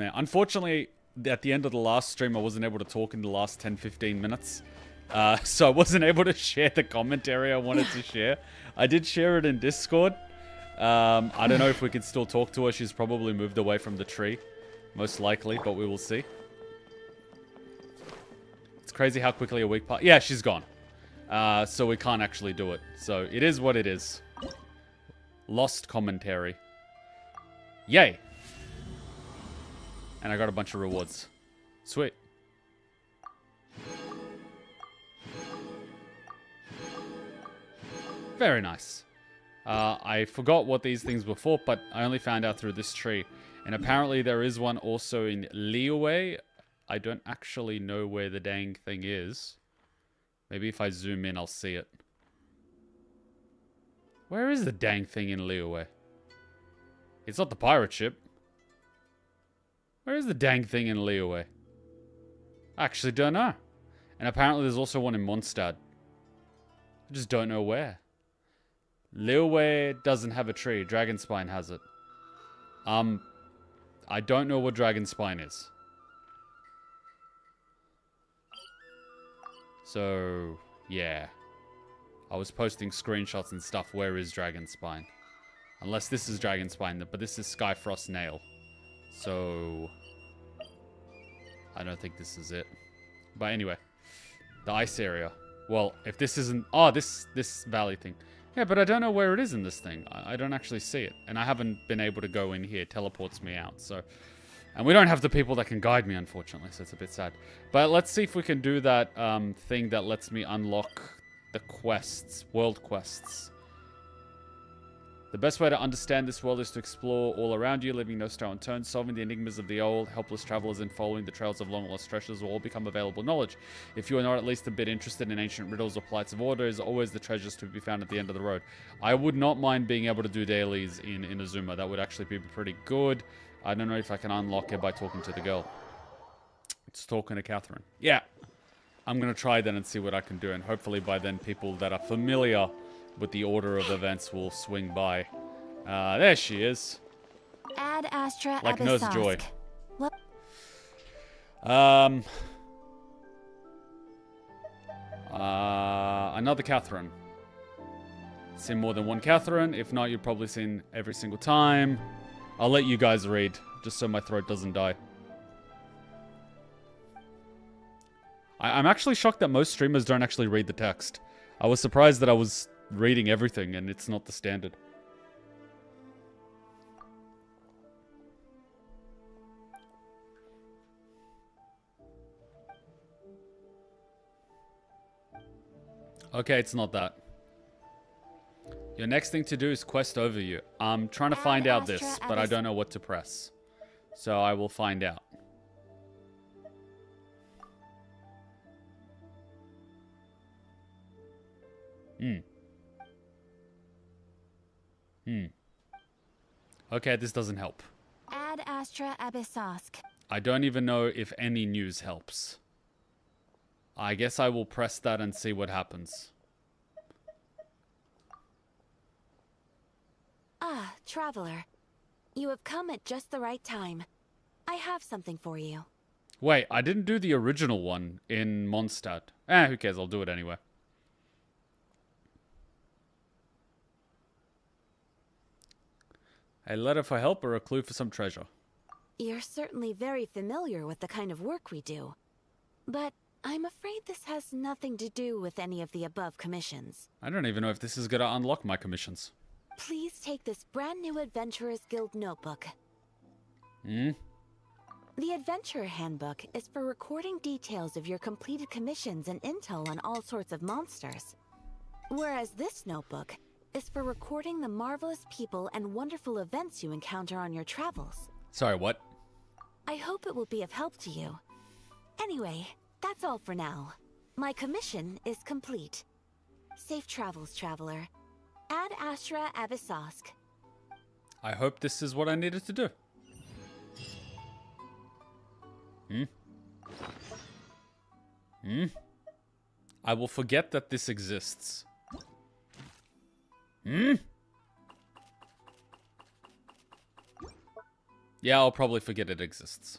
Man, unfortunately, at the end of the last stream, I wasn't able to talk in the last 10-15 minutes. So I wasn't able to share the commentary I wanted to share. I did share it in Discord. I don't know if we can still talk to her. She's probably moved away from the tree. Most likely, but we will see. It's crazy how quickly a week passed. Yeah, she's gone. So we can't actually do it. So it is what it is. Lost commentary. Yay. And I got a bunch of rewards. Sweet. Very nice. I forgot what these things were for, but I only found out through this tree. And apparently there is one also in Liyue. I don't actually know where the dang thing is. Maybe if I zoom in, I'll see it. Where is the dang thing in Liyue? It's not the pirate ship. Where is the dang thing in Liyue? I actually don't know. And apparently there's also one in Mondstadt. I just don't know where. Liyue doesn't have a tree. Dragonspine has it. I don't know what Dragonspine is. So, yeah. I was posting screenshots and stuff. Where is Dragonspine? Unless this is Dragonspine, but this is Skyfrost Nail. So, I don't think this is it. But anyway, the ice area. Well, if this isn't... Oh, this valley thing. Yeah, but I don't know where it is in this thing. I don't actually see it. And I haven't been able to go in here. It teleports me out, so... And we don't have the people that can guide me, unfortunately, so it's a bit sad. But let's see if we can do that thing that lets me unlock the quests, world quests. The best way to understand this world is to explore all around you, leaving no stone unturned. Solving the enigmas of the old, helpless travelers and following the trails of long-lost treasures will all become available knowledge. If you are not at least a bit interested in ancient riddles or plights of order, there's always the treasures to be found at the end of the road. I would not mind being able to do dailies in Inazuma. That would actually be pretty good. I don't know if I can unlock it by talking to the girl. It's talking to Catherine. Yeah. I'm going to try then and see what I can do. And hopefully by then people that are familiar with the order of events will swing by. There she is. Ad Astra like Nurse Joy. What? Another Catherine. Seen more than one Catherine. If not, you've probably seen every single time. I'll let you guys read, just so my throat doesn't die. I'm actually shocked that most streamers don't actually read the text. I was surprised that I was reading everything and it's not the standard. Okay, it's not that. Your next thing to do is quest overview. I'm trying to find out this, but I don't know what to press. So I will find out. Okay, this doesn't help. Ad Astra Abyssosk. I don't even know if any news helps. I guess I will press that and see what happens. Ah, traveler. You have come at just the right time. I have something for you. Wait, I didn't do the original one in Mondstadt. Who cares? I'll do it anyway. A letter for help or a clue for some treasure? You're certainly very familiar with the kind of work we do. But I'm afraid this has nothing to do with any of the above commissions. I don't even know if this is going to unlock my commissions. Please take this brand new Adventurers Guild notebook. Hmm? The Adventurer Handbook is for recording details of your completed commissions and intel on all sorts of monsters. Whereas this notebook is for recording the marvelous people and wonderful events you encounter on your travels. Sorry, what? I hope it will be of help to you. Anyway, that's all for now. My commission is complete. Safe travels, traveler. Ad Astra Abyssosk. I hope this is what I needed to do. I will forget that this exists. Yeah, I'll probably forget it exists.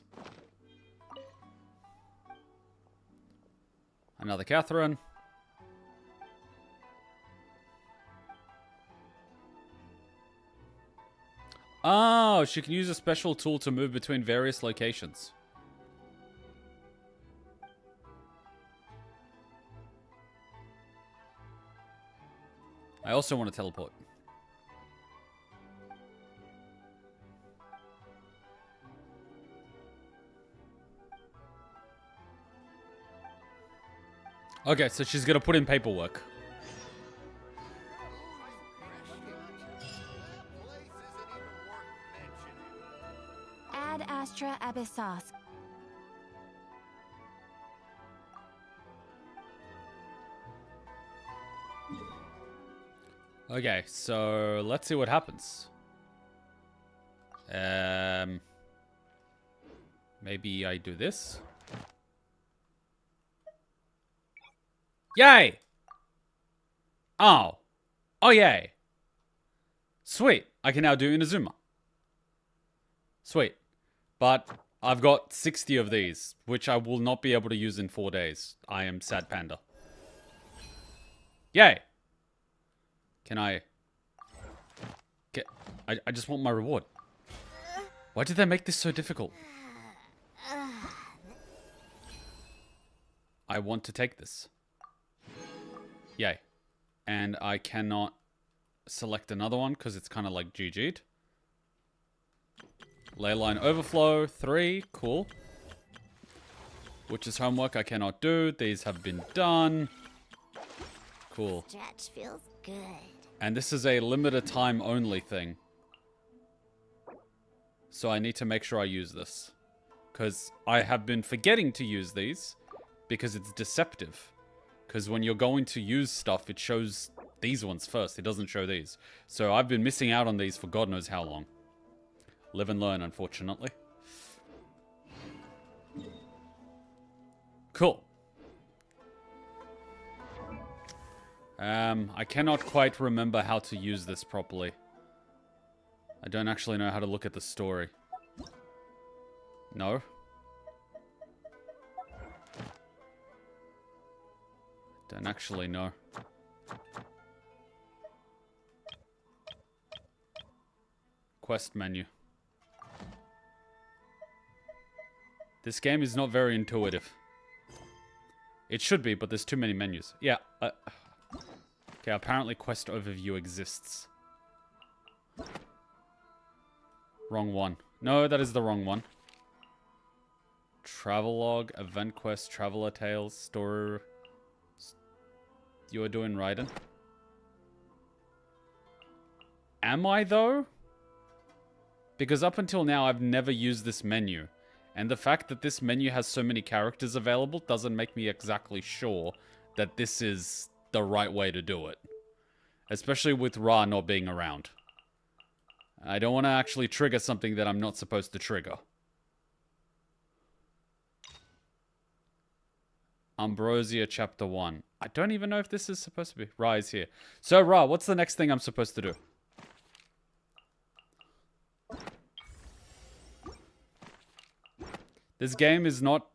Another Catherine. Oh, she can use a special tool to move between various locations. I also want to teleport. Okay, so she's gonna put in paperwork. Ad Astra Abyssos. Okay, so let's see what happens. Maybe I do this. Yay! Oh. Oh, yay. Sweet. I can now do Inazuma. Sweet. But I've got 60 of these, which I will not be able to use in 4 days. I am sad panda. Yay! Can I... get... I just want my reward. Why did they make this so difficult? I want to take this. Yay. And I cannot select another one because it's kind of like GG'd. Leyline Overflow, 3. Cool. Which is homework I cannot do. These have been done. Cool. Stretch feels good. And this is a limited time only thing. So I need to make sure I use this. Because I have been forgetting to use these. Because it's deceptive. Because when you're going to use stuff, it shows these ones first. It doesn't show these. So I've been missing out on these for God knows how long. Live and learn, unfortunately. Cool. I cannot quite remember how to use this properly. I don't actually know how to look at the story. No? Don't actually know. Quest menu. This game is not very intuitive. It should be, but there's too many menus. Yeah. Okay, apparently quest overview exists. Wrong one. No, that is the wrong one. Travelogue, event quest, traveler tales, story... You are doing Raiden? Am I, though? Because up until now, I've never used this menu. And the fact that this menu has so many characters available doesn't make me exactly sure that this is the right way to do it. Especially with Ra not being around. I don't want to actually trigger something that I'm not supposed to trigger. Ambrosia Chapter 1. I don't even know if this is supposed to be. Ra is here. So, Ra, what's the next thing I'm supposed to do? This game is not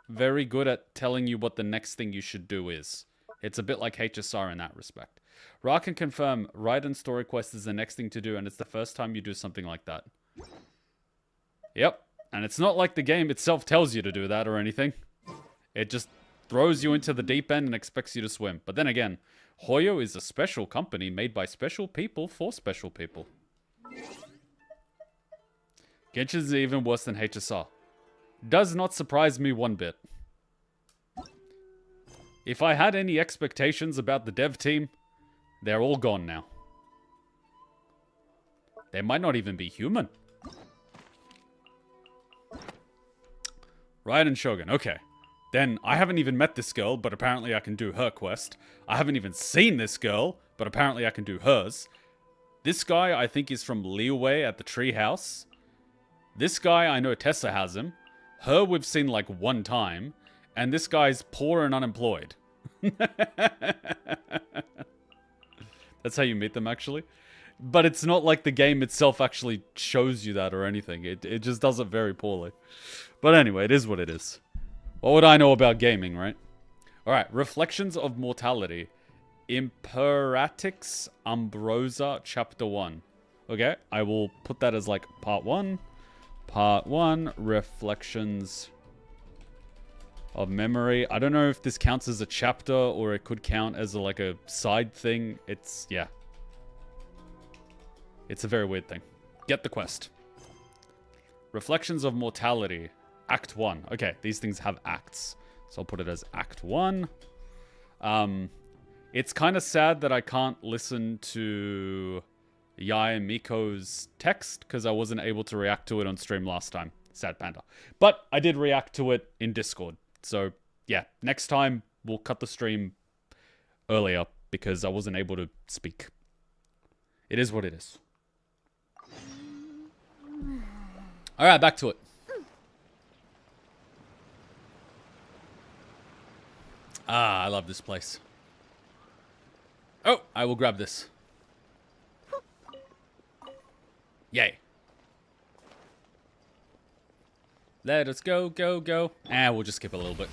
very good at telling you what the next thing you should do is. It's a bit like HSR in that respect. Ra can confirm Raiden Story Quest is the next thing to do, and it's the first time you do something like that. Yep. And it's not like the game itself tells you to do that or anything. It just throws you into the deep end and expects you to swim. But then again, Hoyo is a special company made by special people for special people. Genshin is even worse than HSR. Does not surprise me one bit. If I had any expectations about the dev team, they're all gone now. They might not even be human. Raiden Shogun, okay. Then, I haven't even met this girl, but apparently I can do her quest. I haven't even seen this girl, but apparently I can do hers. This guy, I think, is from Liyue at the treehouse. This guy, I know Tessa has him. Her, we've seen like one time. And this guy's poor and unemployed. That's how you meet them, actually. But it's not like the game itself actually shows you that or anything. It just does it very poorly. But anyway, it is what it is. What would I know about gaming, right? Alright, Reflections of Mortality. Imperatrix Umbrosa, Chapter 1. Okay, I will put that as like Part 1. Part 1, Reflections of Memory. I don't know if this counts as a chapter or it could count as like a side thing. It's, yeah. It's a very weird thing. Get the quest. Reflections of Mortality. Act 1. Okay, these things have acts. So I'll put it as Act 1. It's kind of sad that I can't listen to Yai and Miko's text because I wasn't able to react to it on stream last time. Sad panda. But I did react to it in Discord. So, yeah, next time we'll cut the stream earlier because I wasn't able to speak. It is what it is. Alright, back to it. Ah, I love this place. Oh, I will grab this. Yay. Let us go, go, go. We'll just skip a little bit.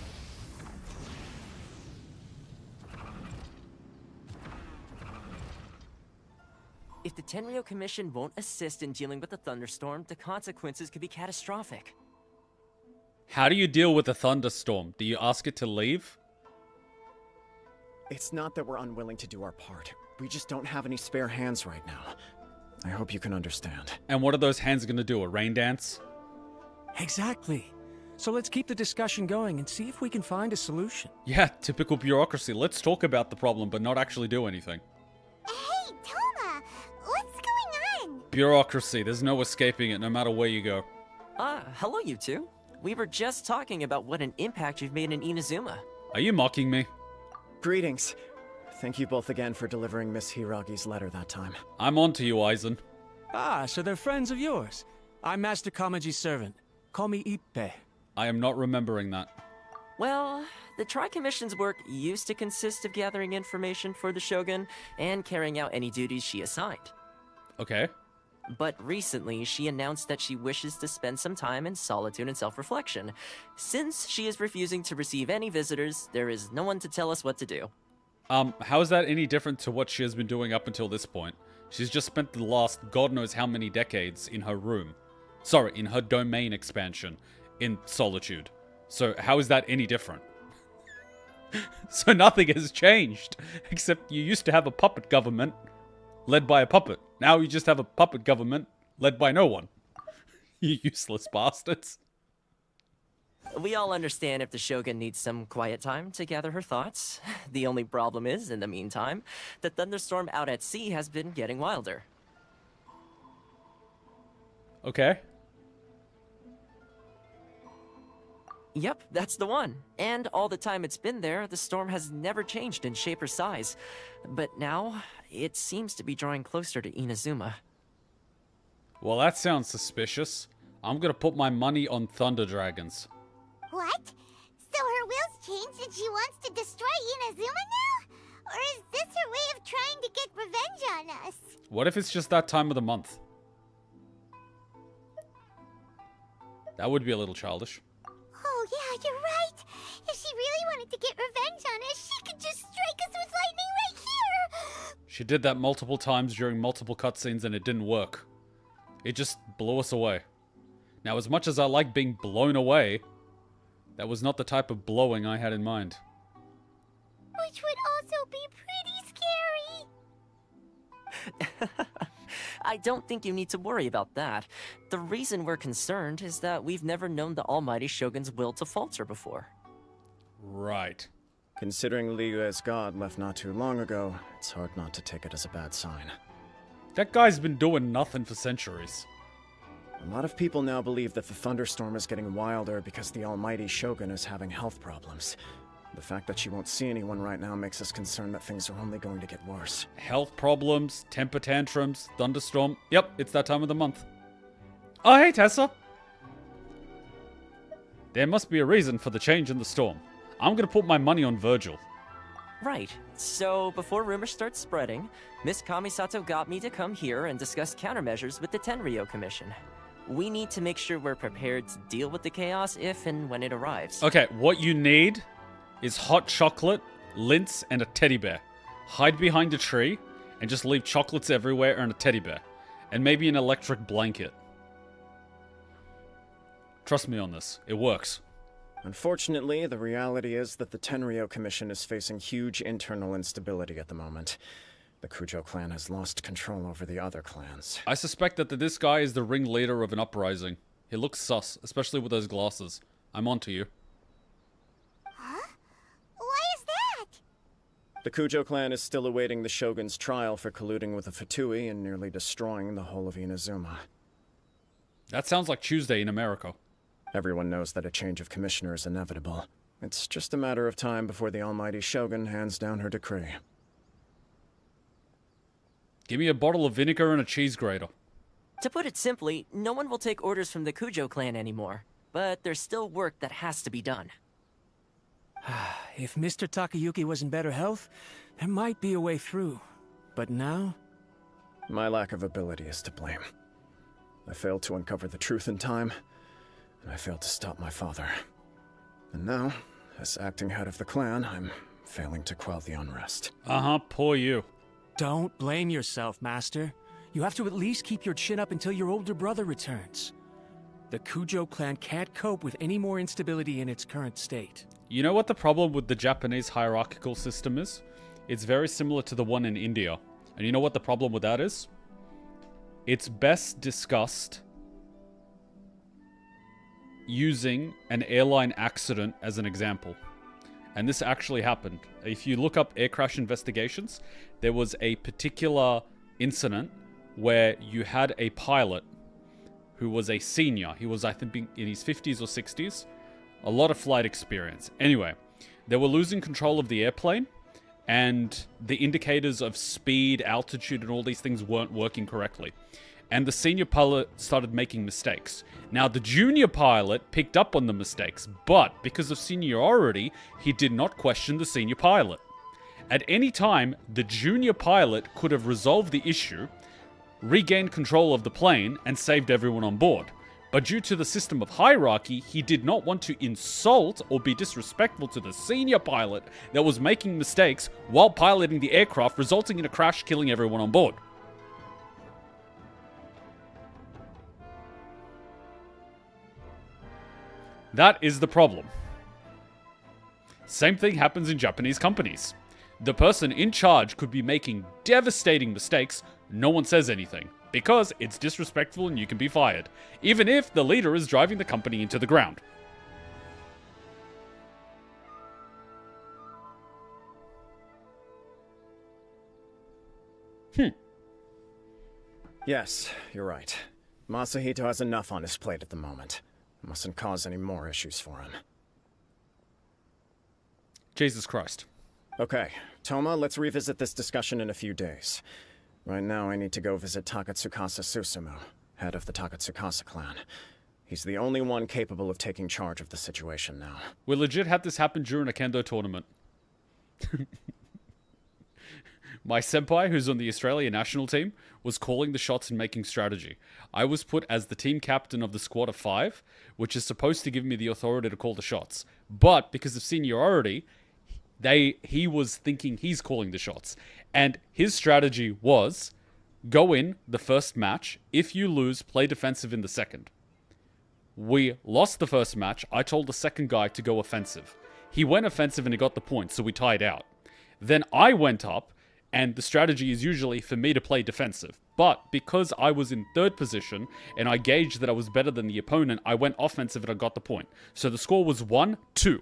If the Tenryo Commission won't assist in dealing with the thunderstorm, the consequences could be catastrophic. How do you deal with a thunderstorm? Do you ask it to leave? It's not that we're unwilling to do our part. We just don't have any spare hands right now. I hope you can understand. And what are those hands going to do? A rain dance? Exactly. So let's keep the discussion going and see if we can find a solution. Yeah, typical bureaucracy. Let's talk about the problem, but not actually do anything. Hey, Toma! What's going on? Bureaucracy. There's no escaping it, no matter where you go. Hello you two. We were just talking about what an impact you've made in Inazuma. Are you mocking me? Greetings. Thank you both again for delivering Miss Hiragi's letter that time. I'm on to you, Aizen. Ah, so they're friends of yours. I'm Master Kamaji's servant. Call me Ippe. I am not remembering that. Well, the Tri-Commission's work used to consist of gathering information for the Shogun and carrying out any duties she assigned. Okay. But recently, she announced that she wishes to spend some time in solitude and self-reflection. Since she is refusing to receive any visitors, there is no one to tell us what to do. How is that any different to what she has been doing up until this point? She's just spent the last God knows how many decades in her room. Sorry, in her domain expansion, in solitude. So how is that any different? So nothing has changed, except you used to have a puppet government led by a puppet. Now you just have a puppet government led by no one. You useless bastards. We all understand if the Shogun needs some quiet time to gather her thoughts. The only problem is, in the meantime, the thunderstorm out at sea has been getting wilder. Okay. Yep, that's the one. And all the time it's been there, the storm has never changed in shape or size. But now, it seems to be drawing closer to Inazuma. Well, that sounds suspicious. I'm gonna put my money on Thunder Dragons. What? So her will's changed and she wants to destroy Inazuma now? Or is this her way of trying to get revenge on us? What if it's just that time of the month? That would be a little childish. Oh yeah, you're right. If she really wanted to get revenge on us, she could just strike us with lightning right here. She did that multiple times during multiple cutscenes and it didn't work. It just blew us away. Now, as much as I like being blown away, that was not the type of blowing I had in mind. Which would also be pretty scary. I don't think you need to worry about that. The reason we're concerned is that we've never known the Almighty Shogun's will to falter before. Right. Considering Liyue's god left not too long ago, it's hard not to take it as a bad sign. That guy's been doing nothing for centuries. A lot of people now believe that the thunderstorm is getting wilder because the almighty Shogun is having health problems. The fact that she won't see anyone right now makes us concerned that things are only going to get worse. Health problems, temper tantrums, thunderstorm. Yep, it's that time of the month. Oh, hey, Tessa. There must be a reason for the change in the storm. I'm gonna put my money on Virgil. Right. So, before rumors start spreading, Miss Kamisato got me to come here and discuss countermeasures with the Tenryou Commission. We need to make sure we're prepared to deal with the chaos if and when it arrives. Okay, what you need is hot chocolate, lints, and a teddy bear. Hide behind a tree and just leave chocolates everywhere and a teddy bear. And maybe an electric blanket. Trust me on this. It works. Unfortunately, the reality is that the Tenryou Commission is facing huge internal instability at the moment. The Kujo clan has lost control over the other clans. I suspect that this guy is the ringleader of an uprising. He looks sus, especially with those glasses. I'm onto you. Huh? Why is that? The Kujo clan is still awaiting the Shogun's trial for colluding with the Fatui and nearly destroying the whole of Inazuma. That sounds like Tuesday in America. Everyone knows that a change of commissioner is inevitable. It's just a matter of time before the almighty Shogun hands down her decree. Give me a bottle of vinegar and a cheese grater. To put it simply, no one will take orders from the Kujo clan anymore. But there's still work that has to be done. If Mr. Takayuki was in better health, there might be a way through. But now? My lack of ability is to blame. I failed to uncover the truth in time, and I failed to stop my father. And now, as acting head of the clan, I'm failing to quell the unrest. Uh-huh, poor you. Don't blame yourself, Master. You have to at least keep your chin up until your older brother returns. The Kujo clan can't cope with any more instability in its current state. You know what the problem with the Japanese hierarchical system is? It's very similar to the one in India. And you know what the problem with that is? It's best discussed using an airline accident as an example. And this actually happened. If you look up air crash investigations, there was a particular incident where you had a pilot who was a senior. He was, I think, in his 50s or 60s. A lot of flight experience. Anyway, they were losing control of the airplane, and the indicators of speed, altitude, and all these things weren't working correctly. And the senior pilot started making mistakes. Now, the junior pilot picked up on the mistakes, but because of seniority, he did not question the senior pilot. At any time, the junior pilot could have resolved the issue, regained control of the plane, and saved everyone on board. But due to the system of hierarchy, he did not want to insult or be disrespectful to the senior pilot that was making mistakes while piloting the aircraft, resulting in a crash, killing everyone on board. That is the problem. Same thing happens in Japanese companies. The person in charge could be making devastating mistakes, no one says anything, because it's disrespectful and you can be fired, even if the leader is driving the company into the ground. Yes, you're right. Masahito has enough on his plate at the moment. Mustn't cause any more issues for him. Jesus Christ. Okay, Toma, let's revisit this discussion in a few days. Right now, I need to go visit Takatsukasa Susumu, head of the Takatsukasa clan. He's the only one capable of taking charge of the situation now. We legit had this happen during a kendo tournament. My senpai, who's on the Australian national team, was calling the shots and making strategy. I was put as the team captain of the squad of 5, which is supposed to give me the authority to call the shots. But because of seniority, he was thinking he's calling the shots. And his strategy was, go in the first match. If you lose, play defensive in the second. We lost the first match. I told the second guy to go offensive. He went offensive and he got the point, so we tied out. Then I went up, and the strategy is usually for me to play defensive. But because I was in third position, and I gauged that I was better than the opponent, I went offensive and I got the point. So the score was 1-2.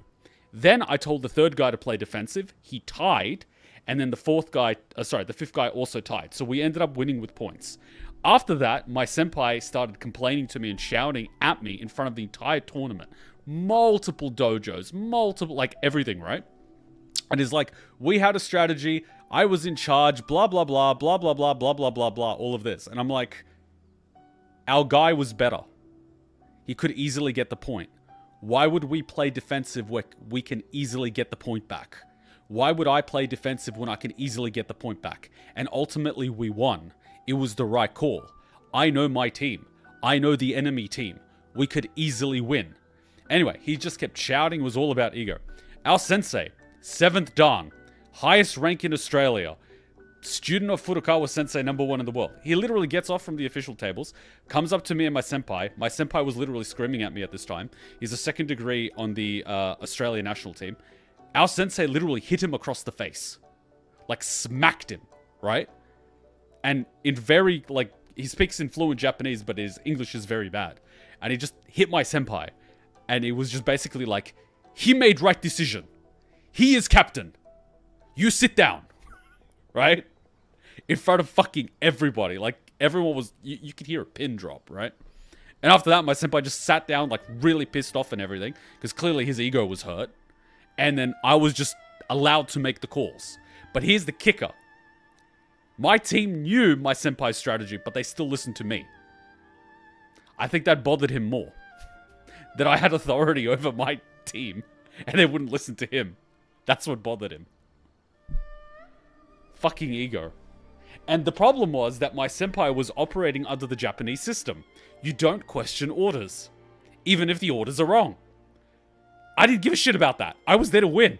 Then I told the third guy to play defensive. He tied. And then the fifth guy also tied. So we ended up winning with points. After that, my senpai started complaining to me and shouting at me in front of the entire tournament. Multiple dojos, like everything, right? And he's like, we had a strategy, I was in charge, blah, blah, blah, blah, blah, blah, blah, blah, blah, blah, all of this. And I'm like, our guy was better. He could easily get the point. Why would we play defensive where we can easily get the point back? Why would I play defensive when I can easily get the point back? And ultimately we won. It was the right call. I know my team. I know the enemy team. We could easily win. Anyway, he just kept shouting. It was all about ego. Our sensei, 7th Dan, highest rank in Australia, student of Furukawa sensei #1 in the world. He literally gets off from the official tables, comes up to me and my senpai. My senpai was literally screaming at me at this time. He's a 2nd degree on the Australian national team. Our sensei literally hit him across the face. Like, smacked him, right? And in very, like, he speaks in fluent Japanese, but his English is very bad. And he just hit my senpai. And it was just basically like, he made right decision. He is captain. You sit down. Right? In front of fucking everybody. Like, everyone was, you could hear a pin drop, right? And after that, my senpai just sat down, like, really pissed off and everything. Because clearly his ego was hurt. And then I was just allowed to make the calls. But here's the kicker. My team knew my senpai's strategy, but they still listened to me. I think that bothered him more. That I had authority over my team, and they wouldn't listen to him. That's what bothered him. Fucking ego. And the problem was that my senpai was operating under the Japanese system. You don't question orders, even if the orders are wrong. I didn't give a shit about that. I was there to win.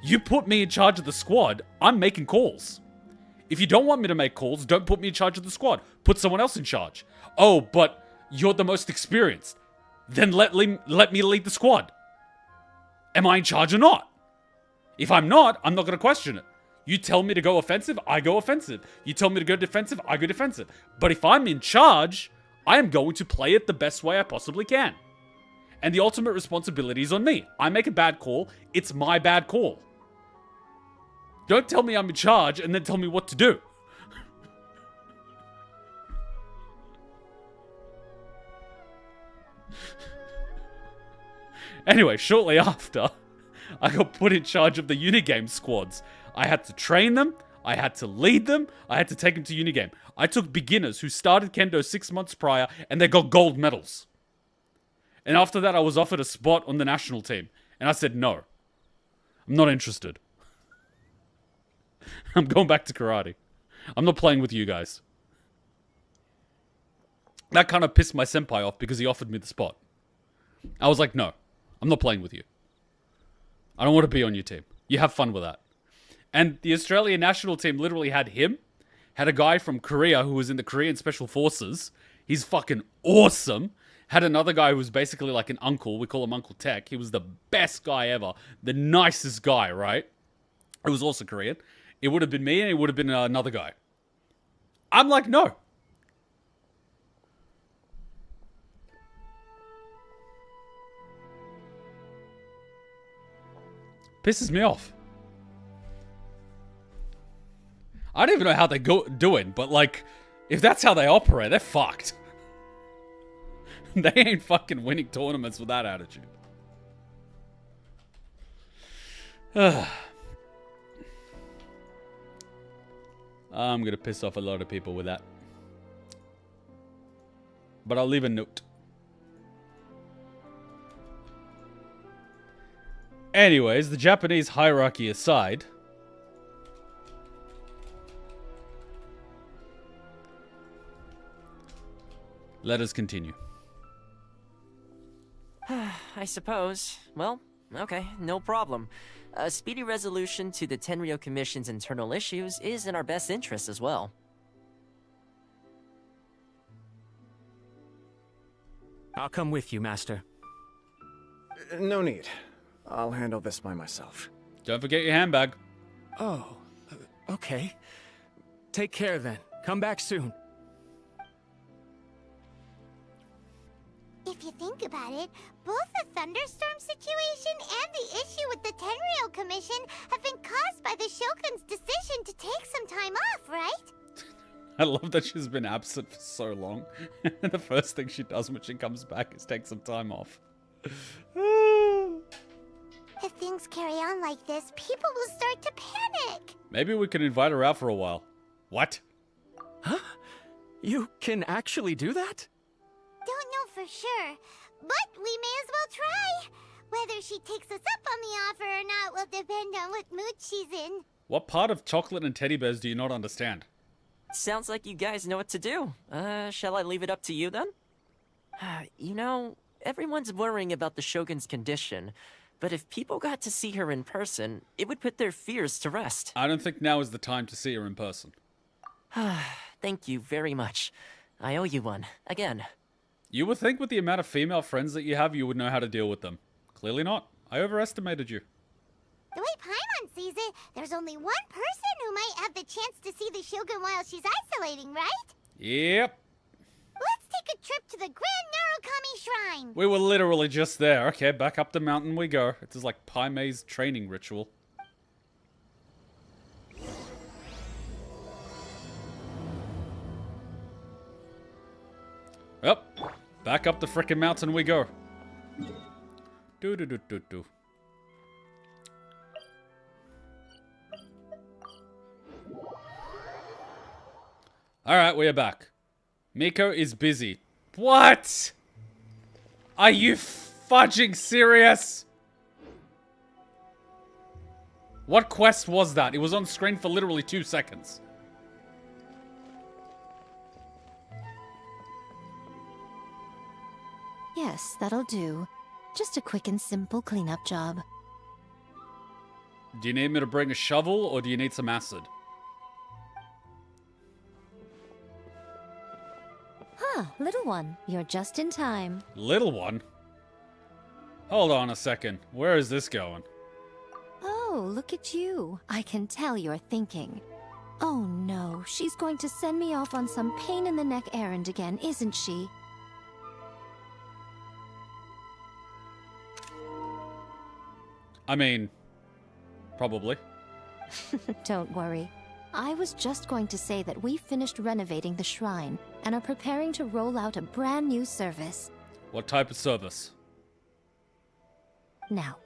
You put me in charge of the squad, I'm making calls. If you don't want me to make calls, don't put me in charge of the squad. Put someone else in charge. Oh, but you're the most experienced. Then let me lead the squad. Am I in charge or not? If I'm not, I'm not going to question it. You tell me to go offensive, I go offensive. You tell me to go defensive, I go defensive. But if I'm in charge, I am going to play it the best way I possibly can. And the ultimate responsibility is on me. I make a bad call, it's my bad call. Don't tell me I'm in charge and then tell me what to do. Anyway, shortly after, I got put in charge of the Unigame squads. I had to train them, I had to lead them, I had to take them to Unigame. I took beginners who started Kendo 6 months prior and they got gold medals. And after that, I was offered a spot on the national team. And I said, no. I'm not interested. I'm going back to karate. I'm not playing with you guys. That kind of pissed my senpai off because he offered me the spot. I was like, no. I'm not playing with you. I don't want to be on your team. You have fun with that. And the Australian national team literally had him. Had a guy from Korea who was in the Korean Special Forces. He's fucking awesome. Had another guy who was basically like an uncle. We call him Uncle Tech. He was the best guy ever. The nicest guy, right? It was also Korean. It would have been me and it would have been another guy. I'm like, no. Pisses me off. I don't even know how they do it, but like, if that's how they operate, they're fucked. They ain't fucking winning tournaments with that attitude. I'm gonna piss off a lot of people with that. But I'll leave a note. Anyways, the Japanese hierarchy aside, let us continue. I suppose. Well, okay, no problem. A speedy resolution to the Tenryo Commission's internal issues is in our best interest as well. I'll come with you, Master. No need. I'll handle this by myself. Don't forget your handbag. Oh, okay. Take care then. Come back soon. If you think about it, both the thunderstorm situation and the issue with the Tenryo Commission have been caused by the Shogun's decision to take some time off, right? I love that she's been absent for so long. The first thing she does when she comes back is take some time off. If things carry on like this, people will start to panic. Maybe we can invite her out for a while. What? Huh? You can actually do that? Don't know for sure, but we may as well try. Whether she takes us up on the offer or not will depend on what mood she's in. What part of chocolate and teddy bears do you not understand? Sounds like you guys know what to do. Shall I leave it up to you then? You know, everyone's worrying about the Shogun's condition, but if people got to see her in person, it would put their fears to rest. I don't think now is the time to see her in person. Thank you very much. I owe you one, again. You would think with the amount of female friends that you have, you would know how to deal with them. Clearly not. I overestimated you. The way Paimon sees it, there's only one person who might have the chance to see the Shogun while she's isolating, right? Yep. Let's take a trip to the Grand Narukami Shrine. We were literally just there. Okay, back up the mountain we go. It is like Paime's training ritual. Yep. Back up the frickin' mountain we go. Do. Alright, we are back. Miko is busy. What? Are you fudging serious? What quest was that? It was on screen for literally 2 seconds. Yes, that'll do. Just a quick and simple cleanup job. Do you need me to bring a shovel or do you need some acid? Little one, you're just in time. Little one? Hold on a second. Where is this going? Oh, look at you. I can tell you're thinking. Oh no, she's going to send me off on some pain-in-the-neck errand again, isn't she? I mean, probably. Don't worry. I was just going to say that we finished renovating the shrine and are preparing to roll out a brand new service. What type of service? Now,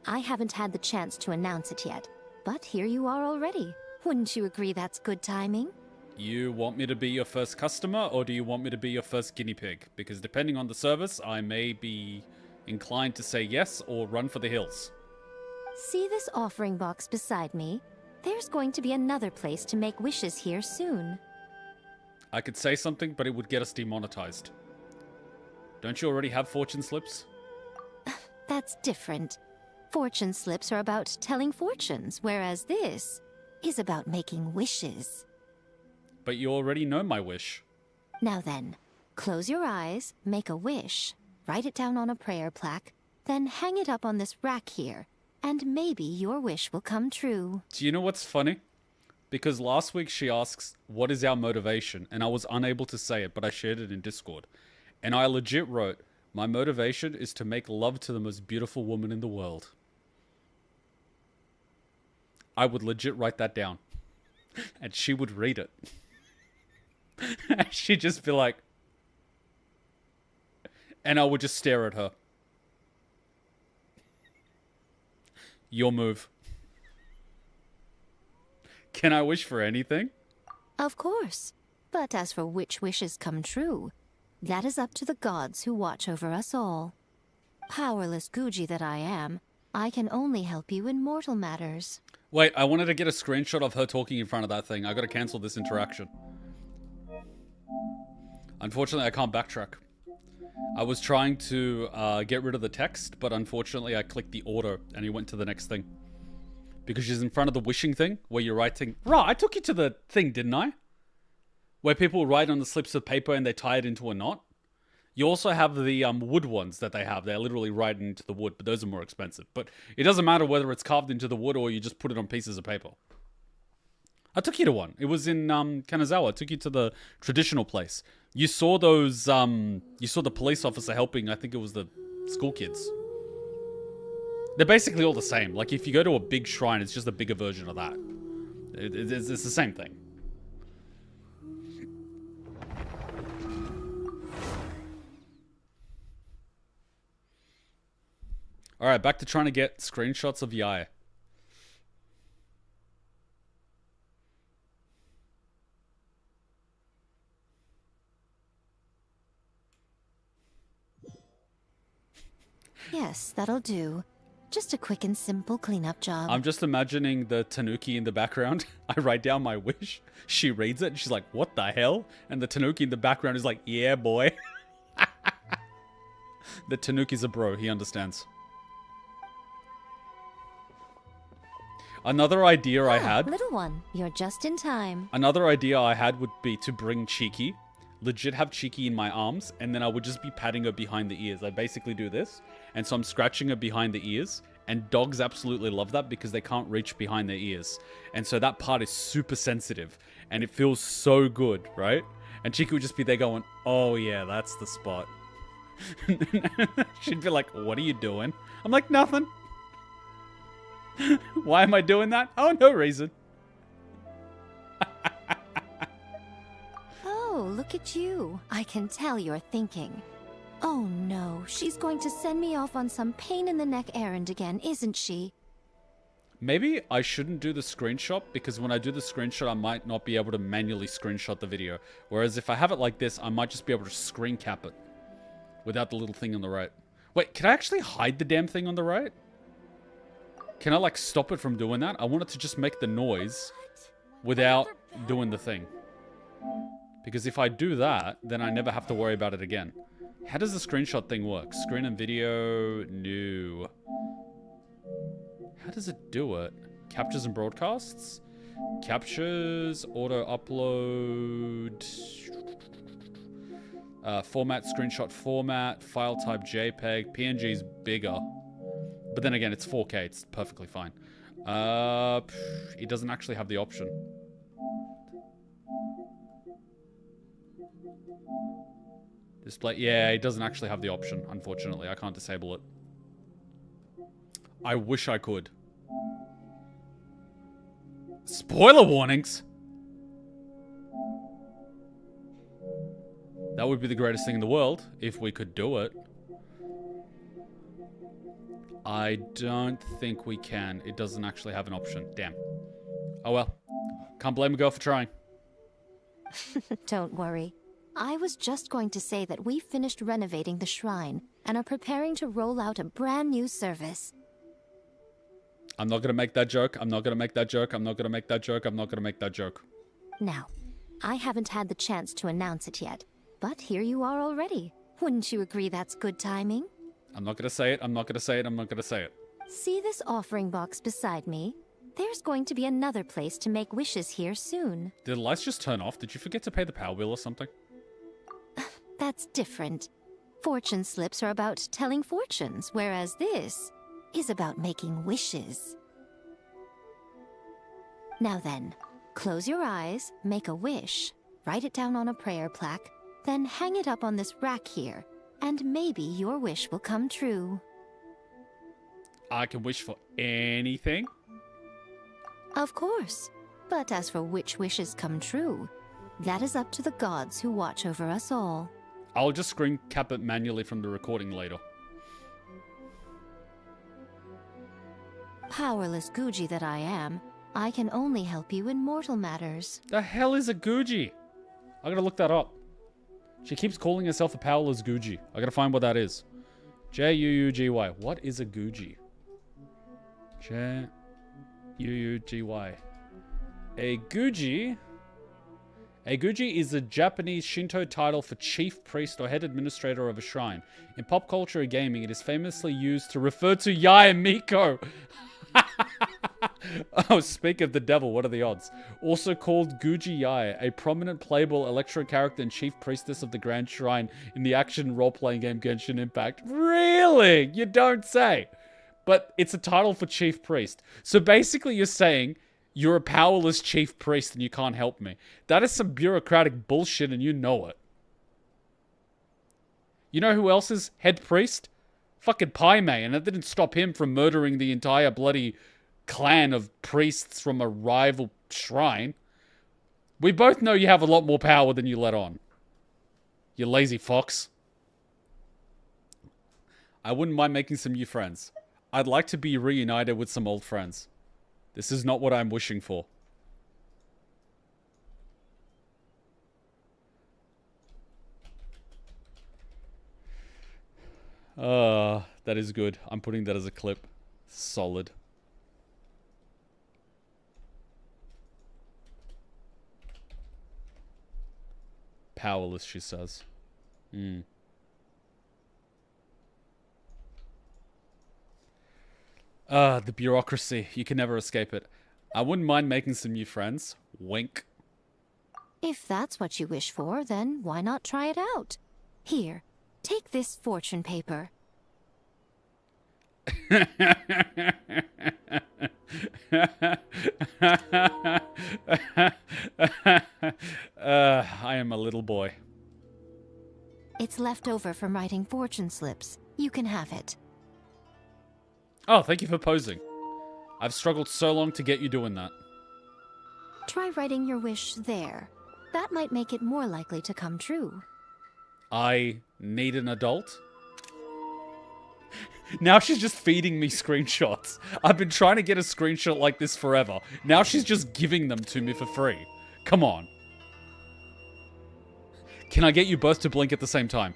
I haven't had the chance to announce it yet, but here you are already. Wouldn't you agree that's good timing? You want me to be your first customer or do you want me to be your first guinea pig? Because depending on the service, I may be inclined to say yes or run for the hills. See this offering box beside me? There's going to be another place to make wishes here soon. I could say something, but it would get us demonetized. Don't you already have fortune slips? That's different. Fortune slips are about telling fortunes, whereas this is about making wishes. But you already know my wish. Now then, close your eyes, make a wish, write it down on a prayer plaque, then hang it up on this rack here, and maybe your wish will come true. Do you know what's funny? Because last week she asks, what is our motivation? And I was unable to say it, but I shared it in Discord. And I legit wrote, my motivation is to make love to the most beautiful woman in the world. I would legit write that down. And she would read it. And she'd just be like... And I would just stare at her. Your move. Can I wish for anything? Of course. But as for which wishes come true, that is up to the gods who watch over us all. Powerless Guji that I am, I can only help you in mortal matters. Wait, I wanted to get a screenshot of her talking in front of that thing. I gotta cancel this interaction. Unfortunately, I can't backtrack. I was trying to get rid of the text, but unfortunately I clicked the auto and he went to the next thing. Because she's in front of the wishing thing, where you're writing... Right, I took you to the thing, didn't I? Where people write on the slips of paper and they tie it into a knot. You also have the wood ones that they have. They're literally writing into the wood, but those are more expensive. But it doesn't matter whether it's carved into the wood or you just put it on pieces of paper. I took you to one. It was in Kanazawa. I took you to the traditional place. You saw those, you saw the police officer helping, I think it was the school kids. They're basically all the same. Like, if you go to a big shrine, it's just a bigger version of that. It's the same thing. Alright, back to trying to get screenshots of Yae. Yes, that'll do. Just a quick and simple cleanup job. I'm just imagining the Tanuki in the background. I write down my wish. She reads it and she's like, what the hell? And the Tanuki in the background is like, yeah, boy. The Tanuki's a bro. He understands. Another idea I had... Little one, you're just in time. Another idea I had would be to bring Cheeky. Legit have Cheeky in my arms, and then I would just be patting her behind the ears. I basically do this, and so I'm scratching her behind the ears, and dogs absolutely love that because they can't reach behind their ears. And so that part is super sensitive, and it feels so good, right? And Cheeky would just be there going, oh yeah, that's the spot. She'd be like, what are you doing? I'm like, nothing. Why am I doing that? Oh, no reason. Oh, look at you. I can tell you're thinking. Oh no, she's going to send me off on some pain-in-the-neck errand again, isn't she? Maybe I shouldn't do the screenshot, because when I do the screenshot, I might not be able to manually screenshot the video. Whereas if I have it like this, I might just be able to screen cap it without the little thing on the right. Wait, can I actually hide the damn thing on the right? Can I, like, stop it from doing that? I want it to just make the noise without doing the thing. Because if I do that, then I never have to worry about it again. How does the screenshot thing work? Screen and video? No. How does it do it? Captures and broadcasts? Captures, auto upload. Format, screenshot format, file type JPEG. PNG is bigger. But then again, it's 4K. It's perfectly fine. It doesn't actually have the option. Display. Yeah, it doesn't actually have the option, unfortunately. I can't disable it. I wish I could. Spoiler warnings? That would be the greatest thing in the world, if we could do it. I don't think we can. It doesn't actually have an option. Damn. Oh well. Can't blame a girl for trying. Don't worry. I was just going to say that we finished renovating the shrine and are preparing to roll out a brand new service. I'm not gonna make that joke. I'm not gonna make that joke. I'm not gonna make that joke. I'm not gonna make that joke. Now, I haven't had the chance to announce it yet, but here you are already. Wouldn't you agree that's good timing? I'm not gonna say it. I'm not gonna say it. I'm not gonna say it. See this offering box beside me? There's going to be another place to make wishes here soon. Did the lights just turn off? Did you forget to pay the power bill or something? That's different. Fortune slips are about telling fortunes, whereas this is about making wishes. Now then, close your eyes, make a wish, write it down on a prayer plaque, then hang it up on this rack here, and maybe your wish will come true. I can wish for anything? Of course. But as for which wishes come true, that is up to the gods who watch over us all. I'll just screen cap it manually from the recording later. Powerless Guji that I am, I can only help you in mortal matters. The hell is a Guji? I gotta look that up. She keeps calling herself a powerless Guji. I gotta find what that is. J-U-U-G-Y. What is a Guji? J-U-U-G-Y. A Guji... A Guji is a Japanese Shinto title for chief priest or head administrator of a shrine. In pop culture and gaming, it is famously used to refer to Yae and Miko. Oh, speak of the devil, what are the odds? Also called Guji Yae, a prominent playable electro character and chief priestess of the Grand Shrine in the action role-playing game Genshin Impact. Really? You don't say. But it's a title for chief priest. So basically you're saying you're a powerless chief priest and you can't help me. That is some bureaucratic bullshit and you know it. You know who else is head priest? Fucking Paime, and that didn't stop him from murdering the entire bloody clan of priests from a rival shrine. We both know you have a lot more power than you let on. You lazy fox. I wouldn't mind making some new friends. I'd like to be reunited with some old friends. This is not what I'm wishing for. That is good. I'm putting that as a clip. Solid. Powerless, she says. The bureaucracy. You can never escape it. I wouldn't mind making some new friends. Wink. If that's what you wish for, then why not try it out? Here, take this fortune paper. I am a little boy. It's left over from writing fortune slips. You can have it. Oh, thank you for posing. I've struggled so long to get you doing that. Try writing your wish there. That might make it more likely to come true. I need an adult? Now she's just feeding me screenshots. I've been trying to get a screenshot like this forever. Now she's just giving them to me for free. Come on. Can I get you both to blink at the same time?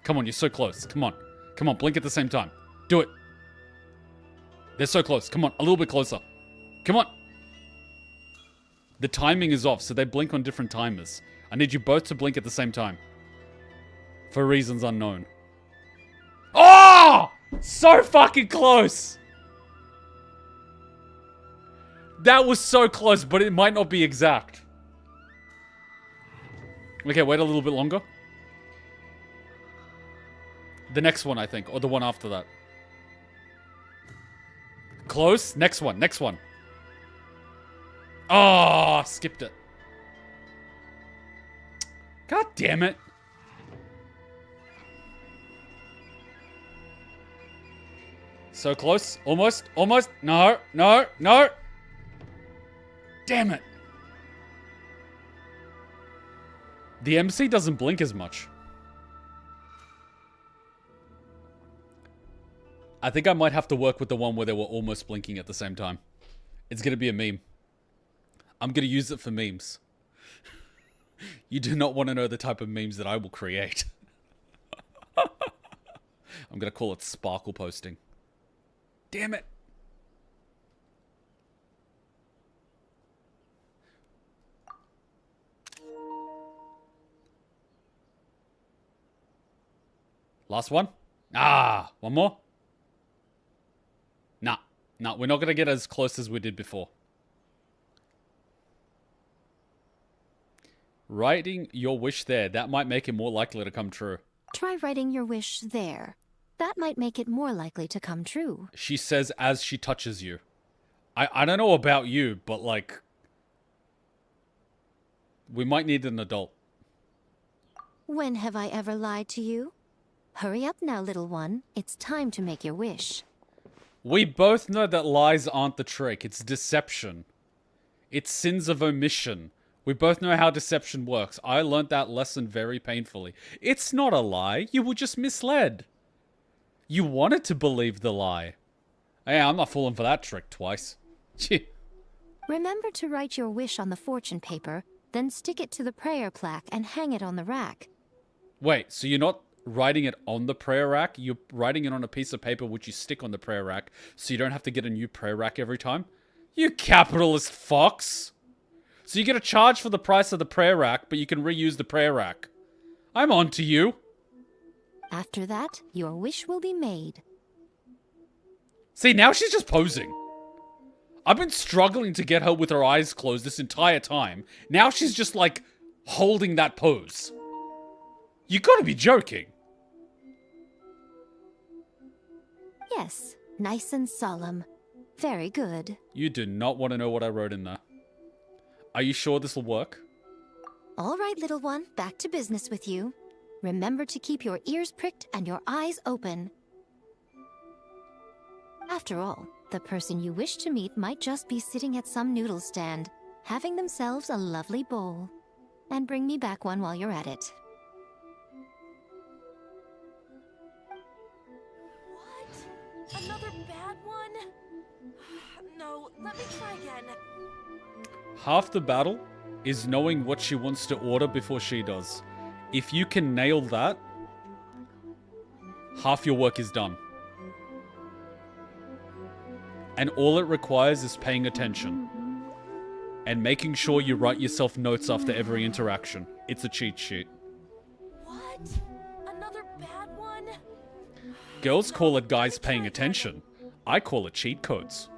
Come on, you're so close. Come on. Come on, blink at the same time. Do it. They're so close. Come on, a little bit closer. Come on. The timing is off, so they blink on different timers. I need you both to blink at the same time. For reasons unknown. Oh! So fucking close! That was so close, but it might not be exact. Okay, wait a little bit longer. The next one, I think, or the one after that. Close. Next one, next one. Oh, skipped it. God damn it. So close. Almost. Almost. No. No. No. Damn it. The MC doesn't blink as much. I think I might have to work with the one where they were almost blinking at the same time. It's going to be a meme. I'm going to use it for memes. You do not want to know the type of memes that I will create. I'm going to call it sparkle posting. Damn it. Last one? Ah, one more? Nah, nah, we're not going to get as close as we did before. Writing your wish there, that might make it more likely to come true. Try writing your wish there. That might make it more likely to come true. She says as she touches you. I don't know about you, but like... we might need an adult. When have I ever lied to you? Hurry up now, little one. It's time to make your wish. We both know that lies aren't the trick. It's deception. It's sins of omission. We both know how deception works. I learned that lesson very painfully. It's not a lie. You were just misled. You wanted to believe the lie. Hey, I'm not falling for that trick twice. Remember to write your wish on the fortune paper, then stick it to the prayer plaque and hang it on the rack. Wait, so you're not writing it on the prayer rack? You're writing it on a piece of paper which you stick on the prayer rack, so you don't have to get a new prayer rack every time? You capitalist fox! So you get a charge for the price of the prayer rack, but you can reuse the prayer rack. I'm on to you. After that, your wish will be made. See, now she's just posing. I've been struggling to get her with her eyes closed this entire time. Now she's just, like, holding that pose. You gotta be joking. Yes, nice and solemn. Very good. You do not want to know what I wrote in there. Are you sure this will work? All right, little one, back to business with you. Remember to keep your ears pricked and your eyes open. After all, the person you wish to meet might just be sitting at some noodle stand, having themselves a lovely bowl. And bring me back one while you're at it. What? Another bad one? No, let me try again. Half the battle is knowing what she wants to order before she does. If you can nail that, half your work is done. And all it requires is paying attention. And making sure you write yourself notes after every interaction. It's a cheat sheet. What? Another bad one? Girls call it guys paying attention. I call it cheat codes.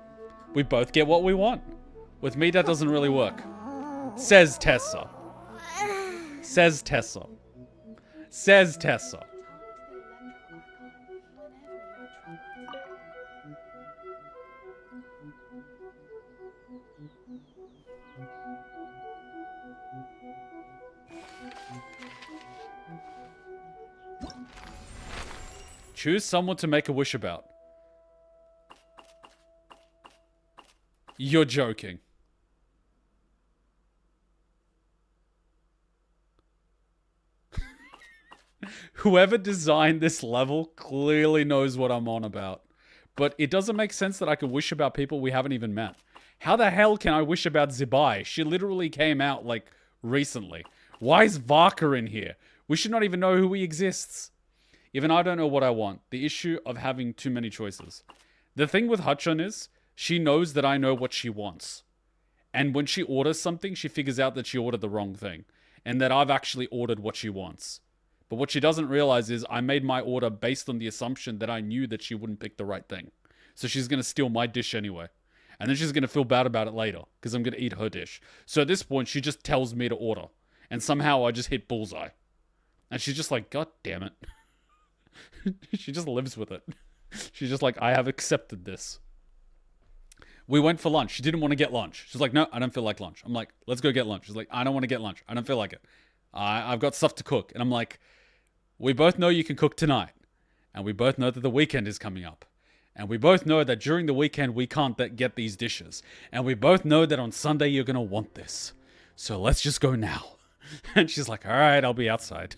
We both get what we want. With me, that doesn't really work. Says Tessa. Says Tessa. Says Tessa. Choose someone to make a wish about. You're joking. Whoever designed this level clearly knows what I'm on about. But it doesn't make sense that I could wish about people we haven't even met. How the hell can I wish about Zibai? She literally came out, like, recently. Why is Varka in here? We should not even know who he exists. Even I don't know what I want. The issue of having too many choices. The thing with Hachun is, she knows that I know what she wants. And when she orders something, she figures out that she ordered the wrong thing. And that I've actually ordered what she wants. But what she doesn't realize is I made my order based on the assumption that I knew that she wouldn't pick the right thing. So she's going to steal my dish anyway. And then she's going to feel bad about it later. Because I'm going to eat her dish. So at this point, she just tells me to order. And somehow I just hit bullseye. And she's just like, God damn it. She just lives with it. She's just like, I have accepted this. We went for lunch. She didn't want to get lunch. She's like, no, I don't feel like lunch. I'm like, let's go get lunch. She's like, I don't want to get lunch. I don't feel like it. I've got stuff to cook. And I'm like, we both know you can cook tonight. And we both know that the weekend is coming up. And we both know that during the weekend we can't get these dishes. And we both know that on Sunday you're going to want this. So let's just go now. And she's like, all right, I'll be outside.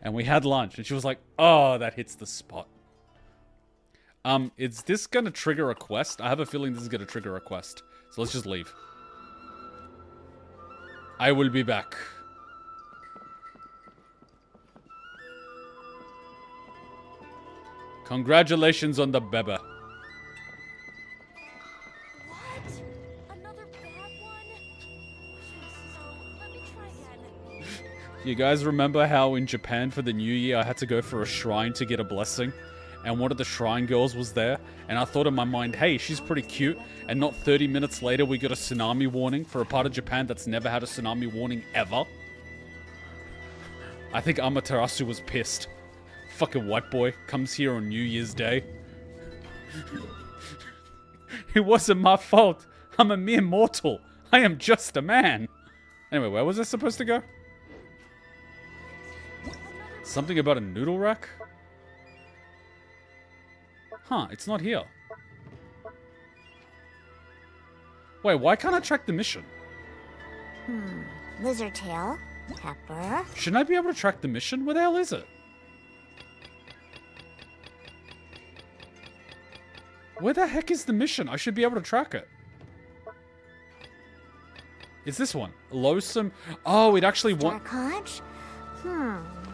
And we had lunch. And she was like, oh, that hits the spot. Is this going to trigger a quest? I have a feeling this is going to trigger a quest. So let's just leave. I will be back. Congratulations on the bebe. What? Another bad one? So, let me try again. You guys remember how in Japan for the New Year I had to go for a shrine to get a blessing? And one of the shrine girls was there, and I thought in my mind, hey, she's pretty cute, and not 30 minutes later we got a tsunami warning for a part of Japan that's never had a tsunami warning ever. I think Amaterasu was pissed. Fucking white boy comes here on New Year's Day. It wasn't my fault. I'm a mere mortal. I am just a man. Anyway, where was I supposed to go? Something about a noodle rack? Huh, it's not here. Wait, why can't I track the mission? Lizard tail, pepper. Shouldn't I be able to track the mission? Where the hell is it? Where the heck is the mission? I should be able to track it. It's this one. Loathsome. Oh, it actually wants. Conch?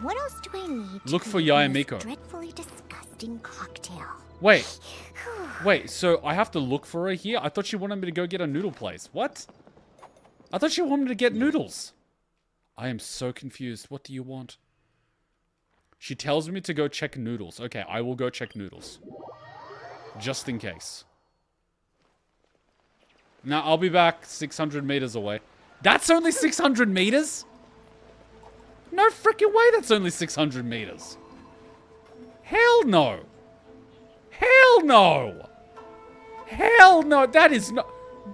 What else do I need? Look to for make this Yayamiko. dreadfully disgusting cocktail. Wait, so I have to look for her here? I thought she wanted me to go get a noodle place. What? I thought she wanted me to get noodles. I am so confused. What do you want? She tells me to go check noodles. Okay, I will go check noodles. Just in case. Now, I'll be back 600 meters away. That's only 600 meters? No freaking way that's only 600 meters. Hell no. Hell no. Hell no. That is not...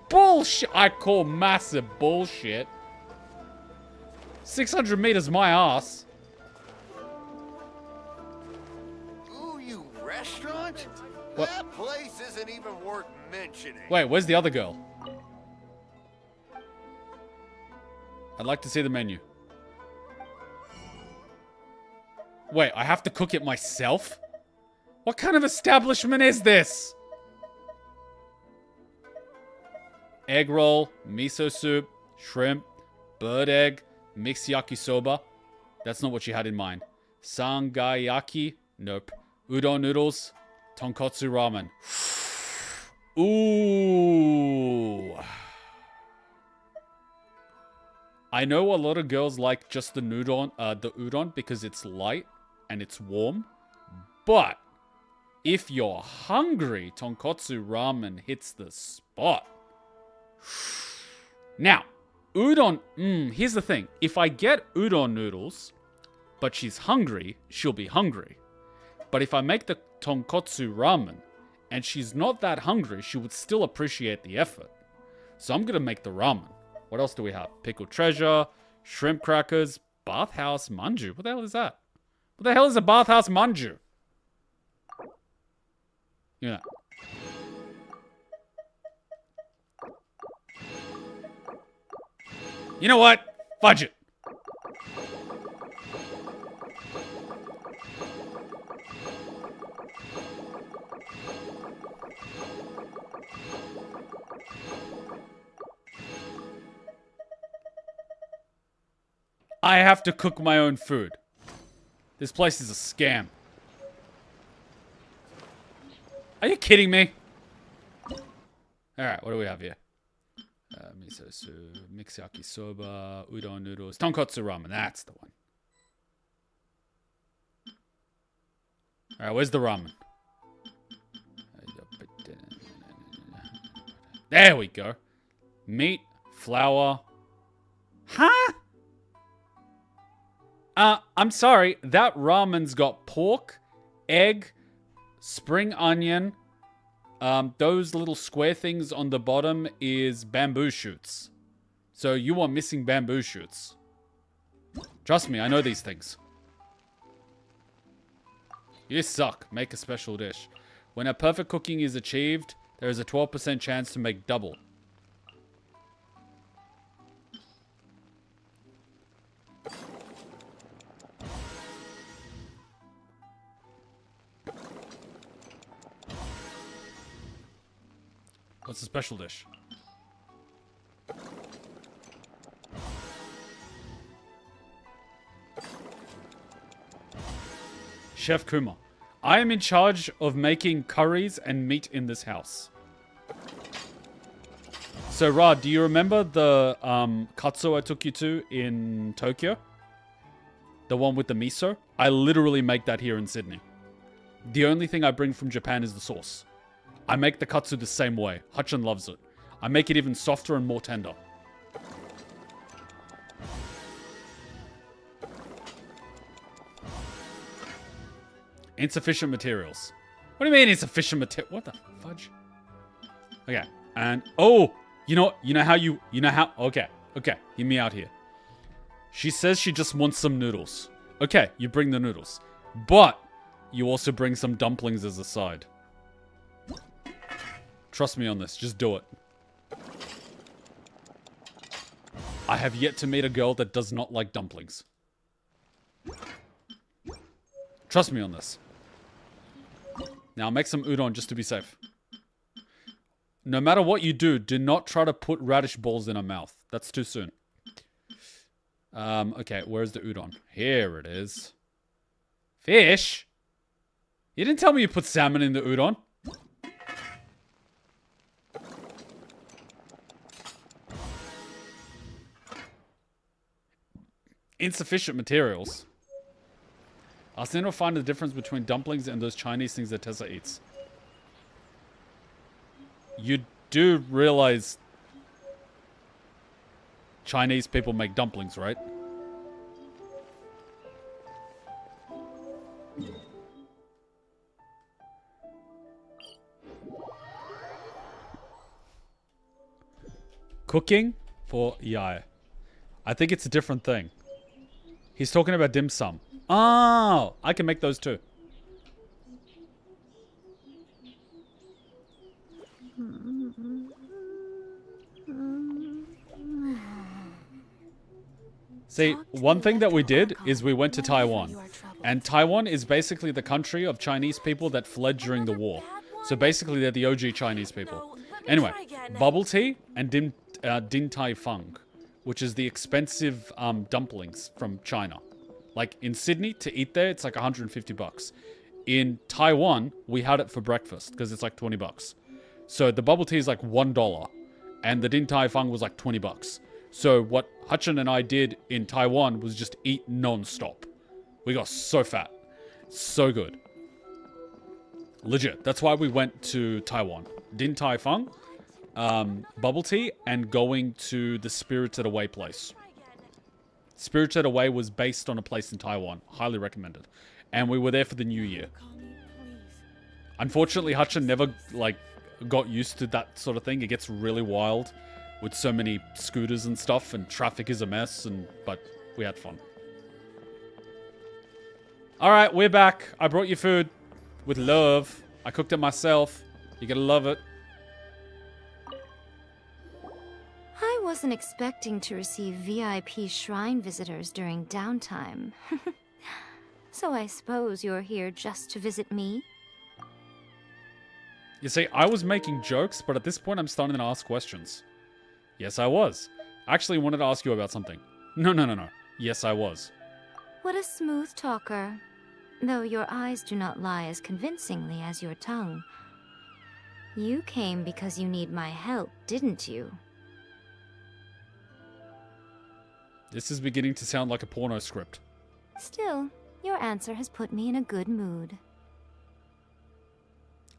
Bullshit. I call massive bullshit. 600 meters my ass. Ooh, you restaurant? What? That place isn't even worth mentioning. Wait, where's the other girl? I'd like to see the menu. Wait, I have to cook it myself? What kind of establishment is this? Egg roll, miso soup, shrimp, bird egg, mixed yakisoba. That's not what you had in mind. Sangayaki. Nope. Udon noodles. Tonkotsu ramen. Ooh. I know a lot of girls like just the udon because it's light and it's warm. But if you're hungry, tonkotsu ramen hits the spot. Now, udon, here's the thing. If I get udon noodles, but she's hungry, she'll be hungry. But if I make the tonkotsu ramen and she's not that hungry, she would still appreciate the effort. So I'm going to make the ramen. What else do we have? Pickled treasure, shrimp crackers, bathhouse manju. What the hell is that? What the hell is a bathhouse manju? You know. You know what? Fudge it. I have to cook my own food. This place is a scam. Are you kidding me? Alright, what do we have here? Miso soup, mixyaki soba, udon noodles, tonkotsu ramen. That's the one. Alright, where's the ramen? There we go. Meat, flour. Huh? I'm sorry. That ramen's got pork, egg, spring onion. Those little square things on the bottom is bamboo shoots. So you are missing bamboo shoots. Trust me, I know these things. You suck. Make a special dish. When a perfect cooking is achieved, there is a 12% chance to make double. What's the special dish? Chef Kuma. I am in charge of making curries and meat in this house. So, Ra, do you remember the katsu I took you to in Tokyo? The one with the miso? I literally make that here in Sydney. The only thing I bring from Japan is the sauce. I make the katsu the same way. Hutchin loves it. I make it even softer and more tender. Insufficient materials. What do you mean insufficient material? What the fudge? Okay, and oh, you know how, okay, hear me out here. She says she just wants some noodles. Okay, you bring the noodles. But you also bring some dumplings as a side. Trust me on this, just do it. I have yet to meet a girl that does not like dumplings. Trust me on this. Now make some udon just to be safe. No matter what you do, do not try to put radish balls in her mouth. That's too soon. Okay, where's the udon? Here it is. Fish? You didn't tell me you put salmon in the udon. Insufficient materials. I still don't find the difference between dumplings and those Chinese things that Tessa eats. You do realize Chinese people make dumplings, right? Cooking for Yai. I think it's a different thing. He's talking about dim sum. Oh, I can make those too. See, one thing that we did is we went to Taiwan. And Taiwan is basically the country of Chinese people that fled during the war. So basically they're the OG Chinese people. Anyway, bubble tea and din tai fung, which is the expensive dumplings from China. Like in Sydney, to eat there, it's like 150 bucks. In Taiwan, we had it for breakfast because it's like 20 bucks. So the bubble tea is like $1 and the Din Tai Fung was like 20 bucks. So what Hutchin and I did in Taiwan was just eat non-stop. We got so fat. So good. Legit. That's why we went to Taiwan. Din Tai Fung, bubble tea, and going to the Spirited Away place. Spirited Away was based on a place in Taiwan. Highly recommended. And we were there for the New Year. Unfortunately, Hutchin never, like, got used to that sort of thing. It gets really wild with so many scooters and stuff, and traffic is a mess, but we had fun. Alright, we're back. I brought you food with love. I cooked it myself. You're gonna love it. I wasn't expecting to receive VIP shrine visitors during downtime. So I suppose you're here just to visit me? You see, I was making jokes, but at this point I'm starting to ask questions. Yes, I was. I actually wanted to ask you about something. No. Yes, I was. What a smooth talker. Though your eyes do not lie as convincingly as your tongue. You came because you need my help, didn't you? This is beginning to sound like a porno script. Still, your answer has put me in a good mood.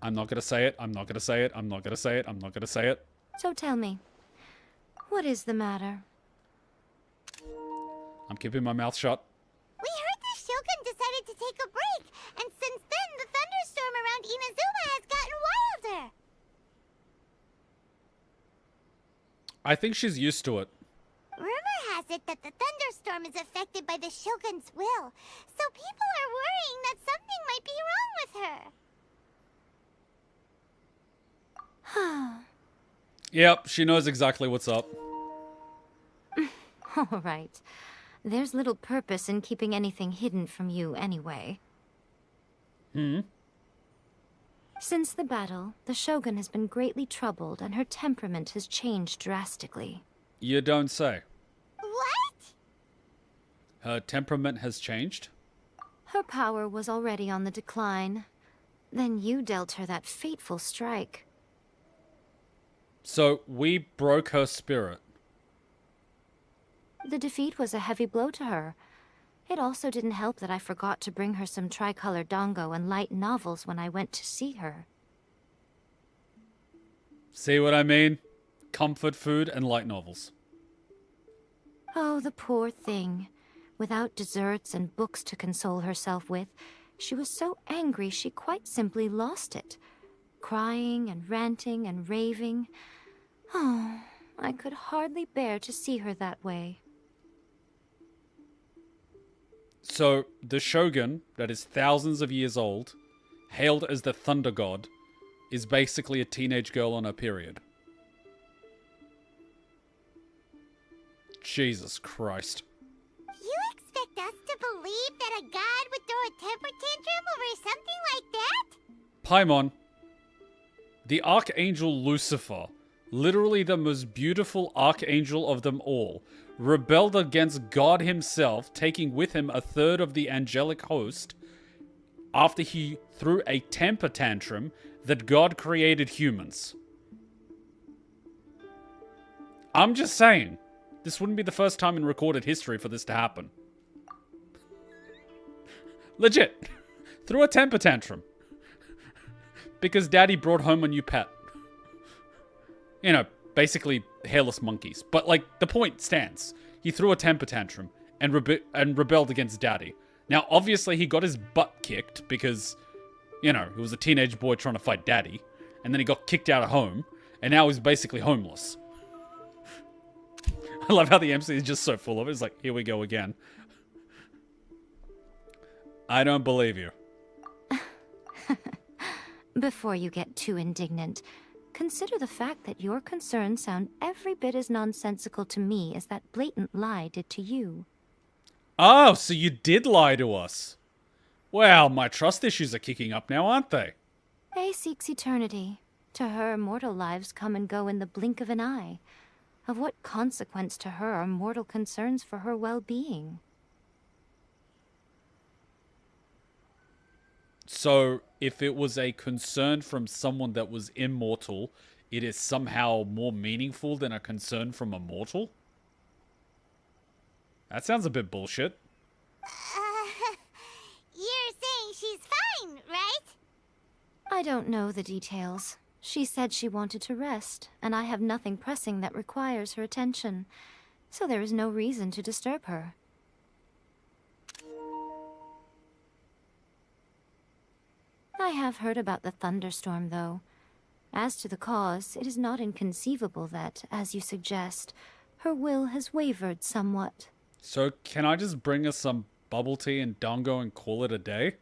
I'm not gonna say it, I'm not gonna say it, I'm not gonna say it, I'm not gonna say it. So tell me, what is the matter? I'm keeping my mouth shut. We heard the Shogun decided to take a break, and since then the thunderstorm around Inazuma has gotten wilder. I think she's used to it. Rumor has it that the thunderstorm is affected by the Shogun's will, so people are worrying that something might be wrong with her. Yep, she knows exactly what's up. All right. There's little purpose in keeping anything hidden from you anyway. Since the battle, the Shogun has been greatly troubled and her temperament has changed drastically. You don't say. What? Her temperament has changed? Her power was already on the decline. Then you dealt her that fateful strike. So, we broke her spirit. The defeat was a heavy blow to her. It also didn't help that I forgot to bring her some tricolor dango and light novels when I went to see her. See what I mean? Comfort food and light novels. Oh, the poor thing. Without desserts and books to console herself with, she was so angry she quite simply lost it. Crying and ranting and raving. Oh, I could hardly bear to see her that way. So, the Shogun, that is thousands of years old, hailed as the Thunder God, is basically a teenage girl on her period. Jesus Christ. You expect us to believe that a god would throw a temper tantrum over something like that? Paimon, the Archangel Lucifer, literally the most beautiful archangel of them all, rebelled against God himself, taking with him a third of the angelic host, after he threw a temper tantrum that God created humans. I'm just saying, this wouldn't be the first time in recorded history for this to happen. Legit. Threw a temper tantrum. Because daddy brought home a new pet. You know, basically hairless monkeys. But, like, the point stands. He threw a temper tantrum and rebelled against daddy. Now, obviously, he got his butt kicked because, you know, he was a teenage boy trying to fight daddy. And then he got kicked out of home. And now he's basically homeless. I love how the MC is just so full of it. It's like, here we go again. I don't believe you. Before you get too indignant, consider the fact that your concerns sound every bit as nonsensical to me as that blatant lie did to you. Oh, so you did lie to us. Well, my trust issues are kicking up now, aren't they? A seeks eternity. To her, mortal lives come and go in the blink of an eye. Of what consequence to her are mortal concerns for her well-being? So, if it was a concern from someone that was immortal, it is somehow more meaningful than a concern from a mortal? That sounds a bit bullshit. You're saying she's fine, right? I don't know the details. She said she wanted to rest, and I have nothing pressing that requires her attention, so there is no reason to disturb her. I have heard about the thunderstorm, though. As to the cause, it is not inconceivable that, as you suggest, her will has wavered somewhat. So, can I just bring us some bubble tea and dango and call it a day?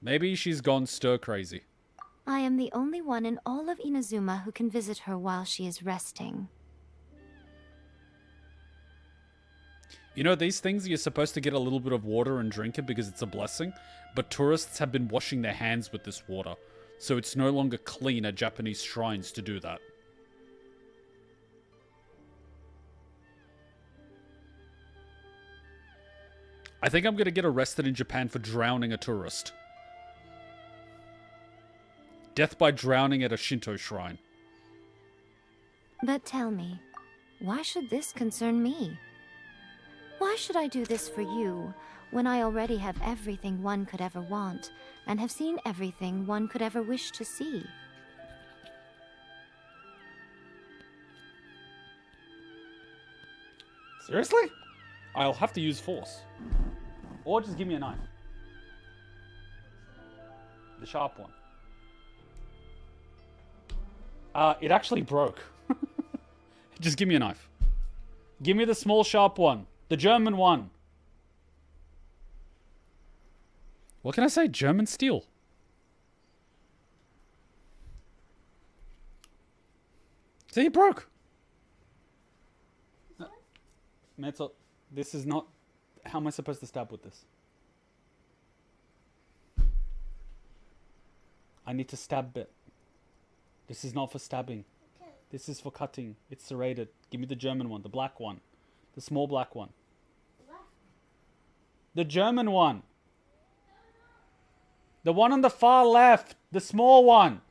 Maybe she's gone stir-crazy. I am the only one in all of Inazuma who can visit her while she is resting. You know, these things, you're supposed to get a little bit of water and drink it because it's a blessing, but tourists have been washing their hands with this water, so it's no longer clean at Japanese shrines to do that. I think I'm going to get arrested in Japan for drowning a tourist. Death by drowning at a Shinto shrine. But tell me, why should this concern me? Why should I do this for you, when I already have everything one could ever want, and have seen everything one could ever wish to see? Seriously? I'll have to use force. Or just give me a knife. The sharp one. It actually broke. Just give me a knife. Give me the small sharp one. The German one. What can I say? German steel. See, it broke. Metzel, this is not... How am I supposed to stab with this? I need to stab it. This is not for stabbing. Okay. This is for cutting. It's serrated. Give me the German one. The black one. The small black one. Black. The German one. The one on the far left. The small one.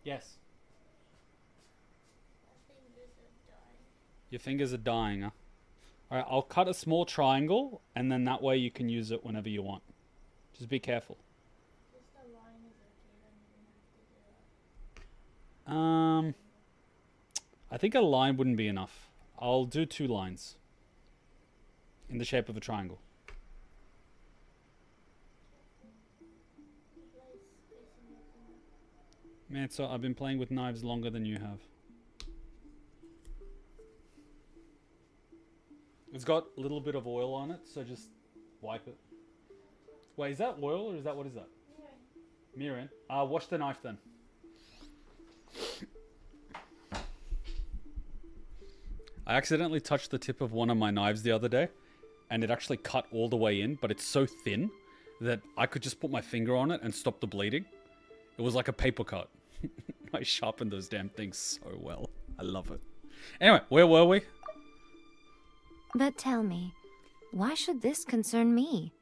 Yes. Your fingers are dying, huh? Alright, I'll cut a small triangle, and then that way you can use it whenever you want. Just be careful. I think a line wouldn't be enough. I'll do 2 lines. In the shape of a triangle. Man, so I've been playing with knives longer than you have. It's got a little bit of oil on it, so just wipe it. Wait, is that oil or is that, what is that? Mirin. Wash the knife then. I accidentally touched the tip of one of my knives the other day, and it actually cut all the way in, but it's so thin that I could just put my finger on it and stop the bleeding. It was like a paper cut. I sharpened those damn things so well. I love it. Anyway, where were we? But tell me, why should this concern me?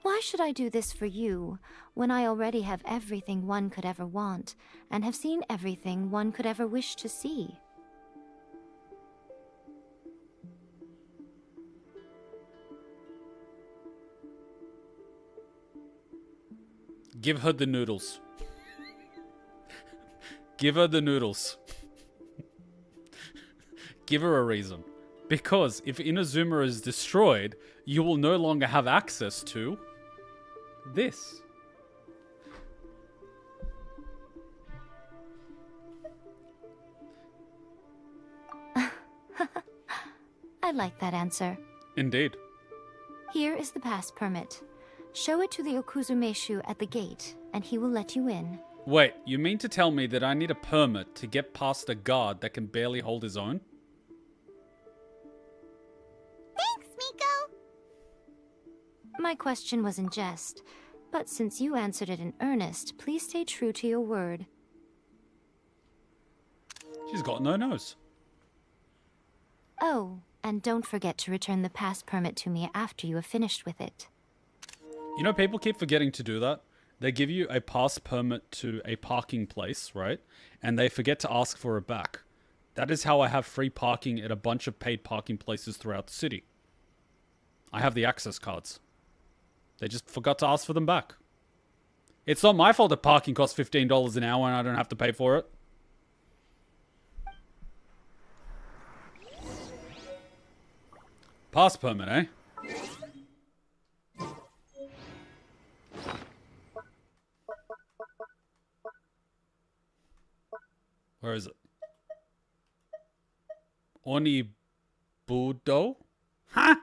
Why should I do this for you, when I already have everything one could ever want, and have seen everything one could ever wish to see? Give her the noodles. Give her the noodles. Give her a reason. Because if Inazuma is destroyed, you will no longer have access to this. I like that answer. Indeed. Here is the pass permit. Show it to the Okuzumeshu at the gate, and he will let you in. Wait, you mean to tell me that I need a permit to get past a guard that can barely hold his own? Thanks, Miko! My question was in jest. But since you answered it in earnest, please stay true to your word. She's got no nose. Oh, and don't forget to return the pass permit to me after you have finished with it. You know, people keep forgetting to do that. They give you a pass permit to a parking place, right? And they forget to ask for it back. That is how I have free parking at a bunch of paid parking places throughout the city. I have the access cards. They just forgot to ask for them back. It's not my fault that parking costs $15 an hour and I don't have to pay for it. Pass permit, eh? Where is it? Onibudo? Huh?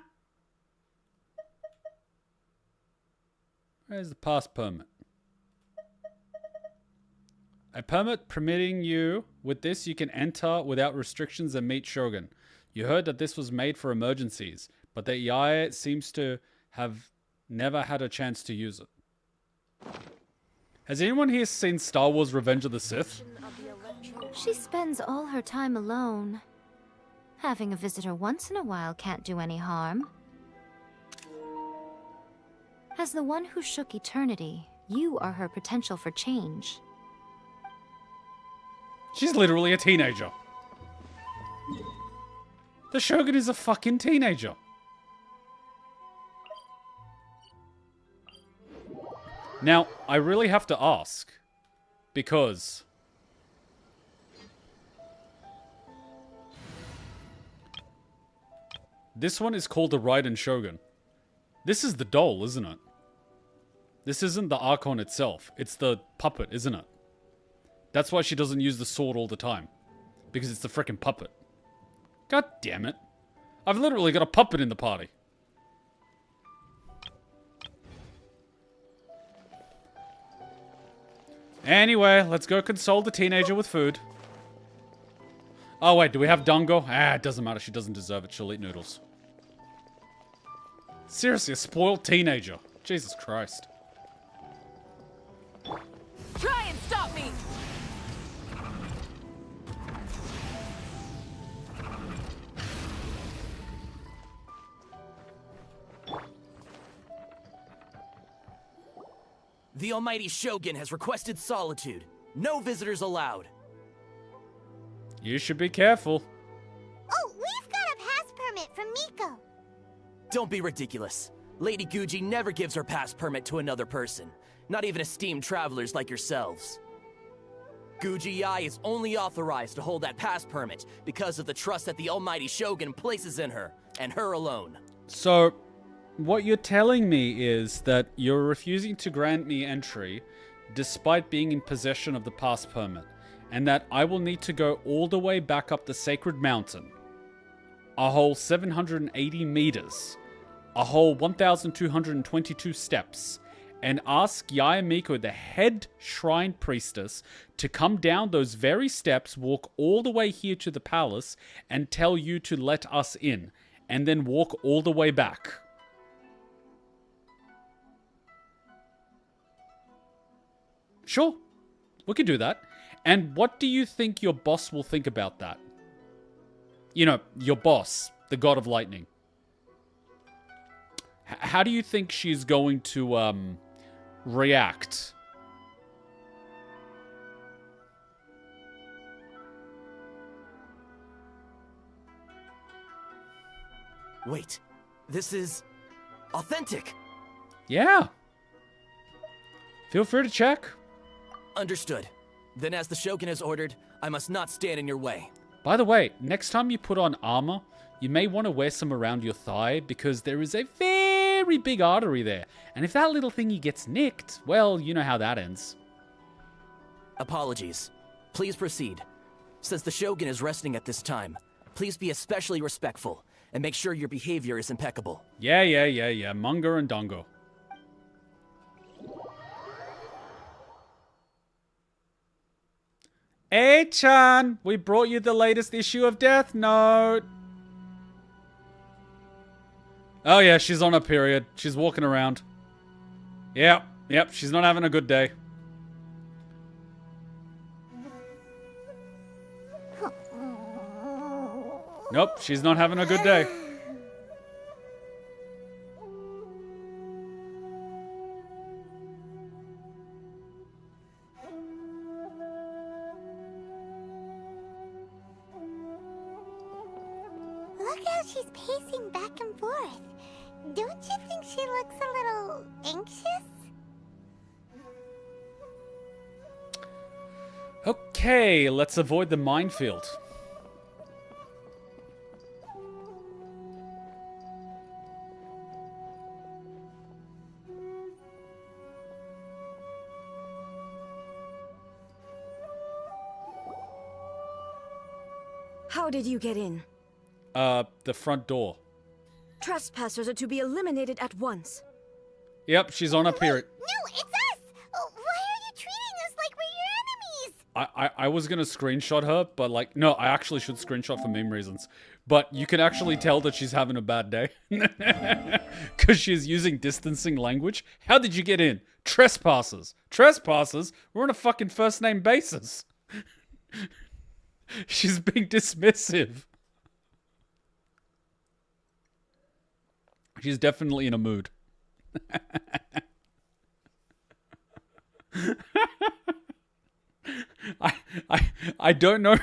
Where's the pass permit? A permit permitting you, with this you can enter without restrictions and meet Shogun. You heard that this was made for emergencies, but the AI seems to have never had a chance to use it. Has anyone here seen Star Wars Revenge of the Sith? She spends all her time alone. Having a visitor once in a while can't do any harm. As the one who shook eternity, you are her potential for change. She's literally a teenager. The Shogun is a fucking teenager. Now, I really have to ask, because this one is called the Raiden Shogun. This is the doll, isn't it? This isn't the Archon itself. It's the puppet, isn't it? That's why she doesn't use the sword all the time. Because it's the frickin' puppet. God damn it. I've literally got a puppet in the party. Anyway, let's go console the teenager with food. Oh wait, do we have Dango? Ah, it doesn't matter. She doesn't deserve it. She'll eat noodles. Seriously, a spoiled teenager. Jesus Christ. Try and stop me! The Almighty Shogun has requested solitude. No visitors allowed. You should be careful. Oh, we've got a pass permit from Miko. Don't be ridiculous. Lady Guji never gives her pass permit to another person. Not even esteemed travelers like yourselves. Guji Ai is only authorized to hold that pass permit because of the trust that the Almighty Shogun places in her, and her alone. So, what you're telling me is that you're refusing to grant me entry despite being in possession of the pass permit, and that I will need to go all the way back up the sacred mountain, a whole 780 meters, a whole 1,222 steps, and ask Yayamiko, the head shrine priestess, to come down those very steps, walk all the way here to the palace, and tell you to let us in, and then walk all the way back. Sure, we can do that. And what do you think your boss will think about that? You know, your boss, the god of lightning. How do you think she's going to react? Wait, this is authentic. Yeah. Feel free to check. Understood. Then as the Shogun has ordered, I must not stand in your way. By the way, next time you put on armor, you may want to wear some around your thigh because there is a very big artery there. And if that little thingy gets nicked, well, you know how that ends. Apologies. Please proceed. Since the Shogun is resting at this time, please be especially respectful and make sure your behavior is impeccable. Yeah. Munger and Dongo. Hey-chan, we brought you the latest issue of Death Note. Oh yeah, she's on her period. She's walking around. Yep, Yep, she's not having a good day. Nope, she's not having a good day. Look how she's pacing back and forth. Don't you think she looks a little anxious? Okay, let's avoid the minefield. How did you get in? The front door. Trespassers are to be eliminated at once. Yep, she's on a period. No, it's us! Oh, why are you treating us like we're your enemies? I was gonna screenshot her, but like, no, I actually should screenshot for meme reasons. But you can actually tell that she's having a bad day. Because she's using distancing language. How did you get in? Trespassers. Trespassers? We're on a fucking first name basis. She's being dismissive. She's definitely in a mood. I don't know.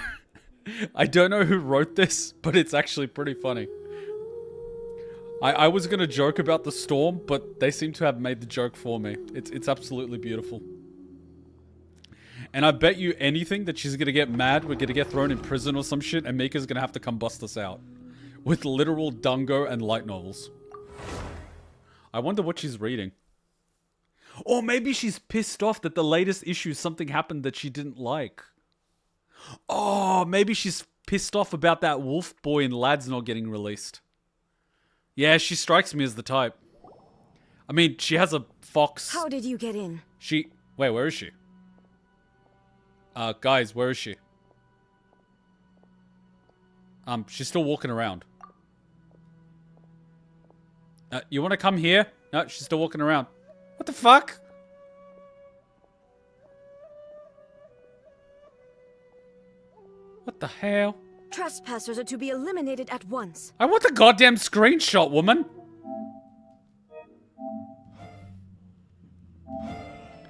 I don't know who wrote this, but it's actually pretty funny. I was gonna joke about the storm, but they seem to have made the joke for me. It's absolutely beautiful. And I bet you anything that she's gonna get mad, we're gonna get thrown in prison or some shit, and Mika's gonna have to come bust us out. With literal dungo and light novels. I wonder what she's reading. Or maybe she's pissed off that the latest issue something happened that she didn't like. Oh, maybe she's pissed off about that wolf boy in Lads not getting released. Yeah, she strikes me as the type. I mean, she has a fox. How did you get in? Wait, where is she? Guys, where is she? She's still walking around. You want to come here? No, she's still walking around. What the fuck? What the hell? Trespassers are to be eliminated at once. I want the goddamn screenshot, woman.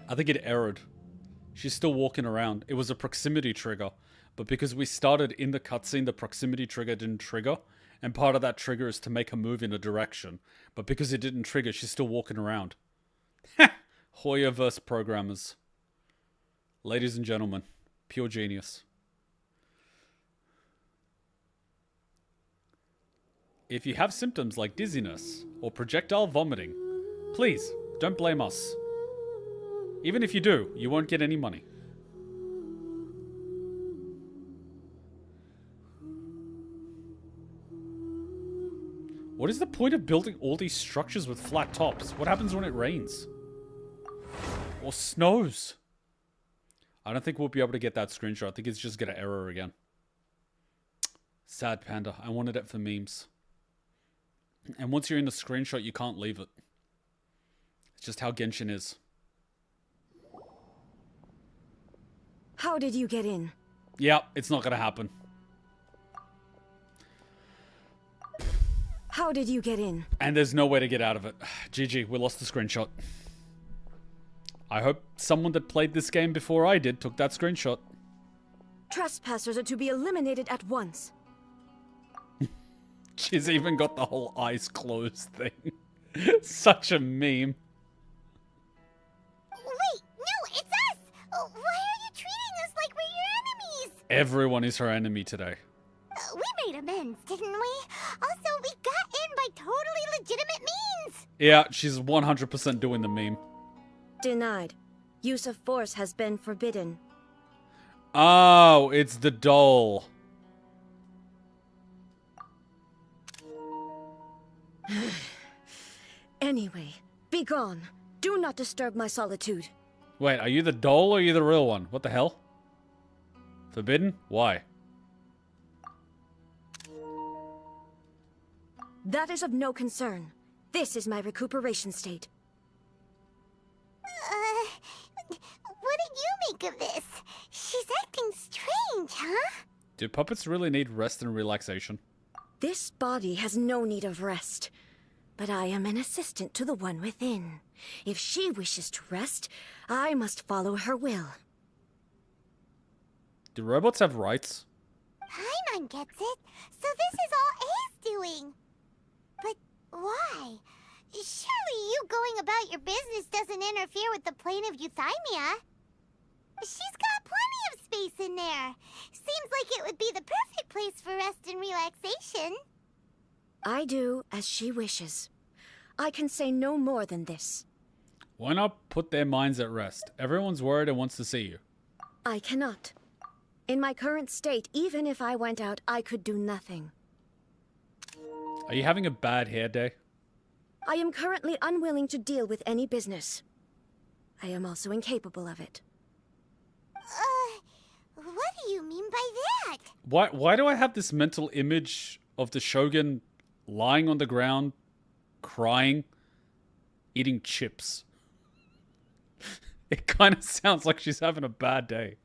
I think it errored. She's still walking around. It was a proximity trigger. But because we started in the cutscene, the proximity trigger didn't trigger. And part of that trigger is to make her move in a direction. But because it didn't trigger, she's still walking around. Hoya-verse programmers. Ladies and gentlemen, pure genius. If you have symptoms like dizziness or projectile vomiting, please don't blame us. Even if you do, you won't get any money. What is the point of building all these structures with flat tops? What happens when it rains? Or snows? I don't think we'll be able to get that screenshot. I think it's just gonna error again. Sad panda. I wanted it for memes. And once you're in the screenshot, you can't leave it. It's just how Genshin is. How did you get in? Yeah, it's not gonna happen. How did you get in? And there's no way to get out of it. GG, we lost the screenshot. I hope someone that played this game before I did took that screenshot. Trespassers are to be eliminated at once. She's even got the whole eyes closed thing. Such a meme. Wait, no, it's us! Oh, why are you treating us like we're your enemies? Everyone is her enemy today. We made amends, didn't we? Also, we got in by totally legitimate means! Yeah, she's 100% doing the meme. Denied. Use of force has been forbidden. Oh, it's the doll. Anyway, be gone. Do not disturb my solitude. Wait, are you the doll or are you the real one? What the hell? Forbidden? Why? That is of no concern. This is my recuperation state. What do you make of this? She's acting strange, huh? Do puppets really need rest and relaxation? This body has no need of rest. But I am an assistant to the one within. If she wishes to rest, I must follow her will. Do robots have rights? Paimon gets it. So this is all A's doing. But why? Surely you going about your business doesn't interfere with the plane of euthymia. She's got plenty of space in there. Seems like it would be the perfect place for rest and relaxation. I do as she wishes. I can say no more than this. Why not put their minds at rest? Everyone's worried and wants to see you. I cannot. In my current state, even if I went out, I could do nothing. Are you having a bad hair day? I am currently unwilling to deal with any business. I am also incapable of it. What do you mean by that? Why do I have this mental image of the Shogun lying on the ground, crying, eating chips? It kind of sounds like she's having a bad day.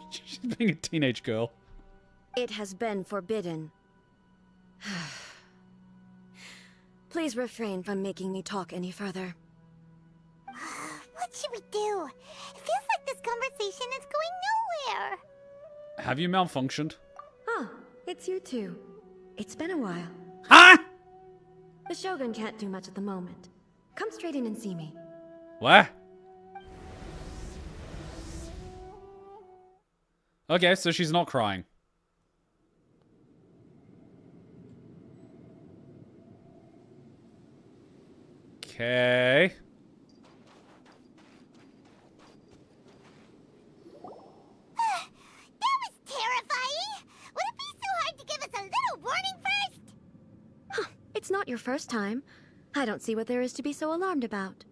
She's being a teenage girl. It has been forbidden. Please refrain from making me talk any further. What should we do? It feels like this conversation is going nowhere. Have you malfunctioned? Oh, it's you two. It's been a while. Huh? The Shogun can't do much at the moment. Come straight in and see me. What? Okay, so she's not crying. Okay. That was terrifying! Would it be so hard to give us a little warning first? Huh, it's not your first time. I don't see what there is to be so alarmed about.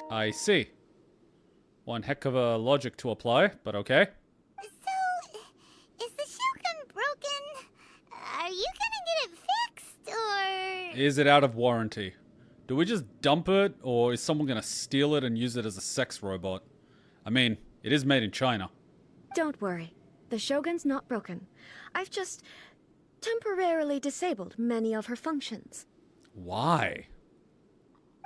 I see. One heck of a logic to apply, but okay. So, is the Shogun broken? Are you gonna get it fixed, or...? Is it out of warranty? Do we just dump it, or is someone gonna steal it and use it as a sex robot? I mean, it is made in China. Don't worry. The Shogun's not broken. I've just temporarily disabled many of her functions. Why?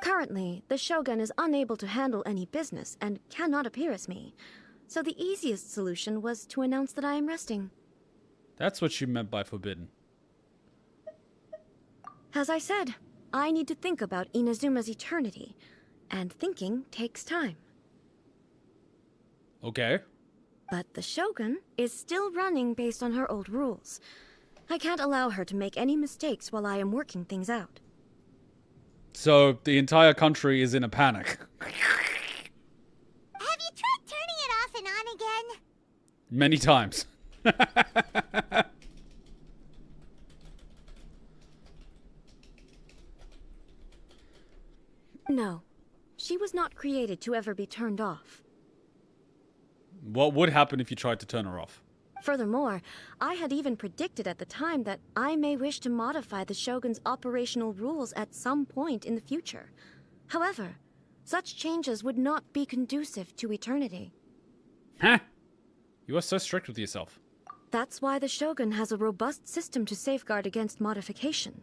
Currently, the Shogun is unable to handle any business and cannot appear as me. So the easiest solution was to announce that I am resting. That's what she meant by forbidden. As I said, I need to think about Inazuma's eternity, and thinking takes time. Okay. But the Shogun is still running based on her old rules. I can't allow her to make any mistakes while I am working things out. So, the entire country is in a panic. Have you tried turning it off and on again? Many times. No. She was not created to ever be turned off. What would happen if you tried to turn her off? Furthermore, I had even predicted at the time that I may wish to modify the Shogun's operational rules at some point in the future. However, such changes would not be conducive to eternity. Huh? You are so strict with yourself. That's why the Shogun has a robust system to safeguard against modification.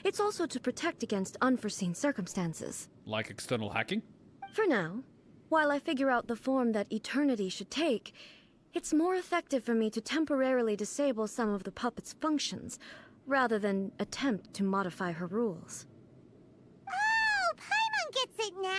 It's also to protect against unforeseen circumstances. Like external hacking? For now, while I figure out the form that eternity should take, it's more effective for me to temporarily disable some of the puppet's functions, rather than attempt to modify her rules. Oh, Paimon gets it now!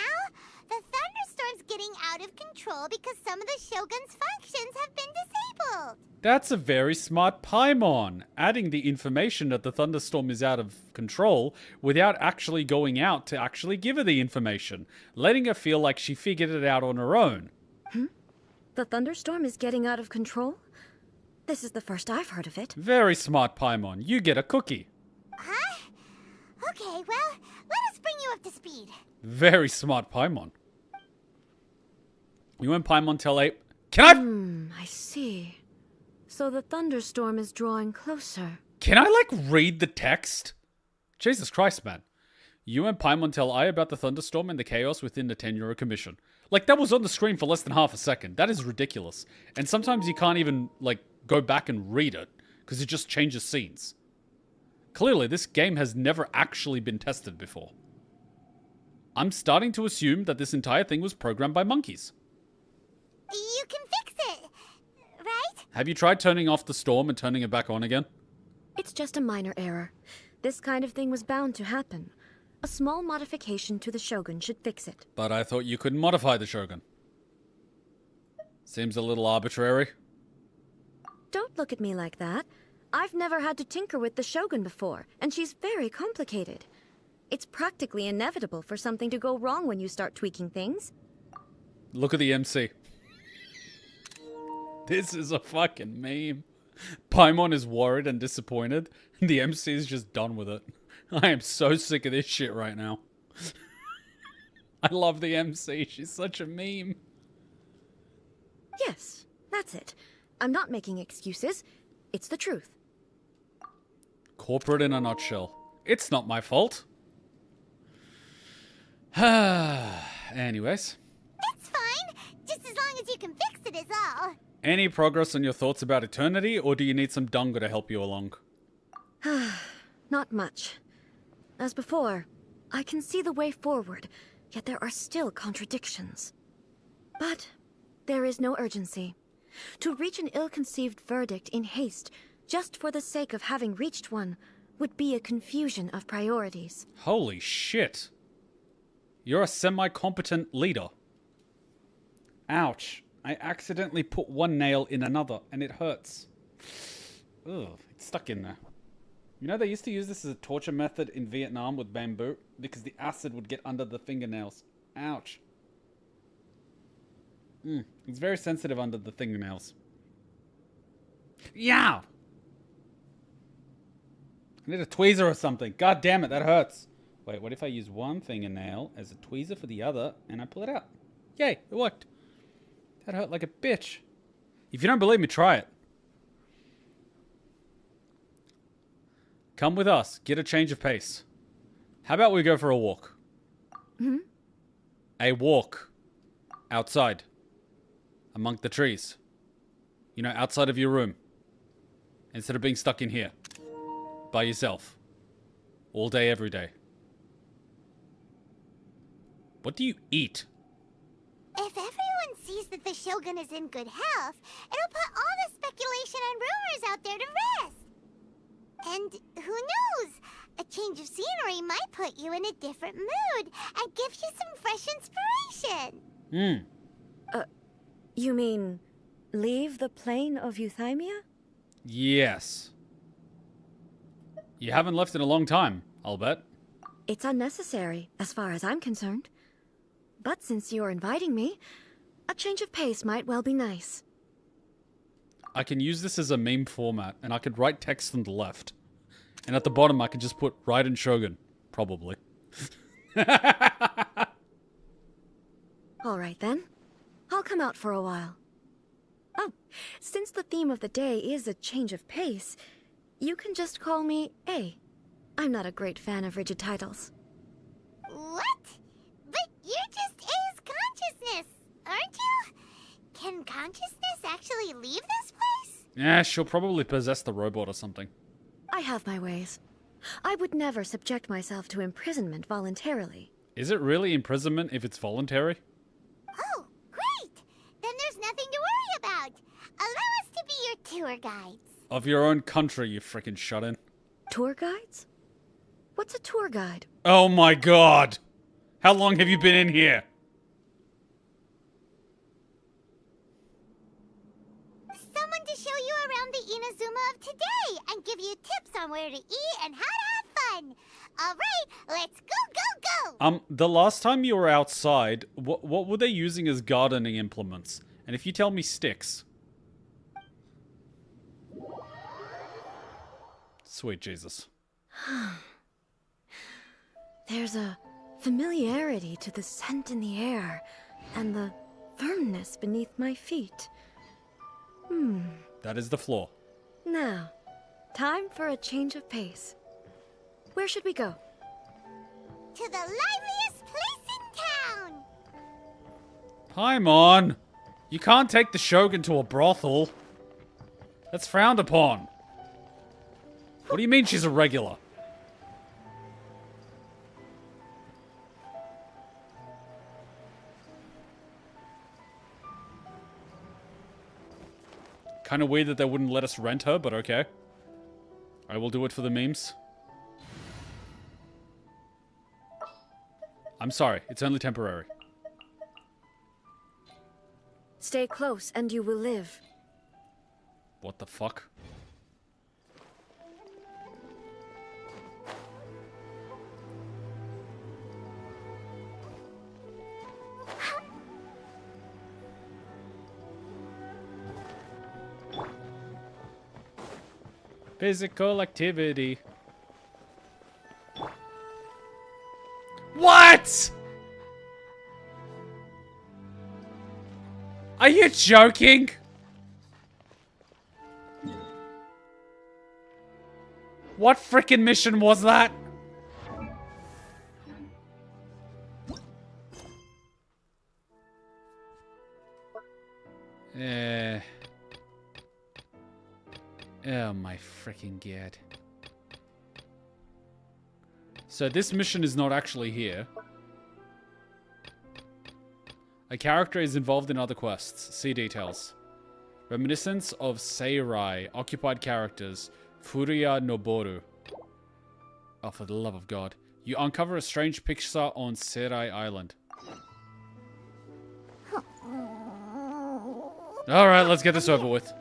The thunderstorm's getting out of control because some of the Shogun's functions have been disabled! That's a very smart Paimon, adding the information that the thunderstorm is out of control without actually going out to actually give her the information, letting her feel like she figured it out on her own. The thunderstorm is getting out of control? This is the first I've heard of it. Very smart Paimon, you get a cookie. Huh? Okay, well, let us bring you up to speed. Very smart Paimon. You and Paimon tell Ape, can I see. So the thunderstorm is drawing closer. I read the text? Jesus Christ, man. You and Paimon tell Ai about the thunderstorm and the chaos within the 10-euro commission. Like, that was on the screen for less than half a second. That is ridiculous. And sometimes you can't even, like, go back and read it, because it just changes scenes. Clearly, this game has never actually been tested before. I'm starting to assume that this entire thing was programmed by monkeys. You can fix it, right? Have you tried turning off the storm and turning it back on again? It's just a minor error. This kind of thing was bound to happen. A small modification to the Shogun should fix it. But I thought you couldn't modify the Shogun. Seems a little arbitrary. Don't look at me like that. I've never had to tinker with the Shogun before, and she's very complicated. It's practically inevitable for something to go wrong when you start tweaking things. Look at the MC. This is a fucking meme. Paimon is worried and disappointed, and the MC is just done with it. I am so sick of this shit right now. I love the MC. She's such a meme. Yes, that's it. I'm not making excuses. It's the truth. Corporate in a nutshell. It's not my fault. Anyways. It's fine. Just as long as you can fix it is all. Any progress on your thoughts about eternity, or do you need some donga to help you along? Not much. As before, I can see the way forward, yet there are still contradictions. But there is no urgency. To reach an ill-conceived verdict in haste, just for the sake of having reached one, would be a confusion of priorities. Holy shit. You're a semi-competent leader. Ouch. I accidentally put one nail in another, and it hurts. Ugh, it's stuck in there. You know, they used to use this as a torture method in Vietnam with bamboo, because the acid would get under the fingernails. Ouch. It's very sensitive under the fingernails. Yow! I need a tweezer or something. God damn it, that hurts. Wait, what if I use one fingernail as a tweezer for the other, and I pull it out? Yay, it worked. That hurt like a bitch. If you don't believe me, try it. Come with us. Get a change of pace. How about we go for a walk? A walk. Outside. Among the trees. You know, outside of your room. Instead of being stuck in here. By yourself. All day, every day. What do you eat? If everyone sees that the Shogun is in good health, it'll put all the speculation and rumors out there to rest. And who knows? A change of scenery might put you in a different mood and give you some fresh inspiration. You mean leave the plane of Euthymia? Yes. You haven't left in a long time, I'll bet. It's unnecessary, as far as I'm concerned. But since you're inviting me, a change of pace might well be nice. I can use this as a meme format, and I could write text on the left. And at the bottom, I could just put Raiden Shogun. Probably. All right, then. I'll come out for a while. Oh, since the theme of the day is a change of pace, you can just call me A. I'm not a great fan of rigid titles. What? But you're just A's consciousness, aren't you? Can consciousness actually leave this place? Yeah, she'll probably possess the robot or something. I have my ways. I would never subject myself to imprisonment voluntarily. Is it really imprisonment if it's voluntary? Oh, great! Then there's nothing to worry about. Allow us to be your tour guides. Of your own country, you frickin' shut-in. Tour guides? What's a tour guide? Oh my god! How long have you been in here? Someone to show you around the Inazuma of today and give you tips on where to eat and how to have fun. All right, let's go. The last time you were outside, what were they using as gardening implements? And if you tell me sticks. Sweet Jesus. There's a familiarity to the scent in the air and the firmness beneath my feet. That is the floor. Now, time for a change of pace. Where should we go? To the liveliest place in town! Paimon! You can't take the Shogun to a brothel. That's frowned upon. What do you mean she's a regular? Kind of weird that they wouldn't let us rent her, but okay. I will do it for the memes. I'm sorry, it's only temporary. Stay close and you will live. What the fuck? Physical activity. What? Are you joking? What frickin' mission was that? Oh my freaking god. So this mission is not actually here. A character is involved in other quests. See details. Reminiscence of Seirai. Occupied characters. Furuya Noboru. Oh, for the love of God. You uncover a strange picture on Seirai Island. Alright, let's get this over with.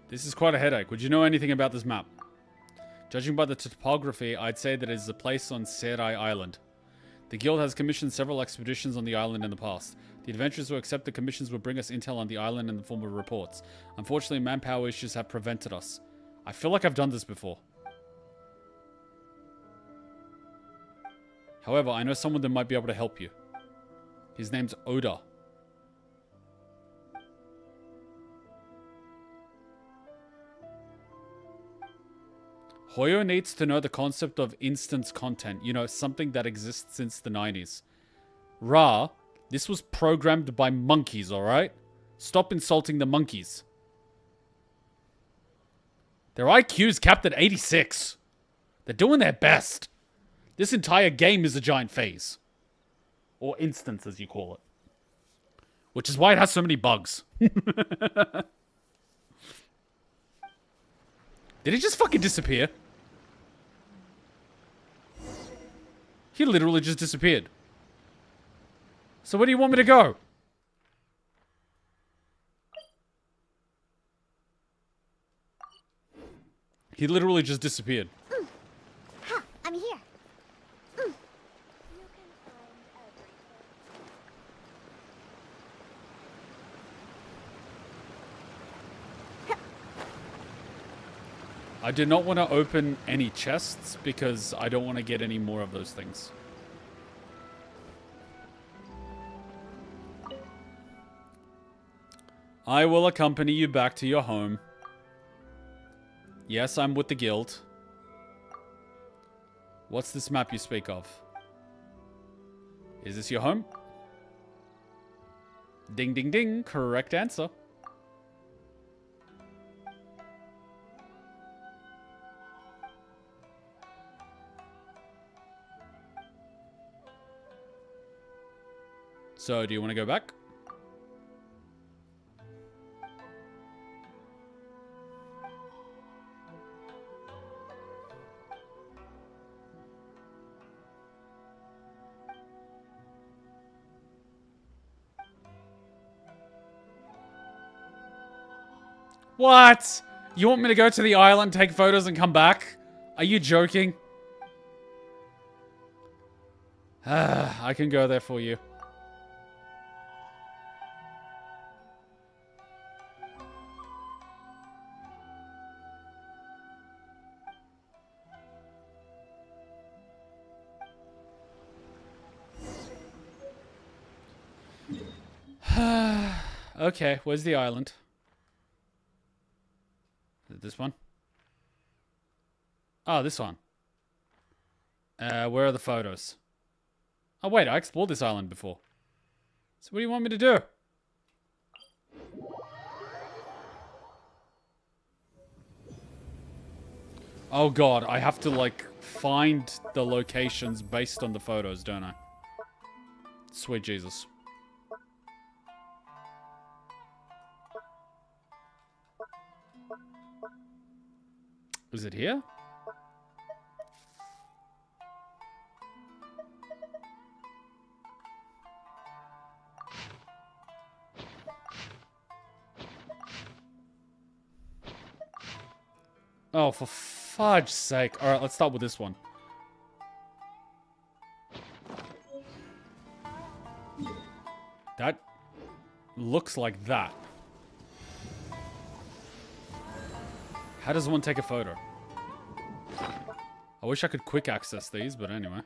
This is quite a headache. Would you know anything about this map? Judging by the topography, I'd say that it is a place on Seirai Island. The guild has commissioned several expeditions on the island in the past. The adventurers who accept the commissions will bring us intel on the island in the form of reports. Unfortunately, manpower issues have prevented us. I feel like I've done this before. However, I know someone that might be able to help you. His name's Oda. Hoyo needs to know the concept of instance content. You know, something that exists since the 90s. Ra, this was programmed by monkeys, alright? Stop insulting the monkeys. Their IQ's capped at 86. They're doing their best. This entire game is a giant phase. Or instance, as you call it. Which is why it has so many bugs. Did he just fucking disappear? He literally just disappeared. So where do you want me to go? He literally just disappeared. Ha! I'm here. I do not want to open any chests because I don't want to get any more of those things. I will accompany you back to your home. Yes, I'm with the guild. What's this map you speak of? Is this your home? Ding, ding, ding. Correct answer. So, do you want to go back? What? You want me to go to the island, take photos, and come back? Are you joking? I can go there for you. Okay, where's the island? Is it this one? Oh, this one. Where are the photos? Oh, wait, I explored this island before. So what do you want me to do? Oh god, I have to, like, find the locations based on the photos, don't I? Sweet Jesus. Is it here? Oh, for fudge's sake. Alright, let's start with this one. That looks like that. How does one take a photo? I wish I could quick access these, but anyway.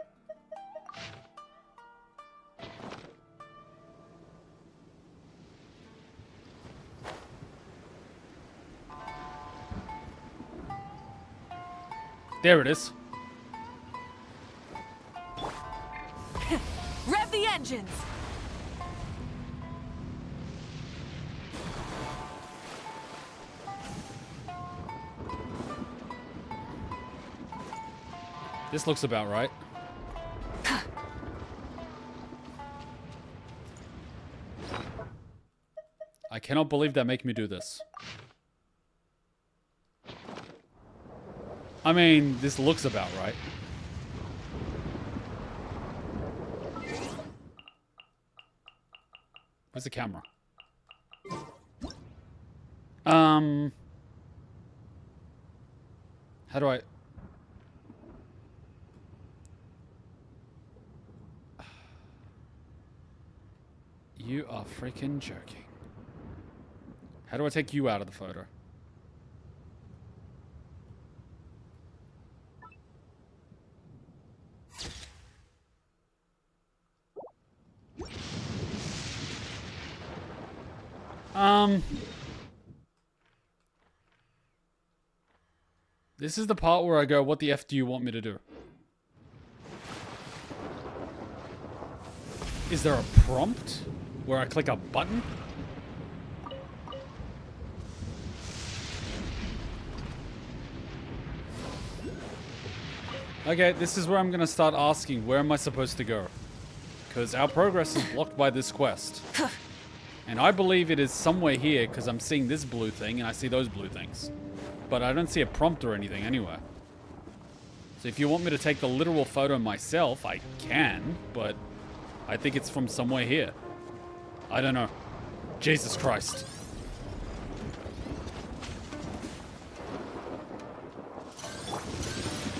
There it is. Rev the engines! This looks about right. I cannot believe they make me do this. I mean, this looks about right. Where's the camera? How do I... You are freaking joking. How do I take you out of the photo? This is the part where I go, what the F do you want me to do? Is there a prompt where I click a button? Okay, this is where I'm gonna start asking, where am I supposed to go? Because our progress is blocked by this quest. And I believe it is somewhere here, because I'm seeing this blue thing, and I see those blue things. But I don't see a prompt or anything anywhere. So if you want me to take the literal photo myself, I can, but I think it's from somewhere here. I don't know. Jesus Christ.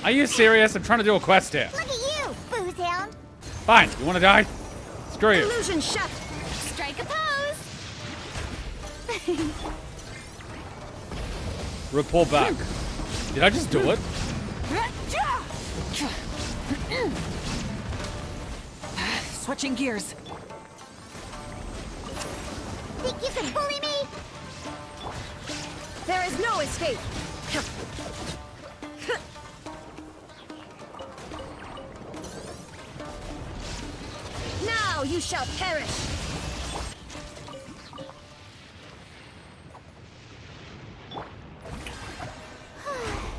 Are you serious? I'm trying to do a quest here. Look at you, boozehound. Fine. You want to die? Screw you. Illusion shut! Strike a pose. Report back. Did I just do it? Switching gears. Think you can bully me? There is no escape! Now you shall perish!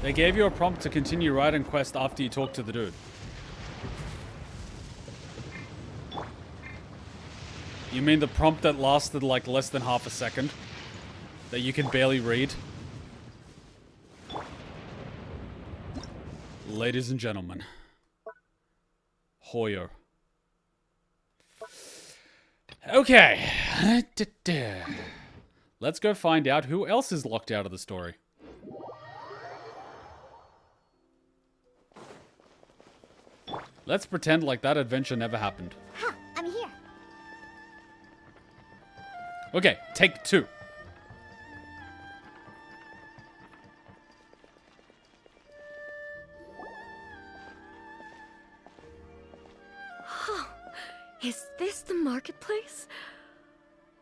They gave you a prompt to continue Raiden quest after you talk to the dude. You mean the prompt that lasted like less than half a second? That you can barely read? Ladies and gentlemen. Hoyer. Okay. Let's go find out who else is locked out of the story. Let's pretend like that adventure never happened. Huh, I'm here. Okay, take 2. Is this the marketplace?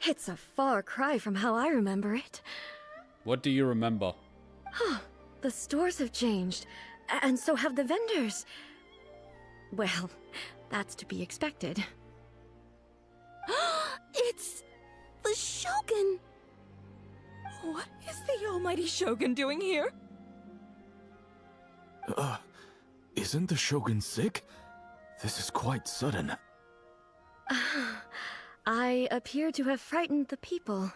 It's a far cry from how I remember it. What do you remember? The stores have changed, and so have the vendors. Well, that's to be expected. It's the Shogun! What is the almighty Shogun doing here? Isn't the Shogun sick? This is quite sudden. I appear to have frightened the people.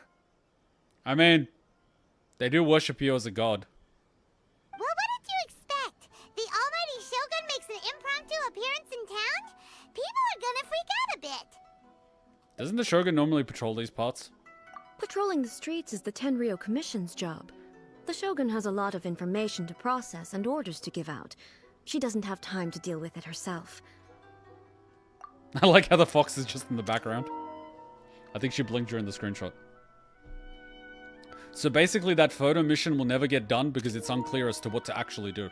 I mean, they do worship you as a god. Well, what did you expect? The almighty Shogun makes an impromptu appearance in town? People are gonna freak out a bit. Doesn't the Shogun normally patrol these parts? Patrolling the streets is the Tenryou Commission's job. The Shogun has a lot of information to process and orders to give out. She doesn't have time to deal with it herself. I like how the fox is just in the background. I think she blinked during the screenshot. So basically that photo mission will never get done because it's unclear as to what to actually do.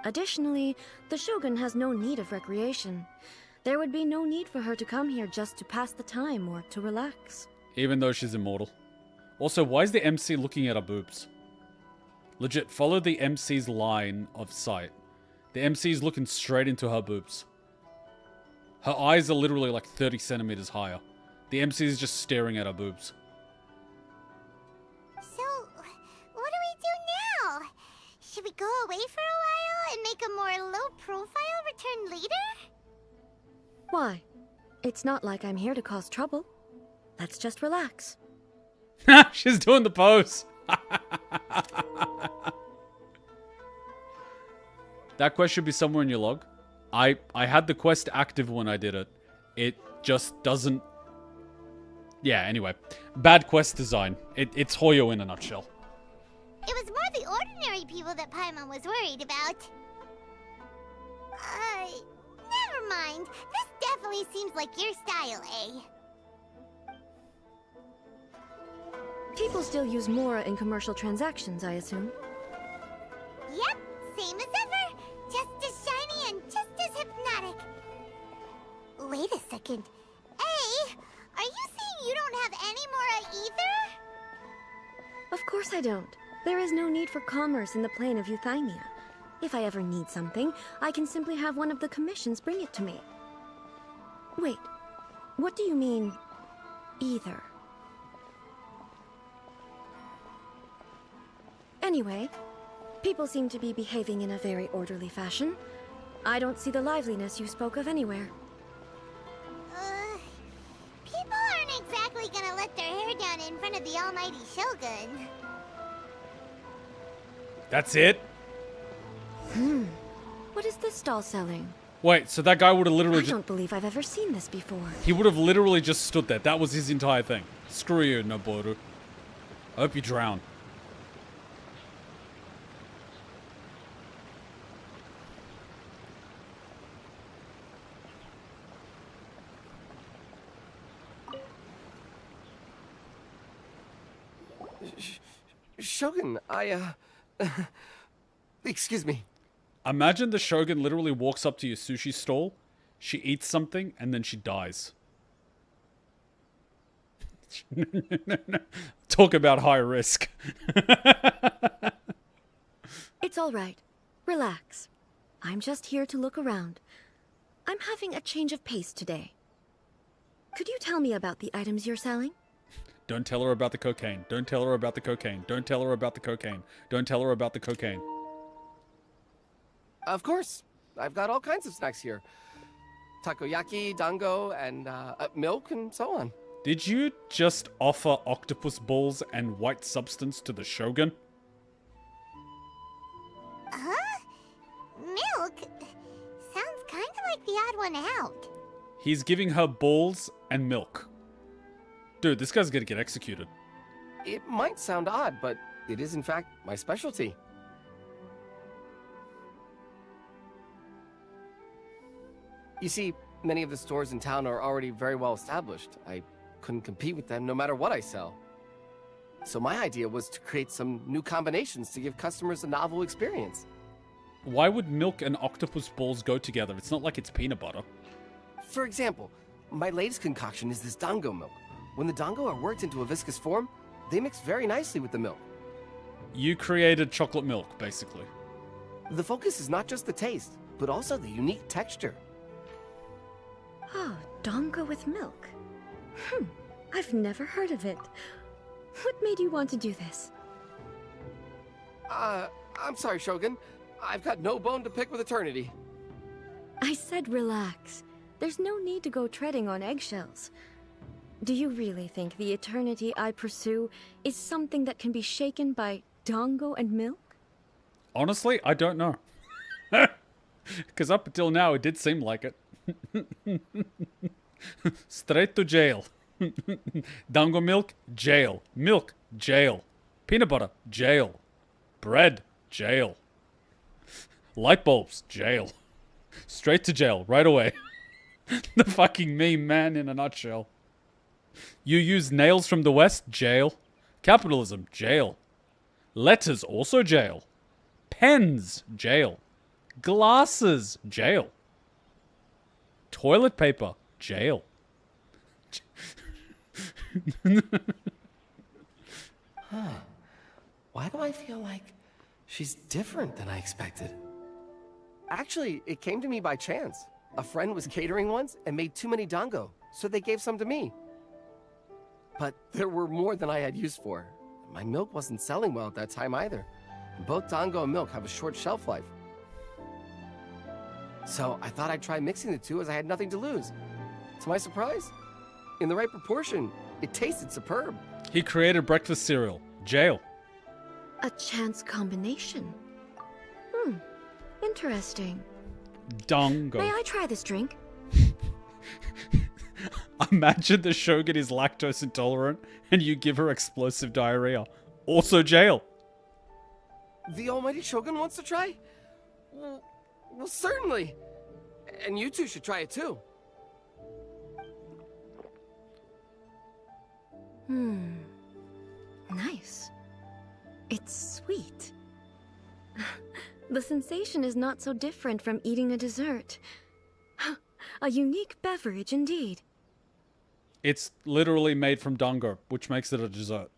Additionally, the Shogun has no need of recreation. There would be no need for her to come here just to pass the time or to relax. Even though she's immortal. Also, why is the MC looking at her boobs? Legit, follow the MC's line of sight. The MC's looking straight into her boobs. Her eyes are literally like 30 centimeters higher. The MC is just staring at her boobs. So, what do we do now? Should we go away for a while and make a more low-profile return later? Why? It's not like I'm here to cause trouble. Let's just relax. She's doing the pose. That quest should be somewhere in your log. I had the quest active when I did it. It just doesn't... Yeah, anyway. Bad quest design. It's Hoyo in a nutshell. It was more the ordinary people that Paimon was worried about. Never mind. This definitely seems like your style, eh? People still use Mora in commercial transactions, I assume. Yep, same as ever. Just as shiny and just as hypnotic. Wait a second. Hey, are you saying you don't have any Mora either? Of course I don't. There is no need for commerce in the plane of Euthymia. If I ever need something, I can simply have one of the commissions bring it to me. Wait, what do you mean, either? Anyway, people seem to be behaving in a very orderly fashion. I don't see the liveliness you spoke of anywhere. People aren't exactly gonna let their hair down in front of the almighty Shogun. That's it? What is this stall selling? Wait, so that guy would have literally I don't believe I've ever seen this before. He would have literally just stood there. That was his entire thing. Screw you, Noboru. I hope you drown. Shogun, excuse me. Imagine the Shogun literally walks up to your sushi stall, she eats something, and then she dies. Talk about high risk. It's all right. Relax. I'm just here to look around. I'm having a change of pace today. Could you tell me about the items you're selling? Don't tell her about the cocaine. Don't tell her about the cocaine. Don't tell her about the cocaine. Don't tell her about the cocaine. Of course. I've got all kinds of snacks here. Takoyaki, dango, and milk, and so on. Did you just offer octopus balls and white substance to the Shogun? Huh? Milk? Sounds kind of like the odd one out. He's giving her balls and milk. Dude, this guy's gonna get executed. It might sound odd, but it is in fact my specialty. You see, many of the stores in town are already very well established. I couldn't compete with them no matter what I sell. So my idea was to create some new combinations to give customers a novel experience. Why would milk and octopus balls go together? It's not like it's peanut butter. For example, my latest concoction is this dango milk. When the dango are worked into a viscous form, they mix very nicely with the milk. You created chocolate milk, basically. The focus is not just the taste, but also the unique texture. Oh, dango with milk. I've never heard of it. What made you want to do this? I'm sorry, Shogun. I've got no bone to pick with eternity. I said relax. There's no need to go treading on eggshells. Do you really think the eternity I pursue is something that can be shaken by dango and milk? Honestly, I don't know. Because up until now, it did seem like it. Straight to jail. Dango milk, jail. Milk, jail. Peanut butter, jail. Bread, jail. Light bulbs, jail. Straight to jail, right away. The fucking meme, man, in a nutshell. You use nails from the West, jail. Capitalism, jail. Letters, also jail. Pens, jail. Glasses, jail. Toilet paper, jail. Why do I feel like she's different than I expected? Actually, it came to me by chance. A friend was catering once and made too many dango, so they gave some to me. But there were more than I had use for. My milk wasn't selling well at that time either. And both dango and milk have a short shelf life. So I thought I'd try mixing the two as I had nothing to lose. To my surprise, in the right proportion, it tasted superb. He created breakfast cereal. Jail. A chance combination. Interesting. Dango. May I try this drink? Imagine the Shogun is lactose intolerant and you give her explosive diarrhea. Also jail. The almighty Shogun wants to try? Well, certainly. And you two should try it too. Nice. It's sweet. The sensation is not so different from eating a dessert. A unique beverage indeed. It's literally made from dango, which makes it a dessert.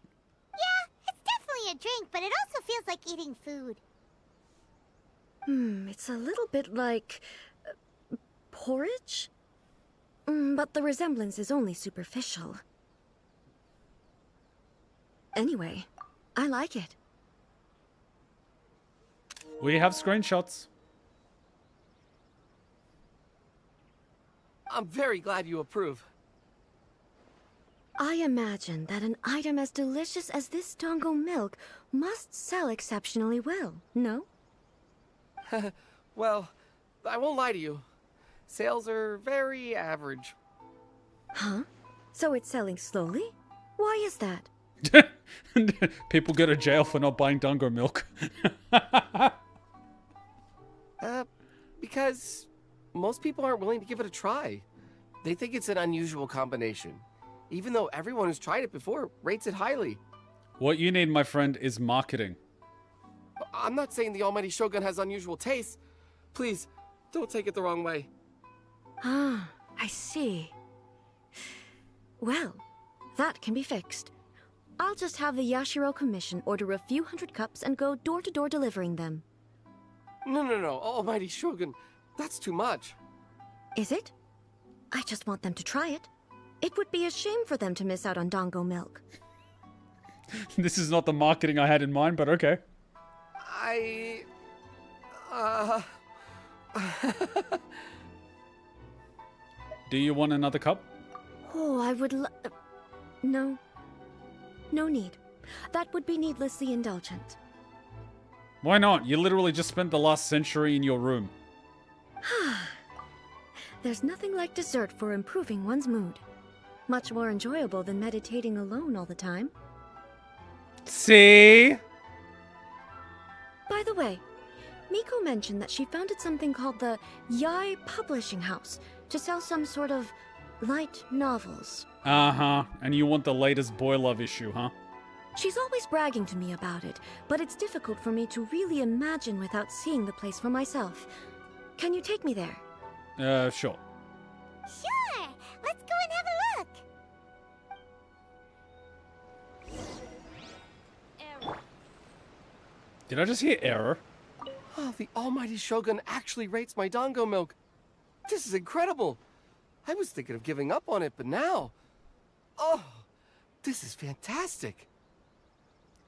Yeah, it's definitely a drink, but it also feels like eating food. It's a little bit like porridge? But the resemblance is only superficial. Anyway, I like it. We have screenshots. I'm very glad you approve. I imagine that an item as delicious as this dango milk must sell exceptionally well, no? Well, I won't lie to you. Sales are very average. Huh? So it's selling slowly? Why is that? People go to jail for not buying dango milk. Because most people aren't willing to give it a try. They think it's an unusual combination, even though everyone who's tried it before rates it highly. What you need, my friend, is marketing. I'm not saying the almighty Shogun has unusual tastes. Please, don't take it the wrong way. Ah, I see. Well, that can be fixed. I'll just have the Yashiro Commission order a few hundred cups and go door-to-door delivering them. No, almighty Shogun, that's too much. Is it? I just want them to try it. It would be a shame for them to miss out on dango milk. This is not the marketing I had in mind, but okay. Do you want another cup? Oh, I would No. No need. That would be needlessly indulgent. Why not? You literally just spent the last century in your room. There's nothing like dessert for improving one's mood. Much more enjoyable than meditating alone all the time. See? By the way, Miko mentioned that she founded something called the Yai Publishing House to sell some sort of light novels. Uh-huh. And you want the latest boy love issue, huh? She's always bragging to me about it, but it's difficult for me to really imagine without seeing the place for myself. Can you take me there? Sure. Sure! Let's go and have a look! Did I just hear error? Oh, the almighty Shogun actually rates my dango milk. This is incredible. I was thinking of giving up on it, but now... Oh, this is fantastic.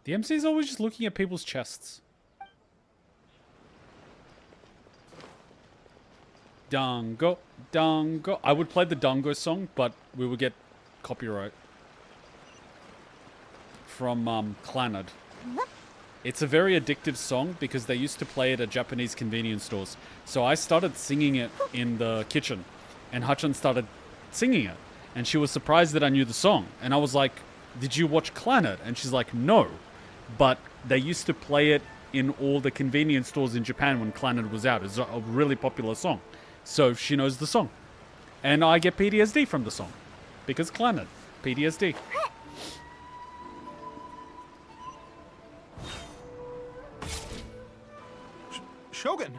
The MC is always just looking at people's chests. Dango, dango. I would play the dango song, but we would get copyright from Clannad. It's a very addictive song because they used to play it at Japanese convenience stores. So I started singing it in the kitchen, and Hachan started singing it, and she was surprised that I knew the song. And I was like, "Did you watch Clannad?" And she's like, "No, but they used to play it in all the convenience stores in Japan when Clannad was out. It's a really popular song." So she knows the song. And I get PTSD from the song. Because Clannad. PTSD. Shogun!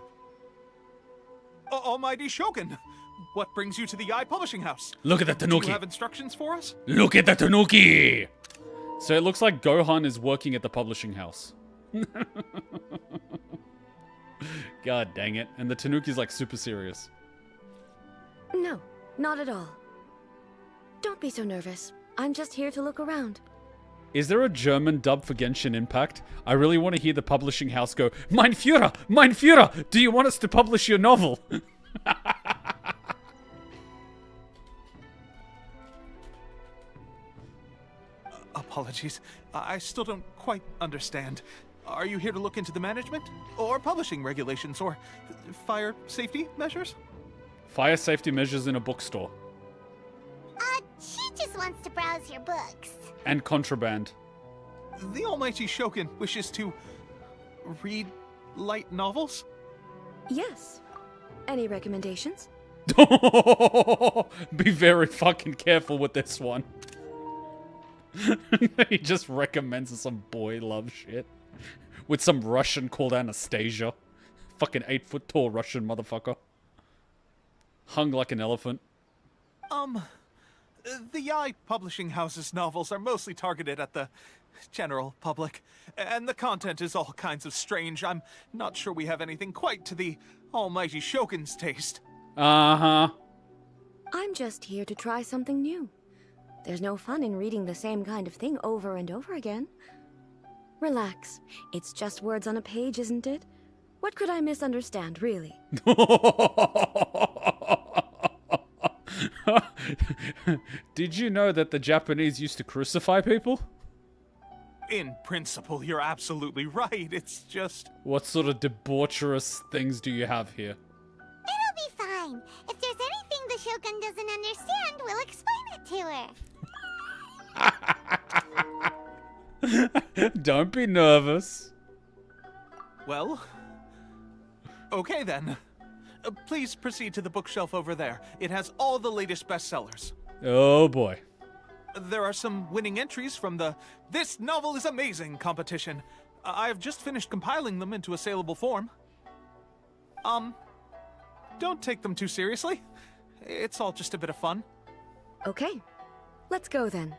Almighty Shogun! What brings you to the Publishing House? Look at the Do tanuki. you have instructions for us? Look at the tanuki! So it looks like Gohan is working at the publishing house. God dang it. And the tanuki's like super serious. No, not at all. Don't be so nervous. I'm just here to look around. Is there a German dub for Genshin Impact? I really want to hear the publishing house go, Mein Führer! Mein Führer! Do you want us to publish your novel? Apologies. I still don't quite understand. Are you here to look into the management? Or publishing regulations? Or fire safety measures? Fire safety measures in a bookstore. She just wants to browse your books. And contraband. The almighty Shogun wishes to read light novels? Yes. Any recommendations? Be very fucking careful with this one. He just recommends some boy love shit. With some Russian called Anastasia. Fucking 8-foot tall Russian motherfucker. Hung like an elephant. The Yaoi Publishing House's novels are mostly targeted at the general public, and the content is all kinds of strange. I'm not sure we have anything quite to the almighty Shogun's taste. Uh-huh. I'm just here to try something new. There's no fun in reading the same kind of thing over and over again. Relax. It's just words on a page, isn't it? What could I misunderstand, really? Did you know that the Japanese used to crucify people? In principle, you're absolutely right. It's just... What sort of debaucherous things do you have here? It'll be fine. If there's anything the Shogun doesn't understand, we'll explain it to her. Don't be nervous. Well... Okay then. Please proceed to the bookshelf over there. It has all the latest bestsellers. Oh boy. There are some winning entries from the This Novel is Amazing competition. I've just finished compiling them into a saleable form. Don't take them too seriously. It's all just a bit of fun. Okay, let's go then.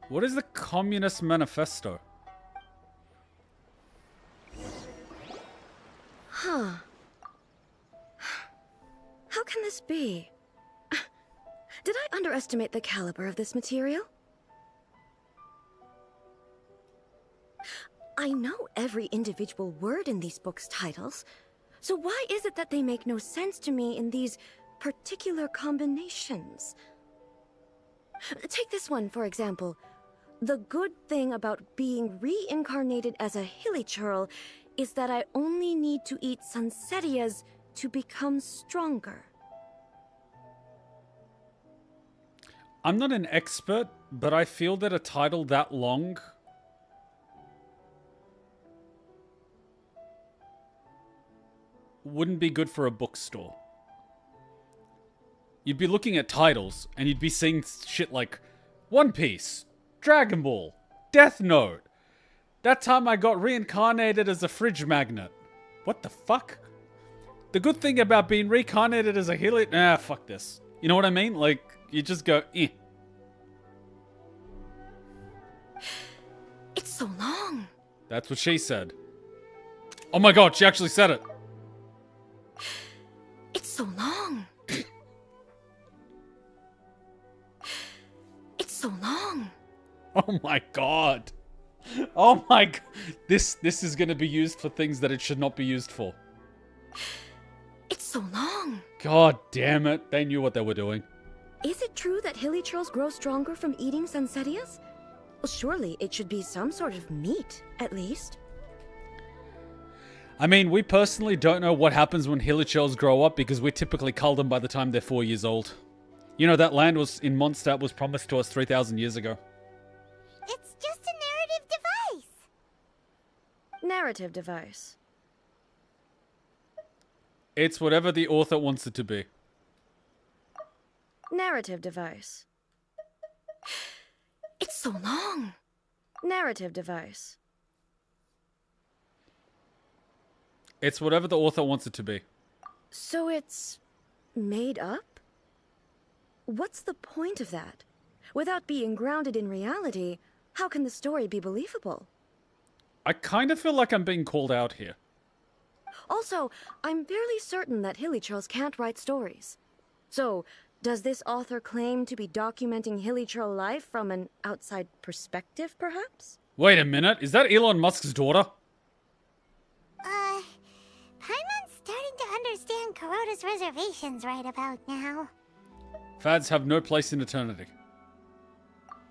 What is the Communist Manifesto? Huh. How can this be? Did I underestimate the caliber of this material? I know every individual word in these books' titles, so why is it that they make no sense to me in these particular combinations? Take this one, for example. The good thing about being reincarnated as a hilly churl is that I only need to eat Sansetias to become stronger. I'm not an expert, but I feel that a title that long wouldn't be good for a bookstore. You'd be looking at titles, and you'd be seeing shit like One Piece, Dragon Ball, Death Note. That time I got reincarnated as a fridge magnet. What the fuck? The good thing about being reincarnated as a hilly... Ah, fuck this. You know what I mean? Like, you just go, eh. It's so long. That's what she said. Oh my god, she actually said it. It's so long. It's so long. Oh my god. Oh my god. This is going to be used for things that it should not be used for. It's so long. God damn it. They knew what they were doing. Is it true that hilichurls grow stronger from eating Sansetias? Well, surely it should be some sort of meat, at least. I mean, we personally don't know what happens when hilichurls grow up because we typically cull them by the time they're 4 years old. You know, that land was in Mondstadt was promised to us 3,000 years ago. It's just a narrative device. Narrative device. It's whatever the author wants it to be. Narrative device. It's so long. Narrative device. It's whatever the author wants it to be. So it's made up? What's the point of that? Without being grounded in reality, how can the story be believable? I kind of feel like I'm being called out here. Also, I'm fairly certain that hilichurls can't write stories. So, does this author claim to be documenting hilichurl life from an outside perspective, perhaps? Wait a minute, is that Elon Musk's daughter? Paimon's starting to understand Kuroda's reservations right about now. Fads have no place in eternity.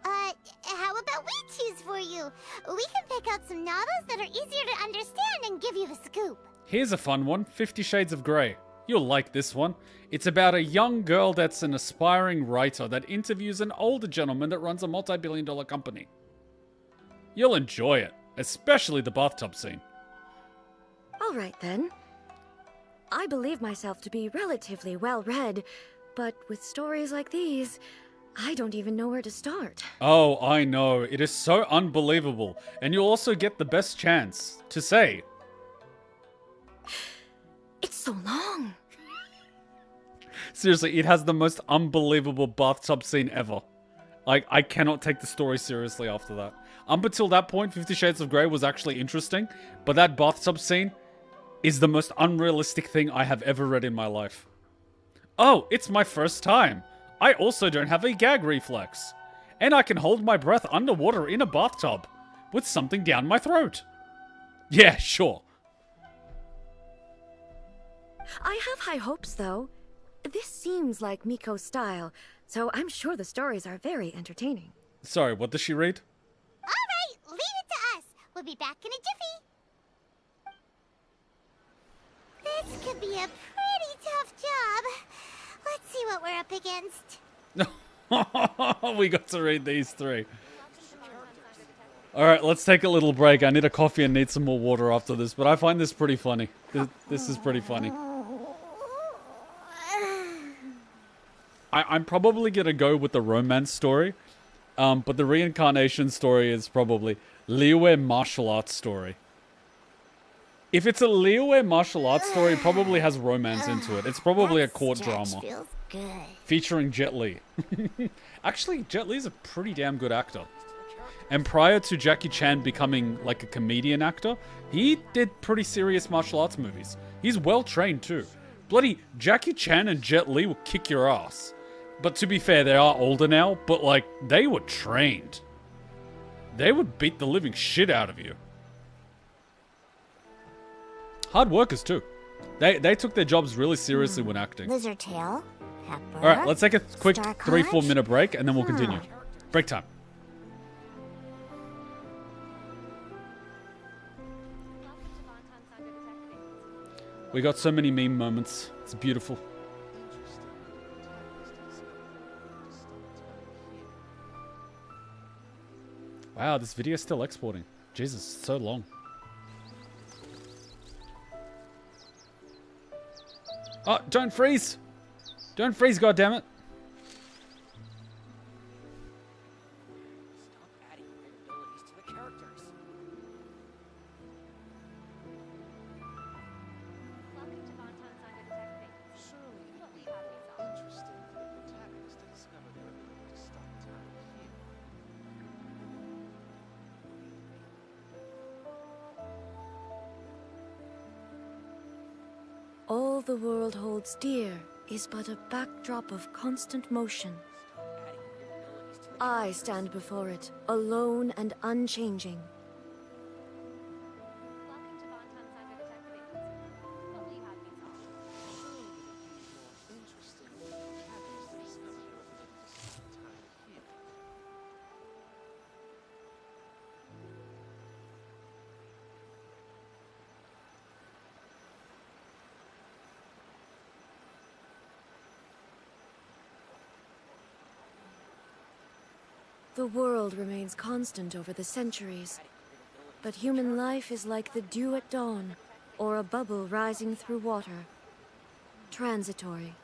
How about we choose for you? We can pick out some novels that are easier to understand and give you the scoop. Here's a fun one, 50 Shades of Grey. You'll like this one. It's about a young girl that's an aspiring writer that interviews an older gentleman that runs a multi-billion-dollar company. You'll enjoy it, especially the bathtub scene. All right, then. I believe myself to be relatively well-read, but with stories like these, I don't even know where to start. Oh, I know. It is so unbelievable. And you'll also get the best chance to say. It's so long. Seriously, it has the most unbelievable bathtub scene ever. Like, I cannot take the story seriously after that. Up until that point, 50 Shades of Grey was actually interesting, but that bathtub scene is the most unrealistic thing I have ever read in my life. Oh, it's my first time. I also don't have a gag reflex. And I can hold my breath underwater in a bathtub with something down my throat. Yeah, sure. I have high hopes, though. This seems like Miko's style, so I'm sure the stories are very entertaining. Sorry, what does she read? All right, leave it to us. We'll be back in a jiffy. This could be a pretty tough job. Let's see what we're up against. We got to read these three. Alright, let's take a little break. I need a coffee and need some more water after this, but I find this pretty funny. This is pretty funny. I'm probably going to go with the romance story, but the reincarnation story is probably Liyue martial arts story. If it's a Liyue martial arts story, it probably has romance into it. It's probably a court drama. Feels good. Featuring Jet Li. Actually, Jet Li's a pretty damn good actor. And prior to Jackie Chan becoming like a comedian actor, he did pretty serious martial arts movies. He's well trained too. Bloody Jackie Chan and Jet Li will kick your ass. But to be fair, they are older now, but like, they were trained. They would beat the living shit out of you. Hard workers too. They took their jobs really seriously when acting. Lizard tail, pepper. Alright, let's take a quick Star 3-4 conch? minute break and then we'll continue. Break time. We got so many meme moments. It's beautiful. Wow, this video is still exporting. Jesus, so long. Oh, don't freeze! Don't freeze, goddammit! the world holds dear is but a backdrop of constant motion. I stand before it, alone and unchanging. The world remains constant over the centuries, but human life is like the dew at dawn, or a bubble rising through water. Transitory.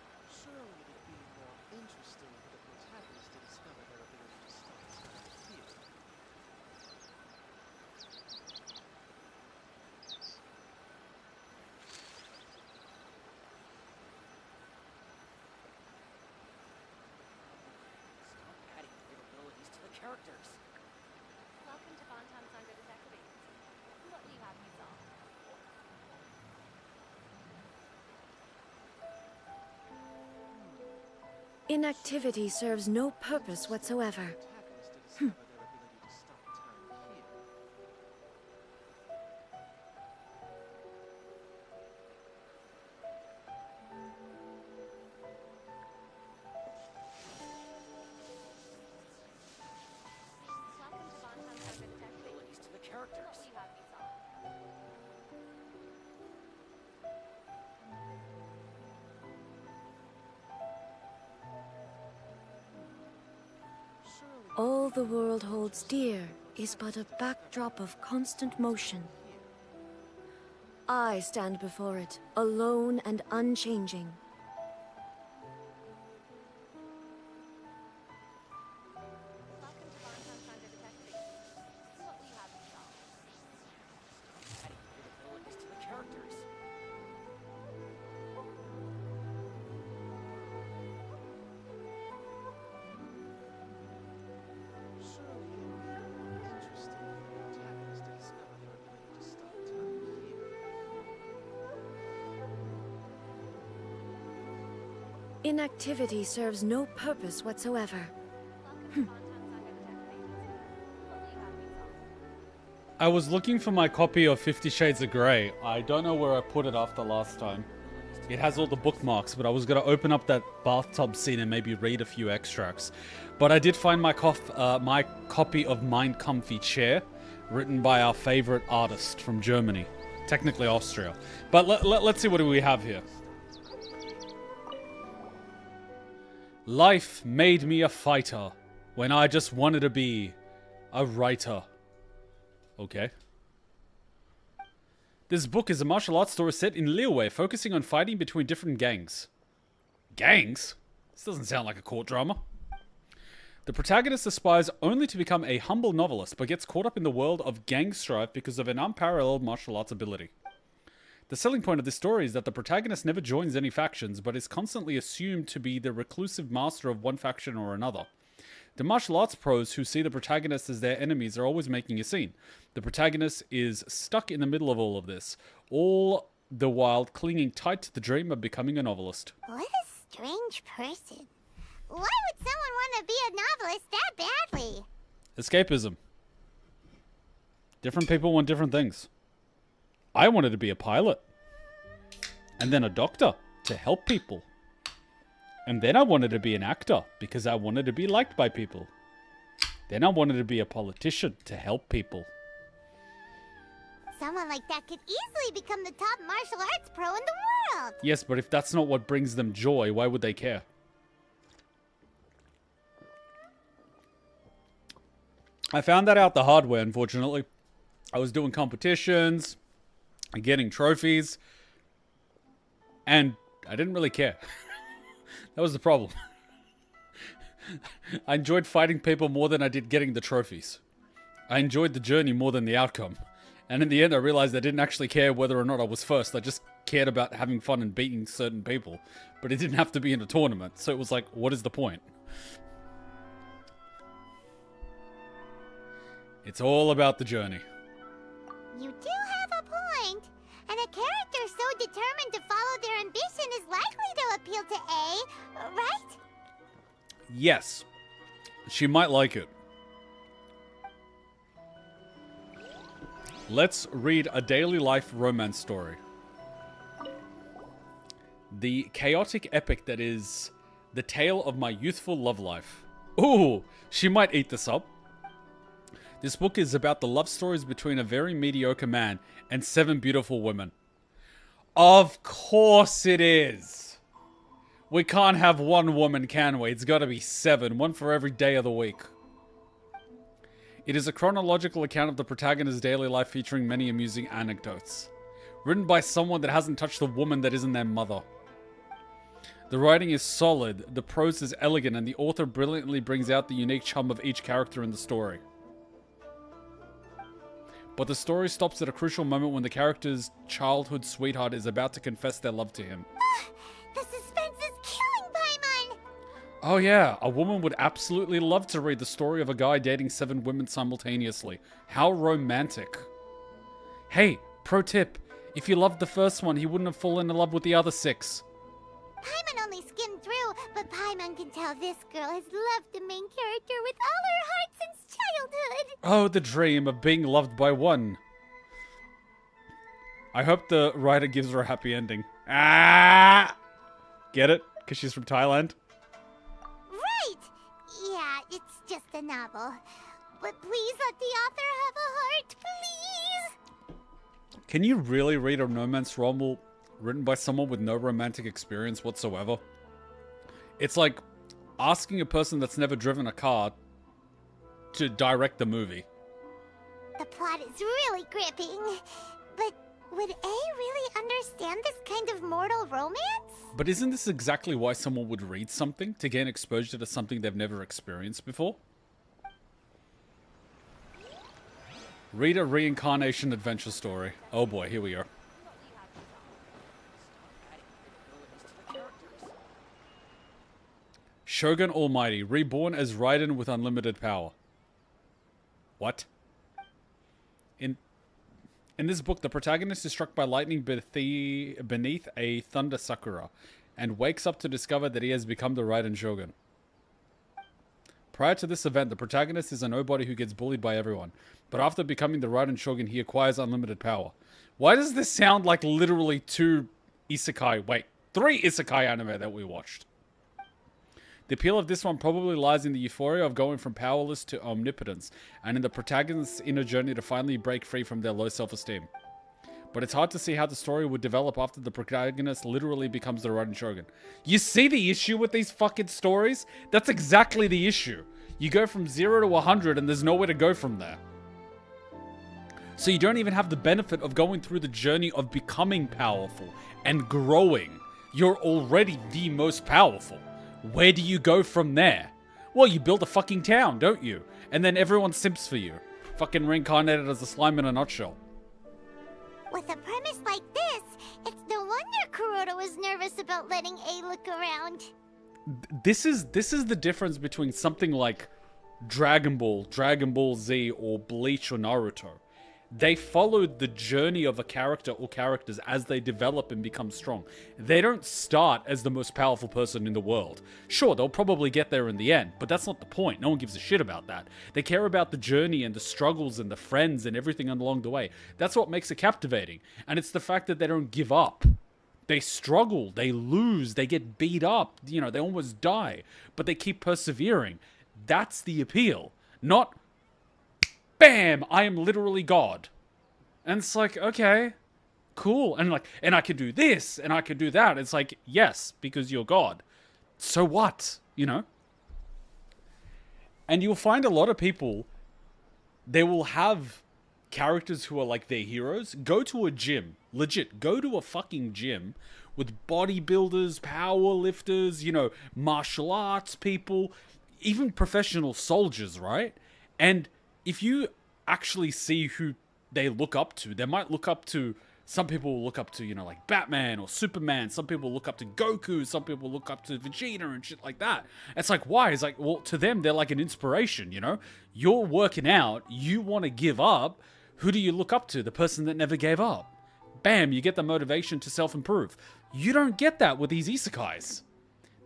Inactivity serves no purpose whatsoever. All the world holds dear is but a backdrop of constant motion. I stand before it, alone and unchanging. Inactivity serves no purpose whatsoever. I was looking for my copy of 50 Shades of Grey. I don't know where I put it after last time. It has all the bookmarks, but I was going to open up that bathtub scene and maybe read a few extracts. But I did find my copy of Mein Comfy Chair, written by our favorite artist from Germany. Technically Austria. But let's see what do we have here. Life made me a fighter when I just wanted to be a writer. Okay. This book is a martial arts story set in Liyue, focusing on fighting between different gangs. Gangs? This doesn't sound like a court drama. The protagonist aspires only to become a humble novelist, but gets caught up in the world of gang strife because of an unparalleled martial arts ability. The selling point of this story is that the protagonist never joins any factions, but is constantly assumed to be the reclusive master of one faction or another. The martial arts pros who see the protagonist as their enemies are always making a scene. The protagonist is stuck in the middle of all of this, all the while clinging tight to the dream of becoming a novelist. What a strange person. Why would someone want to be a novelist that badly? Escapism. Different people want different things. I wanted to be a pilot. And then a doctor to help people. And then I wanted to be an actor because I wanted to be liked by people. Then I wanted to be a politician to help people. Someone like that could easily become the top martial arts pro in the world. Yes, but if that's not what brings them joy, why would they care? I found that out the hard way, unfortunately. I was doing competitions and getting trophies, and I didn't really care. That was the problem. I enjoyed fighting people more than I did getting the trophies. I enjoyed the journey more than the outcome. And in the end, I realized I didn't actually care whether or not I was first. I just cared about having fun and beating certain people. But it didn't have to be in a tournament. So it was like, what is the point? It's all about the journey. You do have a point. And a character so determined to follow their ambition is likely to appeal to A, right? Yes. She might like it. Let's read a daily life romance story. The chaotic epic that is the tale of my youthful love life. Ooh, she might eat this up. This book is about the love stories between a very mediocre man and 7 beautiful women. Of course it is. We can't have 1 woman, can we? It's gotta be 7, 1 for every day of the week. It is a chronological account of the protagonist's daily life featuring many amusing anecdotes. Written by someone that hasn't touched a woman that isn't their mother. The writing is solid, the prose is elegant, and the author brilliantly brings out the unique charm of each character in the story. But the story stops at a crucial moment when the character's childhood sweetheart is about to confess their love to him. The suspense is killing Paimon! Oh yeah, a woman would absolutely love to read the story of a guy dating 7 women simultaneously. How romantic. Hey, pro tip. If you loved the first one, he wouldn't have fallen in love with the other 6. Paimon only skimmed through, but Paimon can tell this girl has loved the main character with all her heart since childhood. Oh, the dream of being loved by one. I hope the writer gives her a happy ending. Ah! Get it? Because she's from Thailand? Right! Yeah, it's just a novel. But please let the author have a heart, please! Can you really read a romance novel written by someone with no romantic experience whatsoever? It's like asking a person that's never driven a car to direct the movie. The plot is really gripping. But would A really understand this kind of mortal romance? But isn't this exactly why someone would read something? To gain exposure to something they've never experienced before? Read a reincarnation adventure story. Oh boy, here we are. Shogun Almighty, reborn as Raiden with unlimited power. What? In this book, the protagonist is struck by lightning beneath a thunder sakura, and wakes up to discover that he has become the Raiden Shogun. Prior to this event, the protagonist is a nobody who gets bullied by everyone, but after becoming the Raiden Shogun, he acquires unlimited power. Why does this sound like literally 3 isekai anime that we watched? The appeal of this one probably lies in the euphoria of going from powerless to omnipotence, and in the protagonist's inner journey to finally break free from their low self-esteem. But it's hard to see how the story would develop after the protagonist literally becomes the Raiden Shogun. You see the issue with these fucking stories? That's exactly the issue. You go from 0 to 100 and there's nowhere to go from there. So you don't even have the benefit of going through the journey of becoming powerful and growing. You're already the most powerful. Where do you go from there? Well, you build a fucking town, don't you? And then everyone simps for you. Fucking reincarnated as a slime in a nutshell. With a premise like this, it's no wonder Kuroda was nervous about letting A look around. This is the difference between something like Dragon Ball Z, or Bleach or Naruto. They followed the journey of a character or characters as they develop and become strong. They don't start as the most powerful person in the world. Sure, they'll probably get there in the end, but that's not the point. No one gives a shit about that. They care about the journey and the struggles and the friends and everything along the way. That's what makes it captivating. And it's the fact that they don't give up. They struggle, they lose, they get beat up, they almost die, but they keep persevering. That's the appeal. Not, bam, I am literally God. And it's like, okay, cool. And I can do this and I can do that. It's like, yes, because you're God. So what? And you'll find a lot of people, they will have characters who are like their heroes. Go to a gym. Legit, go to a fucking gym with bodybuilders, powerlifters, martial arts people, even professional soldiers, right? And if you actually see who they look up to, they might look up to, some people will look up to, like Batman or Superman. Some people look up to Goku. Some people look up to Vegeta and shit like that. It's like, why? It's like, well, to them, they're like an inspiration, You're working out. You want to give up. Who do you look up to? The person that never gave up. bam, you get the motivation to self-improve. You don't get that with these isekais.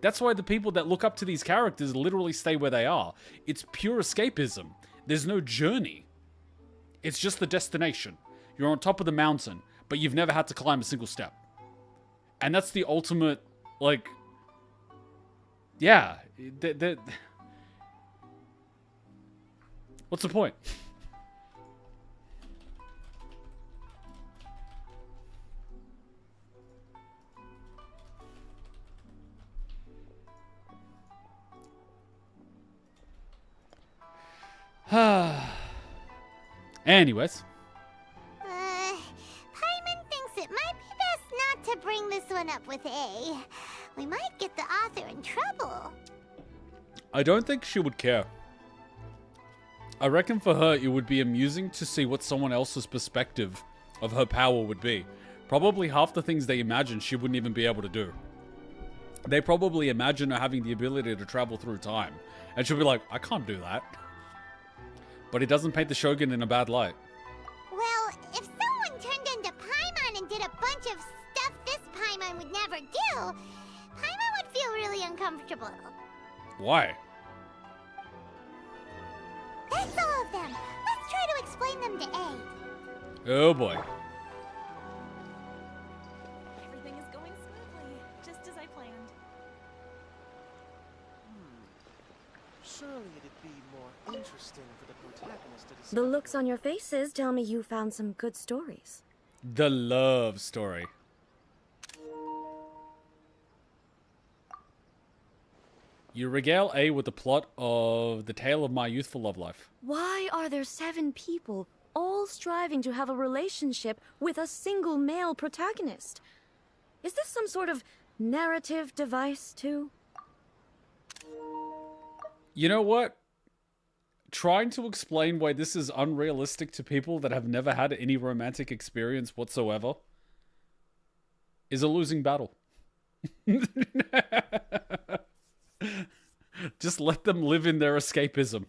That's why the people that look up to these characters literally stay where they are. It's pure escapism. There's no journey. It's just the destination. You're on top of the mountain, but you've never had to climb a single step. And that's the ultimate, like... Yeah. What's the point? Anyways. Paimon thinks it might be best not to bring this one up with A. We might get the author in trouble. I don't think she would care. I reckon for her it would be amusing to see what someone else's perspective of her power would be. Probably half the things they imagine she wouldn't even be able to do. They probably imagine her having the ability to travel through time. And she'll be like, I can't do that. But it doesn't paint the Shogun in a bad light. Well, if someone turned into Paimon and did a bunch of stuff this Paimon would never do, Paimon would feel really uncomfortable. Why? That's all of them. Let's try to explain them to A. Oh boy. Everything is going smoothly, just as I planned. Surely it'd be more interesting for the protagonist to The looks on your faces tell me you found some good stories. The love story. You regale A with the plot of The Tale of My Youthful Love Life. Why are there 7 people all striving to have a relationship with a single male protagonist? Is this some sort of narrative device, too? You know what? Trying to explain why this is unrealistic to people that have never had any romantic experience whatsoever is a losing battle. Just let them live in their escapism.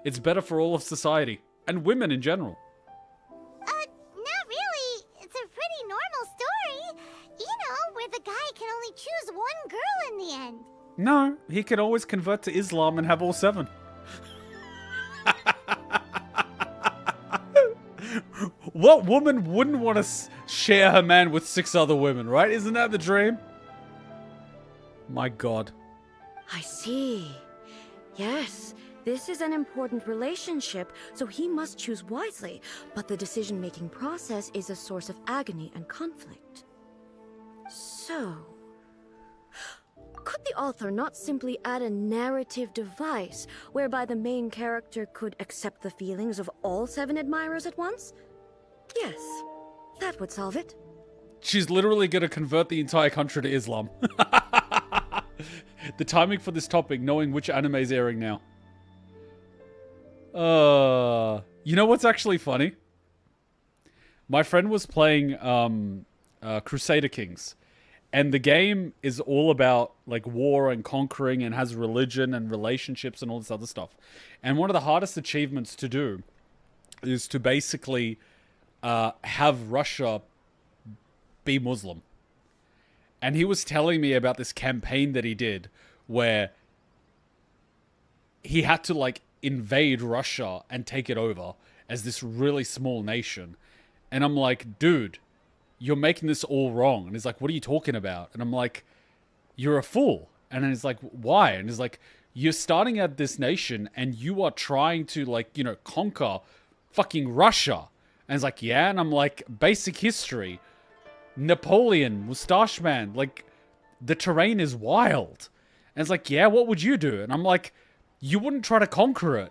It's better for all of society, and women in general. Not really. It's a pretty normal story. You know, where the guy can only choose one girl in the end. No, he can always convert to Islam and have all 7. What woman wouldn't want to share her man with 6 other women, right? Isn't that the dream? My God. I see. Yes, this is an important relationship, so he must choose wisely. But the decision-making process is a source of agony and conflict. So... could the author not simply add a narrative device whereby the main character could accept the feelings of all 7 admirers at once? Yes, that would solve it. She's literally going to convert the entire country to Islam. The timing for this topic, knowing which anime is airing now. You know what's actually funny? My friend was playing Crusader Kings. And the game is all about like war and conquering and has religion and relationships and all this other stuff. And one of the hardest achievements to do is to basically have Russia be Muslim. And he was telling me about this campaign that he did where he had to like invade Russia and take it over as this really small nation. And I'm like, dude, you're making this all wrong. And he's like, what are you talking about? And I'm like, you're a fool. And then he's like, why? And he's like, you're starting at this nation and you are trying to like, you know, conquer fucking Russia. And he's like, yeah. And I'm like, basic history. Napoleon, Mustache Man, like the terrain is wild. And it's like, yeah, what would you do? And I'm like, you wouldn't try to conquer it.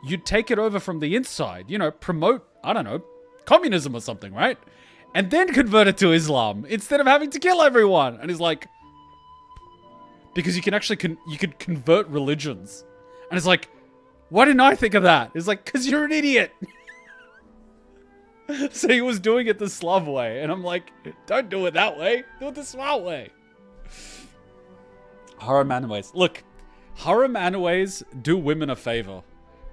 You'd take it over from the inside, you know, promote, I don't know, communism or something, right? And then convert it to Islam instead of having to kill everyone. And he's like, because you can actually, you could convert religions. And it's like, why didn't I think of that? It's like, because you're an idiot. So he was doing it the Slav way. And I'm like, don't do it that way. Do it the smart way. Harem animes. Look, harem animes do women a favor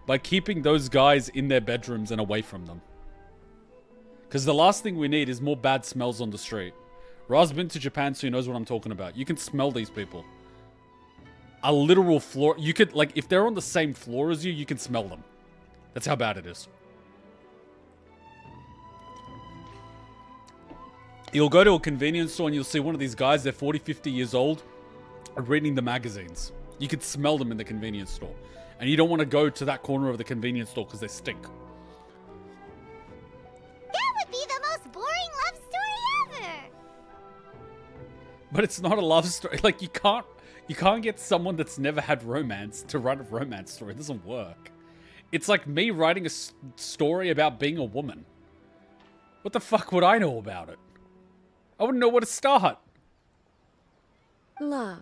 by keeping those guys in their bedrooms and away from them. Because the last thing we need is more bad smells on the street. Ra's been to Japan, so he knows what I'm talking about. You can smell these people. A literal floor. You could, like, if they're on the same floor as you, you can smell them. That's how bad it is. You'll go to a convenience store and you'll see one of these guys, they're 40, 50 years old, reading the magazines. You could smell them in the convenience store. And you don't want to go to that corner of the convenience store because they stink. That would be the most boring love story ever! But it's not a love story. Like, you can't get someone that's never had romance to write a romance story. It doesn't work. It's like me writing a story about being a woman. What the fuck would I know about it? I wouldn't know where to start. Love.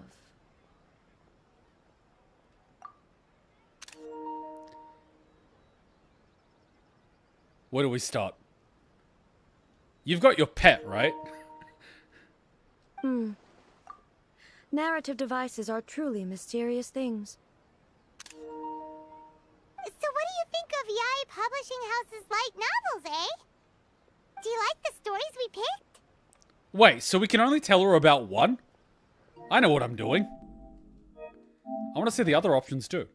Where do we start? You've got your pet, right? Narrative devices are truly mysterious things. So what do you think of Yae Publishing House's light novels, eh? Do you like the stories we picked? Wait, so we can only tell her about one? I know what I'm doing. I want to see the other options too.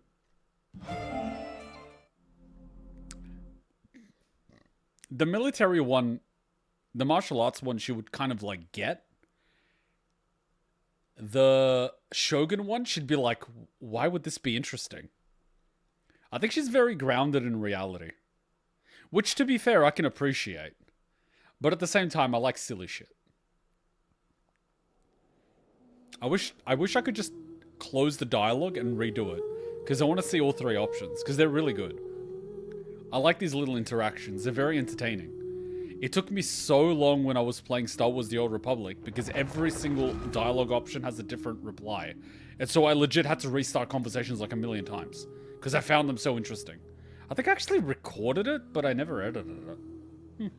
The military one, the martial arts one, she would kind of like get. The Shogun one, she'd be like, why would this be interesting? I think she's very grounded in reality. Which, to be fair, I can appreciate. But at the same time, I like silly shit. I wish I could just close the dialogue and redo it. Because I want to see all three options. Because they're really good. I like these little interactions. They're very entertaining. It took me so long when I was playing Star Wars The Old Republic. Because every single dialogue option has a different reply. And so I legit had to restart conversations like a million times. Because I found them so interesting. I think I actually recorded it, but I never edited it.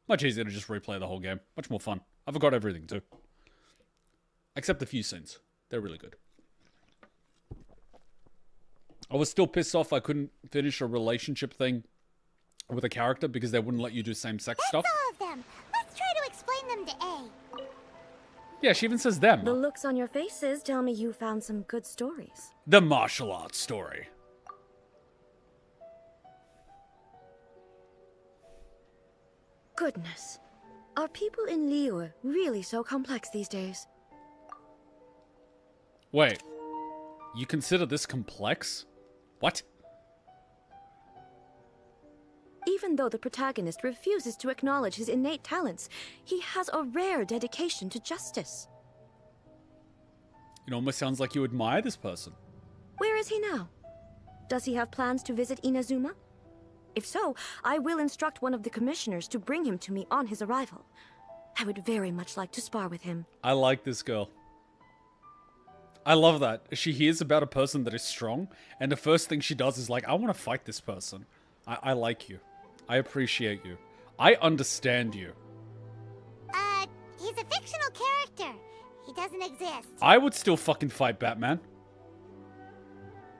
Much easier to just replay the whole game. Much more fun. I forgot everything too. Except a few scenes. They're really good. I was still pissed off I couldn't finish a relationship thing with a character because they wouldn't let you do same-sex stuff. That's all of them. Let's try to explain them to A. Yeah, she even says them. The looks on your faces tell me you found some good stories. The martial arts story. Goodness. Are people in Liyue really so complex these days? Wait. You consider this complex? What? Even though the protagonist refuses to acknowledge his innate talents, he has a rare dedication to justice. It almost sounds like you admire this person. Where is he now? Does he have plans to visit Inazuma? If so, I will instruct one of the commissioners to bring him to me on his arrival. I would very much like to spar with him. I like this girl. I love that. She hears about a person that is strong, and the first thing she does is like, I want to fight this person. I like you. I appreciate you. I understand you. He's a fictional character. He doesn't exist. I would still fucking fight Batman.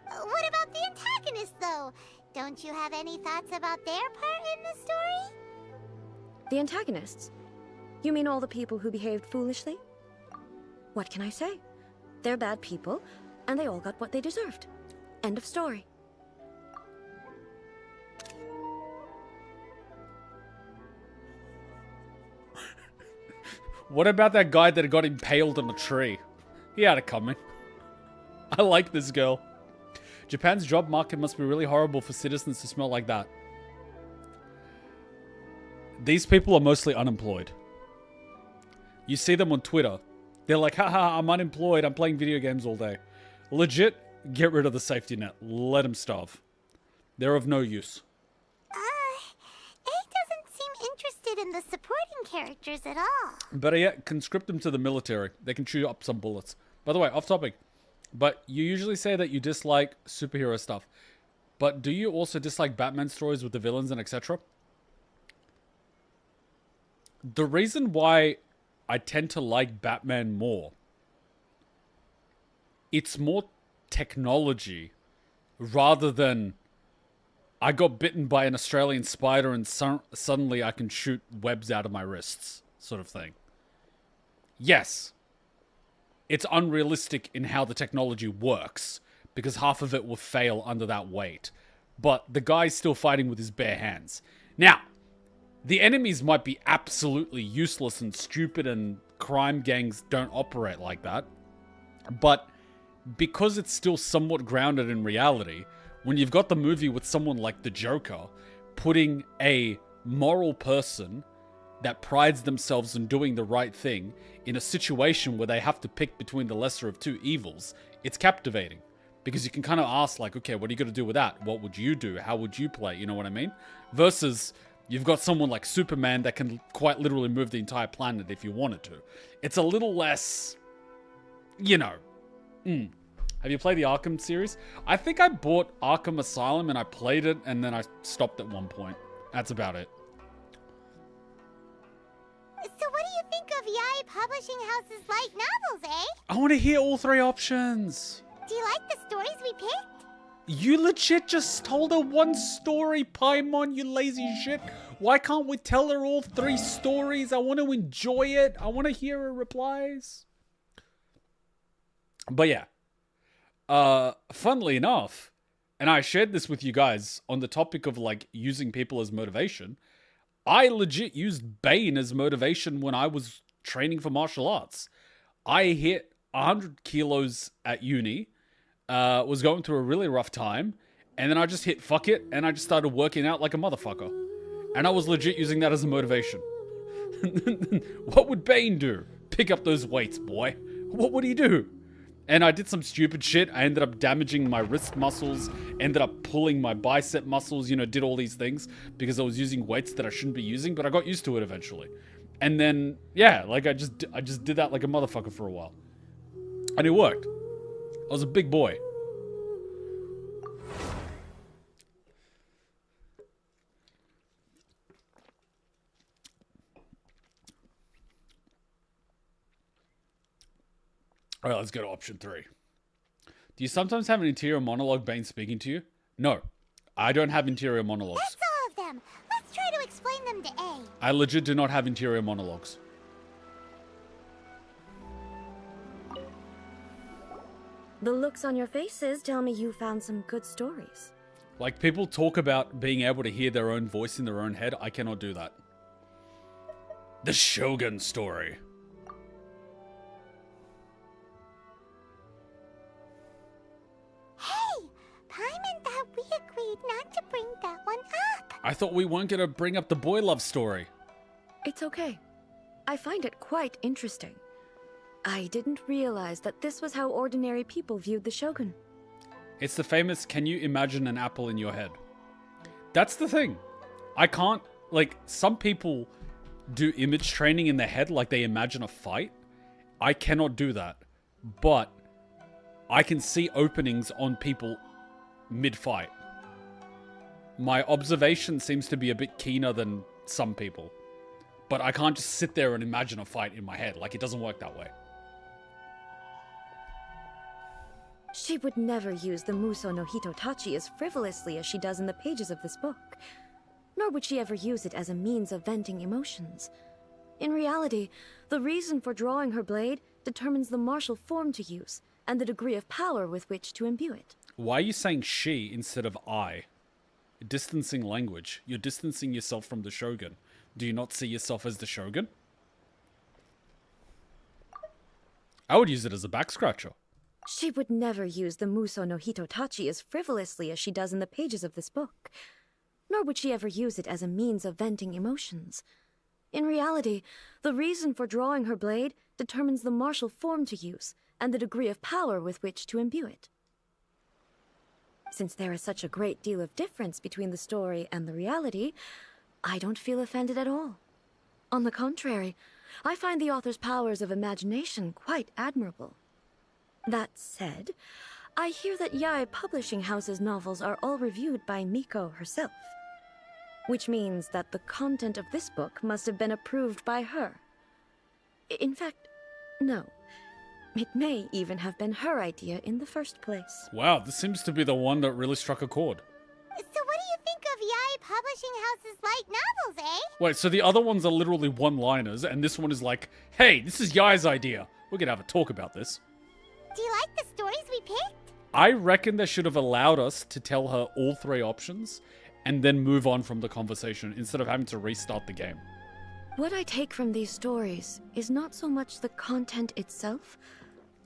What about the antagonist, though? Don't you have any thoughts about their part in the story? The antagonists? You mean all the people who behaved foolishly? What can I say? They're bad people, and they all got what they deserved. End of story. What about that guy that got impaled on a tree? He had it coming. I like this girl. Japan's job market must be really horrible for citizens to smell like that. These people are mostly unemployed. You see them on Twitter. They're like, haha, I'm unemployed. I'm playing video games all day. Legit, get rid of the safety net. Let them starve. They're of no use. A doesn't seem interested in the supporting characters at all. Better yet, conscript them to the military. They can chew up some bullets. By the way, off topic. But you usually say that you dislike superhero stuff. But do you also dislike Batman stories with the villains and etc.? The reason why I tend to like Batman more, it's more technology rather than I got bitten by an Australian spider and suddenly I can shoot webs out of my wrists, sort of thing. Yes, it's unrealistic in how the technology works, because half of it will fail under that weight. But the guy's still fighting with his bare hands. Now, the enemies might be absolutely useless and stupid, and crime gangs don't operate like that. But because it's still somewhat grounded in reality, when you've got the movie with someone like the Joker putting a moral person that prides themselves on doing the right thing in a situation where they have to pick between the lesser of two evils, it's captivating. Because you can kind of ask, like, okay, what are you going to do with that? What would you do? How would you play? You know what I mean? Versus, you've got someone like Superman that can quite literally move the entire planet if you wanted to. It's a little less, you know. Have you played the Arkham series? I think I bought Arkham Asylum and I played it and then I stopped at one point. That's about it. So what do you think of Yae Publishing House's light novels, eh? I want to hear all three options. Do you like the stories we picked? You legit just told her one story, Paimon, you lazy shit. Why can't we tell her all three stories? I want to enjoy it. I want to hear her replies. But yeah. Funnily enough, and I shared this with you guys on the topic of like using people as motivation, I legit used Bane as motivation when I was training for martial arts. I hit 100 kilos at uni, was going through a really rough time, and then I just hit fuck it, and I just started working out like a motherfucker. And I was legit using that as a motivation. What would Bane do? Pick up those weights, boy. What would he do? And I did some stupid shit. I ended up damaging my wrist muscles, ended up pulling my bicep muscles, you know, did all these things because I was using weights that I shouldn't be using, but I got used to it eventually. And then, yeah, like I just did that like a motherfucker for a while. And it worked. I was a big boy. All right, let's go to option 3. Do you sometimes have an interior monologue Bane speaking to you? No, I don't have interior monologues. That's all of them. Let's try to explain them to A. I legit do not have interior monologues. The looks on your faces tell me you found some good stories. Like, people talk about being able to hear their own voice in their own head. I cannot do that. The Shogun story. Hey, Paimon thought we agreed not to bring that one up. I thought we weren't going to bring up the boy love story. It's okay. I find it quite interesting. I didn't realize that this was how ordinary people viewed the Shogun. It's the famous, can you imagine an apple in your head? That's the thing. I can't, like, some people do image training in their head, like they imagine a fight. I cannot do that. But I can see openings on people mid-fight. My observation seems to be a bit keener than some people. But I can't just sit there and imagine a fight in my head. Like, it doesn't work that way. She would never use the Muso no Hitotachi as frivolously as she does in the pages of this book. Nor would she ever use it as a means of venting emotions. In reality, the reason for drawing her blade determines the martial form to use, and the degree of power with which to imbue it. Why are you saying she instead of I? Distancing language. You're distancing yourself from the Shogun. Do you not see yourself as the Shogun? I would use it as a back scratcher. She would never use the Muso no Hitotachi as frivolously as she does in the pages of this book. Nor would she ever use it as a means of venting emotions. In reality, the reason for drawing her blade determines the martial form to use, and the degree of power with which to imbue it. Since there is such a great deal of difference between the story and the reality, I don't feel offended at all. On the contrary, I find the author's powers of imagination quite admirable. That said, I hear that Yae Publishing House's novels are all reviewed by Miko herself. Which means that the content of this book must have been approved by her. In fact, no. It may even have been her idea in the first place. Wow, this seems to be the one that really struck a chord. So what do you think publishing houses like novels, eh? Wait, so the other ones are literally one-liners, and this one is like, hey, this is Yai's idea. We're gonna have a talk about this. Do you like the stories we picked? I reckon they should have allowed us to tell her all 3 options and then move on from the conversation instead of having to restart the game. What I take from these stories is not so much the content itself,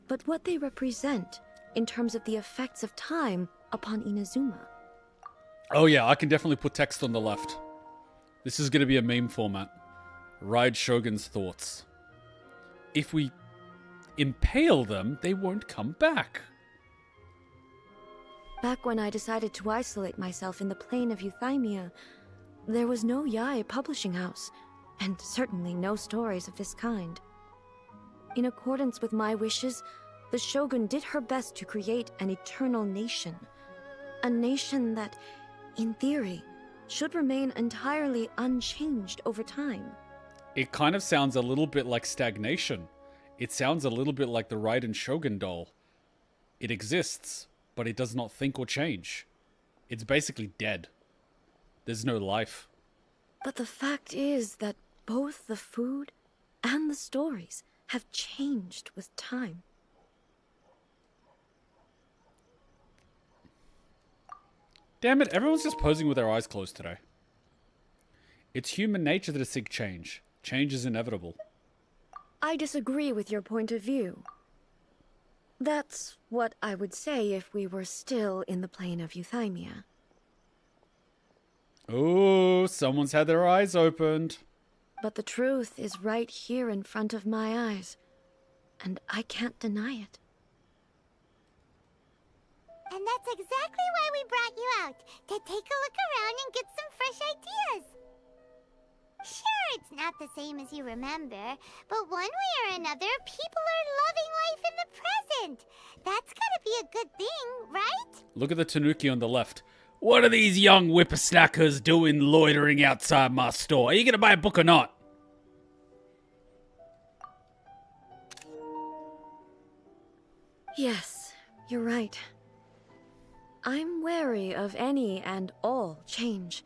but what they represent in terms of the effects of time upon Inazuma. Oh yeah, I can definitely put text on the left. This is going to be a meme format. Raid Shogun's thoughts. If we impale them, they won't come back. Back when I decided to isolate myself in the plain of Euthymia, there was no Yae publishing house, and certainly no stories of this kind. In accordance with my wishes, the Shogun did her best to create an eternal nation. A nation that, in theory, should remain entirely unchanged over time. It kind of sounds a little bit like stagnation. It sounds a little bit like the Raiden Shogun doll. It exists, but it does not think or change. It's basically dead. There's no life. But the fact is that both the food and the stories have changed with time. Damn it, everyone's just posing with their eyes closed today. It's human nature to seek change. Change is inevitable. I disagree with your point of view. That's what I would say if we were still in the plane of Euthymia. Oh, someone's had their eyes opened. But the truth is right here in front of my eyes, and I can't deny it. And that's exactly why we brought you out, to take a look around and get some fresh ideas. Sure, it's not the same as you remember, but one way or another, people are loving life in the present. That's gotta be a good thing, right? Look at the tanuki on the left. What are these young whippersnackers doing loitering outside my store? Are you gonna buy a book or not? Yes, you're right. I'm wary of any and all change.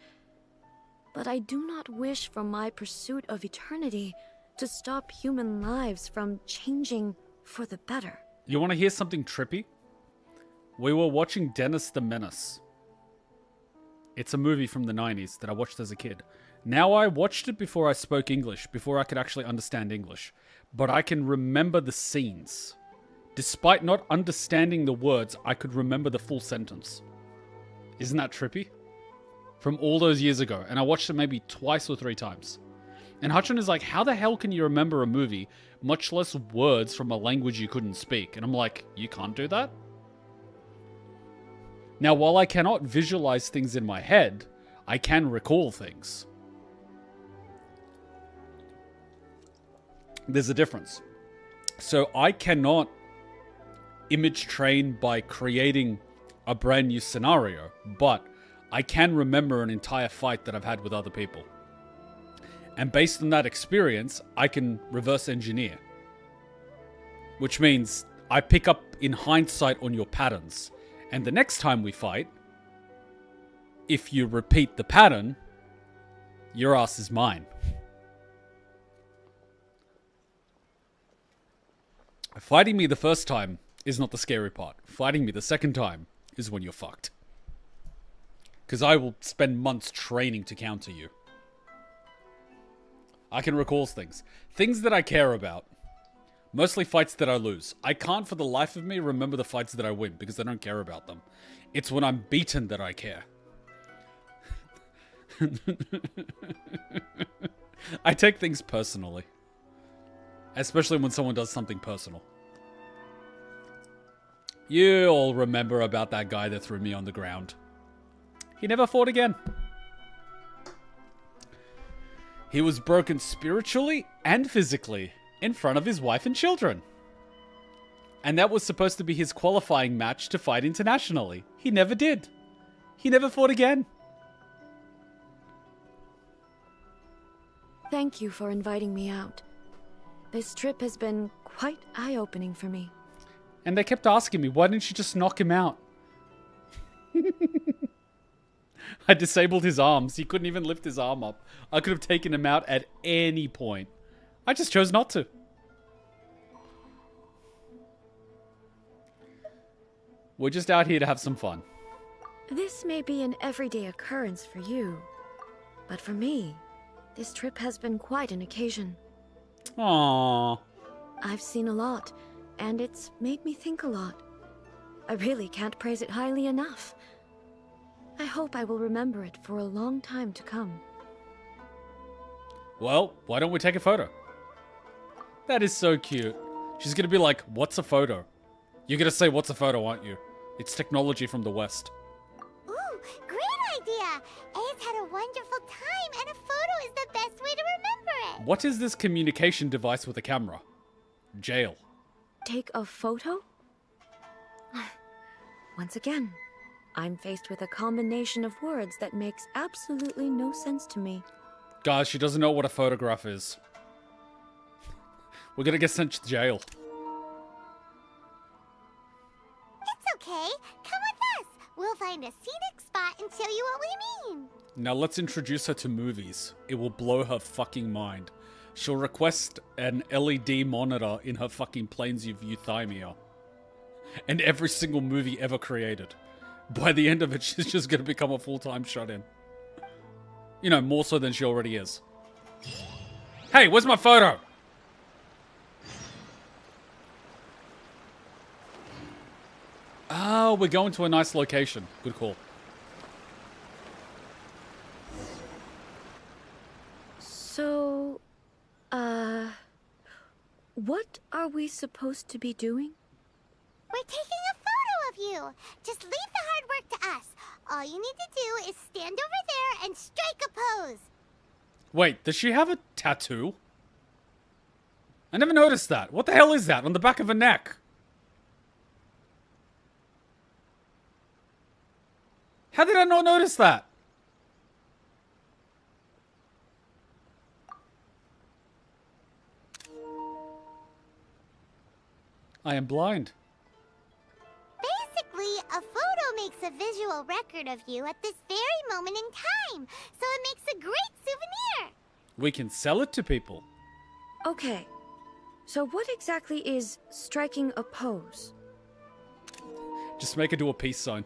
But I do not wish for my pursuit of eternity to stop human lives from changing for the better. You want to hear something trippy? We were watching Dennis the Menace. It's a movie from the 90s that I watched as a kid. Now, I watched it before I spoke English, before I could actually understand English. But I can remember the scenes. Despite not understanding the words, I could remember the full sentence. Isn't that trippy? From all those years ago. And I watched it maybe twice or 3 times. And Hutchin is like, how the hell can you remember a movie, much less words from a language you couldn't speak? And I'm like, you can't do that? Now, while I cannot visualize things in my head, I can recall things. There's a difference. So I cannot image train by creating a brand new scenario, but I can remember an entire fight that I've had with other people. And based on that experience, I can reverse engineer. Which means I pick up in hindsight on your patterns. And the next time we fight, if you repeat the pattern, your ass is mine. Fighting me the first time is not the scary part. Fighting me the second time is when you're fucked. Because I will spend months training to counter you. I can recall things. Things that I care about. Mostly fights that I lose. I can't for the life of me remember the fights that I win because I don't care about them. It's when I'm beaten that I care. I take things personally. Especially when someone does something personal. You all remember about that guy that threw me on the ground. He never fought again. He was broken spiritually and physically in front of his wife and children. And that was supposed to be his qualifying match to fight internationally. He never did. He never fought again. Thank you for inviting me out. This trip has been quite eye-opening for me. And they kept asking me, why didn't you just knock him out? I disabled his arms. He couldn't even lift his arm up. I could have taken him out at any point. I just chose not to. We're just out here to have some fun. This may be an everyday occurrence for you, but for me, this trip has been quite an occasion. Aww. I've seen a lot, and it's made me think a lot. I really can't praise it highly enough. I hope I will remember it for a long time to come. Well, why don't we take a photo? That is so cute. She's gonna be like, what's a photo? You're gonna say, what's a photo, aren't you? It's technology from the West. Ooh, great idea! Ace had a wonderful time, and a photo is the best way to remember it! What is this communication device with a camera? Jail. Take a photo? Once again, I'm faced with a combination of words that makes absolutely no sense to me. Guys, she doesn't know what a photograph is. We're gonna get sent to jail. It's okay. Come with us. We'll find a scenic spot and show you what we mean. Now let's introduce her to movies. It will blow her fucking mind. She'll request an LED monitor in her fucking planes of euthymia. And every single movie ever created. By the end of it, she's just gonna become a full-time shut-in. You know, more so than she already is. Hey, where's my photo? Oh, we're going to a nice location. Good call. So, what are we supposed to be doing? We're taking a photo of you. Just leave the hard work to us. All you need to do is stand over there and strike a pose. Wait, does she have a tattoo? I never noticed that. What the hell is that on the back of her neck? How did I not notice that? I am blind. Basically, a photo makes a visual record of you at this very moment in time, so it makes a great souvenir. We can sell it to people. Okay, so what exactly is striking a pose? Just make her do a peace sign.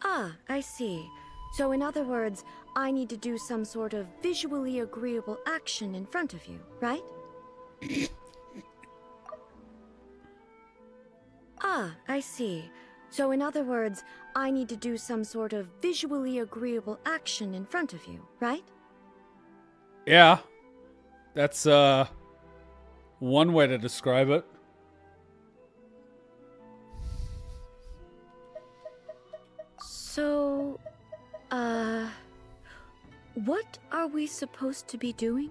Ah, I see. So in other words, I need to do some sort of visually agreeable action in front of you, right? Ah, I see. So in other words, I need to do some sort of visually agreeable action in front of you, right? Yeah. That's, one way to describe it. So, what are we supposed to be doing?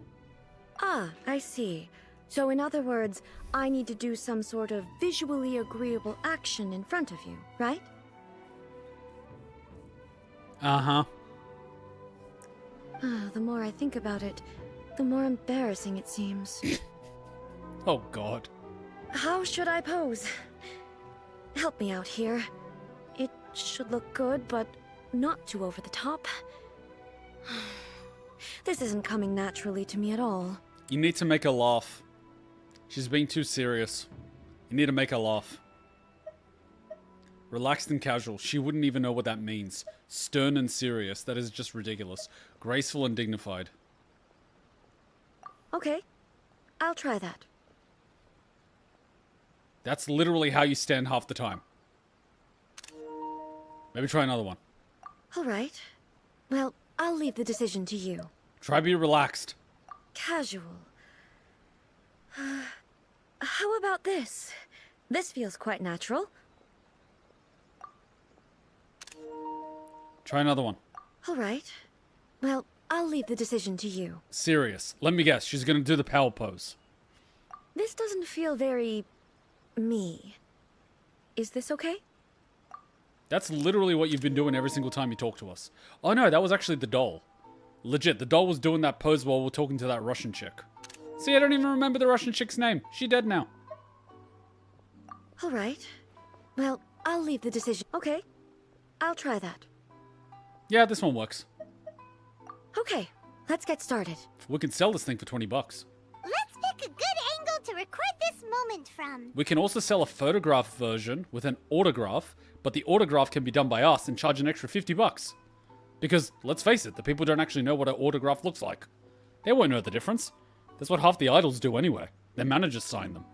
Ah, I see. So in other words, I need to do some sort of visually agreeable action in front of you, right? Uh-huh. The more I think about it, the more embarrassing it seems. Oh, God. How should I pose? Help me out here. It should look good, but not too over the top. This isn't coming naturally to me at all. You need to make her laugh. She's being too serious. You need to make her laugh. Relaxed and casual. She wouldn't even know what that means. Stern and serious. That is just ridiculous. Graceful and dignified. Okay, I'll try that. That's literally how you stand half the time. Maybe try another one. All right. Well, I'll leave the decision to you. Try be relaxed. Casual. How about this? This feels quite natural. Try another one. All right. Well, I'll leave the decision to you. Serious. Let me guess. She's gonna do the power pose. This doesn't feel very... me. Is this okay? That's literally what you've been doing every single time you talk to us. Oh no, that was actually the doll. Legit, the doll was doing that pose while we're talking to that Russian chick. See, I don't even remember the Russian chick's name. She dead now. All right. Well, I'll leave the decision. Okay. I'll try that. Yeah, this one works. Okay, let's get started. We can sell this thing for 20 bucks. Let's pick a good angle to record this moment from. We can also sell a photograph version with an autograph, but the autograph can be done by us and charge an extra 50 bucks. Because, let's face it, the people don't actually know what an autograph looks like. They won't know the difference. That's what half the idols do anyway. Their managers sign them.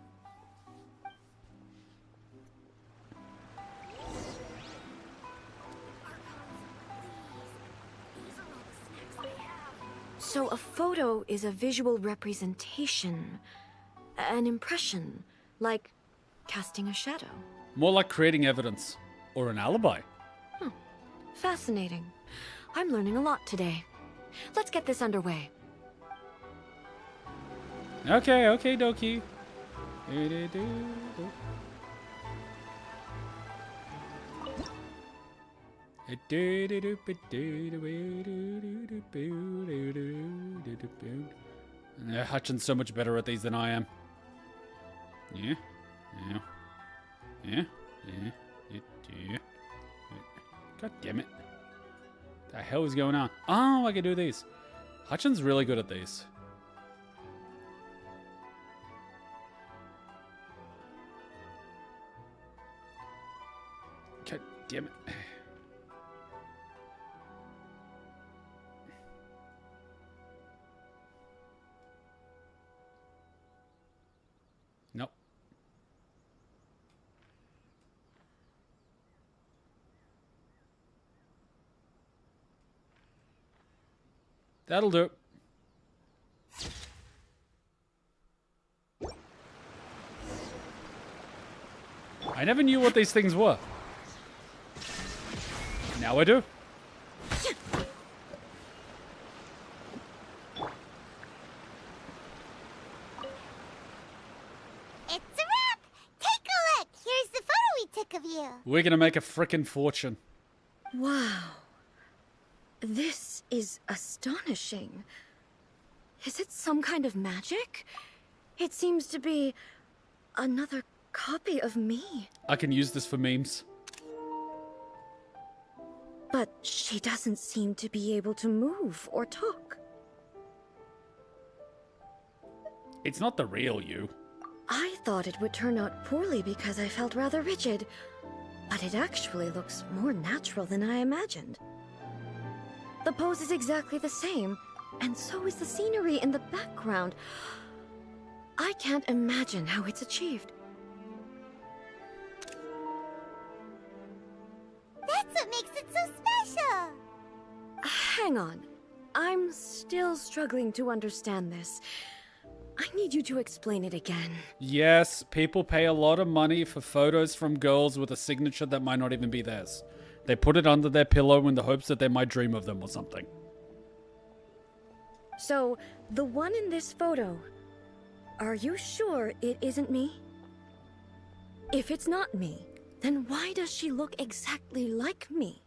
So a photo is a visual representation, an impression, like casting a shadow. More like creating evidence. Or an alibi. Fascinating. I'm learning a lot today. Let's get this underway. Okay, dokie. Hutchin's so much better at these than I am. Yeah. God damn it. The hell is going on? Oh, I can do these. Hutchin's really good at these. God damn it. Nope. That'll do. I never knew what these things were. Now I do. It's a wrap! Take a look! Here's the photo we took of you. We're gonna make a frickin' fortune. Wow. This is astonishing. Is it some kind of magic? It seems to be another copy of me. I can use this for memes. But she doesn't seem to be able to move or talk. It's not the real you. I thought it would turn out poorly because I felt rather rigid, but it actually looks more natural than I imagined. The pose is exactly the same, and so is the scenery in the background. I can't imagine how it's achieved. That's what makes it so special! Hang on. I'm still struggling to understand this. I need you to explain it again. Yes, people pay a lot of money for photos from girls with a signature that might not even be theirs. They put it under their pillow in the hopes that they might dream of them or something. So, the one in this photo, are you sure it isn't me? If it's not me, then why does she look exactly like me?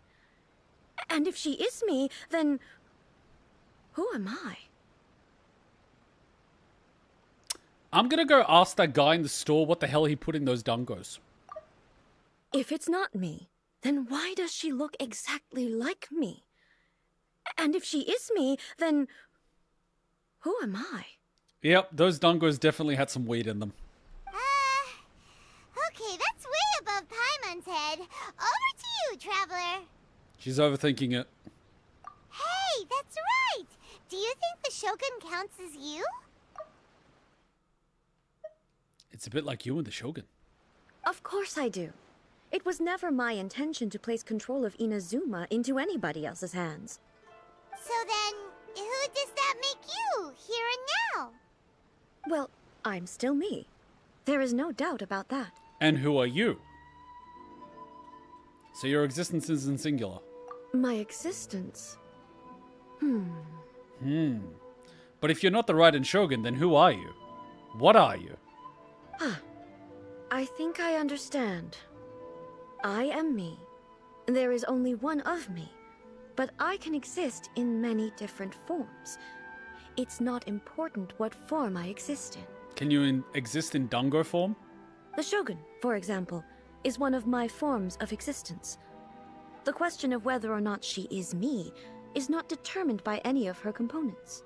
And if she is me, then who am I? I'm gonna go ask that guy in the store what the hell he put in those dungos. If it's not me, then why does she look exactly like me? And if she is me, then who am I? Yep, those dungos definitely had some weed in them. Okay, that's way above Paimon's head. Over to you, Traveler. She's overthinking it. Hey, that's right! Do you think the Shogun counts as you? It's a bit like you and the Shogun. Of course I do. It was never my intention to place control of Inazuma into anybody else's hands. So then, who does that make you, here and now? Well, I'm still me. There is no doubt about that. And who are you? So your existence is in singular. My existence? But if you're not the Raiden Shogun, then who are you? What are you? I think I understand. I am me. There is only one of me, but I can exist in many different forms. It's not important what form I exist in. Can you exist in Dango form? The Shogun, for example, is one of my forms of existence. The question of whether or not she is me is not determined by any of her components.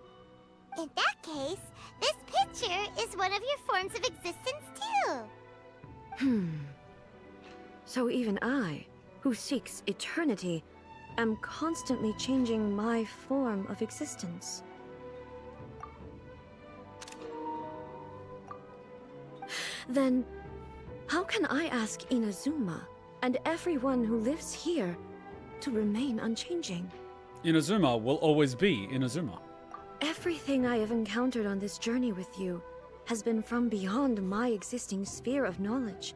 In that case, this picture is one of your forms of existence too. So even I, who seeks eternity, am constantly changing my form of existence. Then, how can I ask Inazuma and everyone who lives here to remain unchanging? Inazuma will always be Inazuma. Everything I have encountered on this journey with you has been from beyond my existing sphere of knowledge.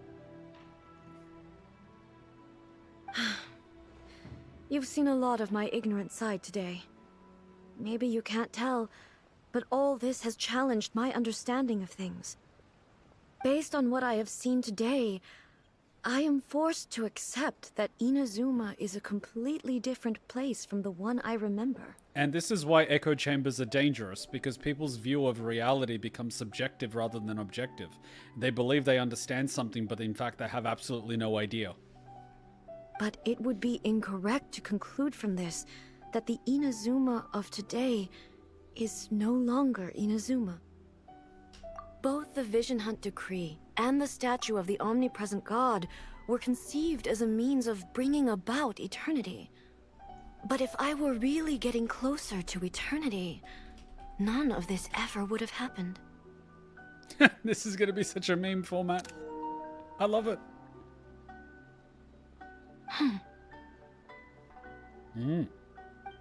You've seen a lot of my ignorant side today. Maybe you can't tell, but all this has challenged my understanding of things. Based on what I have seen today, I am forced to accept that Inazuma is a completely different place from the one I remember. And this is why echo chambers are dangerous, because people's view of reality becomes subjective rather than objective. They believe they understand something, but in fact they have absolutely no idea. But it would be incorrect to conclude from this that the Inazuma of today is no longer Inazuma. Both the Vision Hunt Decree and the statue of the omnipresent god were conceived as a means of bringing about eternity. But if I were really getting closer to eternity, none of this ever would have happened. This is going to be such a meme format. I love it.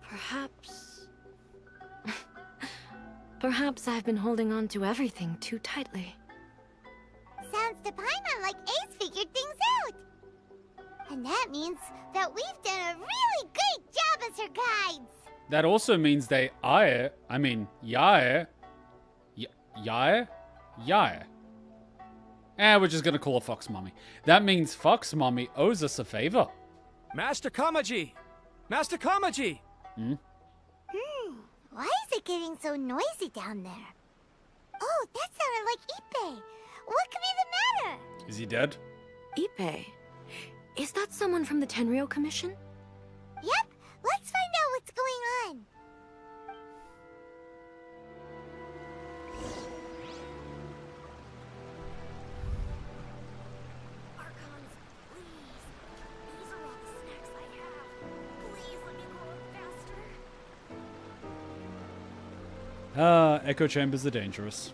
Perhaps... Perhaps I've been holding on to everything too tightly. Sounds to Paimon like Ace figured things out. And that means that we've done a really great job as her guides. That also means they Yae. We're just gonna call her Fox Mommy. That means Fox Mommy owes us a favor. Master Kamaji! Master Kamaji! Why is it getting so noisy down there? Oh, that sounded like Ippei. What could be the matter? Is he dead? Ippei? Is that someone from the Tenryou Commission? Yep, let's find out what's going on. Echo chambers are dangerous.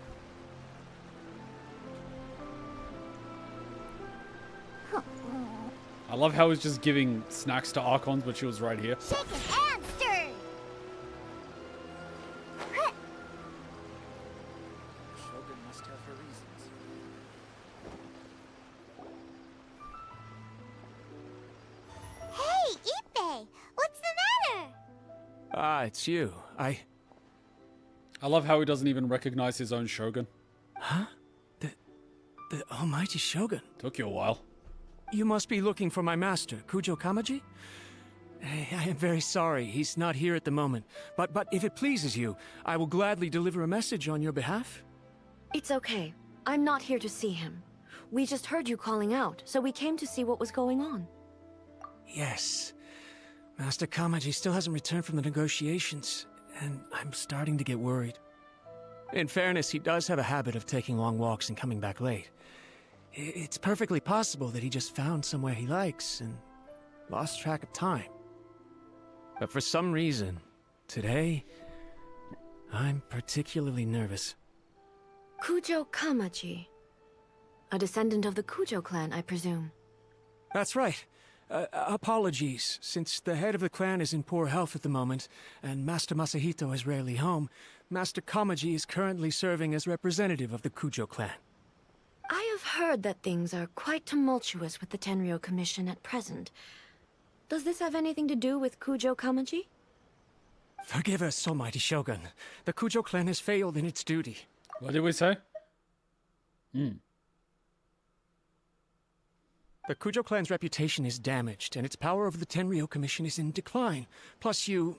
I love how he's just giving snacks to Archons, but she was right here. Shaken and stirred. Shogun must have her reasons. Hey, Ippei! What's the matter? Ah, it's you. I love how he doesn't even recognize his own Shogun. Huh? The almighty Shogun? Took you a while. You must be looking for my master, Kujo Kamaji? I am very sorry, he's not here at the moment. But if it pleases you, I will gladly deliver a message on your behalf. It's okay. I'm not here to see him. We just heard you calling out, so we came to see what was going on. Yes. Master Kamaji still hasn't returned from the negotiations, and I'm starting to get worried. In fairness, he does have a habit of taking long walks and coming back late. It's perfectly possible that he just found somewhere he likes and lost track of time. But for some reason, today, I'm particularly nervous. Kujo Kamaji. A descendant of the Kujo clan, I presume. That's right. Apologies, since the head of the clan is in poor health at the moment, and Master Masahito is rarely home, Master Kamaji is currently serving as representative of the Kujo clan. I have heard that things are quite tumultuous with the Tenryou Commission at present. Does this have anything to do with Kujo Kamaji? Forgive us, almighty Shogun. The Kujo clan has failed in its duty. What did we say? The Kujo clan's reputation is damaged, and its power over the Tenryou Commission is in decline. Plus you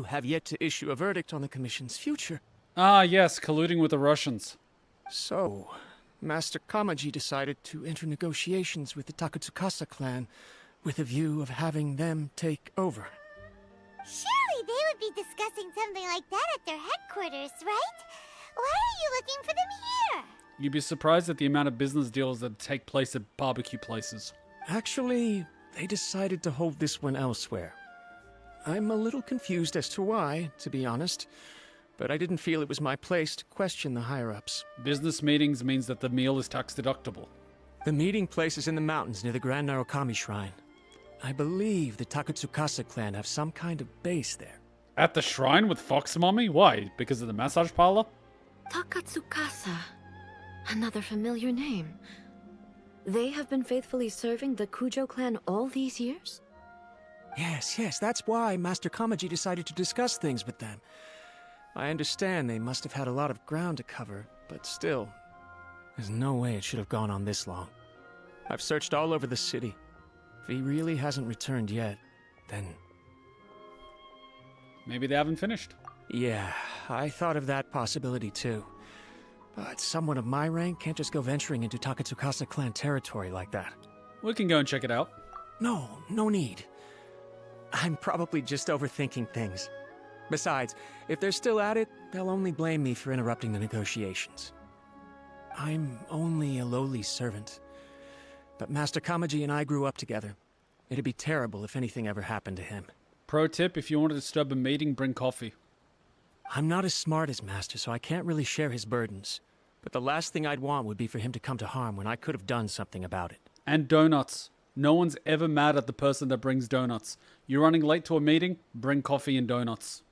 have yet to issue a verdict on the Commission's future. Ah, yes, colluding with the Russians. So, Master Kamaji decided to enter negotiations with the Takatsukasa clan, with a view of having them take over. Surely they would be discussing something like that at their headquarters, right? Why are you looking for them here? You'd be surprised at the amount of business deals that take place at barbecue places. Actually, they decided to hold this one elsewhere. I'm a little confused as to why, to be honest, but I didn't feel it was my place to question the higher-ups. Business meetings means that the meal is tax-deductible. The meeting place is in the mountains near the Grand Narukami Shrine. I believe the Takatsukasa clan have some kind of base there. At the shrine with Fox Mommy? Why? Because of the massage parlor? Takatsukasa. Another familiar name. They have been faithfully serving the Kujo clan all these years? Yes, that's why Master Kamaji decided to discuss things with them. I understand they must have had a lot of ground to cover, but still, there's no way it should have gone on this long. I've searched all over the city. If he really hasn't returned yet, then... Maybe they haven't finished. Yeah, I thought of that possibility too. But someone of my rank can't just go venturing into Takatsukasa clan territory like that. We can go and check it out. No need. I'm probably just overthinking things. Besides, if they're still at it, they'll only blame me for interrupting the negotiations. I'm only a lowly servant. But Master Kamaji and I grew up together. It'd be terrible if anything ever happened to him. Pro tip, if you want to disturb a meeting, bring coffee. I'm not as smart as Master, so I can't really share his burdens. But the last thing I'd want would be for him to come to harm when I could have done something about it. And donuts. No one's ever mad at the person that brings donuts. You're running late to a meeting? Bring coffee and donuts.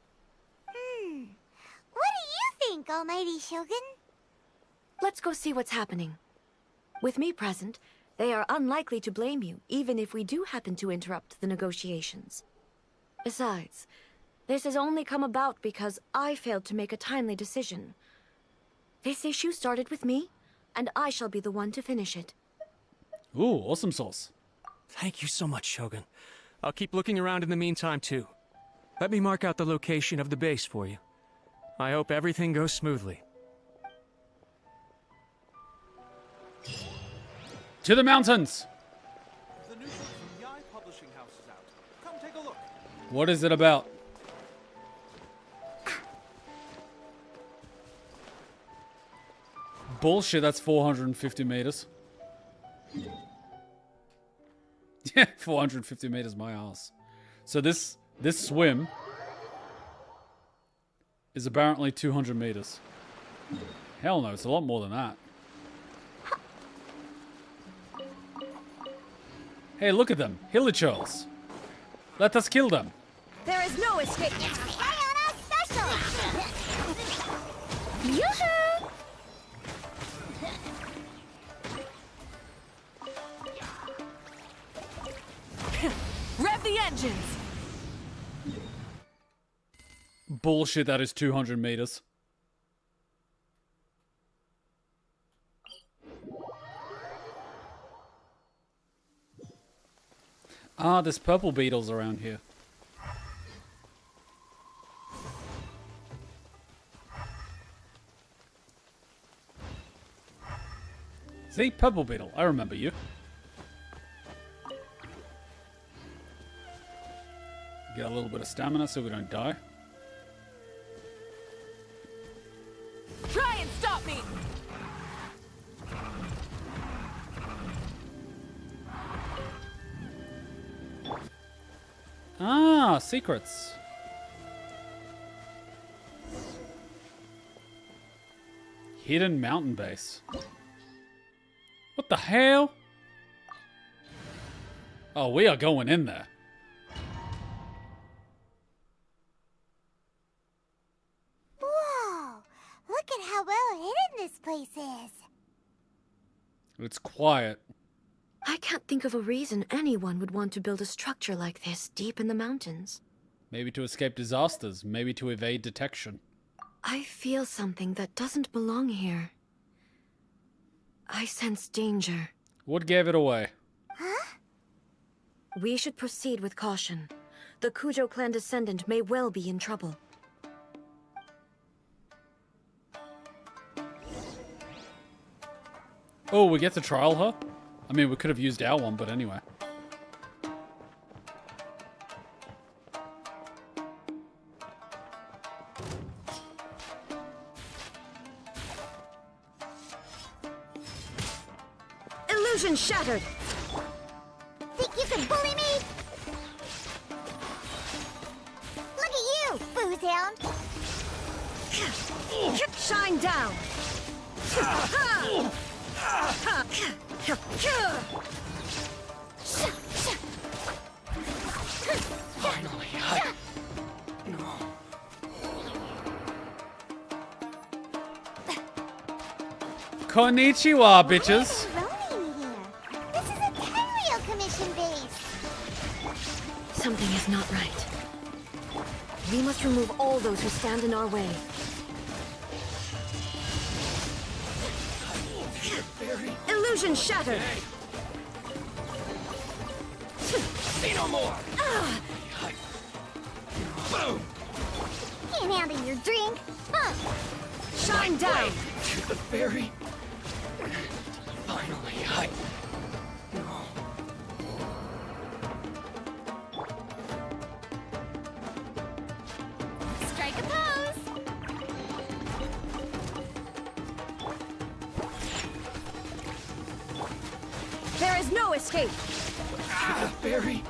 What do you think, Almighty Shogun? Let's go see what's happening. With me present, they are unlikely to blame you, even if we do happen to interrupt the negotiations. Besides, this has only come about because I failed to make a timely decision. This issue started with me, and I shall be the one to finish it. Ooh, awesome sauce. Thank you so much, Shogun. I'll keep looking around in the meantime, too. Let me mark out the location of the base for you. I hope everything goes smoothly. To the mountains! The new book from Yai Publishing House is out. Come take a look. What is it about? Bullshit, that's 450 meters. Yeah, 450 meters, my ass. So this swim is apparently 200 meters. Hell no, it's a lot more than that. Hey, look at them. Hilichurls. Let us kill them. There is no escape. Sayonara special! Yoo-hoo! Rev the engines! Bullshit, that is 200 meters. Ah, there's purple beetles around here. See? Purple beetle. I remember you. Get a little bit of stamina so we don't die. Try and stop me! Ah, secrets. Hidden mountain base. What the hell? Oh, we are going in there. Whoa! Look at how well hidden this place is. It's quiet. I can't think of a reason anyone would want to build a structure like this deep in the mountains. Maybe to escape disasters, maybe to evade detection. I feel something that doesn't belong here. I sense danger. What gave it away? Huh? We should proceed with caution. The Kujo clan descendant may well be in trouble. Oh, we get to trial her? I mean, we could have used our one, but anyway. Illusion shattered! Think you can bully me? Look at you, Boozehound! Shine down! Finally, Konnichiwa, bitches. This is a Tenryo Commission base! Something is not right. We must remove all those who stand in our way. Illusion shattered! Say no more! Boom! Can't handle your drink, huh? Shine down! To the fairy. Finally, Strike a pose! There is no escape! To the fairy.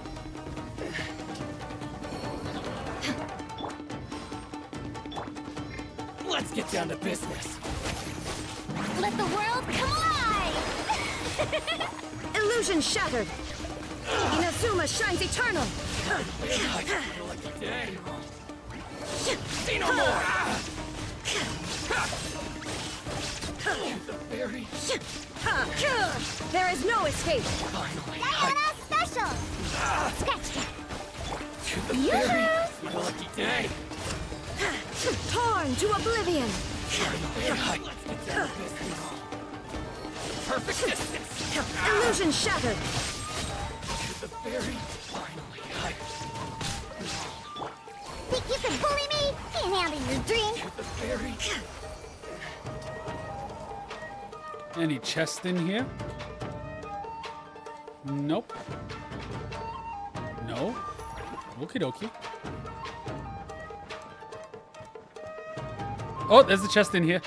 Let's get down to business. Let the world come alive! Illusion shattered! Inazuma shines eternal! Lucky day. Say no more! To the fairy. There is no escape! Finally, Diana special! Scratch that! to the fairy. Lucky day. Torn to oblivion! Let's get down to business. Perfect distance. Illusion shattered! To the fairy. Finally, Think you can bully me? Can't handle your drink. to the fairy. Any chest in here? Nope. No. Okie dokie. Oh, there's a chest in here.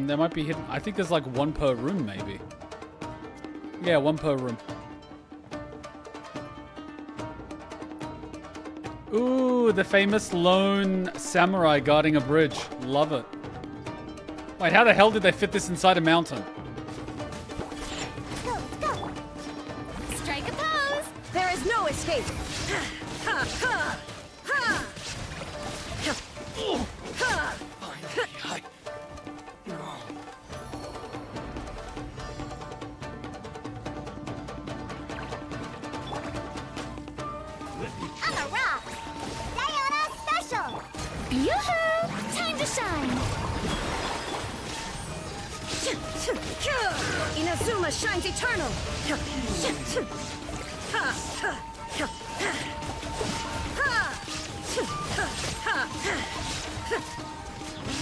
There might be hidden. I think there's like one per room, maybe. Yeah, one per room. Ooh, the famous lone samurai guarding a bridge. Love it. Wait, how the hell did they fit this inside a mountain? Go, go! Strike a pose! There is no escape! I'm a rock! Diana special! Yoo-hoo! Time to shine! Inazuma shines eternal!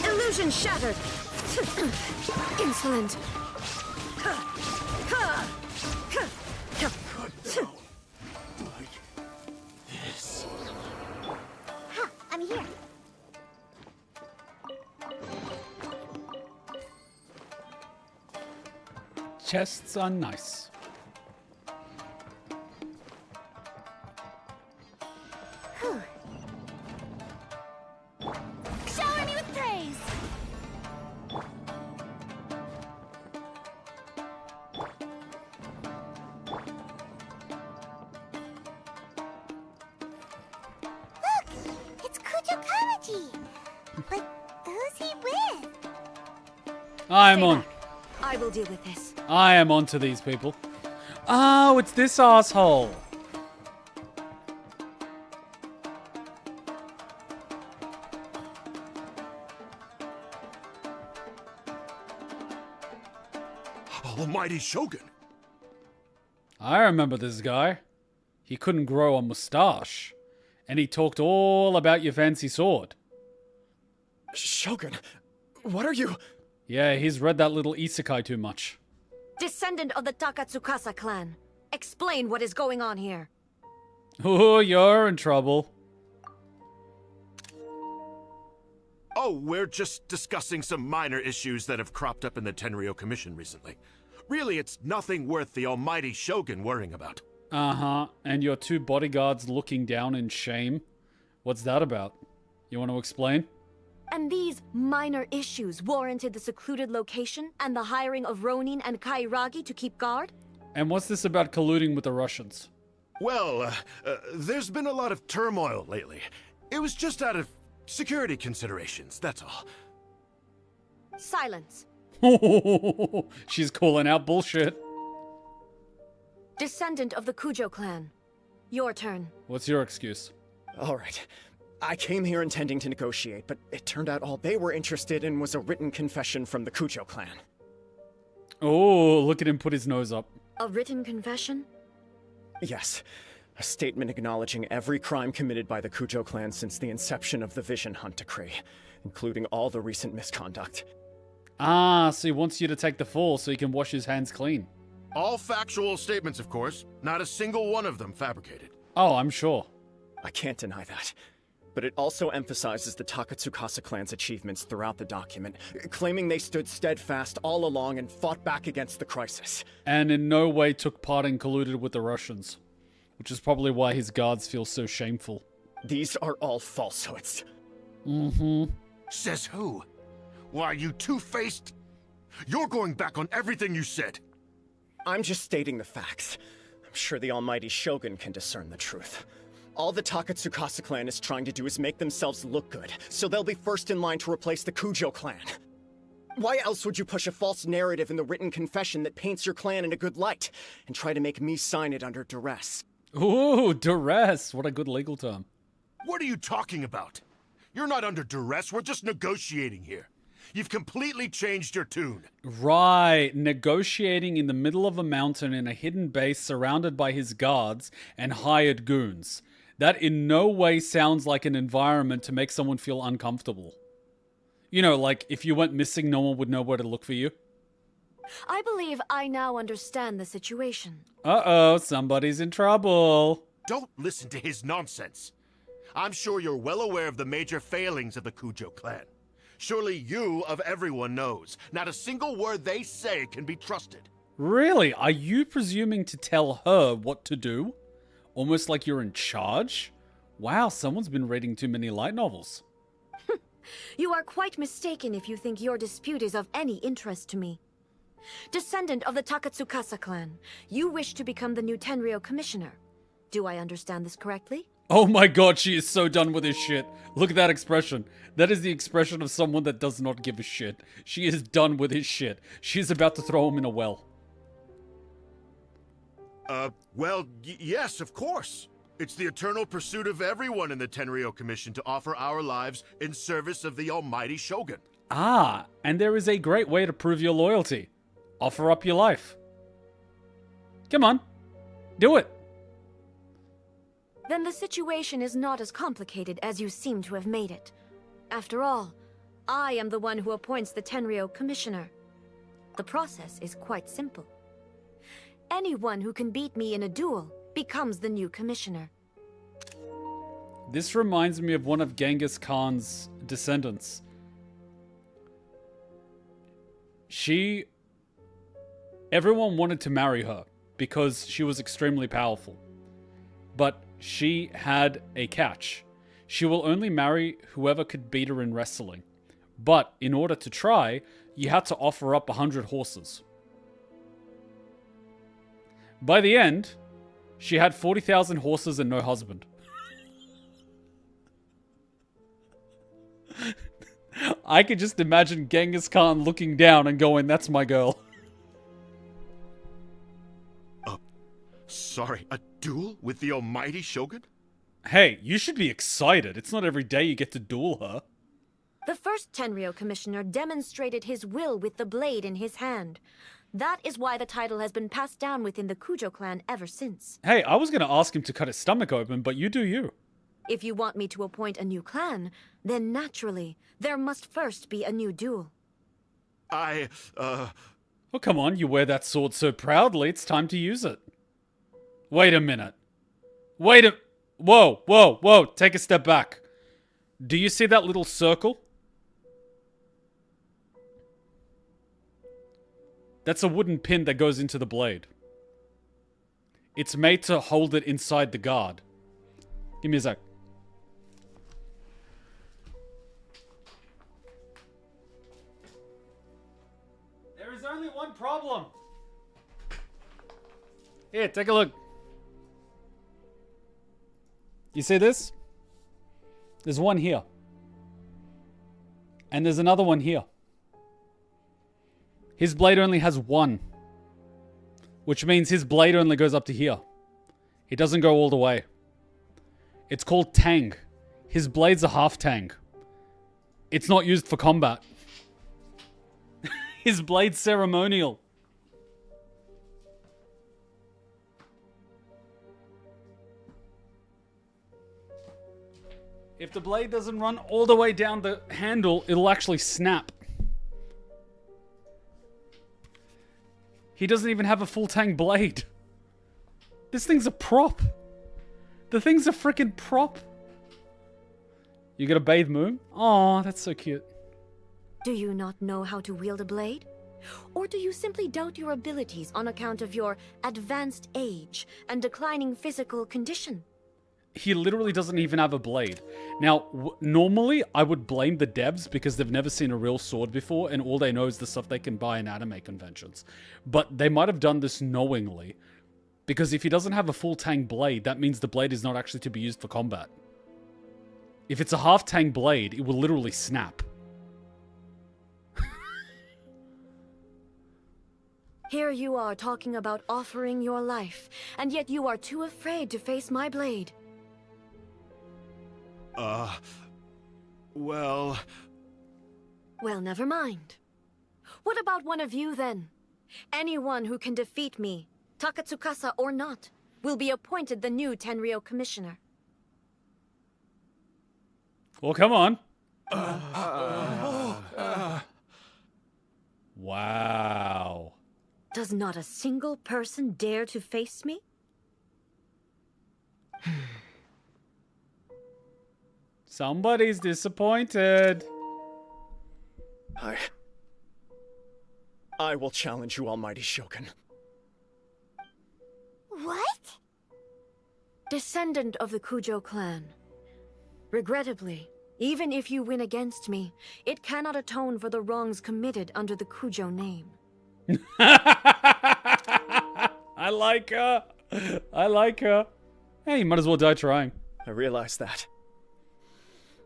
Illusion shattered! Insolent! Ha! I'm here! Chests are nice. Whew. Shower me with praise! Look! It's Kujo Kamaji! But who's he with? I'm on. I will deal with this. I am onto these people. Oh, it's this asshole. Almighty Shogun! I remember this guy. He couldn't grow a mustache. And he talked all about your fancy sword. Shogun, what are you... Yeah, he's read that little isekai too much. Descendant of the Takatsukasa clan, explain what is going on here. Oh, you're in trouble. Oh, we're just discussing some minor issues that have cropped up in the Tenryo Commission recently. Really, it's nothing worth the almighty Shogun worrying about. Uh-huh. And your 2 bodyguards looking down in shame? What's that about? You want to explain? And these minor issues warranted the secluded location and the hiring of Ronin and Kairagi to keep guard? And what's this about colluding with the Russians? Well, there's been a lot of turmoil lately. It was just out of security considerations, that's all. Silence. She's calling out bullshit. Descendant of the Kujo clan. Your turn. What's your excuse? All right. I came here intending to negotiate, but it turned out all they were interested in was a written confession from the Kujo clan. Oh, look at him put his nose up. A written confession? Yes. A statement acknowledging every crime committed by the Kujo clan since the inception of the Vision Hunt Decree, including all the recent misconduct. Ah, so he wants you to take the fall so he can wash his hands clean. All factual statements, of course. Not a single one of them fabricated. Oh, I'm sure. I can't deny that. But it also emphasizes the Takatsukasa clan's achievements throughout the document, claiming they stood steadfast all along and fought back against the crisis. And in no way took part in colluded with the Russians. Which is probably why his guards feel so shameful. These are all falsehoods. Mm-hmm. Says who? Why, you two-faced... You're going back on everything you said. I'm just stating the facts. I'm sure the almighty Shogun can discern the truth. All the Takatsukasa clan is trying to do is make themselves look good, so they'll be first in line to replace the Kujo clan. Why else would you push a false narrative in the written confession that paints your clan in a good light, and try to make me sign it under duress? Ooh, duress. What a good legal term. What are you talking about? You're not under duress, we're just negotiating here. You've completely changed your tune. Right, negotiating in the middle of a mountain in a hidden base surrounded by his guards and hired goons. That in no way sounds like an environment to make someone feel uncomfortable. You know, like if you went missing, no one would know where to look for you. I believe I now understand the situation. Uh-oh, somebody's in trouble. Don't listen to his nonsense. I'm sure you're well aware of the major failings of the Kujo clan. Surely you, of everyone, knows. Not a single word they say can be trusted. Really? Are you presuming to tell her what to do? Almost like you're in charge? Wow, someone's been reading too many light novels. You are quite mistaken if you think your dispute is of any interest to me. Descendant of the Takatsukasa clan, you wish to become the new Tenryo commissioner. Do I understand this correctly? Oh my god, she is so done with his shit. Look at that expression. That is the expression of someone that does not give a shit. She is done with his shit. She's about to throw him in a well. Well, yes, of course. It's the eternal pursuit of everyone in the Tenryo Commission to offer our lives in service of the almighty Shogun. Ah, and there is a great way to prove your loyalty. Offer up your life. Come on. Do it. Then the situation is not as complicated as you seem to have made it. After all, I am the one who appoints the Tenryo commissioner. The process is quite simple. Anyone who can beat me in a duel becomes the new commissioner. This reminds me of one of Genghis Khan's descendants. Everyone wanted to marry her because she was extremely powerful. But she had a catch. She will only marry whoever could beat her in wrestling. But in order to try, you had to offer up 100 horses. By the end, she had 40,000 horses and no husband. I could just imagine Genghis Khan looking down and going, "That's my girl." Sorry, a duel with the almighty Shogun? Hey, you should be excited. It's not every day you get to duel her. The first Tenryo commissioner demonstrated his will with the blade in his hand. That is why the title has been passed down within the Kujo clan ever since. Hey, I was going to ask him to cut his stomach open, but you do you. If you want me to appoint a new clan, then naturally, there must first be a new duel. Oh, come on, you wear that sword so proudly, it's time to use it. Wait a minute. Whoa, take a step back. Do you see that little circle? That's a wooden pin that goes into the blade. It's made to hold it inside the guard. Give me a sec. There is only one problem. Here, take a look. You see this? There's one here. And there's another one here. His blade only has one. Which means his blade only goes up to here. It doesn't go all the way. It's called tang. His blade's a half tang. It's not used for combat. His blade's ceremonial. If the blade doesn't run all the way down the handle, it'll actually snap. He doesn't even have a full tang blade. This thing's a prop. The thing's a freaking prop. You got a bathe moon? Aw, that's so cute. Do you not know how to wield a blade? Or do you simply doubt your abilities on account of your advanced age and declining physical condition? He literally doesn't even have a blade. Now, normally I would blame the devs because they've never seen a real sword before and all they know is the stuff they can buy in anime conventions. But they might have done this knowingly because if he doesn't have a full tang blade, that means the blade is not actually to be used for combat. If it's a half tang blade, it will literally snap. Here you are talking about offering your life, and yet you are too afraid to face my blade. Well... Well, never mind. What about one of you, then? Anyone who can defeat me, Takatsukasa or not, will be appointed the new Tenryou Commissioner. Well, come on. Wow. Does not a single person dare to face me? Somebody's disappointed. I will challenge you, Almighty Shogun. What? Descendant of the Kujo clan. Regrettably, even if you win against me, it cannot atone for the wrongs committed under the Kujo name. I like her. I like her. Hey, you might as well die trying. I realize that.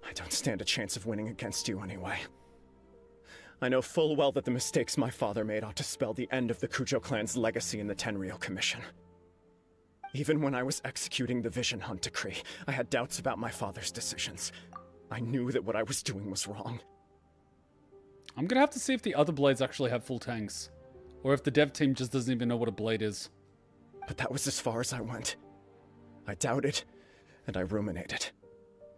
I don't stand a chance of winning against you anyway. I know full well that the mistakes my father made ought to spell the end of the Kujo clan's legacy in the Tenryou Commission. Even when I was executing the Vision Hunt decree, I had doubts about my father's decisions. I knew that what I was doing was wrong. I'm gonna have to see if the other blades actually have full tanks. Or if the dev team just doesn't even know what a blade is. But that was as far as I went. I doubted, and I ruminated.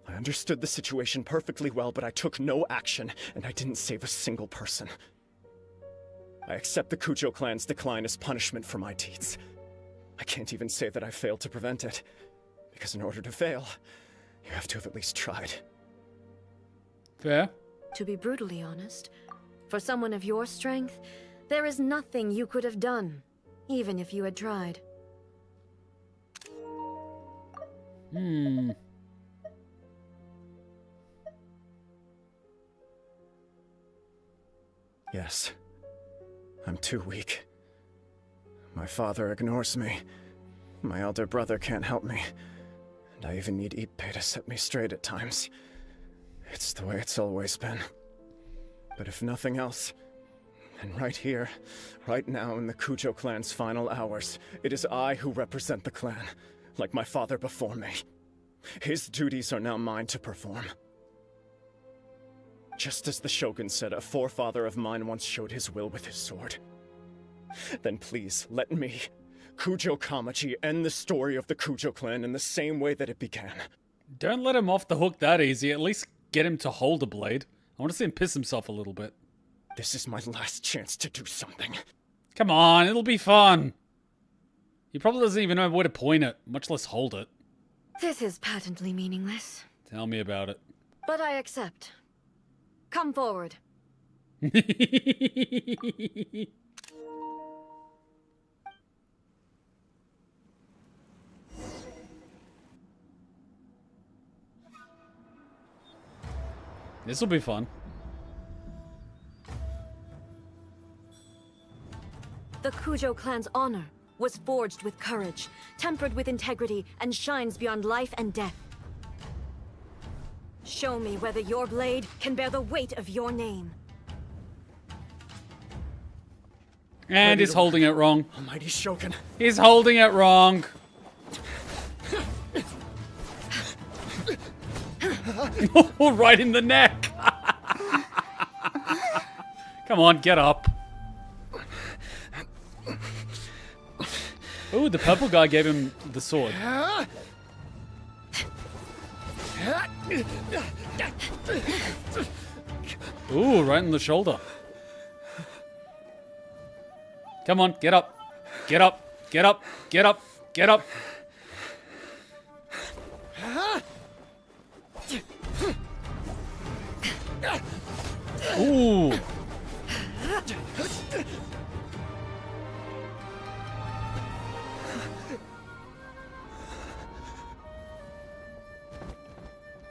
I understood the situation perfectly well, but I took no action, and I didn't save a single person. I accept the Kujo clan's decline as punishment for my deeds. I can't even say that I failed to prevent it, because in order to fail, you have to have at least tried. Fair. To be brutally honest, for someone of your strength, there is nothing you could have done, even if you had tried. Yes. I'm too weak. My father ignores me. My elder brother can't help me. And I even need Ippei to set me straight at times. It's the way it's always been. But if nothing else, then right here, right now in the Kujo clan's final hours, it is I who represent the clan, like my father before me. His duties are now mine to perform. Just as the Shogun said, a forefather of mine once showed his will with his sword. Then please, let me, Kujo Kamaji, end the story of the Kujo clan in the same way that it began. Don't let him off the hook that easy. At least get him to hold a blade. I want to see him piss himself a little bit. This is my last chance to do something. Come on, it'll be fun. He probably doesn't even know where to point it, much less hold it. This is patently meaningless. Tell me about it. But I accept. Come forward. This'll be fun. The Kujo clan's honor was forged with courage, tempered with integrity, and shines beyond life and death. Show me whether your blade can bear the weight of your name. And he's holding it wrong. Almighty Shogun. He's holding it wrong. Right in the neck. Come on, get up. Ooh, the purple guy gave him the sword. Ooh, right in the shoulder. Come on, get up. Get up. Get up. Get up. Get up. Ooh.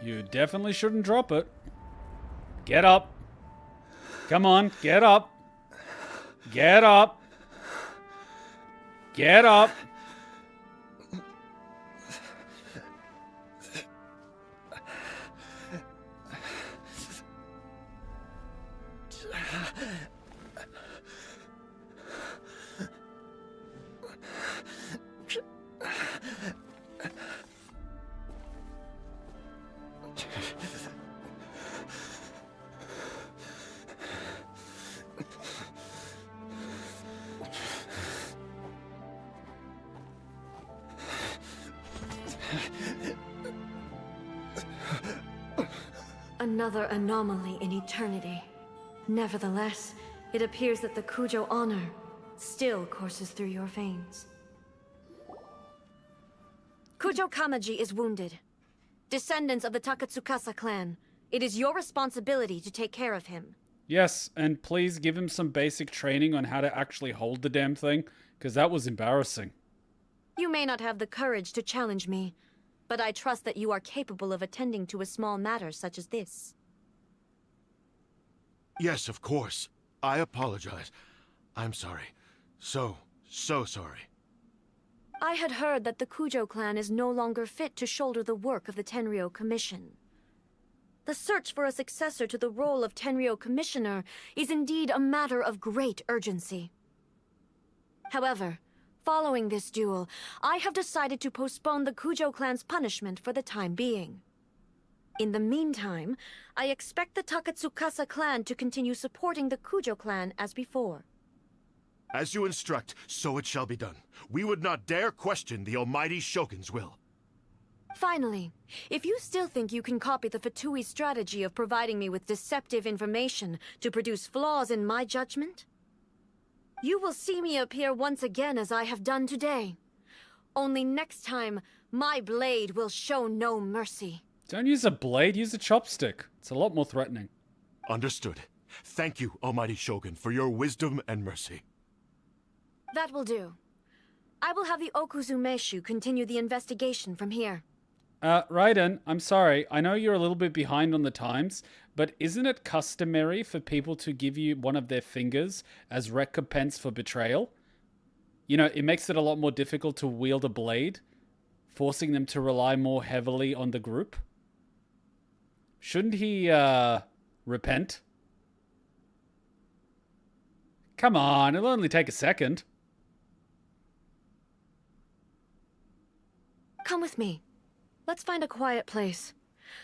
You definitely shouldn't drop it. Get up. Come on, get up. Get up. Get up. Another anomaly in eternity. Nevertheless, it appears that the Kujo honor still courses through your veins. Kujo Kamaji is wounded. Descendants of the Takatsukasa clan, it is your responsibility to take care of him. Yes, and please give him some basic training on how to actually hold the damn thing, because that was embarrassing. You may not have the courage to challenge me, but I trust that you are capable of attending to a small matter such as this. Yes, of course. I apologize. I'm sorry. So sorry. I had heard that the Kujo clan is no longer fit to shoulder the work of the Tenryo Commission. The search for a successor to the role of Tenryo Commissioner is indeed a matter of great urgency. However, following this duel, I have decided to postpone the Kujo clan's punishment for the time being. In the meantime, I expect the Takatsukasa clan to continue supporting the Kujo clan as before. As you instruct, so it shall be done. We would not dare question the almighty Shogun's will. Finally, if you still think you can copy the Fatui strategy of providing me with deceptive information to produce flaws in my judgment, you will see me appear once again as I have done today. Only next time, my blade will show no mercy. Don't use a blade, use a chopstick. It's a lot more threatening. Understood. Thank you, almighty Shogun, for your wisdom and mercy. That will do. I will have the Okuzumeshu continue the investigation from here. Raiden, I'm sorry. I know you're a little bit behind on the times, but isn't it customary for people to give you one of their fingers as recompense for betrayal? You know, it makes it a lot more difficult to wield a blade, forcing them to rely more heavily on the group. Shouldn't he, repent? Come on, it'll only take a second. Come with me. Let's find a quiet place.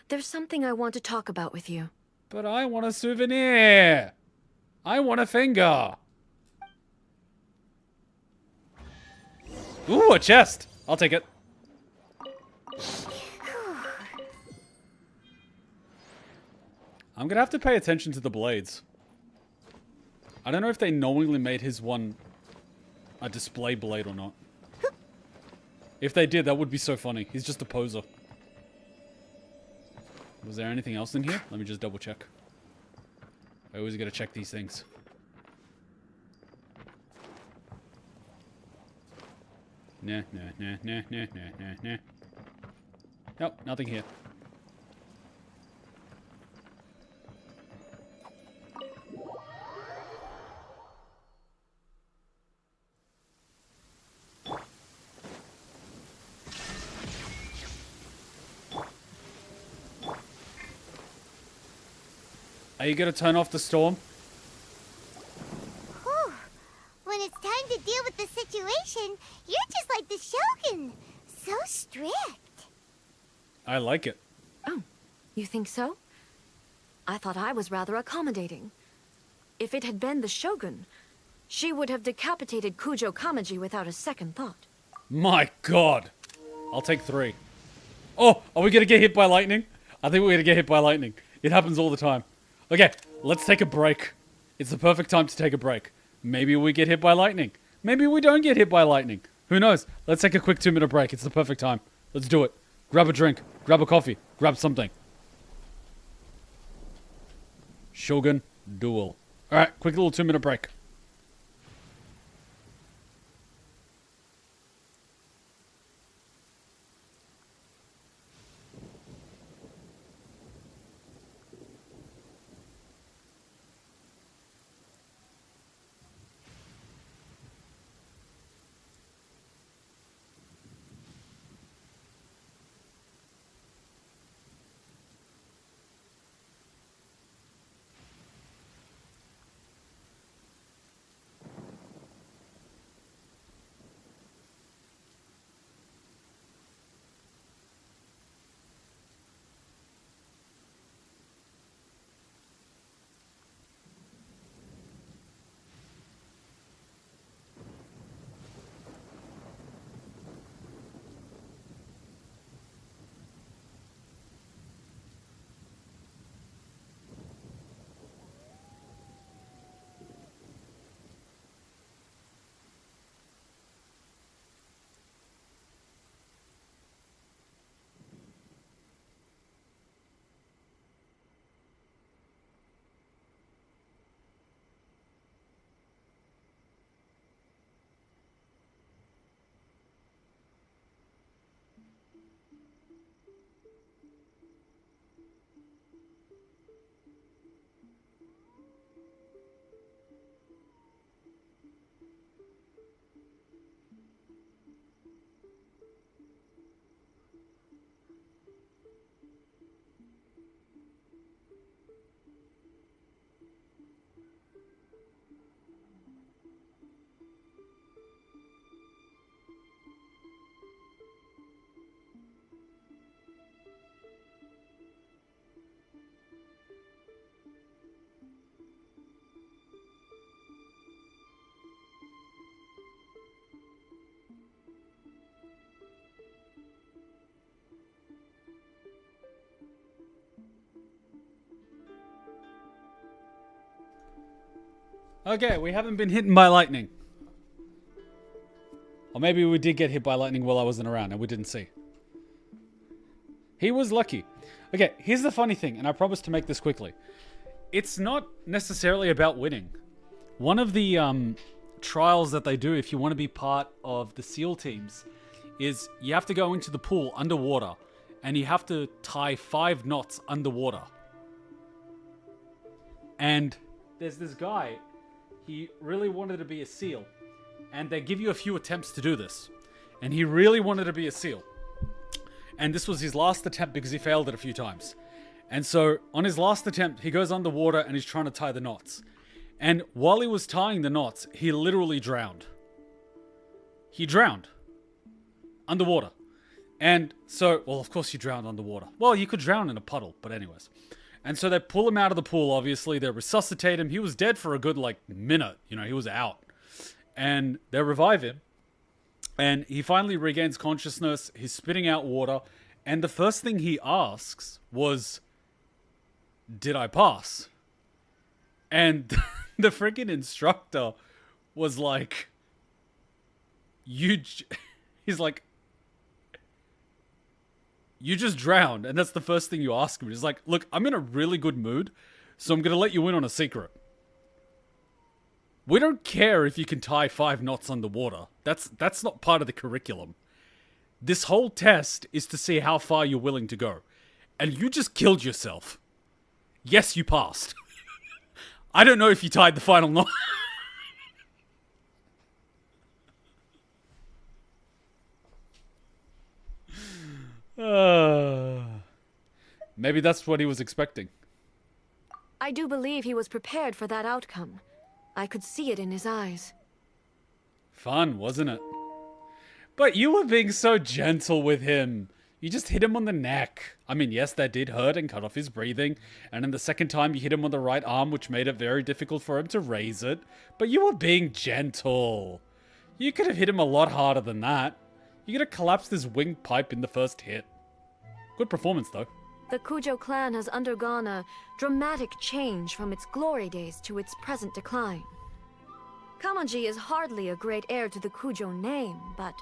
There's something I want to talk about with you. But I want a souvenir. I want a finger. Ooh, a chest. I'll take it. I'm gonna have to pay attention to the blades. I don't know if they knowingly made his one a display blade or not. If they did, that would be so funny. He's just a poser. Was there anything else in here? Let me just double check. I always gotta check these things. Nah. Nope, nothing here. Are you gonna turn off the storm? Whew. When it's time to deal with the situation, you're just like the Shogun. So strict. I like it. Oh, you think so? I thought I was rather accommodating. If it had been the Shogun, she would have decapitated Kujo Kamaji without a second thought. My god. I'll take 3. Oh, are we gonna get hit by lightning? I think we're gonna get hit by lightning. It happens all the time. Okay, let's take a break. It's the perfect time to take a break. Maybe we get hit by lightning. Maybe we don't get hit by lightning. Who knows? Let's take a quick 2-minute break. It's the perfect time. Let's do it. Grab a drink. Grab a coffee. Grab something. Shogun Duel. Alright, quick little 2-minute break. Okay, we haven't been hit by lightning. Or maybe we did get hit by lightning while I wasn't around and we didn't see. He was lucky. Okay, here's the funny thing, and I promise to make this quickly. It's not necessarily about winning. One of the trials that they do if you want to be part of the SEAL teams is you have to go into the pool underwater and you have to tie 5 knots underwater. And there's this guy, he really wanted to be a SEAL. And they give you a few attempts to do this. And he really wanted to be a SEAL. And this was his last attempt because he failed it a few times. And so on his last attempt, he goes underwater and he's trying to tie the knots. And while he was tying the knots, he literally drowned. He drowned. Underwater. And so, well, of course you drowned underwater. Well, you could drown in a puddle, but anyways. And so they pull him out of the pool, obviously. They resuscitate him. He was dead for a good, minute. You know, he was out. And they revive him. And he finally regains consciousness. He's spitting out water. And the first thing he asks was, did I pass? And the freaking instructor was like, he's like, you just drowned. And that's the first thing you ask him. He's like, look, I'm in a really good mood, so I'm going to let you in on a secret. We don't care if you can tie 5 knots underwater. That's not part of the curriculum. This whole test is to see how far you're willing to go. And you just killed yourself. Yes, you passed. I don't know if you tied the final knot. Maybe that's what he was expecting. I do believe he was prepared for that outcome. I could see it in his eyes. Fun, wasn't it? But you were being so gentle with him. You just hit him on the neck. I mean, yes, that did hurt and cut off his breathing. And then the second time you hit him on the right arm, which made it very difficult for him to raise it. But you were being gentle. You could have hit him a lot harder than that. You could have collapsed his windpipe in the first hit. Good performance, though. The Kujo clan has undergone a dramatic change from its glory days to its present decline. Kamaji is hardly a great heir to the Kujo name, but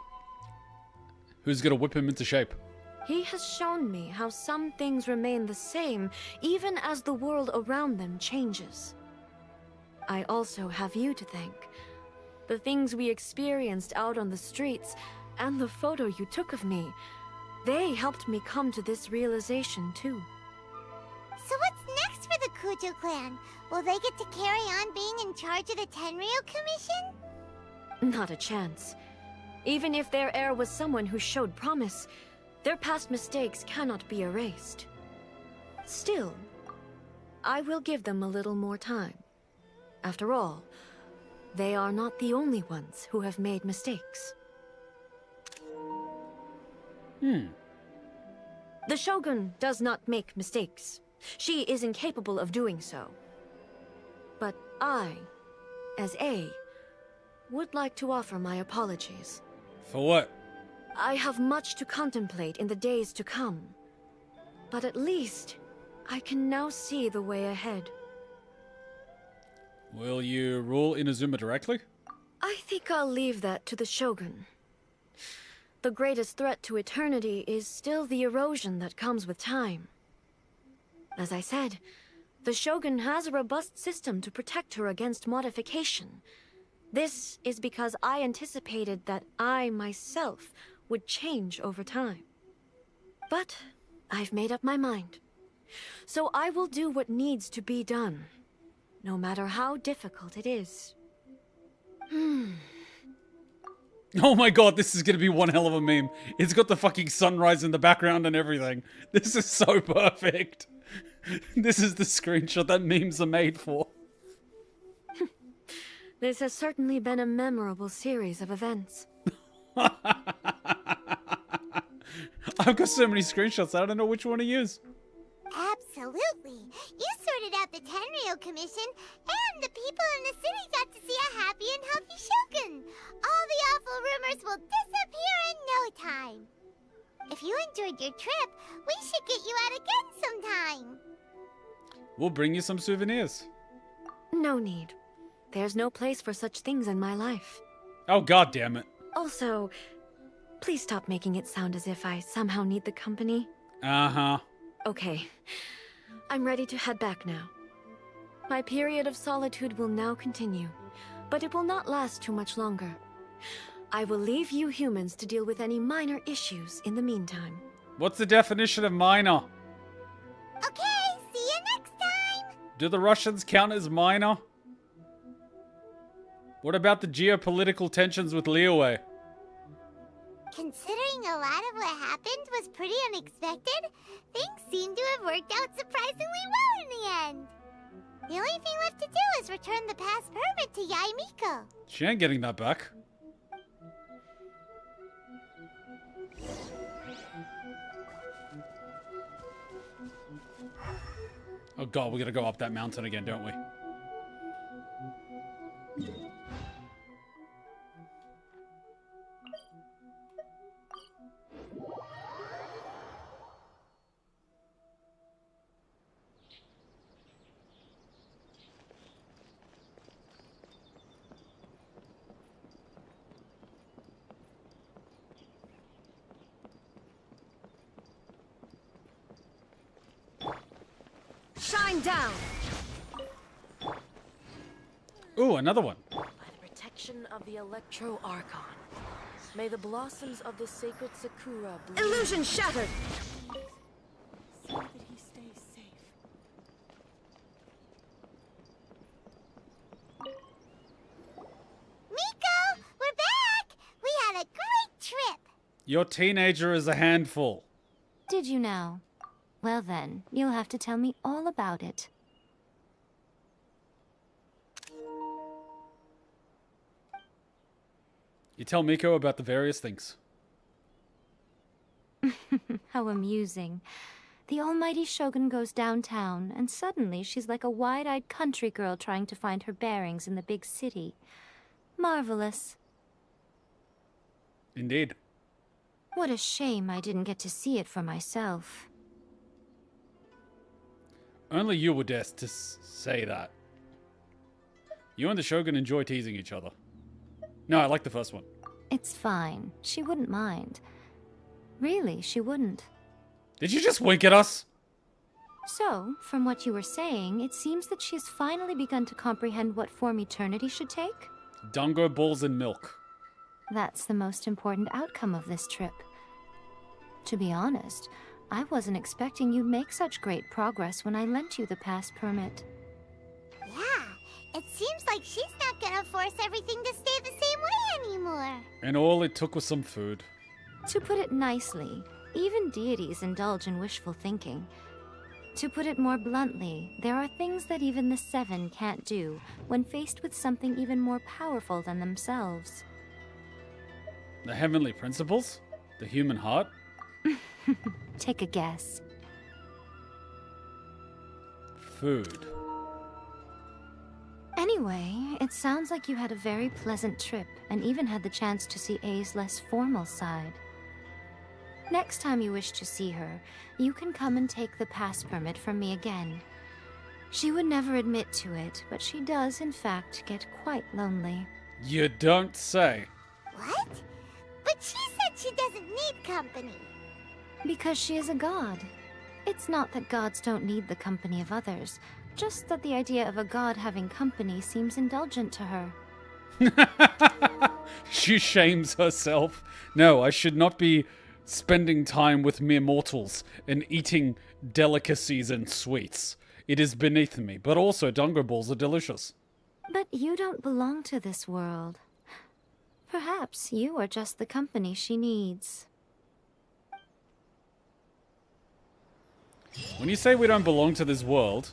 Who's gonna whip him into shape? he has shown me how some things remain the same even as the world around them changes. I also have you to thank. The things we experienced out on the streets and the photo you took of me, they helped me come to this realization too. So what's next for the Kujo clan? Will they get to carry on being in charge of the Tenryo Commission? Not a chance. Even if their heir was someone who showed promise, their past mistakes cannot be erased. Still, I will give them a little more time. After all, they are not the only ones who have made mistakes. The Shogun does not make mistakes. She is incapable of doing so. But I, as A, would like to offer my apologies. For what? I have much to contemplate in the days to come. But at least, I can now see the way ahead. Will you rule Inazuma directly? I think I'll leave that to the Shogun. The greatest threat to eternity is still the erosion that comes with time. As I said, the Shogun has a robust system to protect her against modification. This is because I anticipated that I myself would change over time. But I've made up my mind. So I will do what needs to be done, no matter how difficult it is. Oh my god, this is gonna be one hell of a meme. It's got the fucking sunrise in the background and everything. This is so perfect. This is the screenshot that memes are made for. This has certainly been a memorable series of events. I've got so many screenshots, I don't know which one to use. Absolutely. You sorted out the Tenryo Commission, and the people in the city got to see a happy and healthy Shogun. All the awful rumors will disappear in no time. If you enjoyed your trip, we should get you out again sometime. We'll bring you some souvenirs. No need. There's no place for such things in my life. Oh god damn it. Also, please stop making it sound as if I somehow need the company. Uh-huh. Okay. I'm ready to head back now. My period of solitude will now continue, but it will not last too much longer. I will leave you humans to deal with any minor issues in the meantime. What's the definition of minor? Okay, see you next time! Do the Russians count as minor? What about the geopolitical tensions with Liyue? Considering a lot of what happened was pretty unexpected, things seem to have worked out surprisingly well in the end. The only thing left to do is return the past permit to Yae Miko. She ain't getting that back. Oh god, we gotta go up that mountain again, don't we? Shine down! Ooh, another one. By the protection of the Electro Archon, may the blossoms of the sacred Sakura bloom. Illusion shattered! See that he stays safe. Miko, we're back! We had a great trip! Your teenager is a handful. Did you now? Well then, you'll have to tell me all about it. You tell Miko about the various things. How amusing. The almighty Shogun goes downtown, and suddenly she's like a wide-eyed country girl trying to find her bearings in the big city. Marvelous. Indeed. What a shame I didn't get to see it for myself. Only you would dare to say that. You and the Shogun enjoy teasing each other. No, I like the first one. It's fine. She wouldn't mind. Really, she wouldn't. Did you just wink at us? So, from what you were saying, it seems that she has finally begun to comprehend what form eternity should take? Dango balls and milk. That's the most important outcome of this trip. To be honest, I wasn't expecting you'd make such great progress when I lent you the pass permit. Yeah, it seems like she's not gonna force everything to stay the same way anymore. And all it took was some food. To put it nicely, even deities indulge in wishful thinking. To put it more bluntly, there are things that even the Seven can't do when faced with something even more powerful than themselves. The heavenly principles? The human heart? Take a guess. Food. Anyway, it sounds like you had a very pleasant trip and even had the chance to see A's less formal side. Next time you wish to see her, you can come and take the pass permit from me again. She would never admit to it, but she does, in fact, get quite lonely. You don't say. What? But she said she doesn't need company. Because she is a god. It's not that gods don't need the company of others, just that the idea of a god having company seems indulgent to her. She shames herself. No, I should not be spending time with mere mortals and eating delicacies and sweets. It is beneath me, but also Dango balls are delicious. But you don't belong to this world. Perhaps you are just the company she needs. When you say we don't belong to this world,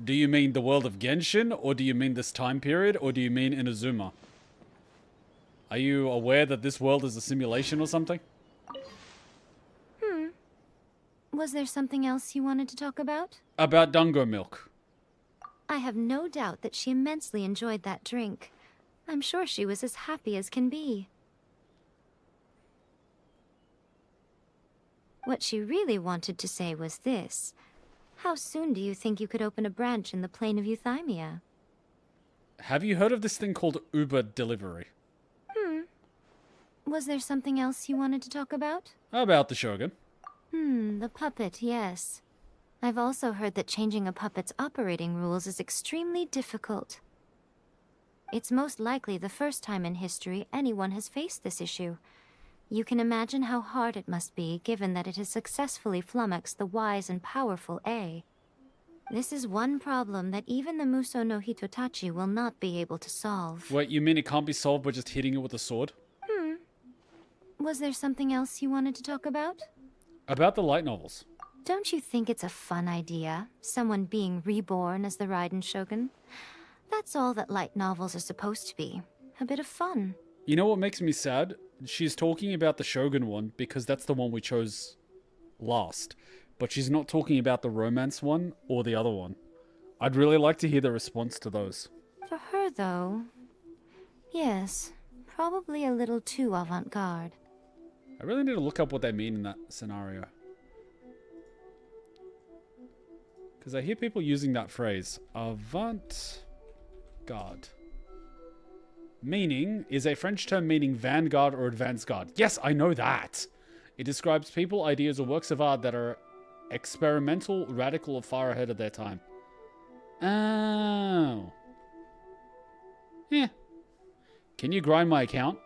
do you mean the world of Genshin, or do you mean this time period, or do you mean Inazuma? Are you aware that this world is a simulation or something? Was there something else you wanted to talk about? About Dango milk. I have no doubt that she immensely enjoyed that drink. I'm sure she was as happy as can be. What she really wanted to say was this. How soon do you think you could open a branch in the plain of Euthymia? Have you heard of this thing called Uber delivery? Was there something else you wanted to talk about? About the Shogun. The puppet, yes. I've also heard that changing a puppet's operating rules is extremely difficult. It's most likely the first time in history anyone has faced this issue. You can imagine how hard it must be, given that it has successfully flummoxed the wise and powerful A. This is one problem that even the Muso no Hitotachi will not be able to solve. Wait, you mean it can't be solved by just hitting it with a sword? Was there something else you wanted to talk about? About the light novels. Don't you think it's a fun idea? Someone being reborn as the Raiden Shogun? That's all that light novels are supposed to be. A bit of fun. You know what makes me sad? She's talking about the Shogun one because that's the one we chose last. But she's not talking about the romance one or the other one. I'd really like to hear the response to those. For her, though, yes, probably a little too avant-garde. I really need to look up what they mean in that scenario. Because I hear people using that phrase, avant-garde. Meaning is a French term meaning vanguard or advance guard. Yes, I know that. It describes people, ideas, or works of art that are experimental, radical, or far ahead of their time. Oh. Yeah. Can you grind my account?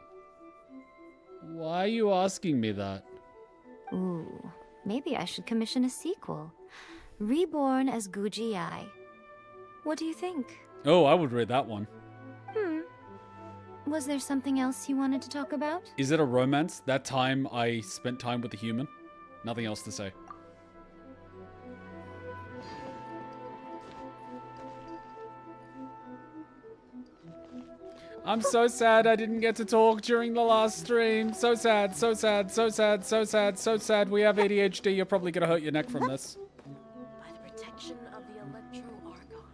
Why are you asking me that? Ooh, maybe I should commission a sequel. Reborn as Guji Ai. What do you think? Oh, I would read that one. Was there something else you wanted to talk about? Is it a romance? That time I spent time with a human? Nothing else to say. I'm so sad I didn't get to talk during the last stream. So sad, so sad, so sad, so sad, so sad. We have ADHD. You're probably gonna hurt your neck from this. By the protection of the Electro Archon,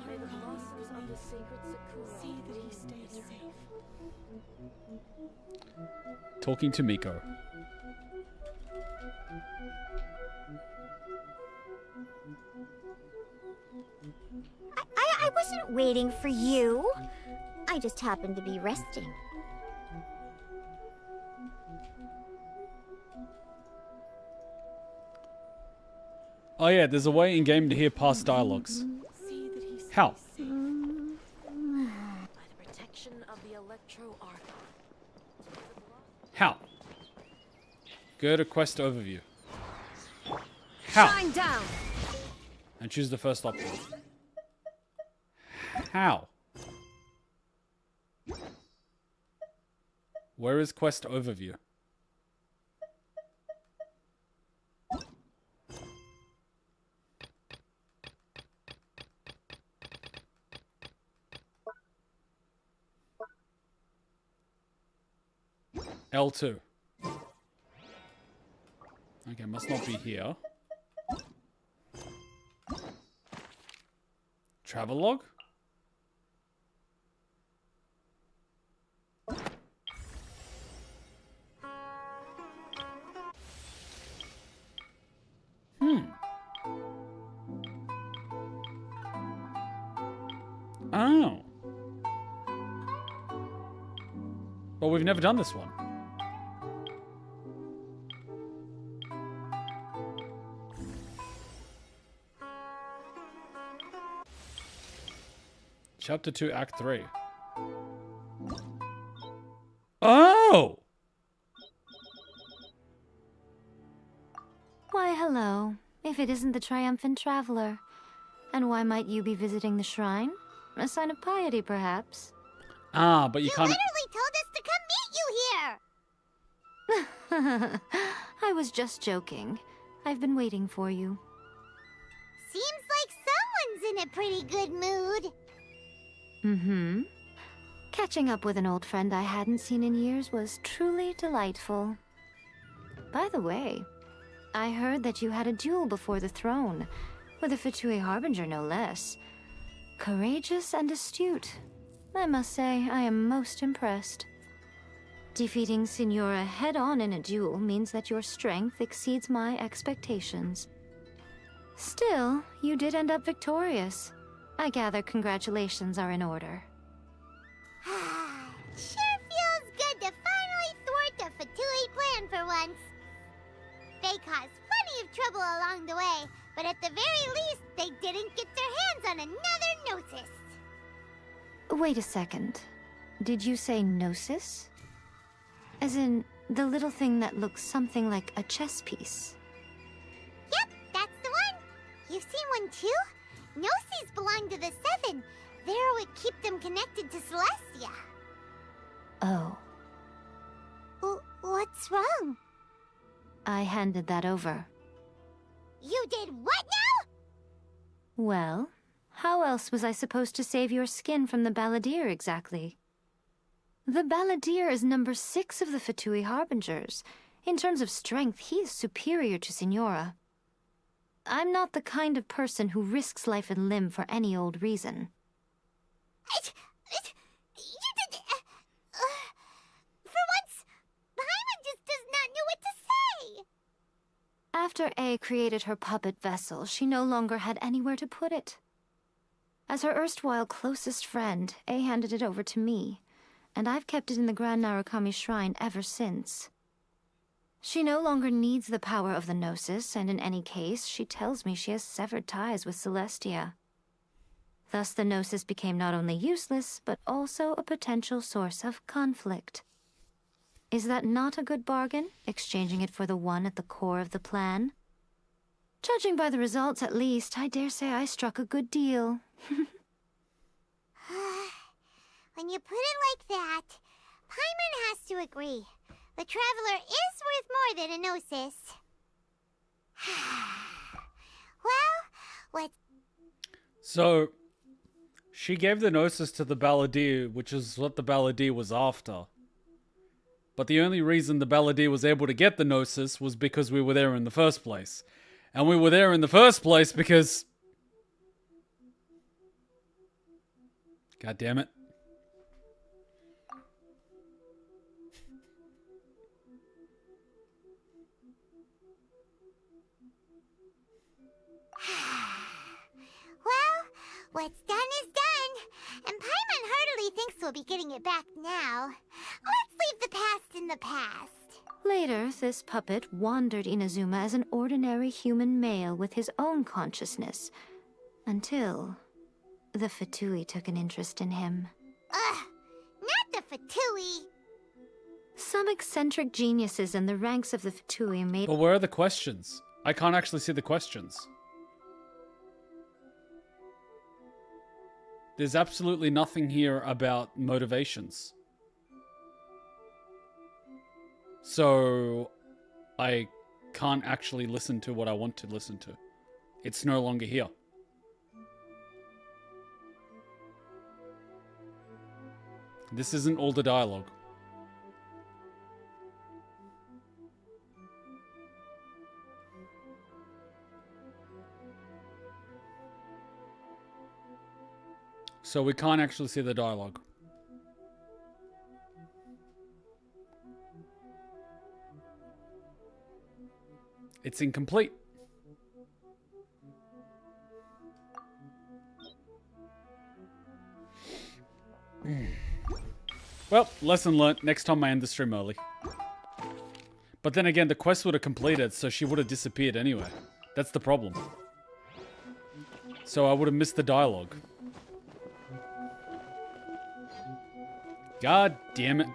may the blossoms of the sacred Sakura see that he stays safe. Talking to Miko. I wasn't waiting for you. I just happened to be resting. Oh yeah, there's a way in game to hear past dialogues. How? By the protection of the Electro Archon. How? Go to quest overview. How? Shine down. And choose the first option. How? Where is quest overview? L2. Okay, must not be here. Travelogue? Oh. Well, we've never done this one. Chapter 2, Act 3. Oh! Why, hello. If it isn't the triumphant traveler. And why might you be visiting the shrine? A sign of piety, perhaps? Ah, but you can't... literally told us to come meet you here! I was just joking. I've been waiting for you. Seems like someone's in a pretty good mood. Mm-hmm. Catching up with an old friend I hadn't seen in years was truly delightful. By the way, I heard that you had a duel before the throne, with a Fatui Harbinger no less. Courageous and astute. I must say, I am most impressed. Defeating Signora head-on in a duel means that your strength exceeds my expectations. Still, you did end up victorious. I gather congratulations are in order. Sure feels good to finally thwart a Fatui plan for once. They caused plenty of trouble along the way, but at the very least, they didn't get their hands on another Gnosis. Wait a second. Did you say Gnosis? As in, the little thing that looks something like a chess piece? Yep, that's the one. You've seen one too? Gnosis belong to the Seven. They're what keep them connected to Celestia. Oh. What's wrong? I handed that over. You did what now? Well, how else was I supposed to save your skin from the Balladeer exactly? The Balladeer is number 6 of the Fatui Harbingers. In terms of strength, he is superior to Signora. I'm not the kind of person who risks life and limb for any old reason. You did... for once, Paimon just does not know what to say. After A created her puppet vessel, she no longer had anywhere to put it. As her erstwhile closest friend, A handed it over to me, and I've kept it in the Grand Narukami Shrine ever since. She no longer needs the power of the Gnosis, and in any case, she tells me she has severed ties with Celestia. Thus the Gnosis became not only useless, but also a potential source of conflict. Is that not a good bargain, exchanging it for the one at the core of the plan? Judging by the results, at least, I dare say I struck a good deal. When you put it like that, Paimon has to agree. The Traveler is worth more than a Gnosis. Well, what... So, She gave the gnosis to the balladeer, which is what the balladeer was after. But the only reason the balladeer was able to get the gnosis was because we were there in the first place. And we were there in the first place because... God damn it. Well, what's done is done. And Paimon heartily thinks we'll be getting it back now. Let's leave the past in the past. Later, this puppet wandered Inazuma as an ordinary human male with his own consciousness. Until the Fatui took an interest in him. Ugh, not the Fatui. Some eccentric geniuses in the ranks of the Fatui made... But where are the questions? I can't actually see the questions. There's absolutely nothing here about motivations. So, I can't actually listen to what I want to listen to. It's no longer here. This isn't all the dialogue. So we can't actually see the dialogue. It's incomplete. Well, lesson learnt. Next time I end the stream early. But then again, the quest would have completed, so she would have disappeared anyway. That's the problem. So I would have missed the dialogue. God damn it.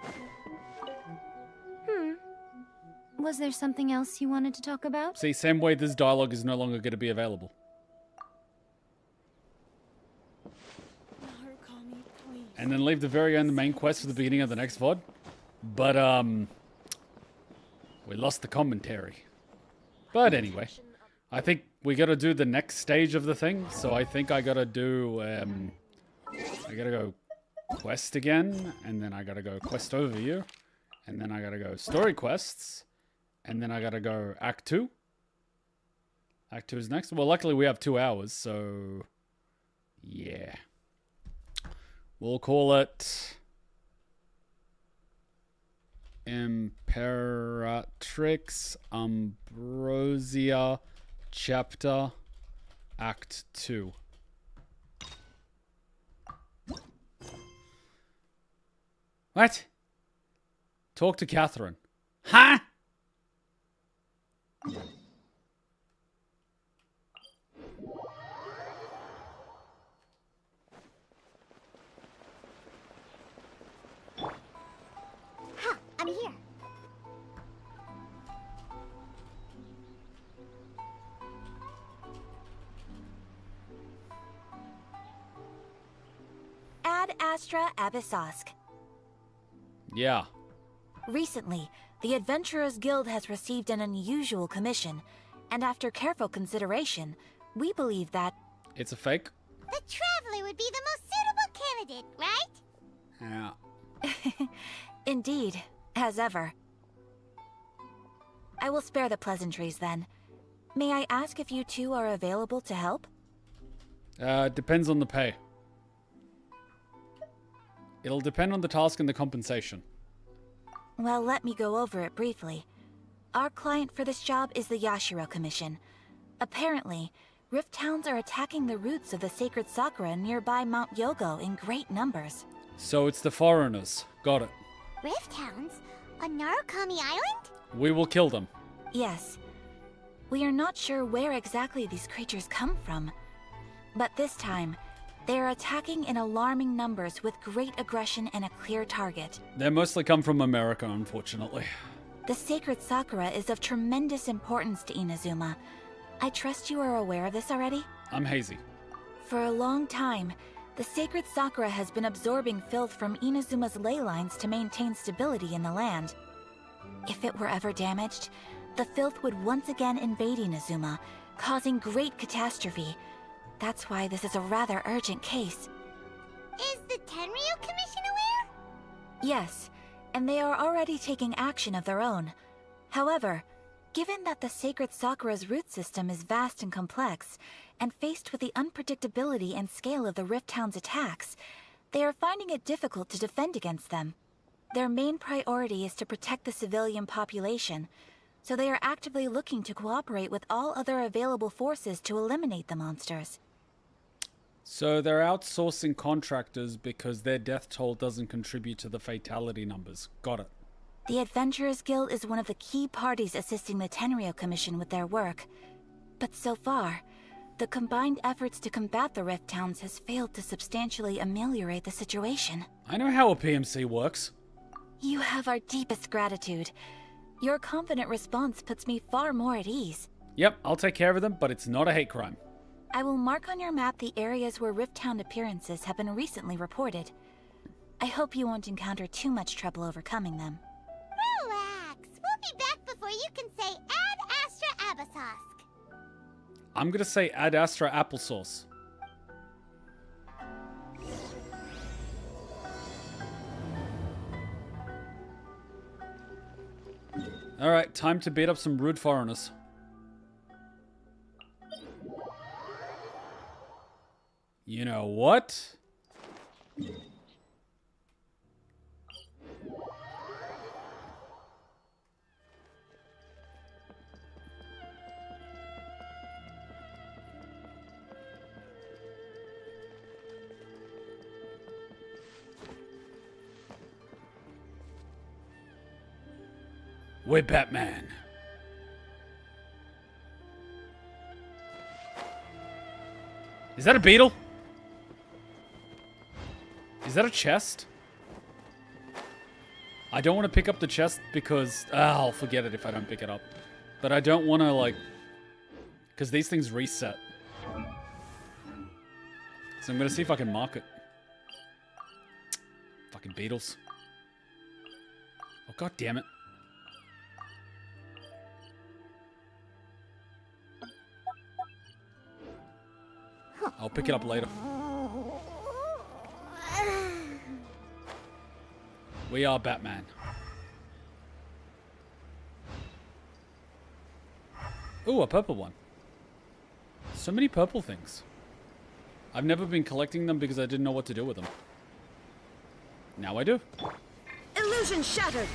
Was there something else you wanted to talk about? See, same way this dialogue is no longer going to be available. And then leave the very end, the main quest for the beginning of the next VOD. But, we lost the commentary. But anyway, I think we gotta do the next stage of the thing. So I think I gotta do, I gotta go quest again. And then I gotta go quest overview. And then I gotta go story quests. And then I gotta go Act 2. Act 2 is next. Well, luckily we have 2 hours, so... yeah. We'll call it... Imperatrix Umbrosa Chapter Act 2. What? Talk to Catherine. Huh? Huh, I'm here. Ad Astra Abyssosk. Yeah. Recently, the Adventurers Guild has received an unusual commission, and after careful consideration, we believe that... It's a fake? The Traveler would be the most suitable candidate, right? Yeah. Indeed, as ever. I will spare the pleasantries then. May I ask if you two are available to help? Depends on the pay. It'll depend on the task and the compensation. Well, let me go over it briefly. Our client for this job is the Yashiro Commission. Apparently, Rift Hounds are attacking the roots of the sacred Sakura nearby Mount Yogo in great numbers. So it's the foreigners. Got it. Rift Hounds? On Narukami Island? We will kill them. Yes. We are not sure where exactly these creatures come from. But this time, they are attacking in alarming numbers with great aggression and a clear target. They mostly come from America, unfortunately. The sacred Sakura is of tremendous importance to Inazuma. I trust you are aware of this already? I'm hazy. For a long time, the sacred Sakura has been absorbing filth from Inazuma's ley lines to maintain stability in the land. If it were ever damaged, the filth would once again invade Inazuma, causing great catastrophe. That's why this is a rather urgent case. Is the Tenryo Commission aware? Yes, and they are already taking action of their own. However, given that the Sacred Sakura's root system is vast and complex, and faced with the unpredictability and scale of the Rift Hound's attacks, they are finding it difficult to defend against them. Their main priority is to protect the civilian population, so they are actively looking to cooperate with all other available forces to eliminate the monsters. So they're outsourcing contractors because their death toll doesn't contribute to the fatality numbers. Got it. The Adventurers Guild is one of the key parties assisting the Tenryo Commission with their work. But so far, the combined efforts to combat the Rift Hounds has failed to substantially ameliorate the situation. I know how a PMC works. You have our deepest gratitude. Your confident response puts me far more at ease. Yep, I'll take care of them, but it's not a hate crime. I will mark on your map the areas where Rift Hound appearances have been recently reported. I hope you won't encounter too much trouble overcoming them. Relax. We'll be back before you can say Ad Astra Abasosk. I'm gonna say Ad Astra applesauce. Alright, time to beat up some rude foreigners. You know what? We're Batman. Is that a beetle? Is that a chest? I don't want to pick up the chest because I'll forget it if I don't pick it up. But I don't want to, like, because these things reset. So I'm going to see if I can mark it. Fucking beetles. Oh, god damn it. I'll pick it up later. We are Batman. Ooh, a purple one. So many purple things. I've never been collecting them because I didn't know what to do with them. Now I do. Illusion shattered!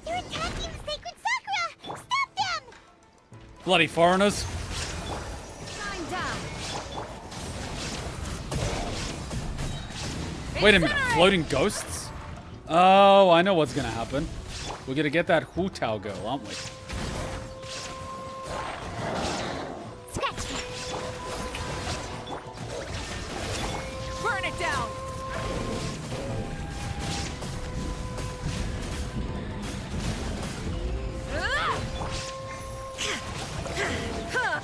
They're attacking the Sacred Sakura! Stop them! Bloody foreigners. Shine down! Wait a minute, floating ghosts? Oh, I know what's gonna happen. We're gonna get that Hu Tao girl, aren't we? Scratch me! Burn it down!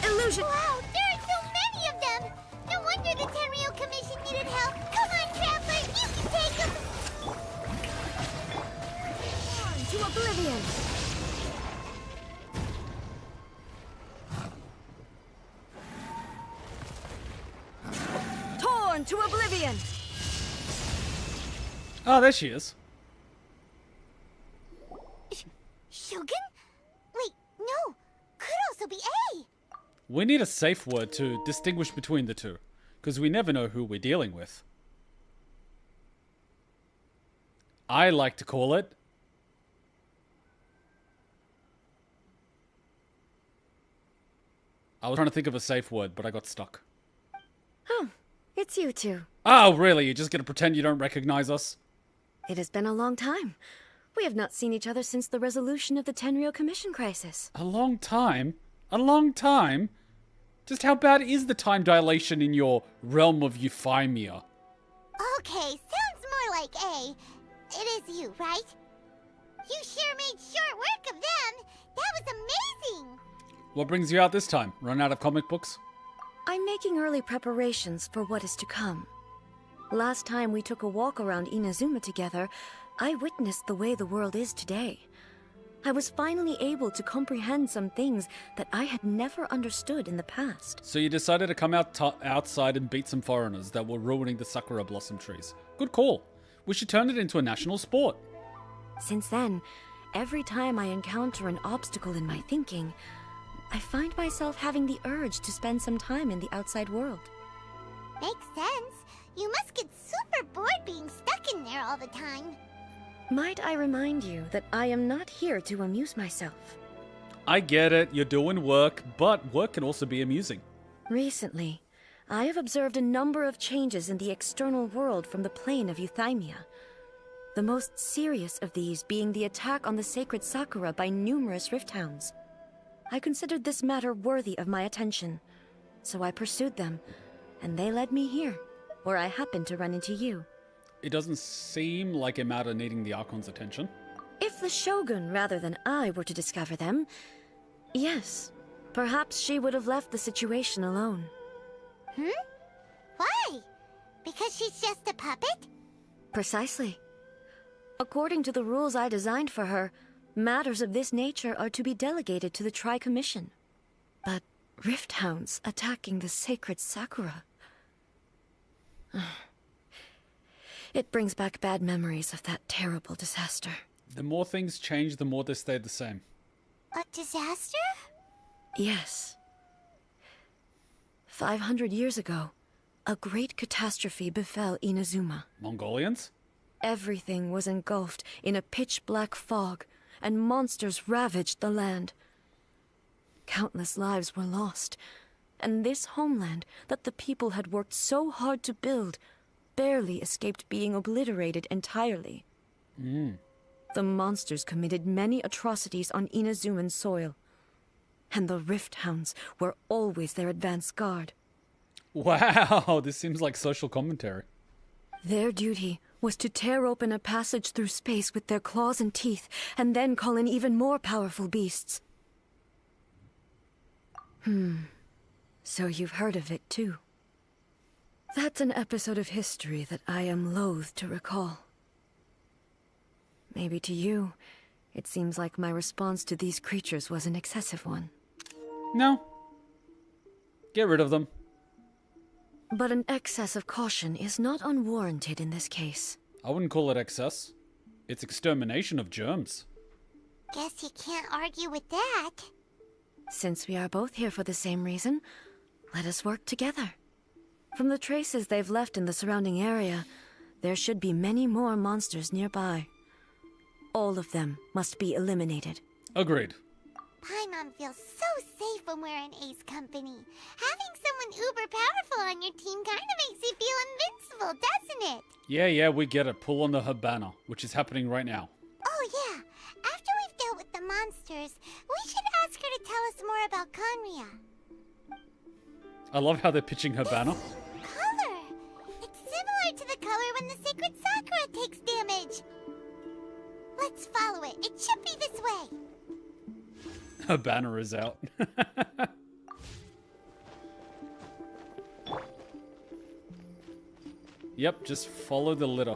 Illusion! Wow, there are so many of them! No wonder the Tenryo Commission needed help! Come on, Traveler, you can take them! To oblivion! Torn to oblivion! Oh, there she is. Shogun? Wait, no! Could also be A! We need a safe word to distinguish between the two, because we never know who we're dealing with. I like to call it... I was trying to think of a safe word, but I got stuck. Oh, it's you two. Oh, really? You're just gonna pretend you don't recognize us? It has been a long time. We have not seen each other since the resolution of the Tenryo Commission crisis. A long time? A long time? Just how bad is the time dilation in your realm of euphemia? Okay, sounds more like A. It is you, right? You sure made short work of them! That was amazing! What brings you out this time? Run out of comic books? I'm making early preparations for what is to come. Last time we took a walk around Inazuma together, I witnessed the way the world is today. I was finally able to comprehend some things that I had never understood in the past. So you decided to come outside and beat some foreigners that were ruining the sakura blossom trees. Good call. We should turn it into a national sport. Since then, every time I encounter an obstacle in my thinking, I find myself having the urge to spend some time in the outside world. Makes sense. You must get super bored being stuck in there all the time. Might I remind you that I am not here to amuse myself. I get it, you're doing work, but work can also be amusing. Recently, I have observed a number of changes in the external world from the plane of Euthymia. The most serious of these being the attack on the sacred Sakura by numerous rift hounds. I considered this matter worthy of my attention, so I pursued them, and they led me here, where I happened to run into you. It doesn't seem like a matter needing the Archon's attention. If the Shogun rather than I were to discover them, yes, perhaps she would have left the situation alone. Why? Because she's just a puppet? Precisely. According to the rules I designed for her, matters of this nature are to be delegated to the Tri-Commission. But rift hounds attacking the sacred Sakura... It brings back bad memories of that terrible disaster. The more things change, the more they stay the same. A disaster? Yes. 500 years ago, a great catastrophe befell Inazuma. Mongolians? Everything was engulfed in a pitch-black fog, and monsters ravaged the land. Countless lives were lost, and this homeland that the people had worked so hard to build barely escaped being obliterated entirely. The monsters committed many atrocities on Inazuman soil, and the rift hounds were always their advance guard. Wow, this seems like social commentary. Their duty was to tear open a passage through space with their claws and teeth, and then call in even more powerful beasts. So you've heard of it too. That's an episode of history that I am loath to recall. Maybe to you, it seems like my response to these creatures was an excessive one. No. Get rid of them. But an excess of caution is not unwarranted in this case. I wouldn't call it excess. It's extermination of germs. Guess you can't argue with that. Since we are both here for the same reason, let us work together. From the traces they've left in the surrounding area, there should be many more monsters nearby. All of them must be eliminated. Agreed. Paimon feels so safe when we're in Ace company. Having someone uber powerful on your team kind of makes you feel invincible, doesn't it? Yeah, we get it. Pull on the Habana, which is happening right now. Oh yeah, after we've dealt with the monsters, we should ask her to tell us more about Conria. I love how they're pitching Habana. Color! It's similar to the color when the sacred Sakura takes damage. Let's follow it. It should be this way. Habana is out. Yep, just follow the litter.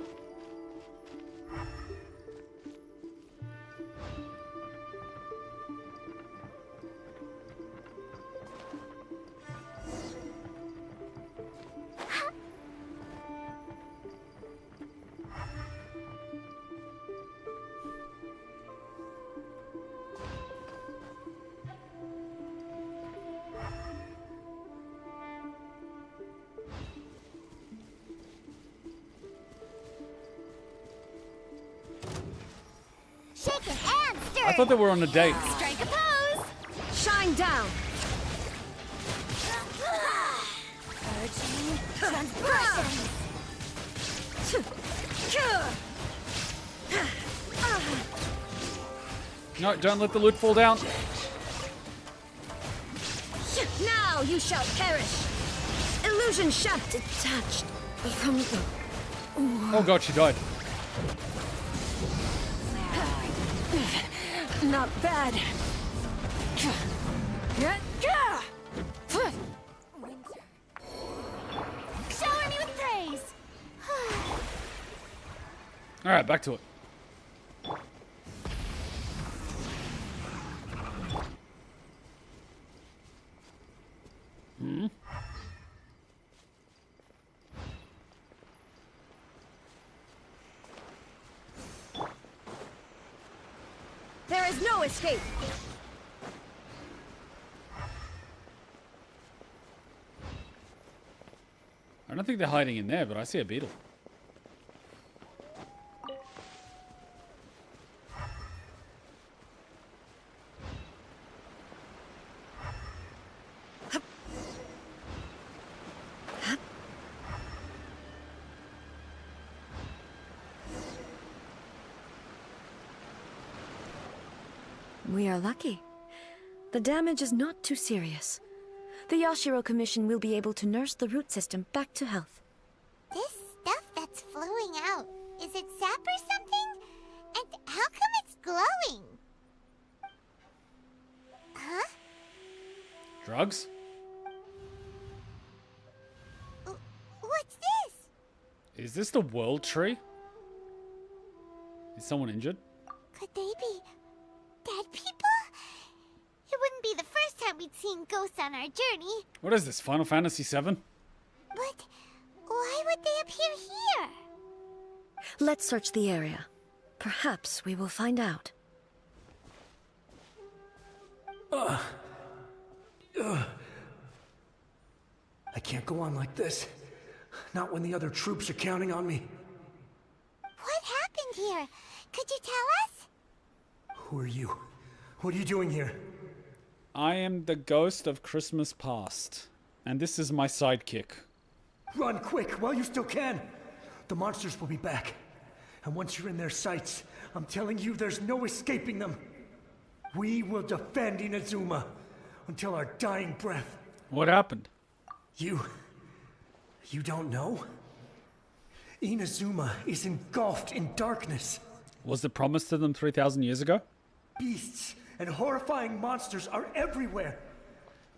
Shake it and stir I thought they were on a date. Strike a pose! Shine down! Urging transgressions! No, don't let the loot fall down. Now you shall perish! Illusion shaft detached from the... Oh god, she died. Not bad. Shower me with praise! Alright, back to it. There is no escape! I don't think they're hiding in there, but I see a beetle. We are lucky. The damage is not too serious. The Yashiro Commission will be able to nurse the root system back to health. This stuff that's flowing out, is it sap or something? And how come it's glowing? Huh? Drugs? What's this? Is this the world tree? Is someone injured? Could they be dead people? It wouldn't be the first time we'd seen ghosts on our journey. What is this, Final Fantasy VII? But why would they appear here? Let's search the area. Perhaps we will find out. I can't go on like this. Not when the other troops are counting on me. What happened here? Could you tell us? Who are you? What are you doing here? I am the ghost of Christmas past, and this is my sidekick. Run quick while you still can. The monsters will be back. And once you're in their sights, I'm telling you there's no escaping them. We will defend Inazuma until our dying breath. What happened? You don't know? Inazuma is engulfed in darkness. Was it promised to them 3,000 years ago? Beasts and horrifying monsters are everywhere.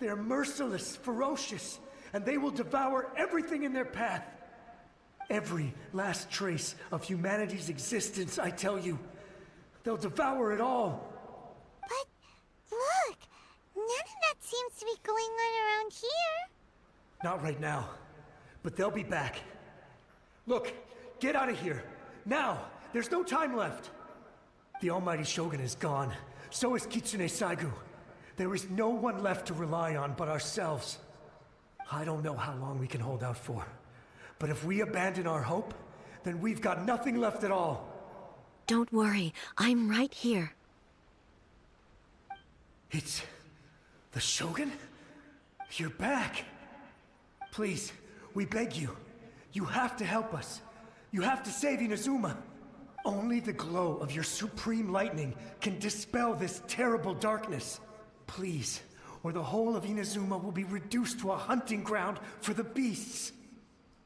They're merciless, ferocious, and they will devour everything in their path. Every last trace of humanity's existence, I tell you. They'll devour it all. But look, none of that seems to be going on around here. Not right now, but they'll be back. Look, get out of here. Now, there's no time left. The Almighty Shogun is gone. So is Kitsune Saigu. There is no one left to rely on but ourselves. I don't know how long we can hold out for. But if we abandon our hope, then we've got nothing left at all. Don't worry, I'm right here. It's the Shogun? You're back. Please, we beg you. You have to help us. You have to save Inazuma. Only the glow of your supreme lightning can dispel this terrible darkness. Please, or the whole of Inazuma will be reduced to a hunting ground for the beasts.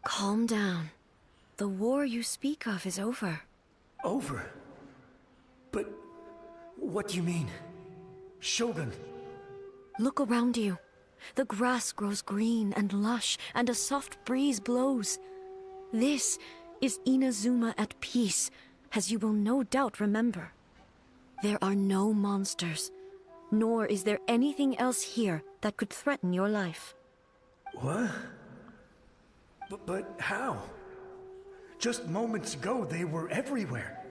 Calm down. The war you speak of is over. Over? But what do you mean? Shogun? Look around you. The grass grows green and lush, and a soft breeze blows. This is Inazuma at peace, as you will no doubt remember. There are no monsters, nor is there anything else here that could threaten your life. What? But how? Just moments ago, they were everywhere.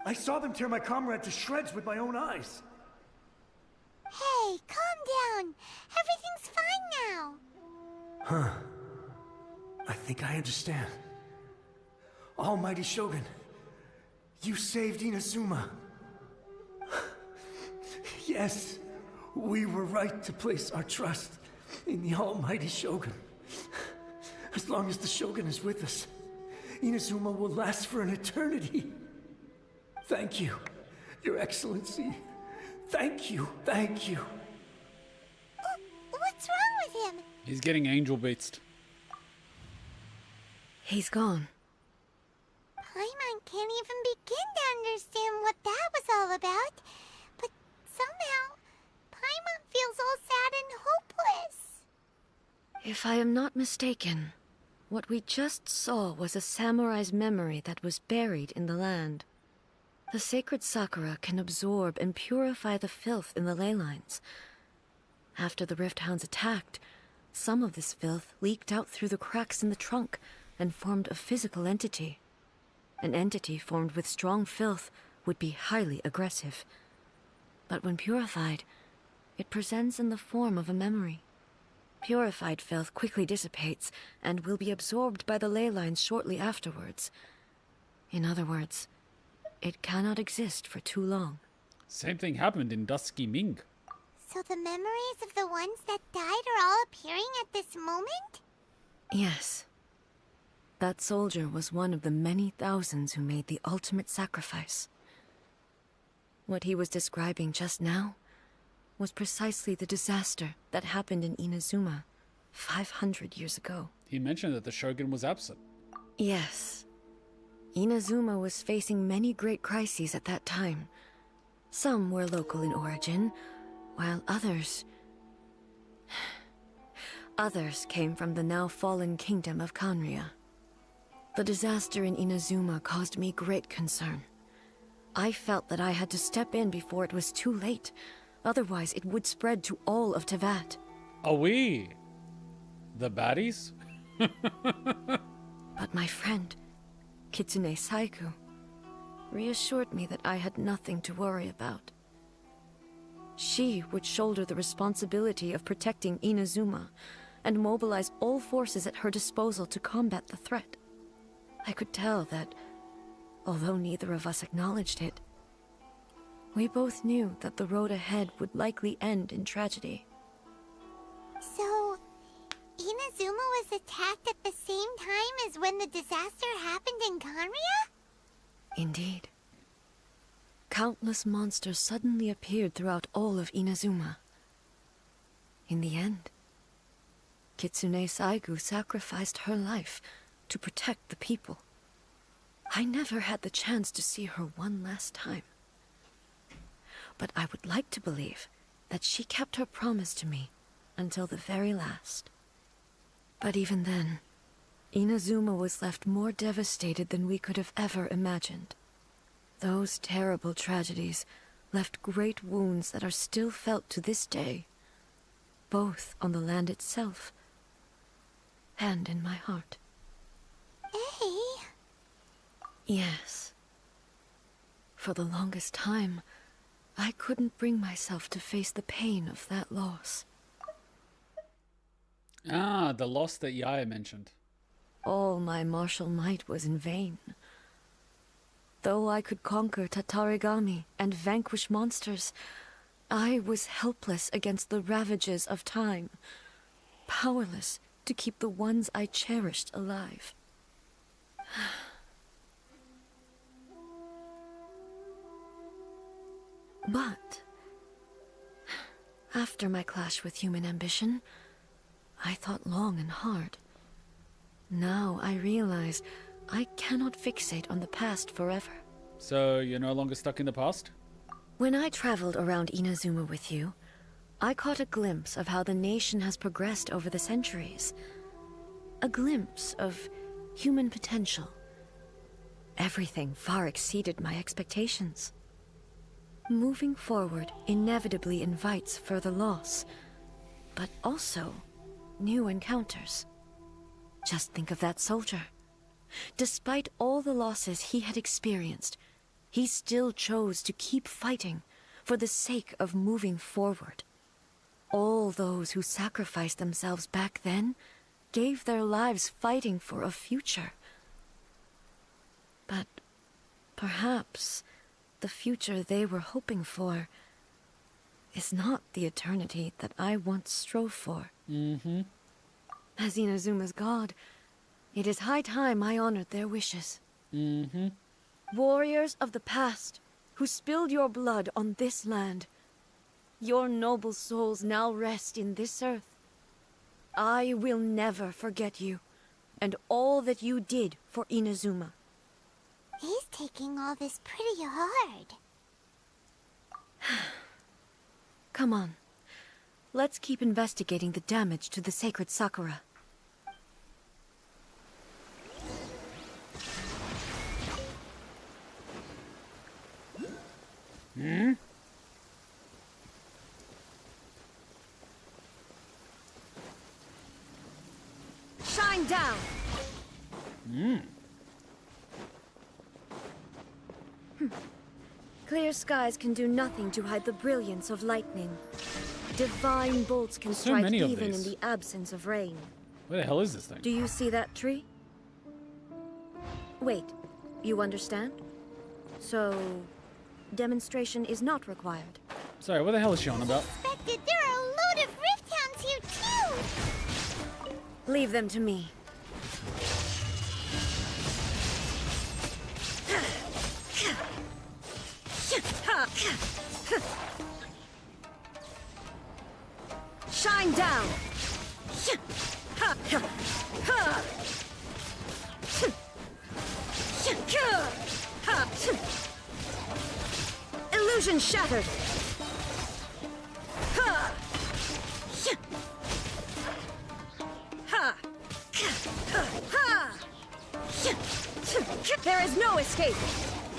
I saw them tear my comrade to shreds with my own eyes. Hey, calm down. Everything's fine now. Huh. I think I understand. Almighty Shogun, you saved Inazuma. Yes, we were right to place our trust in the Almighty Shogun. As long as the Shogun is with us, Inazuma will last for an eternity. Thank you, Your Excellency. Thank you, thank you. What's wrong with him? He's getting angel beatsed. He's gone. Paimon can't even begin to understand what that was all about. But somehow, Paimon feels all sad and hopeless. If I am not mistaken, what we just saw was a samurai's memory that was buried in the land. The sacred sakura can absorb and purify the filth in the ley lines. After the Rift Hounds attacked, some of this filth leaked out through the cracks in the trunk and formed a physical entity. An entity formed with strong filth would be highly aggressive. But when purified, it presents in the form of a memory. Purified filth quickly dissipates and will be absorbed by the ley lines shortly afterwards. In other words, it cannot exist for too long. Same thing happened in Dusky Ming. So the memories of the ones that died are all appearing at this moment? Yes. That soldier was one of the many thousands who made the ultimate sacrifice. What he was describing just now was precisely the disaster that happened in Inazuma 500 years ago. He mentioned that the Shogun was absent. Yes. Inazuma was facing many great crises at that time. Some were local in origin, while others came from the now fallen kingdom of Kanria. The disaster in Inazuma caused me great concern. I felt that I had to step in before it was too late. Otherwise, it would spread to all of Tevat. Are we the baddies? But my friend, Kitsune Saiku, reassured me that I had nothing to worry about. She would shoulder the responsibility of protecting Inazuma and mobilize all forces at her disposal to combat the threat. I could tell that, although neither of us acknowledged it, we both knew that the road ahead would likely end in tragedy. So, Inazuma was attacked at the same time as when the disaster happened in Kanria? Indeed. Countless monsters suddenly appeared throughout all of Inazuma. In the end, Kitsune Saigu sacrificed her life to protect the people. I never had the chance to see her one last time. But I would like to believe that she kept her promise to me until the very last. But even then, Inazuma was left more devastated than we could have ever imagined. Those terrible tragedies left great wounds that are still felt to this day, both on the land itself and in my heart. Hey? Yes. For the longest time, I couldn't bring myself to face the pain of that loss. Ah, the loss that Yaya mentioned. All my martial might was in vain. Though I could conquer Tatarigami and vanquish monsters, I was helpless against the ravages of time, powerless to keep the ones I cherished alive. But after my clash with human ambition, I thought long and hard. Now I realize I cannot fixate on the past forever. So you're no longer stuck in the past? When I traveled around Inazuma with you, I caught a glimpse of how the nation has progressed over the centuries. A glimpse of human potential. Everything far exceeded my expectations. Moving forward inevitably invites further loss, but also new encounters. Just think of that soldier. Despite all the losses he had experienced, he still chose to keep fighting for the sake of moving forward. All those who sacrificed themselves back then gave their lives fighting for a future. But perhaps the future they were hoping for is not the eternity that I once strove for. As Inazuma's god, it is high time I honored their wishes. Warriors of the past, who spilled your blood on this land, your noble souls now rest in this earth. I will never forget you, and all that you did for Inazuma. He's taking all this pretty hard. Come on. Let's keep investigating the damage to the sacred Sakura. Shine down! Clear skies can do nothing to hide the brilliance of lightning. Divine bolts can So strike many of even in these. the absence of rain. Where the hell is this thing? Do you see that tree? Wait, you understand? So, demonstration is not required. Sorry, what the hell is she on about? Suspected there are a load of rift hounds here too! Leave them to me. Shine down! Illusion shattered! There is no escape!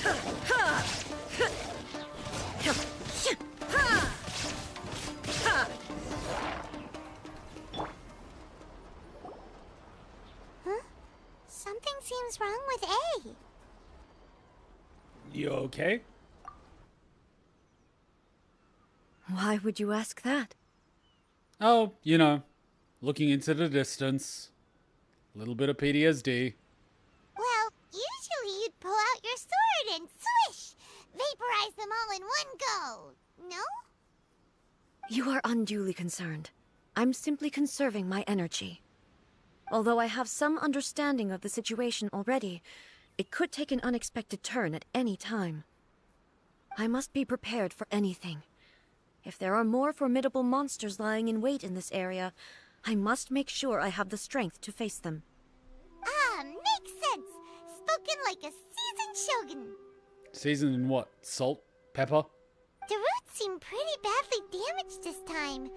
Huh? Something seems wrong with A. You okay? Why would you ask that? Oh, you know, looking into the distance. A little bit of PTSD. Well, usually you'd pull out your sword and swish! Vaporize them all in one go, no? You are unduly concerned. I'm simply conserving my energy. Although I have some understanding of the situation already, it could take an unexpected turn at any time. I must be prepared for anything. If there are more formidable monsters lying in wait in this area, I must make sure I have the strength to face them. Ah, makes sense! Spoken like a seasoned shogun. Seasoned in what? Salt? Pepper? The roots seem pretty badly damaged this time.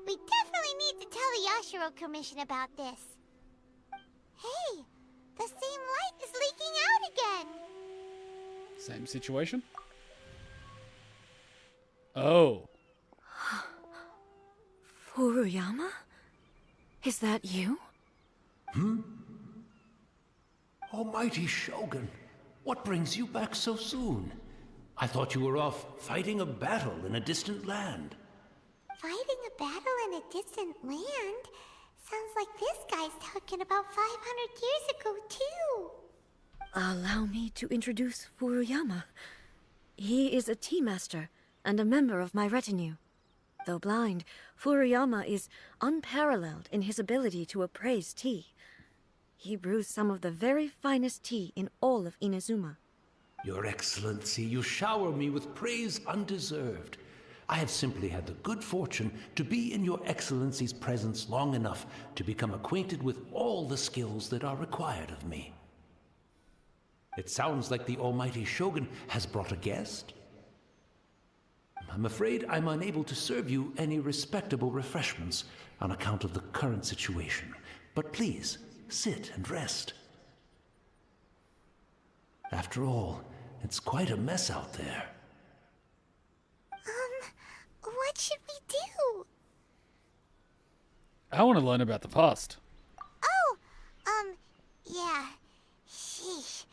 We definitely need to tell the Yashiro Commission about this. Hey, the same light is leaking out again. Same situation? Oh. Furuyama? Is that you? Almighty Shogun, what brings you back so soon? I thought you were off fighting a battle in a distant land. Fighting a battle in a distant land? Sounds like this guy's talking about 500 years ago, too. Allow me to introduce Furuyama. He is a tea master and a member of my retinue. Though blind, Furuyama is unparalleled in his ability to appraise tea. He brews some of the very finest tea in all of Inazuma. Your Excellency, you shower me with praise undeserved. I have simply had the good fortune to be in your Excellency's presence long enough to become acquainted with all the skills that are required of me. It sounds like the Almighty Shogun has brought a guest. I'm afraid I'm unable to serve you any respectable refreshments on account of the current situation. But please, sit and rest. After all, it's quite a mess out there. What should we do? I want to learn about the past. Oh, yeah. Sheesh.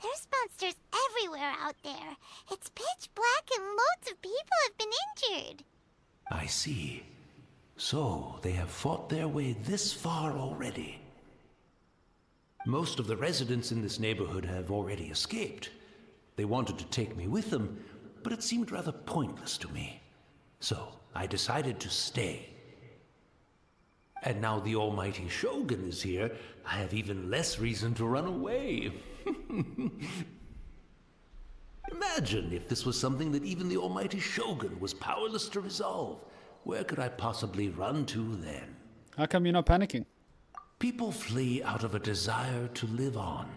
There's monsters everywhere out there. It's pitch black and loads of people have been injured. I see. So, they have fought their way this far already. Most of the residents in this neighborhood have already escaped. They wanted to take me with them, but it seemed rather pointless to me. So, I decided to stay. And now the Almighty Shogun is here, I have even less reason to run away. Imagine if this was something that even the Almighty Shogun was powerless to resolve. Where could I possibly run to then? How come you're not panicking? People flee out of a desire to live on.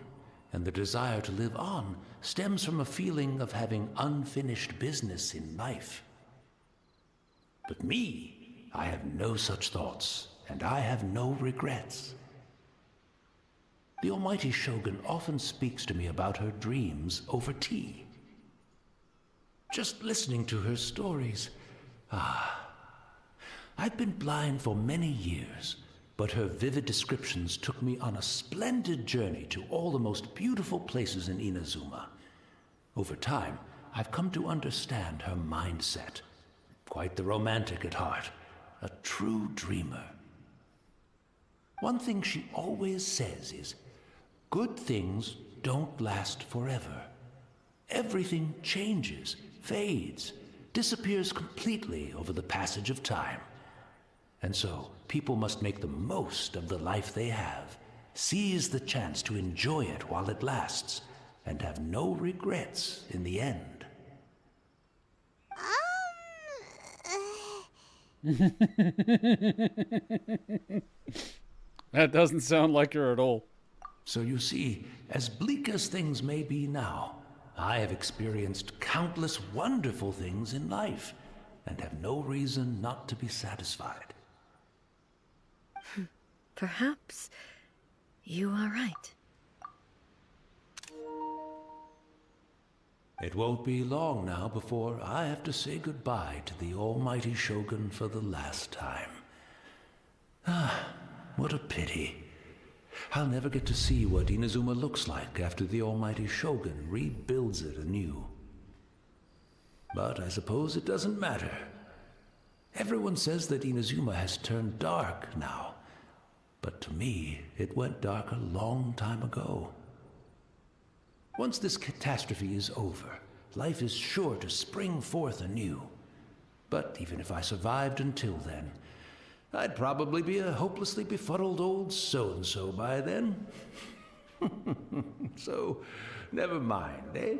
And the desire to live on stems from a feeling of having unfinished business in life. But me, I have no such thoughts, and I have no regrets. The Almighty Shogun often speaks to me about her dreams over tea. Just listening to her stories, I've been blind for many years, but her vivid descriptions took me on a splendid journey to all the most beautiful places in Inazuma. Over time, I've come to understand her mindset. Quite the romantic at heart, a true dreamer. One thing she always says is, good things don't last forever. Everything changes, fades, disappears completely over the passage of time. And so, people must make the most of the life they have, seize the chance to enjoy it while it lasts, and have no regrets in the end. That doesn't sound like her at all. So you see, as bleak as things may be now, I have experienced countless wonderful things in life, and have no reason not to be satisfied. Perhaps you are right. It won't be long now before I have to say goodbye to the almighty Shogun for the last time. Ah, what a pity. I'll never get to see what Inazuma looks like after the almighty Shogun rebuilds it anew. But I suppose it doesn't matter. Everyone says that Inazuma has turned dark now. But to me, it went dark a long time ago. Once this catastrophe is over, life is sure to spring forth anew. But even if I survived until then, I'd probably be a hopelessly befuddled old so-and-so by then. So, never mind, eh?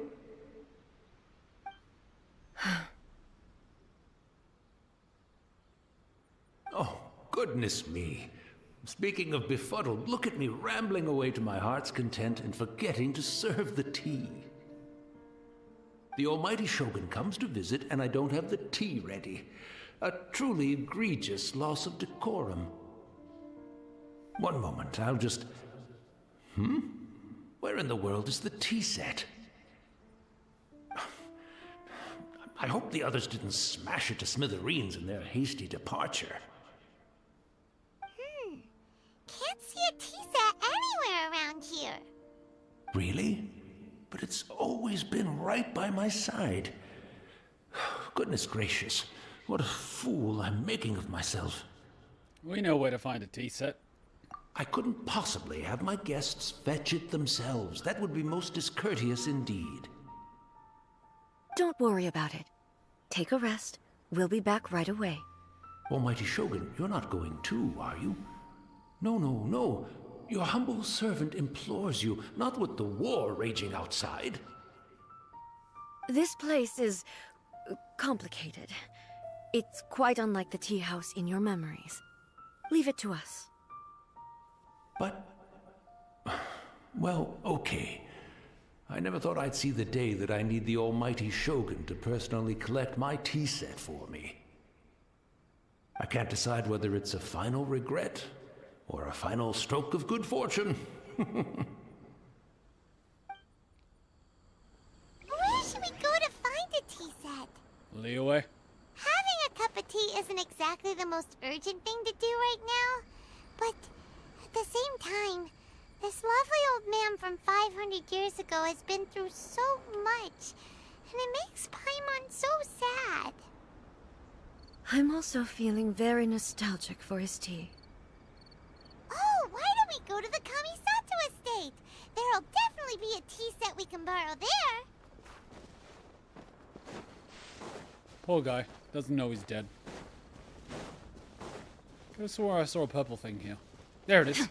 Oh, goodness me. Speaking of befuddled, look at me rambling away to my heart's content and forgetting to serve the tea. The almighty Shogun comes to visit and I don't have the tea ready. A truly egregious loss of decorum. One moment, I'll just... Where in the world is the tea set? I hope the others didn't smash it to smithereens in their hasty departure. Can't see a tea set anywhere around here. Really? But it's always been right by my side. Goodness gracious, what a fool I'm making of myself. We know where to find a tea set. I couldn't possibly have my guests fetch it themselves. That would be most discourteous indeed. Don't worry about it. Take a rest. We'll be back right away. Almighty Shogun, you're not going too, are you? No. Your humble servant implores you, not with the war raging outside. This place is complicated. It's quite unlike the tea house in your memories. Leave it to us. But... well, okay. I never thought I'd see the day that I need the almighty Shogun to personally collect my tea set for me. I can't decide whether it's a final regret or a final stroke of good fortune. Where should we go to find a tea set? Leeway? Having a cup of tea isn't exactly the most urgent thing to do right now, but at the same time, this lovely old man from 500 years ago has been through so much, and it makes Paimon so sad. I'm also feeling very nostalgic for his tea. Oh, why don't we go to the Kamisato estate? There'll definitely be a tea set we can borrow there. Poor guy. Doesn't know he's dead. Could have swore I saw a purple thing here. There it is.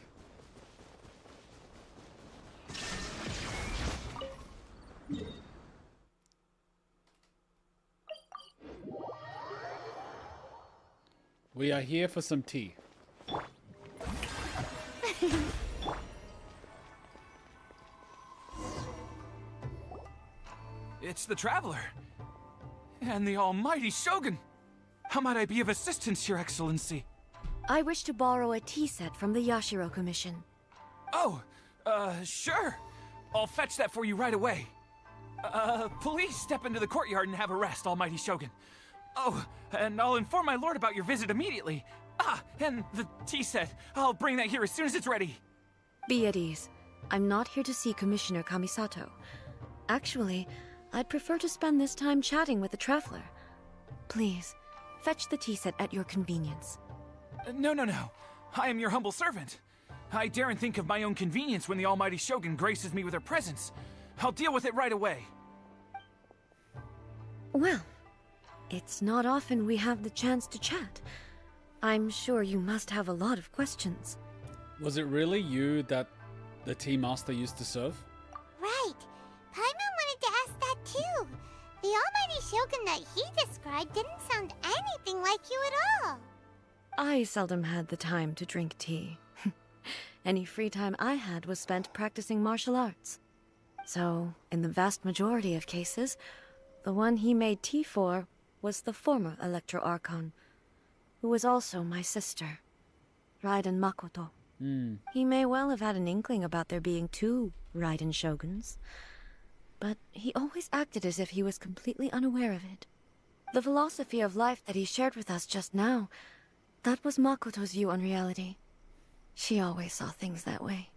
We are here for some tea. It's the Traveler. And the almighty Shogun. How might I be of assistance, Your Excellency? I wish to borrow a tea set from the Yashiro Commission. Oh, sure. I'll fetch that for you right away. Please step into the courtyard and have a rest, almighty Shogun. Oh, and I'll inform my lord about your visit immediately. Ah, and the tea set. I'll bring that here as soon as it's ready. Be at ease. I'm not here to see Commissioner Kamisato. Actually, I'd prefer to spend this time chatting with the traveler. Please, fetch the tea set at your convenience. No. I am your humble servant. I daren't think of my own convenience when the almighty Shogun graces me with her presence. I'll deal with it right away. Well, it's not often we have the chance to chat. I'm sure you must have a lot of questions. Was it really you that the tea master used to serve? Right. Paimon wanted to ask that too. The almighty Shogun that he described didn't sound anything like you at all. I seldom had the time to drink tea. Any free time I had was spent practicing martial arts. So, in the vast majority of cases, the one he made tea for was the former Electro Archon, who was also my sister, Raiden Makoto. He may well have had an inkling about there being two Raiden Shoguns, but he always acted as if he was completely unaware of it. The philosophy of life that he shared with us just now, that was Makoto's view on reality. She always saw things that way.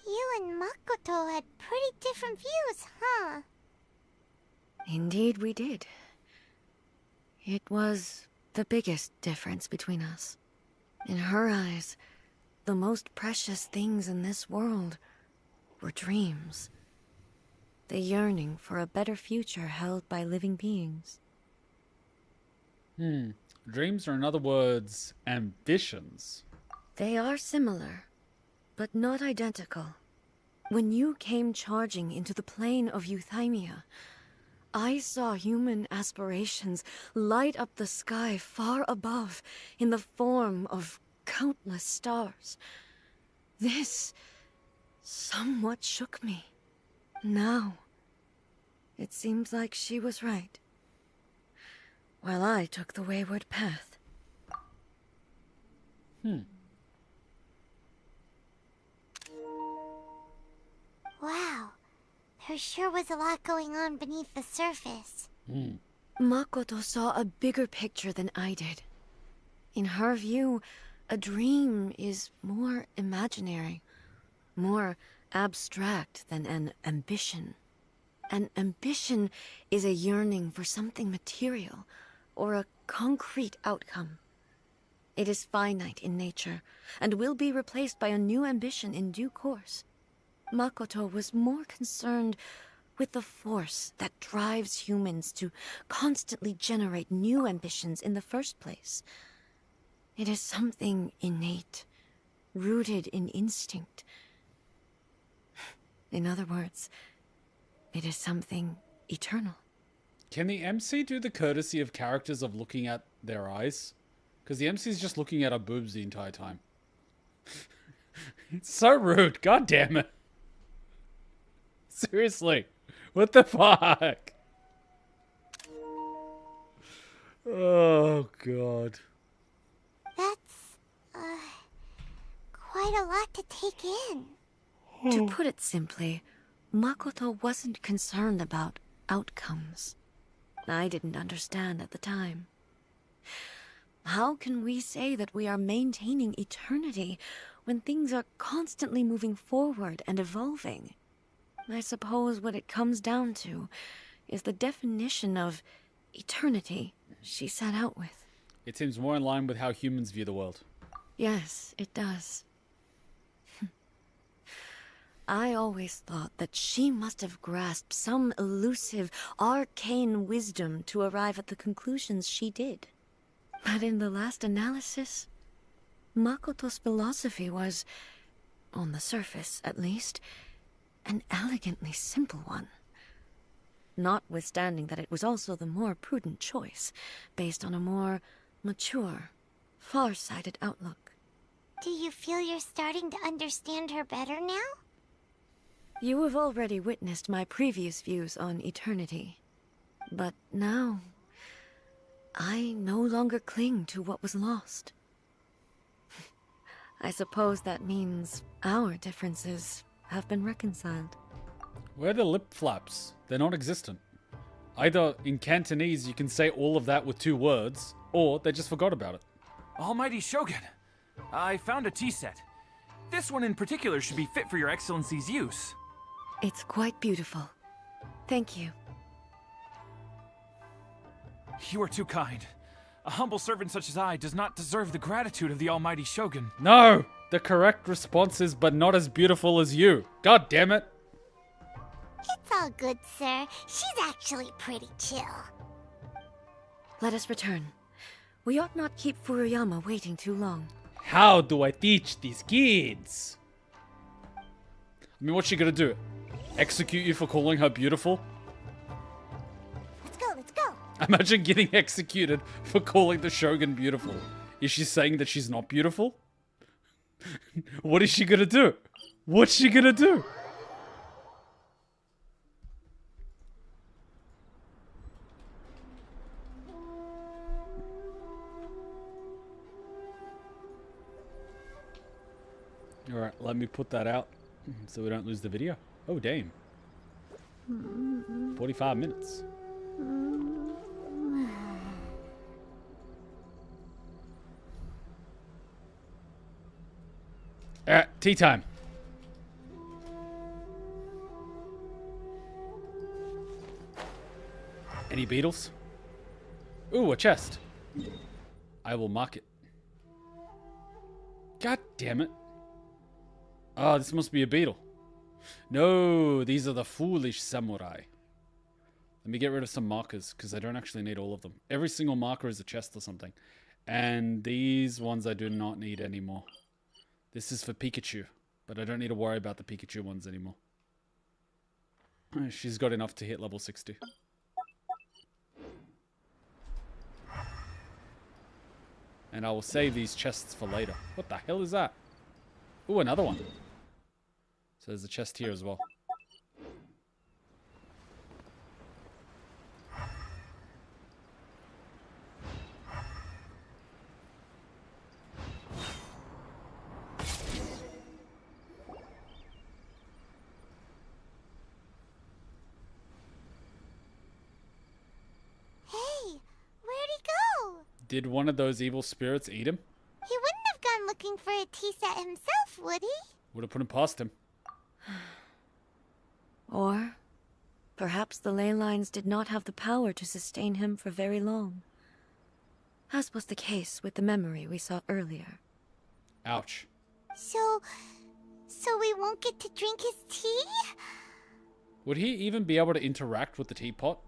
You and Makoto had pretty different views, huh? Indeed we did. It was the biggest difference between us. In her eyes, the most precious things in this world were dreams. The yearning for a better future held by living beings. Dreams are, in other words, ambitions. They are similar, but not identical. When you came charging into the plane of Euthymia, I saw human aspirations light up the sky far above in the form of countless stars. This somewhat shook me. Now, it seems like she was right, while I took the wayward path. Wow, there sure was a lot going on beneath the surface. Makoto saw a bigger picture than I did. In her view, a dream is more imaginary, more abstract than an ambition. An ambition is a yearning for something material, or a concrete outcome. It is finite in nature, and will be replaced by a new ambition in due course. Makoto was more concerned with the force that drives humans to constantly generate new ambitions in the first place. It is something innate, rooted in instinct. In other words, it is something eternal. Can the MC do the courtesy of characters of looking at their eyes? Because the MC is just looking at her boobs the entire time. It's so rude. God damn it. Seriously. What the fuck? Oh, God. That's, quite a lot to take in. To put it simply, Makoto wasn't concerned about outcomes. I didn't understand at the time. How can we say that we are maintaining eternity when things are constantly moving forward and evolving? I suppose what it comes down to is the definition of eternity she set out with. It seems more in line with how humans view the world. Yes, it does. I always thought that she must have grasped some elusive, arcane wisdom to arrive at the conclusions she did. But in the last analysis, Makoto's philosophy was, on the surface at least, an elegantly simple one. Notwithstanding that it was also the more prudent choice, based on a more mature, far-sighted outlook. Do you feel you're starting to understand her better now? You have already witnessed my previous views on eternity. But now, I no longer cling to what was lost. I suppose that means our differences have been reconciled. Where are the lip flaps? They're non-existent. Either in Cantonese you can say all of that with 2 words, or they just forgot about it. Almighty Shogun, I found a tea set. This one in particular should be fit for your Excellency's use. It's quite beautiful. Thank you. You are too kind. A humble servant such as I does not deserve the gratitude of the almighty Shogun. No! The correct response is, but not as beautiful as you. God damn it. It's all good, sir. She's actually pretty chill. Let us return. We ought not keep Furuyama waiting too long. How do I teach these kids? I mean, what's she gonna do? Execute you for calling her beautiful? Let's go, let's go. Imagine getting executed for calling the Shogun beautiful. Is she saying that she's not beautiful? What is she gonna do? What's she gonna do? Alright, let me put that out so we don't lose the video. Oh, damn. 45 minutes. Alright, tea time. Any beetles? Ooh, a chest. I will mark it. God damn it. Oh, this must be a beetle. No, these are the foolish samurai. Let me get rid of some markers, because I don't actually need all of them. Every single marker is a chest or something. And these ones I do not need anymore. This is for Pikachu, but I don't need to worry about the Pikachu ones anymore. She's got enough to hit level 60. And I will save these chests for later. What the hell is that? Ooh, another one. So there's a chest here as well. Hey, where'd he go? Did one of those evil spirits eat him? He wouldn't have gone looking for a tea set himself, would he? Would have put him past him. Or perhaps the ley lines did not have the power to sustain him for very long, as was the case with the memory we saw earlier. Ouch. So we won't get to drink his tea? Would he even be able to interact with the teapot?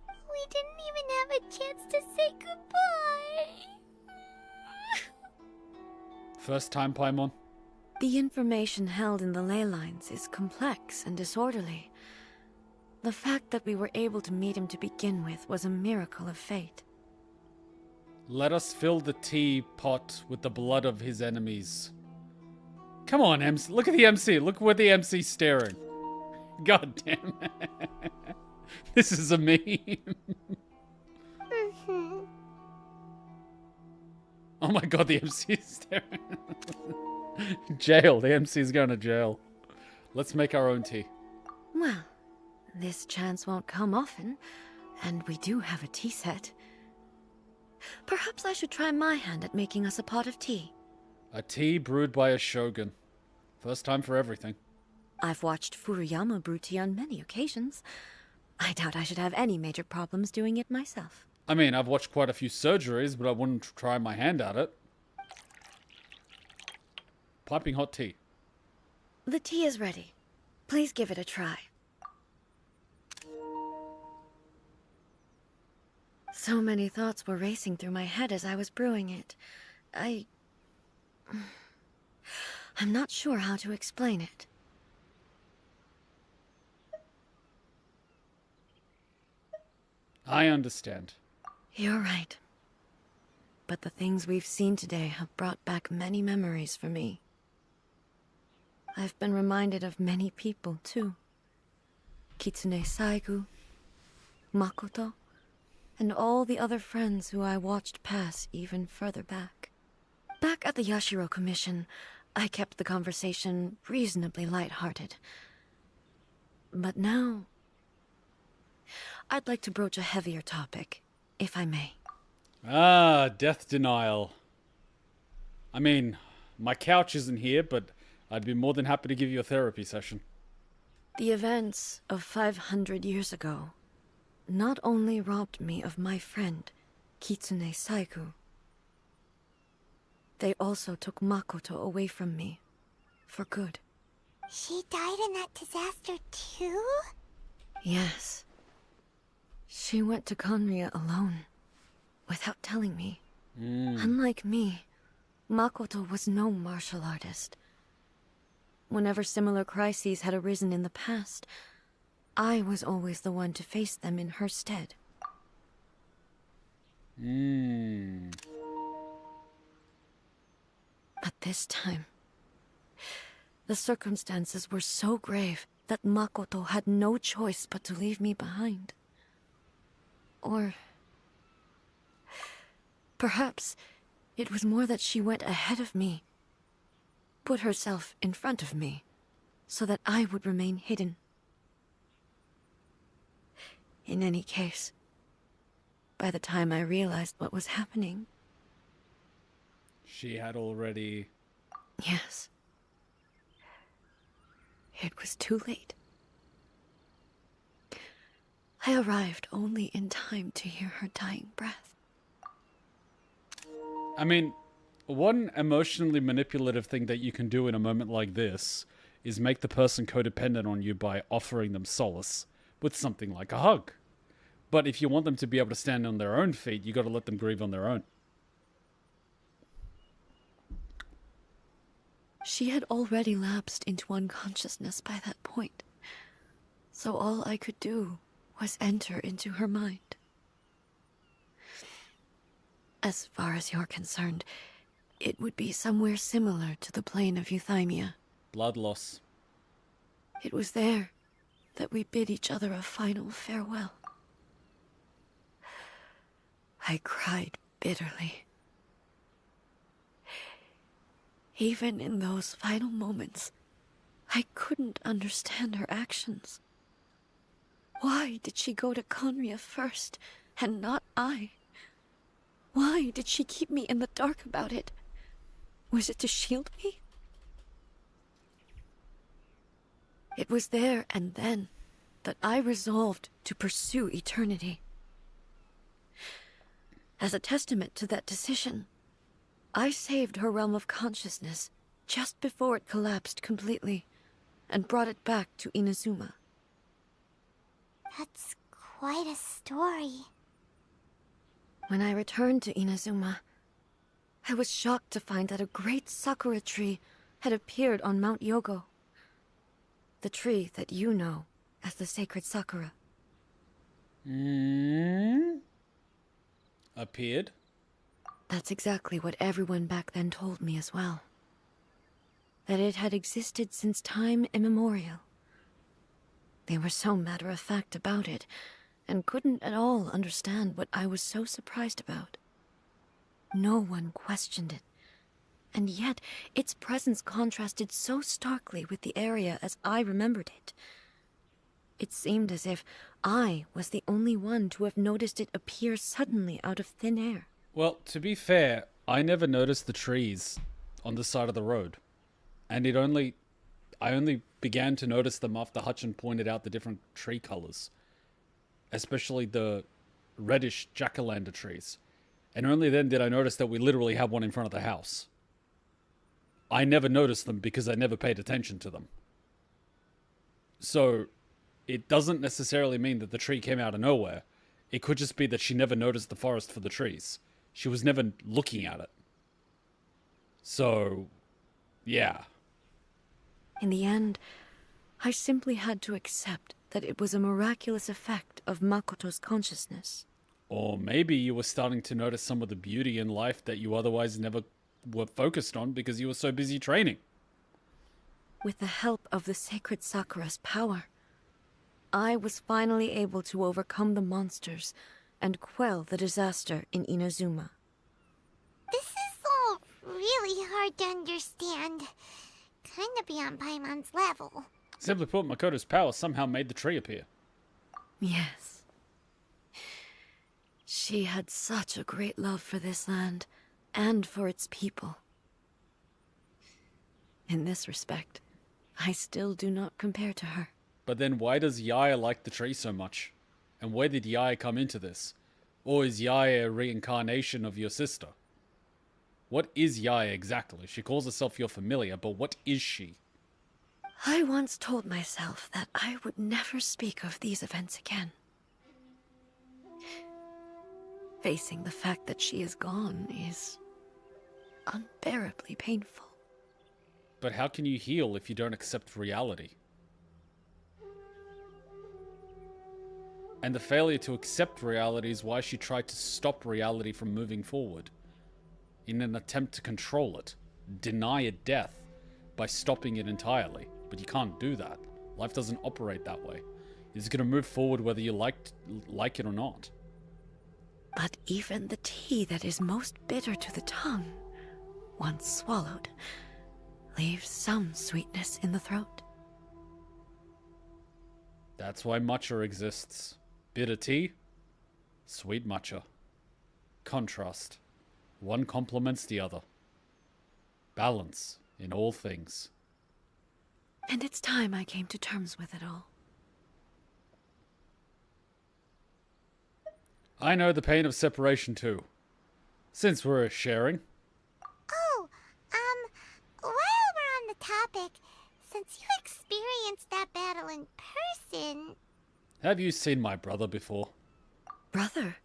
We didn't even have a chance to say goodbye. First time, Paimon? The information held in the ley lines is complex and disorderly. The fact that we were able to meet him to begin with was a miracle of fate. Let us fill the teapot with the blood of his enemies. Come on, MC. Look at the MC. Look where the MC's staring. God damn it. This is a meme. Oh my god, the MC is staring. Jail. The MC is going to jail. Let's make our own tea. Well, this chance won't come often, and we do have a tea set. Perhaps I should try my hand at making us a pot of tea. A tea brewed by a shogun. First time for everything. I've watched Furuyama brew tea on many occasions. I doubt I should have any major problems doing it myself. I mean, I've watched quite a few surgeries, but I wouldn't try my hand at it. Piping hot tea. The tea is ready. Please give it a try. So many thoughts were racing through my head as I was brewing it. I'm not sure how to explain it. I understand. You're right. But the things we've seen today have brought back many memories for me. I've been reminded of many people, too. Kitsune Saigu, Makoto, and all the other friends who I watched pass even further back. Back at the Yashiro Commission, I kept the conversation reasonably lighthearted. But now, I'd like to broach a heavier topic, if I may. Ah, death denial. I mean, my couch isn't here, but I'd be more than happy to give you a therapy session. The events of 500 years ago not only robbed me of my friend, Kitsune Saigu. They also took Makoto away from me. For good. She died in that disaster too? Yes. She went to Conria alone. Without telling me. Unlike me, Makoto was no martial artist. Whenever similar crises had arisen in the past, I was always the one to face them in her stead. But this time, the circumstances were so grave that Makoto had no choice but to leave me behind. Or perhaps it was more that she went ahead of me, put herself in front of me, so that I would remain hidden. In any case, by the time I realized what was happening... She had already... Yes. It was too late. I arrived only in time to hear her dying breath. I mean, one emotionally manipulative thing that you can do in a moment like this is make the person codependent on you by offering them solace with something like a hug. But if you want them to be able to stand on their own feet, you got to let them grieve on their own. She had already lapsed into unconsciousness by that point, so all I could do was enter into her mind. As far as you're concerned, it would be somewhere similar to the plane of Euthymia. Blood loss. It was there that we bid each other a final farewell. I cried bitterly. Even in those final moments, I couldn't understand her actions. Why did she go to Conria first, and not I? Why did she keep me in the dark about it? Was it to shield me? It was there and then that I resolved to pursue eternity. As a testament to that decision, I saved her realm of consciousness just before it collapsed completely, and brought it back to Inazuma. That's quite a story. When I returned to Inazuma, I was shocked to find that a great sakura tree had appeared on Mount Yogo. The tree that you know as the sacred sakura. Appeared? That's exactly what everyone back then told me as well. That it had existed since time immemorial. They were so matter-of-fact about it, and couldn't at all understand what I was so surprised about. No one questioned it, and yet its presence contrasted so starkly with the area as I remembered it. It seemed as if I was the only one to have noticed it appear suddenly out of thin air. Well, to be fair, I never noticed the trees on the side of the road. And I only began to notice them after Hutchin pointed out the different tree colors. Especially the reddish jack-o'-lantern trees. And only then did I notice that we literally have one in front of the house. I never noticed them because I never paid attention to them. So, it doesn't necessarily mean that the tree came out of nowhere. It could just be that she never noticed the forest for the trees. She was never looking at it. So, yeah. In the end, I simply had to accept that it was a miraculous effect of Makoto's consciousness. Or maybe you were starting to notice some of the beauty in life that you otherwise never were focused on because you were so busy training. With the help of the sacred Sakura's power, I was finally able to overcome the monsters and quell the disaster in Inazuma. This is all really hard to understand. Kinda beyond Paimon's level. Simply put, Makoto's power somehow made the tree appear. Yes. She had such a great love for this land, and for its people. In this respect, I still do not compare to her. But then why does Yaya like the tree so much? And where did Yaya come into this? Or is Yaya a reincarnation of your sister? What is Yaya exactly? She calls herself your familiar, but what is she? I once told myself that I would never speak of these events again. Facing the fact that she is gone is unbearably painful. But how can you heal if you don't accept reality? And the failure to accept reality is why she tried to stop reality from moving forward. In an attempt to control it. Deny it death by stopping it entirely. But you can't do that. Life doesn't operate that way. It's going to move forward whether you like it or not. But even the tea that is most bitter to the tongue, once swallowed, leaves some sweetness in the throat. That's why matcha exists. Bitter tea, sweet matcha. Contrast. One complements the other. Balance in all things. And it's time I came to terms with it all. I know the pain of separation too. Since we're sharing. Oh, while we're on the topic, since you experienced that battle in person... Have you seen my brother before? Brother?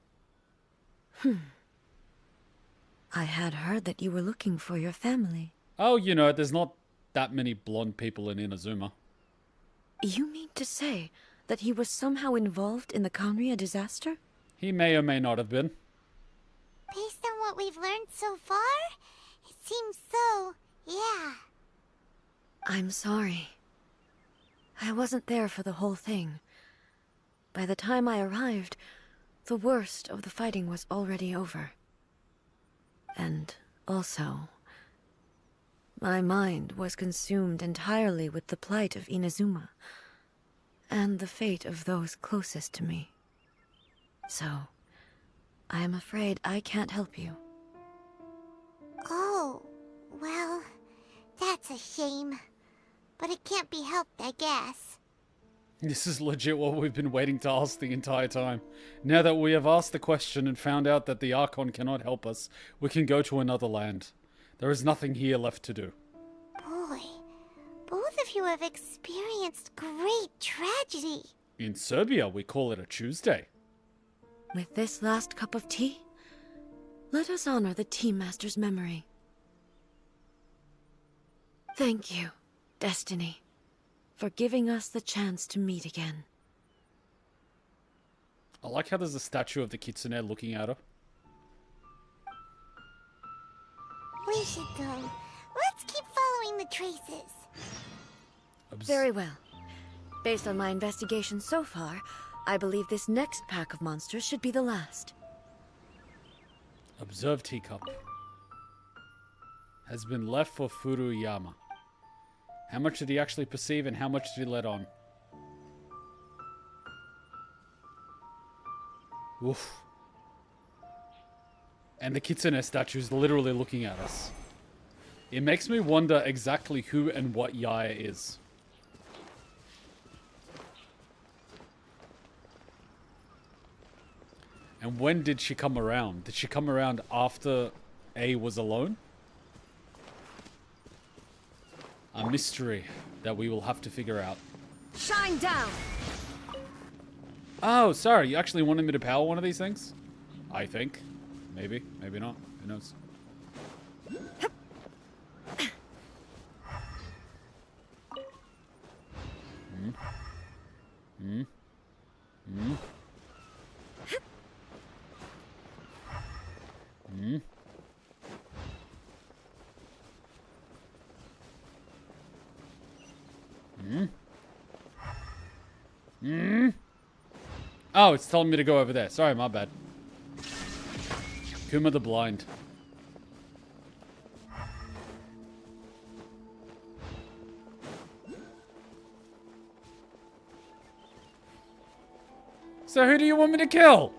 I had heard that you were looking for your family. Oh, you know, there's not that many blonde people in Inazuma. You mean to say that he was somehow involved in the Conria disaster? He may or may not have been. Based on what we've learned so far, it seems so, yeah. I'm sorry. I wasn't there for the whole thing. By the time I arrived, the worst of the fighting was already over. And also, my mind was consumed entirely with the plight of Inazuma, and the fate of those closest to me. So, I am afraid I can't help you. Oh, well, that's a shame. But it can't be helped, I guess. This is legit what we've been waiting to ask the entire time. Now that we have asked the question and found out that the Archon cannot help us, we can go to another land. There is nothing here left to do. Boy, both of you have experienced great tragedy. In Serbia, we call it a Tuesday. With this last cup of tea, let us honor the Tea Master's memory. Thank you, Destiny, for giving us the chance to meet again. I like how there's a statue of the Kitsune looking at her. We should go. Let's keep following the traces. Very well. Based on my investigation so far, I believe this next pack of monsters should be the last. Observe teacup. Has been left for Furuyama. How much did he actually perceive and how much did he let on? Oof. And the Kitsune statue is literally looking at us. It makes me wonder exactly who and what Yaya is. And when did she come around? Did she come around after A was alone? A mystery that we will have to figure out. Shine down! Oh, sorry. You actually wanted me to power one of these things? I think. Maybe. Maybe not. Who knows? Oh, it's telling me to go over there. Sorry, my bad. Kuma the Blind. So who do you want me to kill?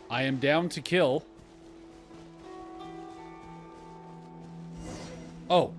I am down to kill Oh.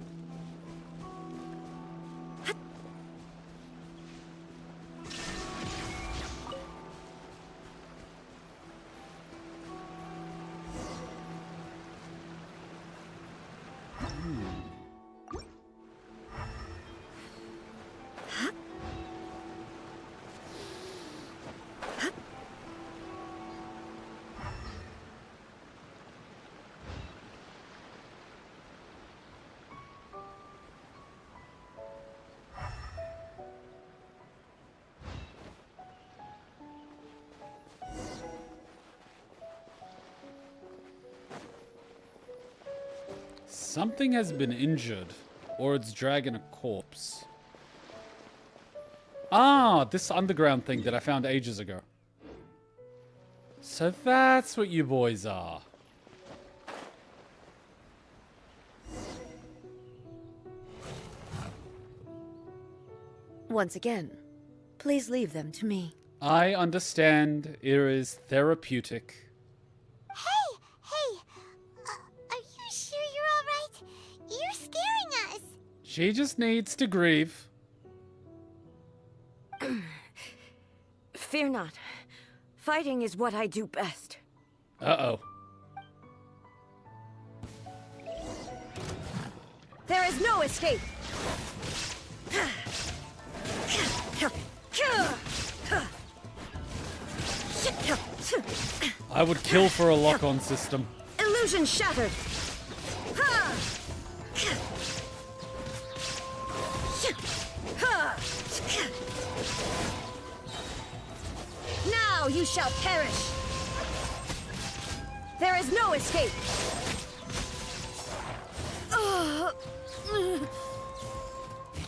Something has been injured, or it's dragging a corpse. Ah, this underground thing that I found ages ago. So that's what you boys are. Once again, please leave them to me. I understand it is therapeutic. Are you sure you're all right? You're scaring us. She just needs to grieve. Fear not. Fighting is what I do best. Uh-oh. There is no escape. I would kill for a lock-on system. Illusion shattered. Now you shall perish. There is no escape.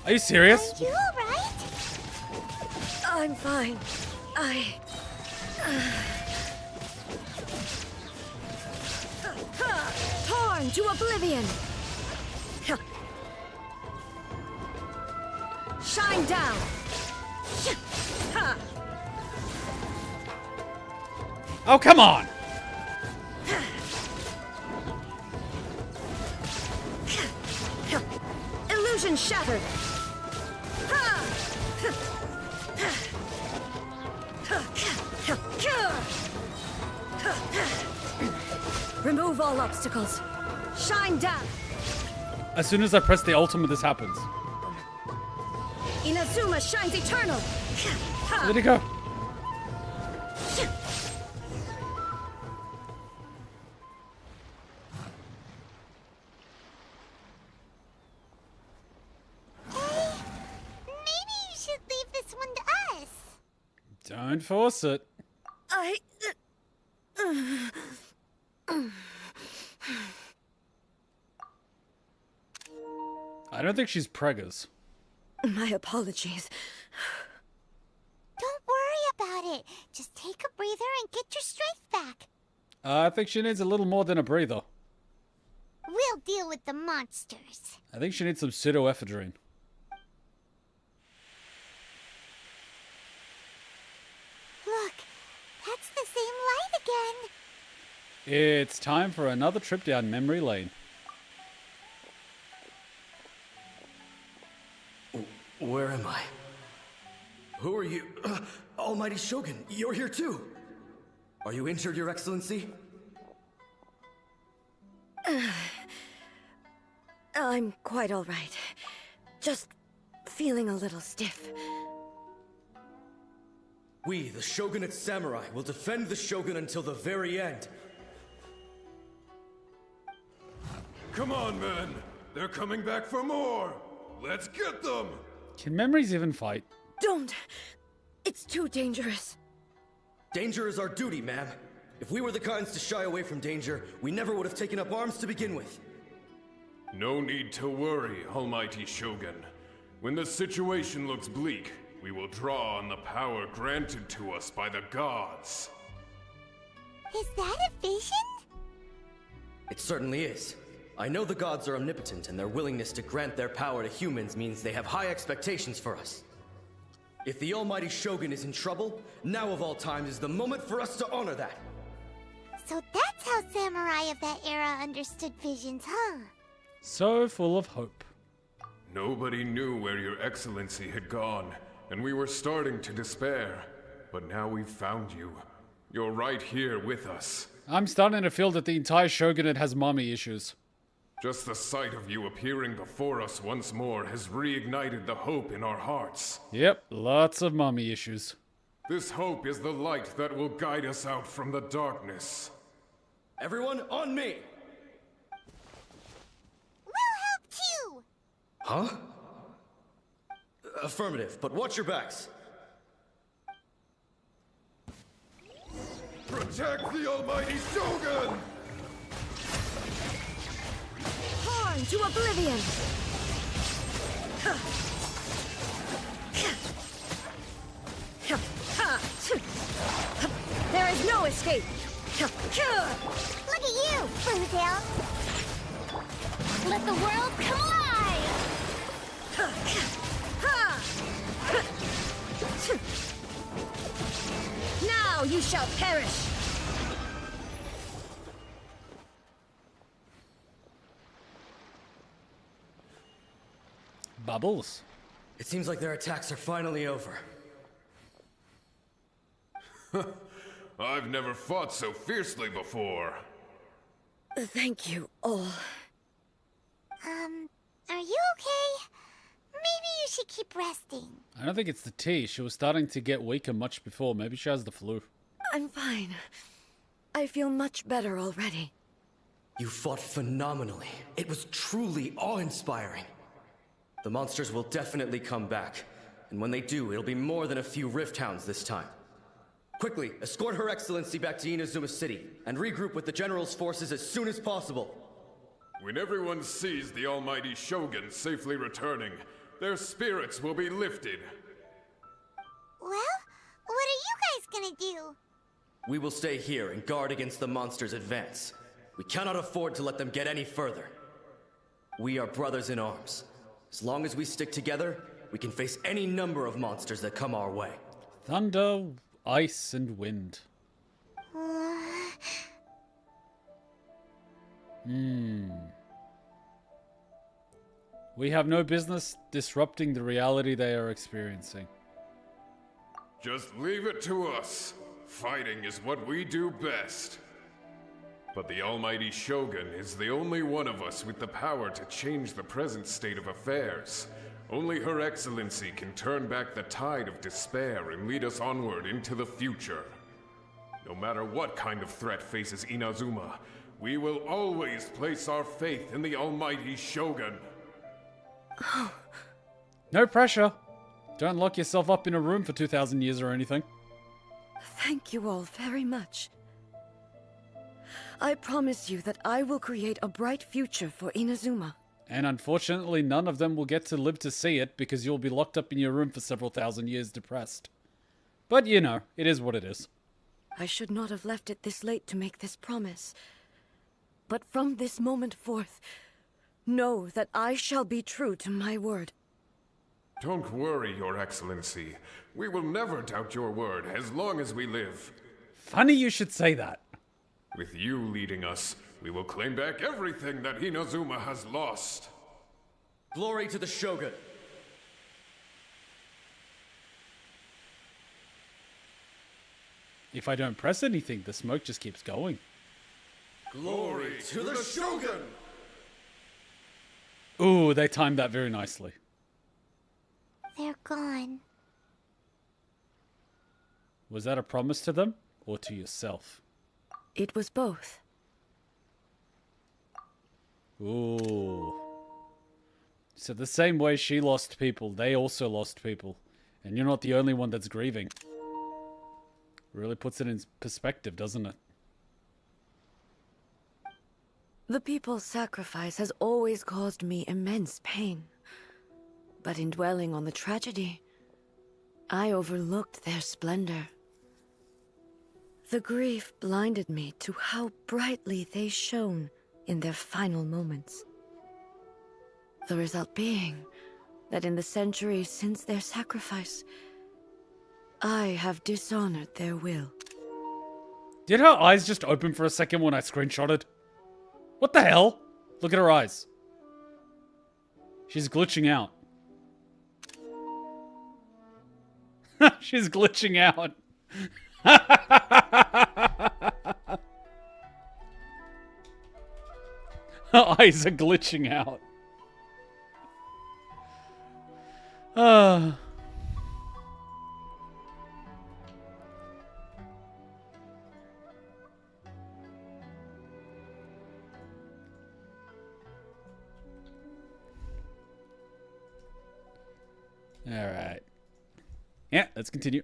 Are you serious? Are you all right? I'm fine. Torn to oblivion. Shine down. Oh, come on! Illusion shattered. Remove all obstacles. Shine down. As soon as I press the ultimate, this happens. Inazuma shines eternal. Where'd it go? Maybe you should leave this one to us. Don't force it. I don't think she's preggers. My apologies. Don't worry about it. Just take a breather and get your strength back. I think she needs a little more than a breather. We'll deal with the monsters. I think she needs some pseudoephedrine. Look, that's the same light again. It's time for another trip down memory lane. Where am I? Who are you? Almighty Shogun, you're here too! Are you injured, Your Excellency? I'm quite all right. Just feeling a little stiff. We, the Shogunate Samurai, will defend the Shogun until the very end. Come on, men! They're coming back for more! Let's get them! Can memories even fight? Don't! It's too dangerous. Danger is our duty, ma'am. If we were the kinds to shy away from danger, we never would have taken up arms to begin with. No need to worry, Almighty Shogun. When the situation looks bleak, we will draw on the power granted to us by the gods. Is that a vision? It certainly is. I know the gods are omnipotent, and their willingness to grant their power to humans means they have high expectations for us. If the Almighty Shogun is in trouble, now of all times is the moment for us to honor that. So that's how samurai of that era understood visions, huh? So full of hope. Nobody knew where your excellency had gone, and we were starting to despair. But now we've found you. You're right here with us. I'm starting to feel that the entire shogunate has mommy issues. Just the sight of you appearing before us once more has reignited the hope in our hearts. Yep, lots of mommy issues. This hope is the light that will guide us out from the darkness. Everyone, on me! We'll help too! Huh? Affirmative, but watch your backs. Protect the almighty Shogun! Horn to oblivion! There is no escape! Look at you, Bluetail! Let the world come alive! Now you shall perish! Bubbles. It seems like their attacks are finally over. I've never fought so fiercely before. Thank you all. Are you okay? Maybe you should keep resting. I don't think it's the tea. She was starting to get weaker much before. Maybe she has the flu. I'm fine. I feel much better already. You fought phenomenally. It was truly awe-inspiring. The monsters will definitely come back. And when they do, it'll be more than a few Rift Hounds this time. Quickly, escort Her Excellency back to Inazuma City, and regroup with the General's forces as soon as possible. When everyone sees the almighty Shogun safely returning, their spirits will be lifted. Well, what are you guys gonna do? We will stay here and guard against the monsters' advance. We cannot afford to let them get any further. We are brothers in arms. As long as we stick together, we can face any number of monsters that come our way. Thunder, ice, and wind. We have no business disrupting the reality they are experiencing. Just leave it to us. Fighting is what we do best. But the almighty Shogun is the only one of us with the power to change the present state of affairs. Only Her Excellency can turn back the tide of despair and lead us onward into the future. No matter what kind of threat faces Inazuma, we will always place our faith in the almighty Shogun. No pressure. Don't lock yourself up in a room for 2,000 years or anything. Thank you all very much. I promise you that I will create a bright future for Inazuma. And unfortunately, none of them will get to live to see it because you'll be locked up in your room for several thousand years depressed. But you know, it is what it is. I should not have left it this late to make this promise. But from this moment forth, know that I shall be true to my word. Don't worry, Your Excellency. We will never doubt your word as long as we live. Funny you should say that. With you leading us, we will claim back everything that Inazuma has lost. Glory to the Shogun! If I don't press anything, the smoke just keeps going. Glory to the Shogun! Ooh, they timed that very nicely. They're gone. Was that a promise to them or to yourself? It was both. Ooh. So the same way she lost people, they also lost people. And you're not the only one that's grieving. Really puts it in perspective, doesn't it? The people's sacrifice has always caused me immense pain. But in dwelling on the tragedy, I overlooked their splendor. The grief blinded me to how brightly they shone in their final moments. The result being that in the centuries since their sacrifice, I have dishonored their will. Did her eyes just open for a second when I screenshotted? What the hell? Look at her eyes. She's glitching out. She's glitching out. Her eyes are glitching out. Alright. Yeah, let's continue.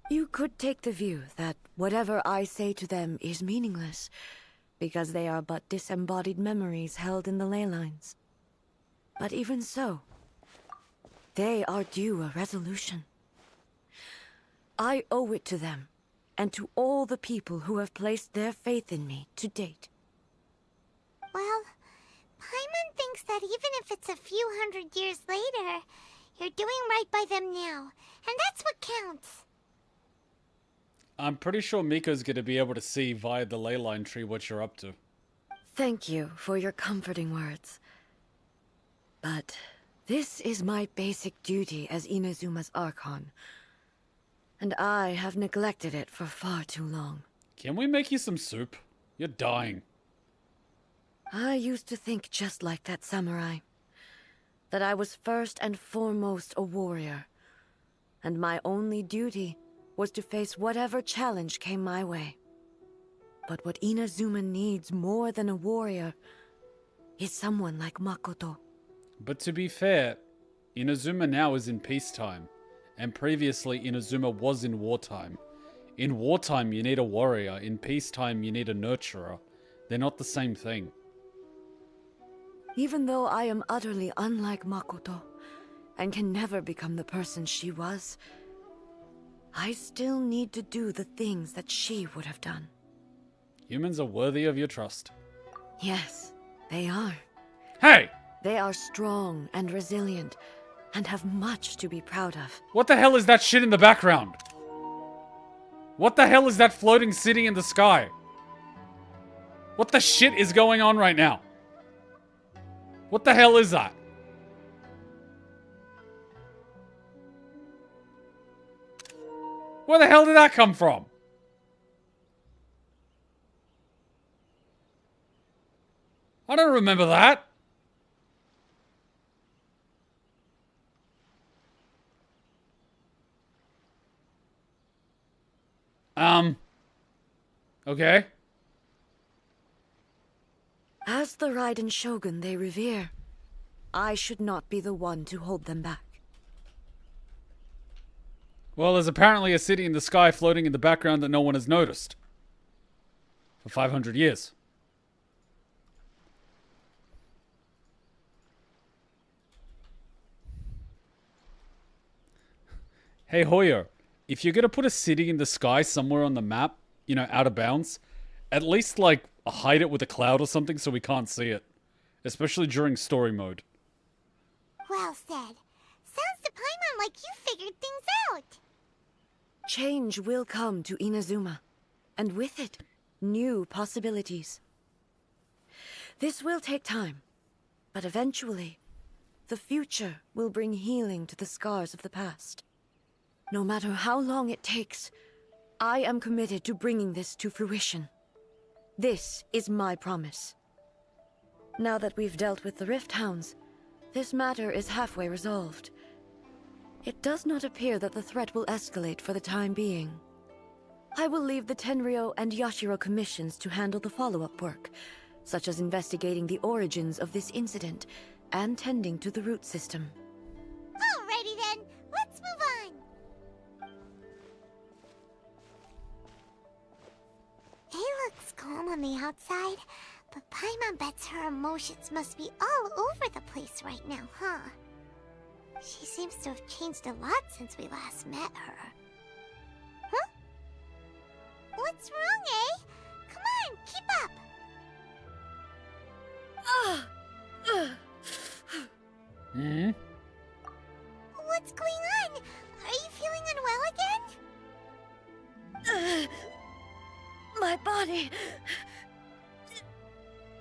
You could take the view that whatever I say to them is meaningless, because they are but disembodied memories held in the ley lines. But even so, they are due a resolution. I owe it to them, and to all the people who have placed their faith in me to date. Well, Paimon thinks that even if it's a few hundred years later, you're doing right by them now, and that's what counts. I'm pretty sure Miko's gonna be able to see via the ley line tree what you're up to. Thank you for your comforting words. But this is my basic duty as Inazuma's Archon, and I have neglected it for far too long. Can we make you some soup? You're dying. I used to think just like that samurai, that I was first and foremost a warrior, and my only duty was to face whatever challenge came my way. But what Inazuma needs more than a warrior is someone like Makoto. But to be fair, Inazuma now is in peacetime, and previously Inazuma was in wartime. In wartime you need a warrior, in peacetime you need a nurturer. They're not the same thing. Even though I am utterly unlike Makoto, and can never become the person she was, I still need to do the things that she would have done. Humans are worthy of your trust. Yes, they are. Hey! They are strong and resilient, and have much to be proud of. What the hell is that shit in the background? What the hell is that floating city in the sky? What the shit is going on right now? What the hell is that? Where the hell did that come from? I don't remember that. Okay. As the Raiden Shogun they revere, I should not be the one to hold them back. Well, there's apparently a city in the sky floating in the background that no one has noticed. For 500 years. Hey, Hoyer, if you're gonna put a city in the sky somewhere on the map, you know, out of bounds, at least, like, hide it with a cloud or something so we can't see it. Especially during story mode. Well said. Sounds to Paimon like you figured things out. Change will come to Inazuma, and with it, new possibilities. This will take time, but eventually, the future will bring healing to the scars of the past. No matter how long it takes, I am committed to bringing this to fruition. This is my promise. Now that we've dealt with the Rift Hounds, this matter is halfway resolved. It does not appear that the threat will escalate for the time being. I will leave the Tenryo and Yashiro commissions to handle the follow-up work, such as investigating the origins of this incident and tending to the root system. Alrighty then, let's move on. It looks calm on the outside, but Paimon bets her emotions must be all over the place right now, huh? She seems to have changed a lot since we last met her. Huh? What's wrong, eh? Come on, keep up! Hmm? What's going on? Are you feeling unwell again? My body...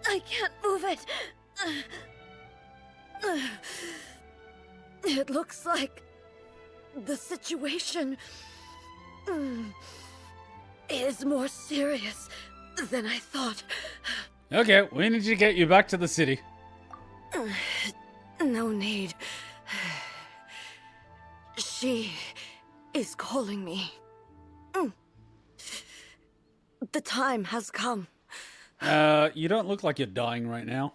I can't move it. It looks like the situation is more serious than I thought. Okay, we need to get you back to the city. No need. She is calling me. The time has come. You don't look like you're dying right now.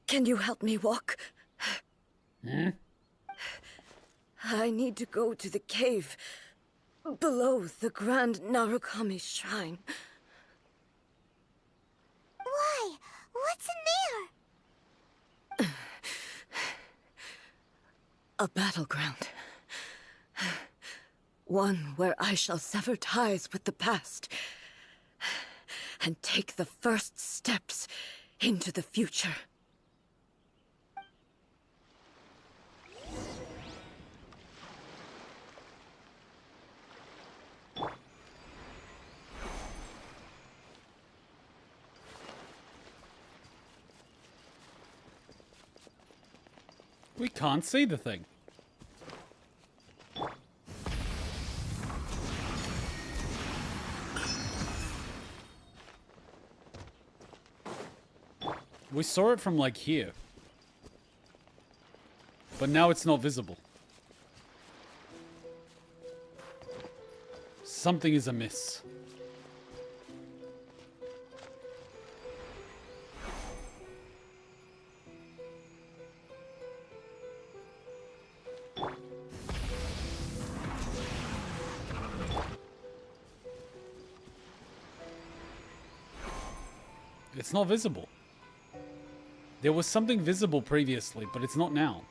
Can you help me walk? Hmm? I need to go to the cave below the Grand Narukami Shrine. Why? What's in there? A battleground. One where I shall sever ties with the past and take the first steps into the future. We can't see the thing. We saw it from like here. But now it's not visible. Something is amiss. It's not visible. There was something visible previously, but it's not now.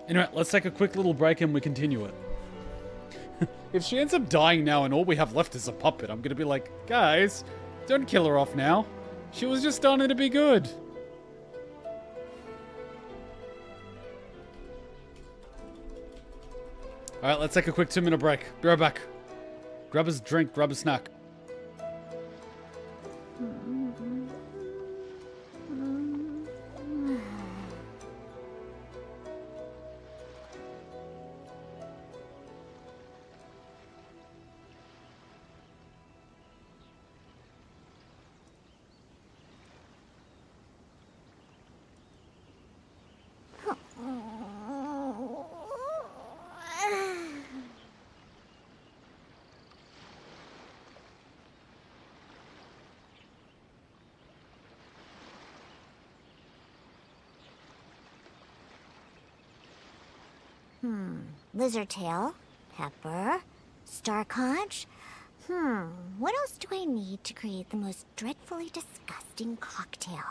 Anyway, let's take a quick little break and we continue it. If she ends up dying now and all we have left is a puppet, I'm gonna be like, guys, don't kill her off now. She was just starting to be good. Alright, let's take a quick 2-minute break. Be right back. Grab us a drink, grab a snack. Lizardtail, Pepper, Starconch. What else do I need to create the most dreadfully disgusting cocktail?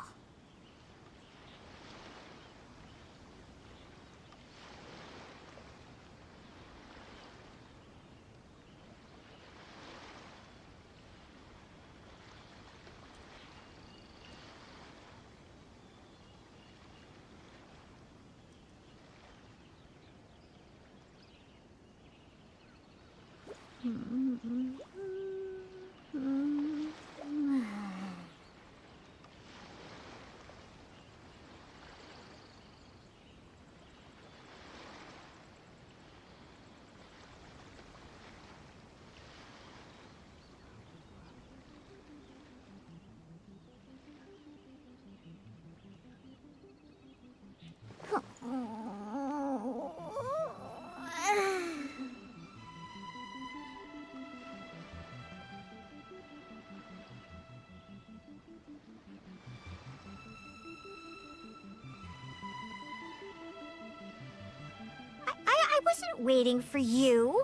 I wasn't waiting for you.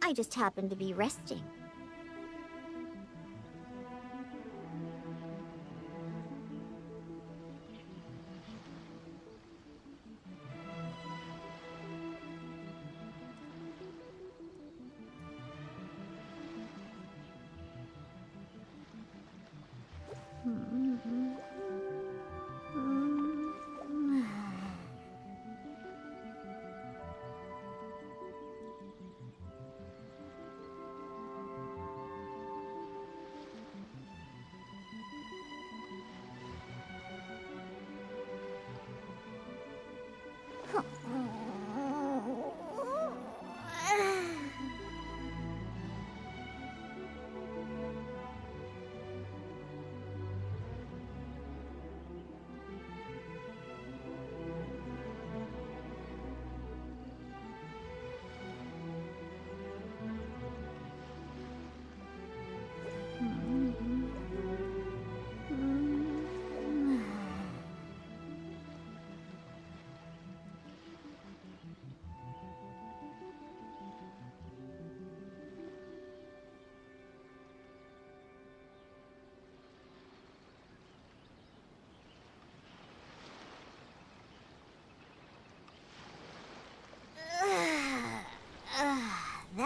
I just happened to be resting.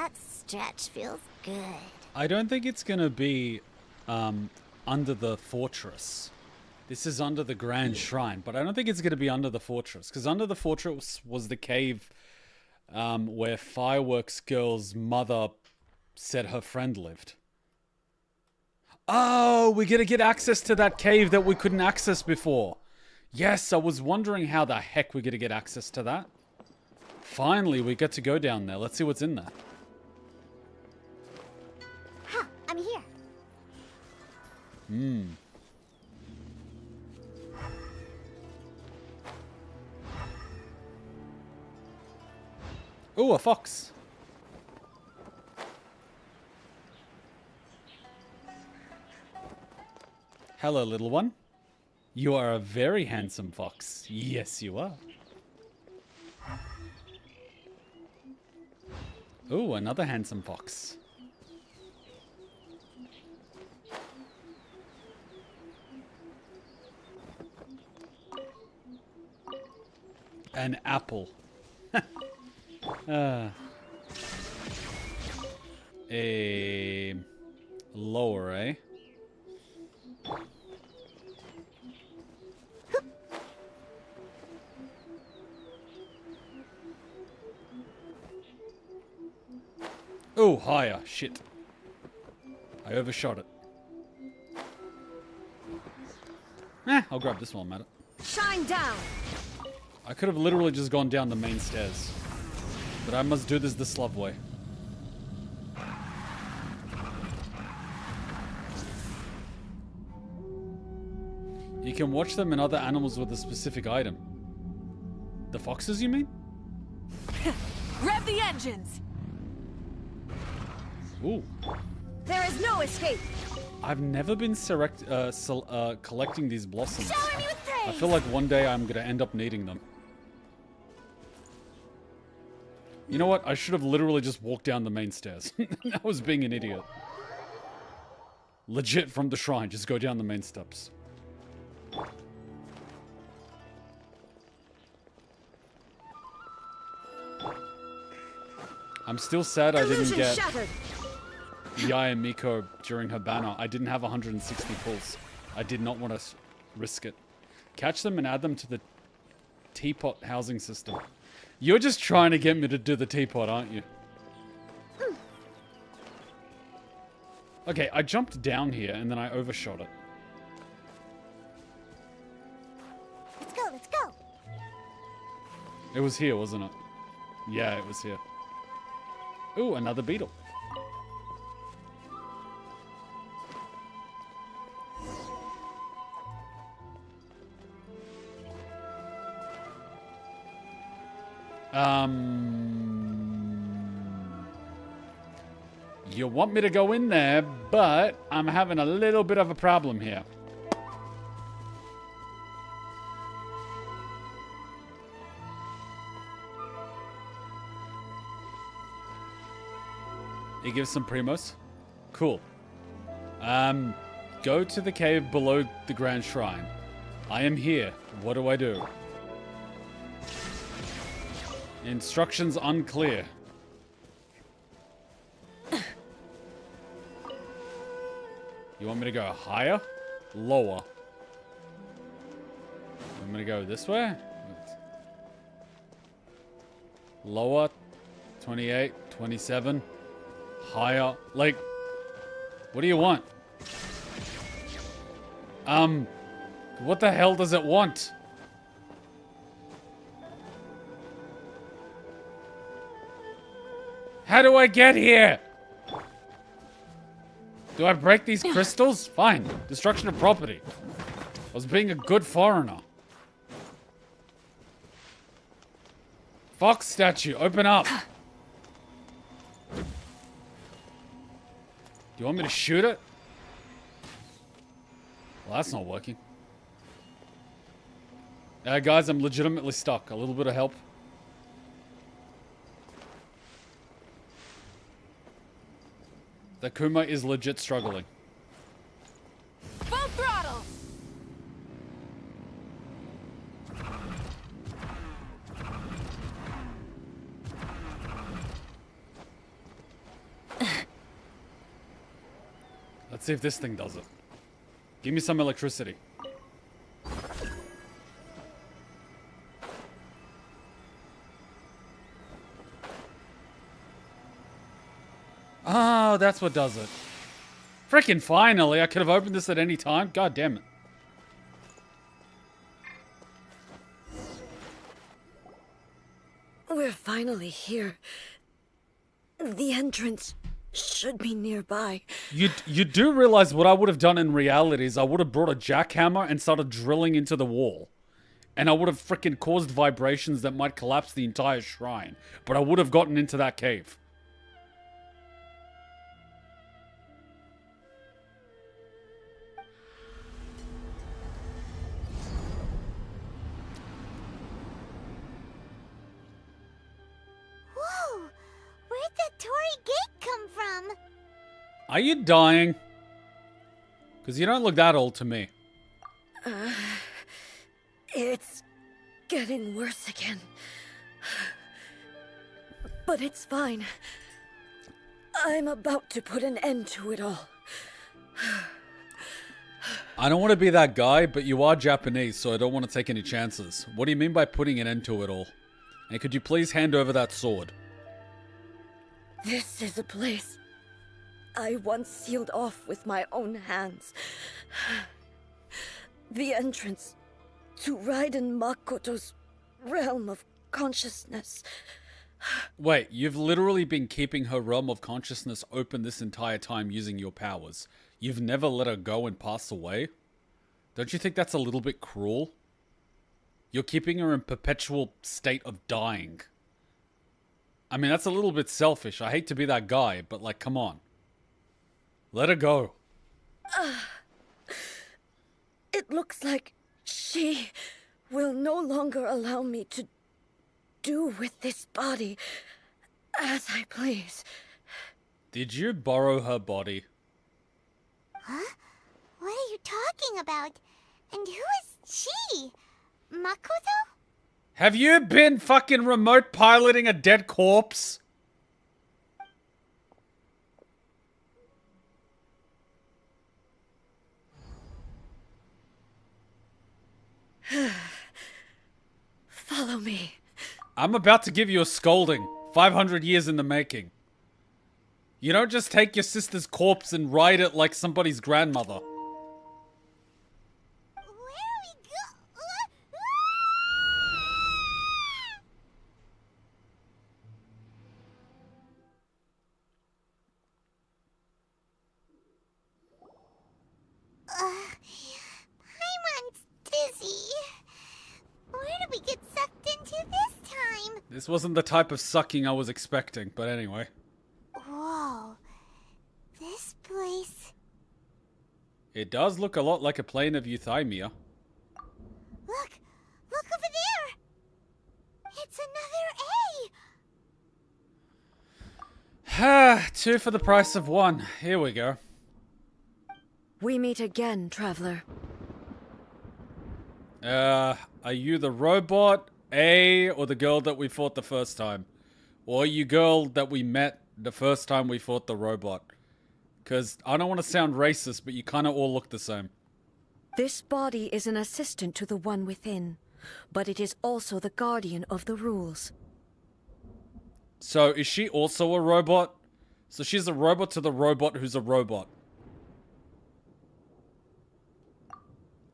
That stretch feels good. I don't think it's gonna be under the fortress. This is under the Grand Shrine, but I don't think it's gonna be under the fortress, because under the fortress was the cave where Fireworks Girl's mother said her friend lived. Oh, we're gonna get access to that cave that we couldn't access before. Yes, I was wondering how the heck we're gonna get access to that. Finally, we get to go down there. Let's see what's in there. Huh, I'm here. Ooh, a fox. Hello, little one. You are a very handsome fox. Yes, you are. Ooh, another handsome fox. An apple. A lower, eh? Oh, higher. Shit. I overshot it. I'll grab this one, matter. Shine down! I could have literally just gone down the main stairs. But I must do this the Slav way. You can watch them and other animals with a specific item. The foxes, you mean? Rev the engines! Ooh. There is no escape! I've never been collecting these blossoms. I feel like one day I'm gonna end up needing them. You know what? I should have literally just walked down the main stairs. I was being an idiot. Legit from the shrine, just go down the main steps. I'm still sad I didn't get Yaya Miko during her banner. I didn't have 160 pulls. I did not want to risk it. Catch them and add them to the teapot housing system. You're just trying to get me to do the teapot, aren't you? Okay, I jumped down here and then I overshot it. Let's go, let's go. It was here, wasn't it? Yeah, it was here. Ooh, another beetle. You want me to go in there, but I'm having a little bit of a problem here. He gives some primos. Cool. Go to the cave below the Grand Shrine. I am here. What do I do? Instructions unclear. You want me to go higher? Lower? You want me to go this way? Lower? 28, 27. Higher? Like, what do you want? What the hell does it want? How do I get here? Do I break these crystals? Fine. Destruction of property. I was being a good foreigner. Fox statue, open up. Do you want me to shoot it? Well, that's not working. Guys, I'm legitimately stuck. A little bit of help. The Kuma is legit struggling. Full throttle! Let's see if this thing does it. Give me some electricity. Oh, that's what does it. Freaking finally. I could have opened this at any time. God damn it. We're finally here. The entrance should be nearby. You do realize what I would have done in reality is I would have brought a jackhammer and started drilling into the wall. And I would have freaking caused vibrations that might collapse the entire shrine. But I would have gotten into that cave. Whoa! Where'd that Torii gate come from? Are you dying? Because you don't look that old to me. It's getting worse again. But it's fine. I'm about to put an end to it all. I don't want to be that guy, but you are Japanese, so I don't want to take any chances. What do you mean by putting an end to it all? And could you please hand over that sword? This is a place I once sealed off with my own hands. The entrance to Raiden Makoto's realm of consciousness. Wait, you've literally been keeping her realm of consciousness open this entire time using your powers. You've never let her go and pass away? Don't you think that's a little bit cruel? You're keeping her in perpetual state of dying. I mean, that's a little bit selfish. I hate to be that guy, but like, come on. Let her go. It looks like she will no longer allow me to do with this body as I please. Did you borrow her body? Huh? What are you talking about? And who is she? Makoto? Have you been fucking remote piloting a dead corpse? Follow me. I'm about to give you a scolding. 500 years in the making. You don't just take your sister's corpse and ride it like somebody's grandmother. Paimon's dizzy. Where did we get sucked into this time? This wasn't the type of sucking I was expecting, but anyway. Whoa. This place... It does look a lot like a plane of Euthymia. Look! Look over there! It's another A! Two for the price of one. Here we go. We meet again, traveler. Are you the robot, A, or the girl that we fought the first time? Or are you girl that we met the first time we fought the robot? Because I don't want to sound racist, but you kind of all look the same. This body is an assistant to the one within, but it is also the guardian of the rules. So is she also a robot? So she's a robot to the robot who's a robot.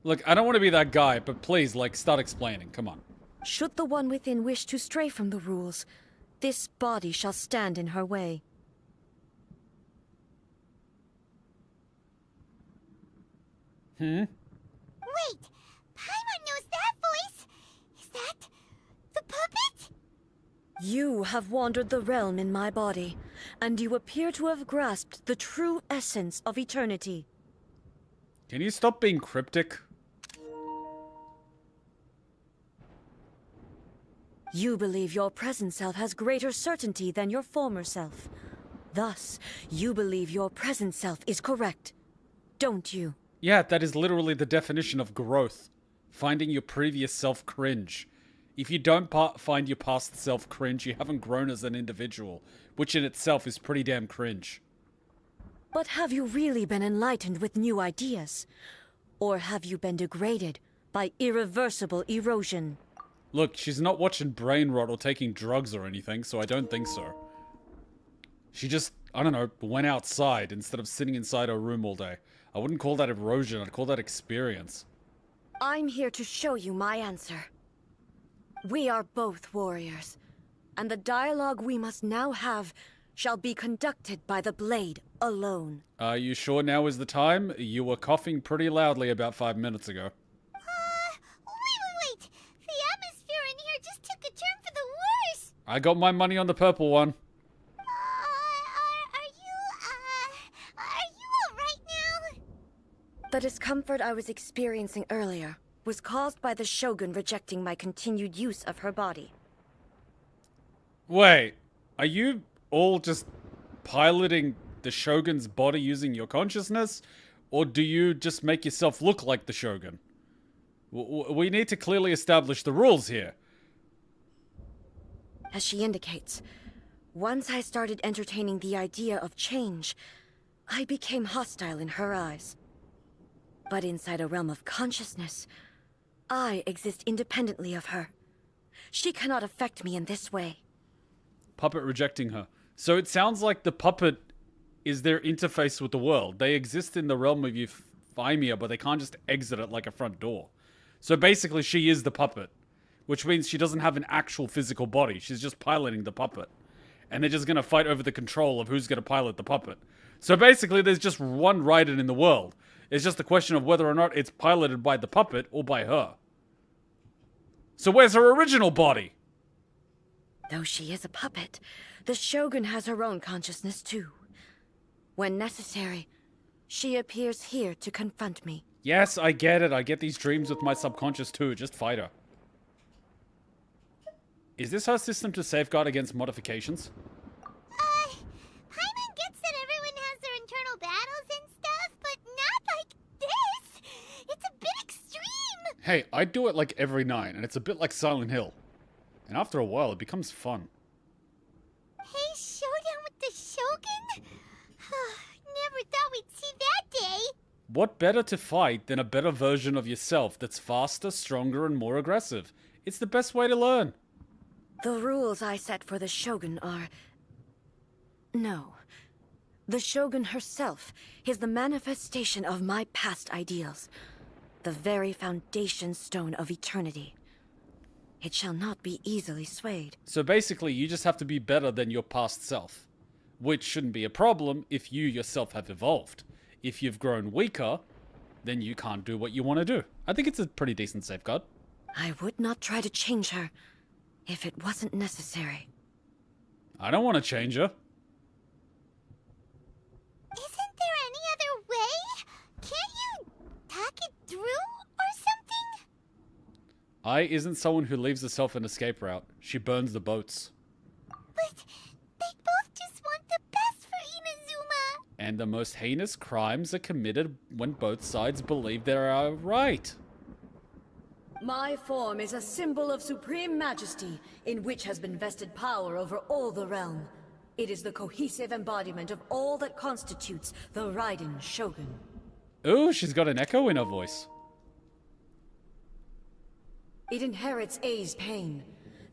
Look, I don't want to be that guy, but please, like, start explaining. Come on. Should the one within wish to stray from the rules, this body shall stand in her way. Wait! Paimon knows that voice! Is that... the puppet? You have wandered the realm in my body, and you appear to have grasped the true essence of eternity. Can you stop being cryptic? You believe your present self has greater certainty than your former self. Thus, you believe your present self is correct, don't you? Yeah, that is literally the definition of growth. Finding your previous self cringe. If you don't find your past self cringe, you haven't grown as an individual, which in itself is pretty damn cringe. But have you really been enlightened with new ideas? Or have you been degraded by irreversible erosion? Look, she's not watching brain rot or taking drugs or anything, so I don't think so. She just, I don't know, went outside instead of sitting inside her room all day. I wouldn't call that erosion, I'd call that experience. I'm here to show you my answer. We are both warriors, and the dialogue we must now have shall be conducted by the blade alone. Are you sure now is the time? You were coughing pretty loudly about 5 minutes ago. Wait! The atmosphere in here just took a turn for the worse! I got my money on the purple one. Are you alright now? The discomfort I was experiencing earlier was caused by the Shogun rejecting my continued use of her body. Wait, are you all just piloting the Shogun's body using your consciousness? Or do you just make yourself look like the Shogun? We need to clearly establish the rules here. As she indicates, once I started entertaining the idea of change, I became hostile in her eyes. But inside a realm of consciousness, I exist independently of her. She cannot affect me in this way. Puppet rejecting her. So it sounds like the puppet is their interface with the world. They exist in the realm of Euphemia, but they can't just exit it like a front door. So basically she is the puppet, which means she doesn't have an actual physical body. She's just piloting the puppet. And they're just going to fight over the control of who's going to pilot the puppet. So basically there's just one Raiden in the world. It's just a question of whether or not it's piloted by the puppet or by her. So where's her original body? Though she is a puppet, the Shogun has her own consciousness too. When necessary, she appears here to confront me. Yes, I get it. I get these dreams with my subconscious too. Just fight her. Is this her system to safeguard against modifications? Paimon gets that everyone has their internal battles and stuff, but not like this! It's a bit extreme! Hey, I do it like every night, and it's a bit like Silent Hill. And after a while, it becomes fun. Hey, showdown with the Shogun? Never thought we'd see that day! What better to fight than a better version of yourself that's faster, stronger, and more aggressive? It's the best way to learn. The rules I set for the Shogun are... No. The Shogun herself is the manifestation of my past ideals. The very foundation stone of eternity. It shall not be easily swayed. So basically, you just have to be better than your past self. Which shouldn't be a problem if you yourself have evolved. If you've grown weaker, then you can't do what you want to do. I think it's a pretty decent safeguard. I would not try to change her if it wasn't necessary. I don't want to change her. Isn't there any other way? Can't you talk it through or something? I isn't someone who leaves herself an escape route. She burns the boats. But they both just want the best for Inazuma. And the most heinous crimes are committed when both sides believe they are right. My form is a symbol of supreme majesty, in which has been vested power over all the realm. It is the cohesive embodiment of all that constitutes the Raiden Shogun. Ooh, she's got an echo in her voice. It inherits A's pain,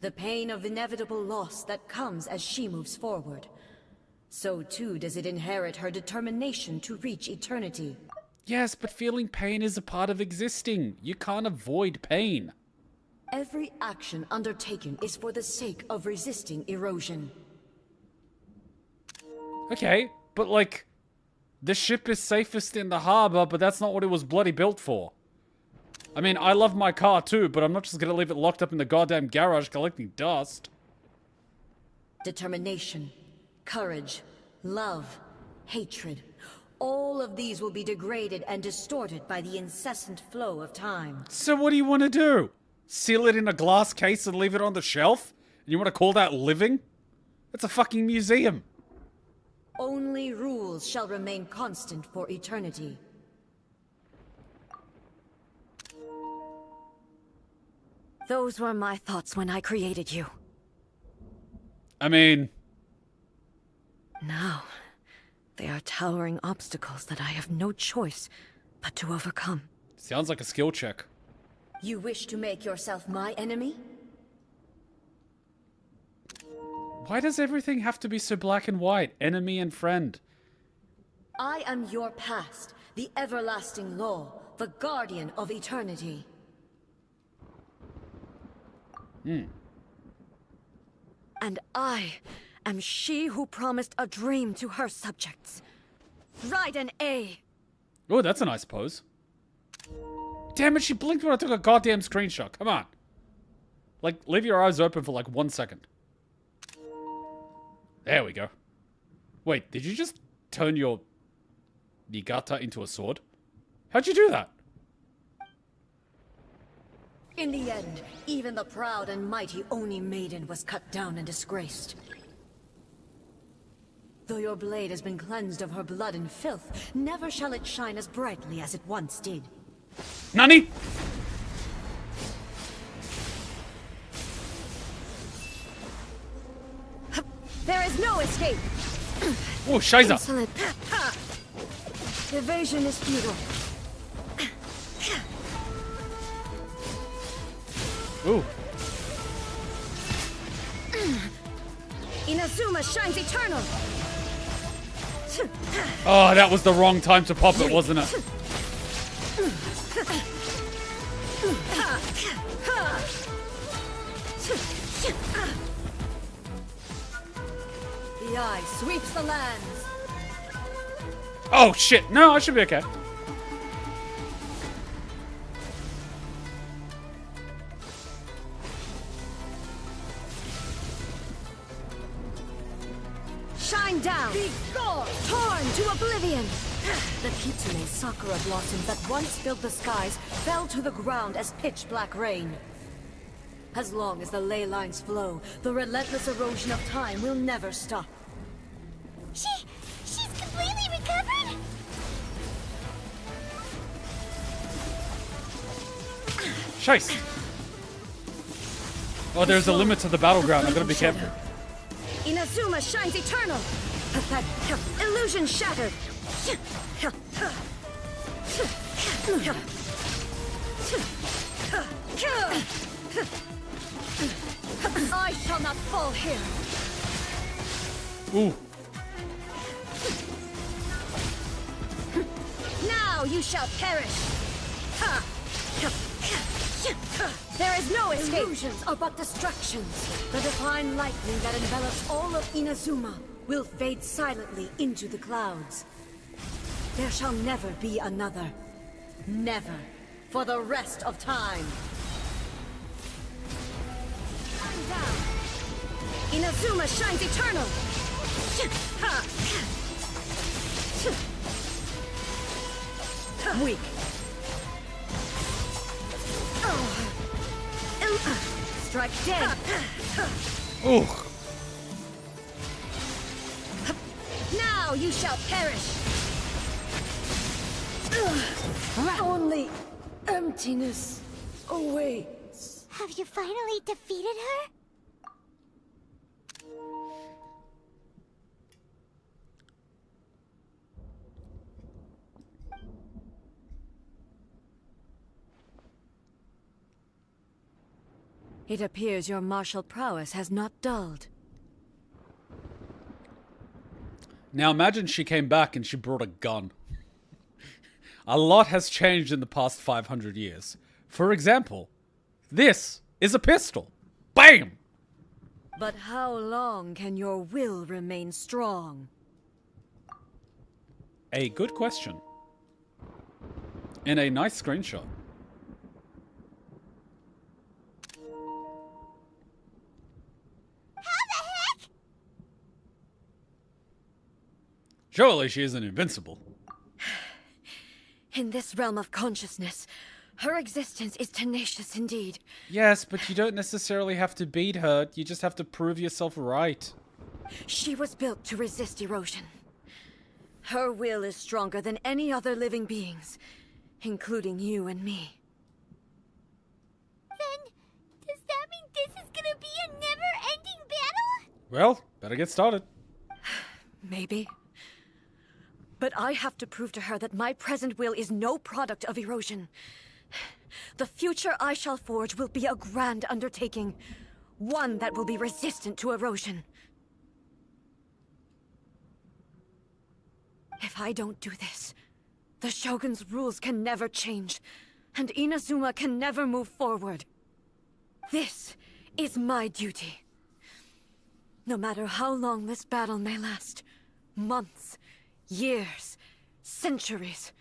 the pain of inevitable loss that comes as she moves forward. So too does it inherit her determination to reach eternity. Yes, but feeling pain is a part of existing. You can't avoid pain. Every action undertaken is for the sake of resisting erosion. Okay, but like, the ship is safest in the harbor, but that's not what it was bloody built for. I mean, I love my car too, but I'm not just gonna leave it locked up in the goddamn garage collecting dust. Determination, courage, love, hatred. All of these will be degraded and distorted by the incessant flow of time. So what do you want to do? Seal it in a glass case and leave it on the shelf? And you want to call that living? It's a fucking museum. Only rules shall remain constant for eternity. Those were my thoughts when I created you. I mean... Now, They are towering obstacles that I have no choice but to overcome. Sounds like a skill check. You wish to make yourself my enemy? Why does everything have to be so black and white? Enemy and friend. I am your past, the everlasting law, the guardian of eternity. And I am she who promised a dream to her subjects. Raiden A. Oh, that's a nice pose. Damn it, she blinked when I took a goddamn screenshot. Come on. Like, leave your eyes open for like 1 second. There we go. Wait, did you just turn your Niigata into a sword? How'd you do that? In the end, even the proud and mighty Oni maiden was cut down and disgraced. Though your blade has been cleansed of her blood and filth, never shall it shine as brightly as it once did. Nani? There is no escape! Oh, Scheiße! Insolent. Evasion is futile. Ooh. Inazuma shines eternal! Oh, that was the wrong time to pop it, wasn't it? The eye sweeps the lands. Oh, shit. No, I should be okay. Shine down! Be gone! Torn to oblivion! The Kitsune sakura blossoms that once filled the skies fell to the ground as pitch-black rain. As long as the ley lines flow, the relentless erosion of time will never stop. She's completely recovered? Scheiße. Oh, there's a limit to the battleground. I'm gonna be careful. Inazuma shines eternal! Pathetic illusion shattered! I shall not fall here! Ooh. Now you shall perish! There is no escape! Illusions are but distractions. The divine lightning that envelops all of Inazuma will fade silently into the clouds. There shall never be another. Never. For the rest of time. Shine down. Inazuma shines eternal! Weak. Strike dead. Ooh. Now you shall perish. Only emptiness awaits. Have you finally defeated her? It appears your martial prowess has not dulled. Now imagine she came back and she brought a gun. A lot has changed in the past 500 years. For example, this is a pistol. Bam! But how long can your will remain strong? A good question. And a nice screenshot. Surely she isn't invincible. In this realm of consciousness, her existence is tenacious indeed. Yes, but you don't necessarily have to beat her. You just have to prove yourself right. She was built to resist erosion. Her will is stronger than any other living being's, including you and me. Then, does that mean this is gonna be a never-ending battle? Well, better get started. Maybe. But I have to prove to her that my present will is no product of erosion. The future I shall forge will be a grand undertaking, one that will be resistant to erosion. If I don't do this, the Shogun's rules can never change, and Inazuma can never move forward. This is my duty. No matter how long this battle may last, months, years, centuries,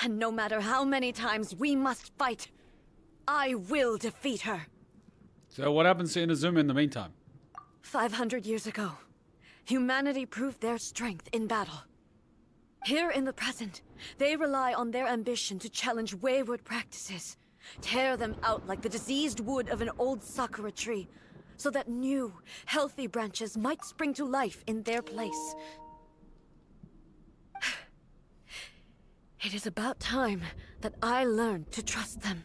and no matter how many times we must fight, I will defeat her. So what happens to Inazuma in the meantime? 500 years ago, humanity proved their strength in battle. Here in the present, they rely on their ambition to challenge wayward practices, tear them out like the diseased wood of an old sakura tree, so that new, healthy branches might spring to life in their place. It is about time that I learned to trust them.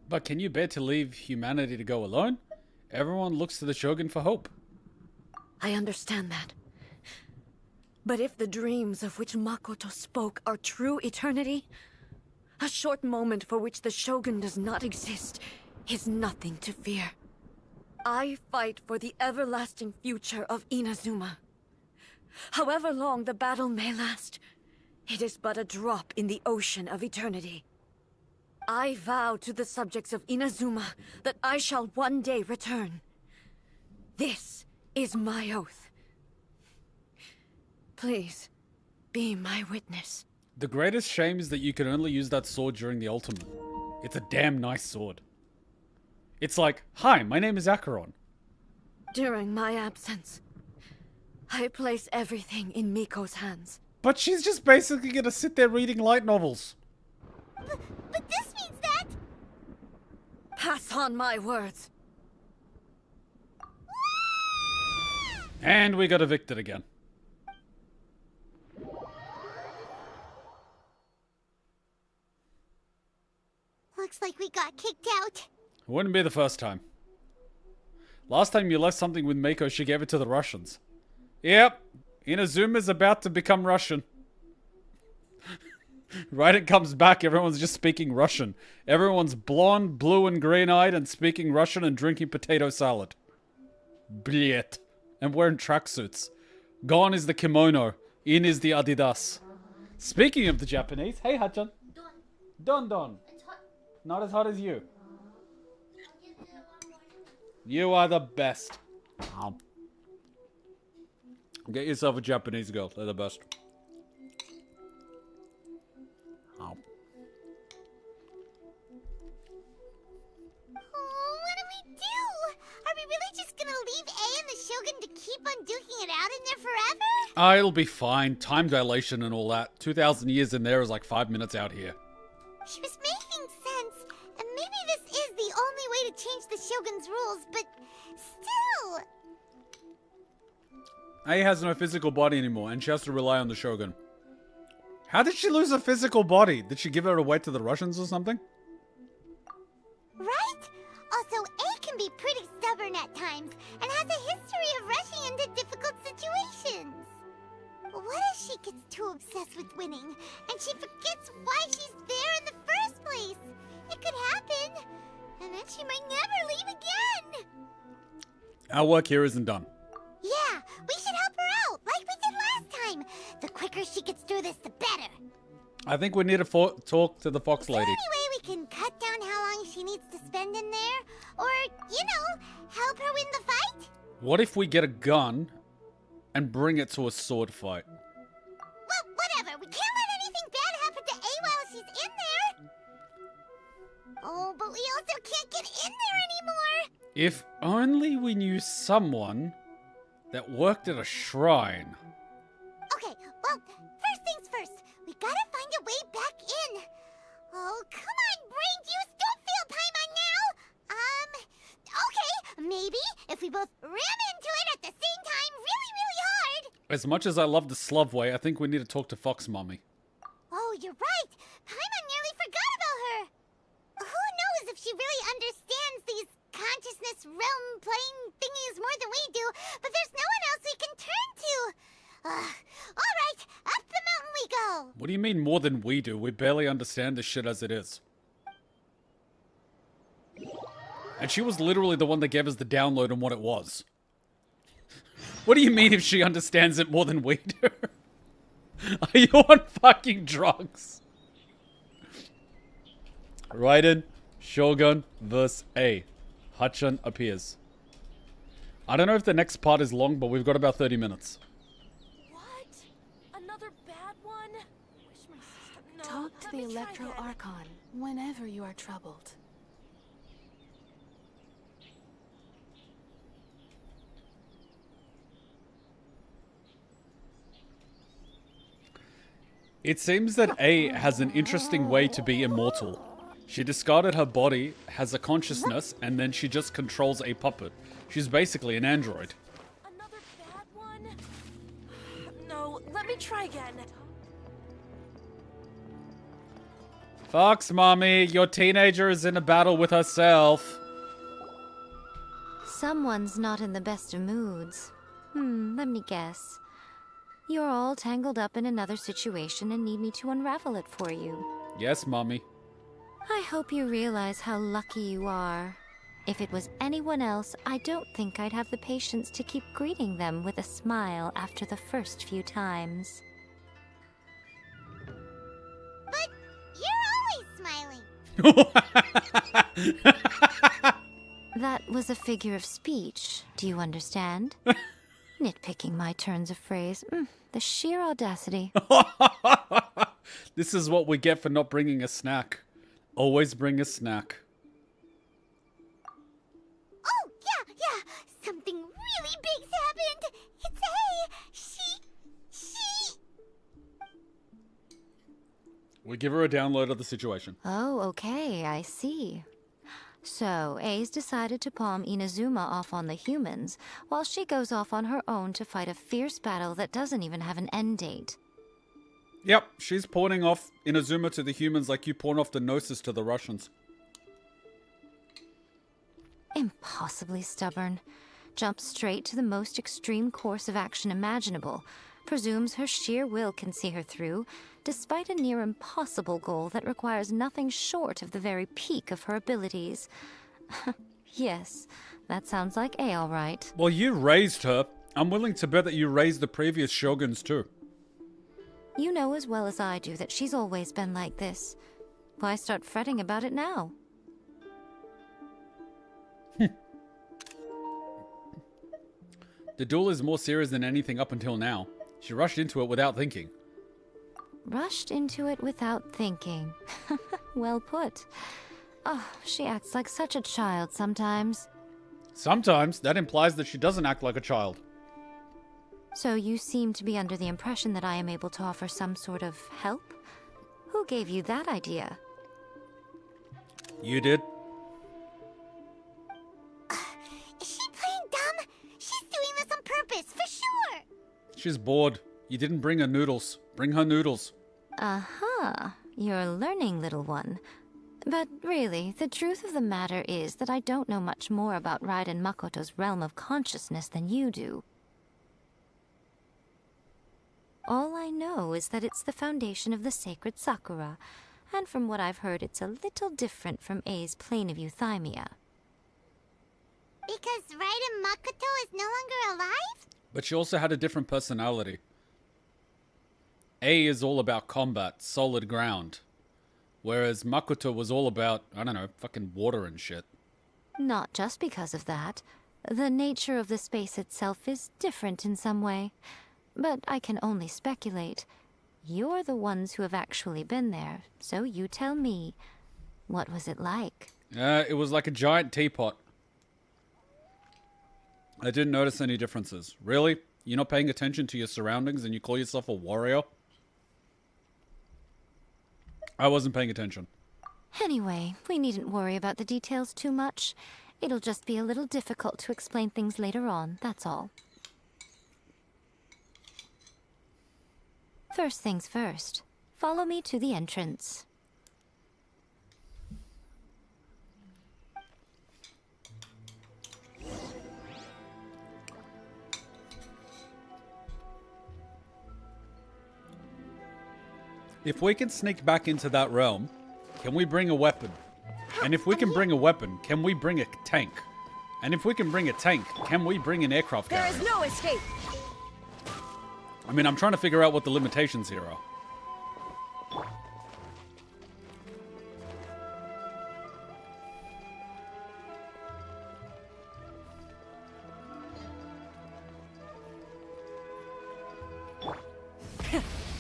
But can you bear to leave humanity to go alone? Everyone looks to the Shogun for hope. I understand that. But if the dreams of which Makoto spoke are true eternity, a short moment for which the Shogun does not exist is nothing to fear. I fight for the everlasting future of Inazuma. However long the battle may last, it is but a drop in the ocean of eternity. I vow to the subjects of Inazuma that I shall one day return. This is my oath. Please, be my witness. The greatest shame is that you can only use that sword during the ultimate. It's a damn nice sword. It's like, hi, my name is Acheron. During my absence, I place everything in Miko's hands. But she's just basically gonna sit there reading light novels. But this means that... Pass on my words. And we got evicted again. Looks like we got kicked out. Wouldn't be the first time. Last time you left something with Mako, she gave it to the Russians. Yep, Inazuma's about to become Russian. Raiden comes back, everyone's just speaking Russian. Everyone's blonde, blue, and green-eyed and speaking Russian and drinking potato salad. Blech. And wearing tracksuits. Gone is the kimono. In is the Adidas. Speaking of the Japanese, hey Hachan. Don. Not as hot as you. You are the best. Get yourself a Japanese girl. They're the best. What do we do? Are we really just gonna leave A and the Shogun to keep on duking it out in there forever? It'll be fine. Time dilation and all that. 2,000 years in there is like 5 minutes out here. She was making sense, and maybe this is the only way to change the Shogun's rules, but still... A has no physical body anymore, and she has to rely on the Shogun. How did she lose her physical body? Did she give it away to the Russians or something? Right? Also, A can be pretty stubborn at times, and has a history of rushing into difficult situations. What if she gets too obsessed with winning, and she forgets why she's there in the first place? It could happen, and then she might never leave again. Our work here isn't done. Yeah, we should help her out, like we did last time. The quicker she gets through this, the better. I think we need to talk to the fox lady. Is there any way we can cut down how long she needs to spend in there? Or, you know, help her win the fight? What if we get a gun and bring it to a sword fight? Well, whatever. We can't let anything bad happen to A while she's in there. Oh, but we also can't get in there anymore. If only we knew someone that worked at a shrine. Okay, well, first things first. We gotta find a way back in. Oh, come on, brain juice. Don't feel Paimon now. Okay, maybe if we both ram into it at the same time really hard. As much as I love the Slov way, I think we need to talk to Fox Mommy. Oh, you're right. Paimon nearly forgot about her. Who knows if she really understands these consciousness realm plane thingies more than we do, but there's no one else we can turn to. All right, up What do you mean more than we do? We barely understand this shit as it is. And she was literally the one that gave us the download on what it was. What do you mean if she understands it more than we do? Are you on fucking drugs? Raiden, Shogun vs. A. Hachan appears. I don't know if the next part is long, but we've got about 30 minutes. What? Another bad one? Wish my sister... No, Talk to the Electro Archon whenever you are troubled. It seems that A has an interesting way to be immortal. She discarded her body, has a consciousness, and then she just controls a puppet. She's basically an android. Another bad one? No, let me try again. Fox, mommy, your teenager is in a battle with herself. Someone's not in the best of moods. Let me guess. You're all tangled up in another situation and need me to unravel it for you. Yes, mommy. I hope you realize how lucky you are. If it was anyone else, I don't think I'd have the patience to keep greeting them with a smile after the first few times. But you're always smiling. That was a figure of speech. Do you understand? Nitpicking my turns of phrase. The sheer audacity. This is what we get for not bringing a snack. Always bring a snack. Oh, yeah. Something really big's happened. It's she... We give her a download of the situation. Oh, okay, I see. So, A's decided to palm Inazuma off on the humans, while she goes off on her own to fight a fierce battle that doesn't even have an end date. Yep, she's pawning off Inazuma to the humans like you pawn off the Gnosis to the Russians. Impossibly stubborn. Jumps straight to the most extreme course of action imaginable. Presumes her sheer will can see her through, despite a near impossible goal that requires nothing short of the very peak of her abilities. Yes, that sounds like A all right. Well, you raised her. I'm willing to bet that you raised the previous shoguns too. You know as well as I do that she's always been like this. Why start fretting about it now? The duel is more serious than anything up until now. She rushed into it without thinking. Rushed into it without thinking. Well put. Oh, she acts like such a child sometimes. Sometimes that implies that she doesn't act like a child. So you seem to be under the impression that I am able to offer some sort of help? Who gave you that idea? You did. Is she playing dumb? She's doing this on purpose, for sure. She's bored. You didn't bring her noodles. Bring her noodles. Aha. You're learning, little one. But really, the truth of the matter is that I don't know much more about Raiden Makoto's realm of consciousness than you do. All I know is that it's the foundation of the sacred Sakura, and from what I've heard, it's a little different from A's plane of euthymia. Because Raiden Makoto is no longer alive? But she also had a different personality. A is all about combat, solid ground. Whereas Makoto was all about, I don't know, fucking water and shit. Not just because of that. The nature of the space itself is different in some way. But I can only speculate. You're the ones who have actually been there, so you tell me. What was it like? It was like a giant teapot. I didn't notice any differences. Really? You're not paying attention to your surroundings and you call yourself a warrior? I wasn't paying attention. Anyway, we needn't worry about the details too much. It'll just be a little difficult to explain things later on, that's all. First things first. Follow me to the entrance. If we can sneak back into that realm, can we bring a weapon? And if we can bring a weapon, can we bring a tank? And if we can bring a tank, can we bring an aircraft carrier? There is no escape. I mean, I'm trying to figure out what the limitations here are.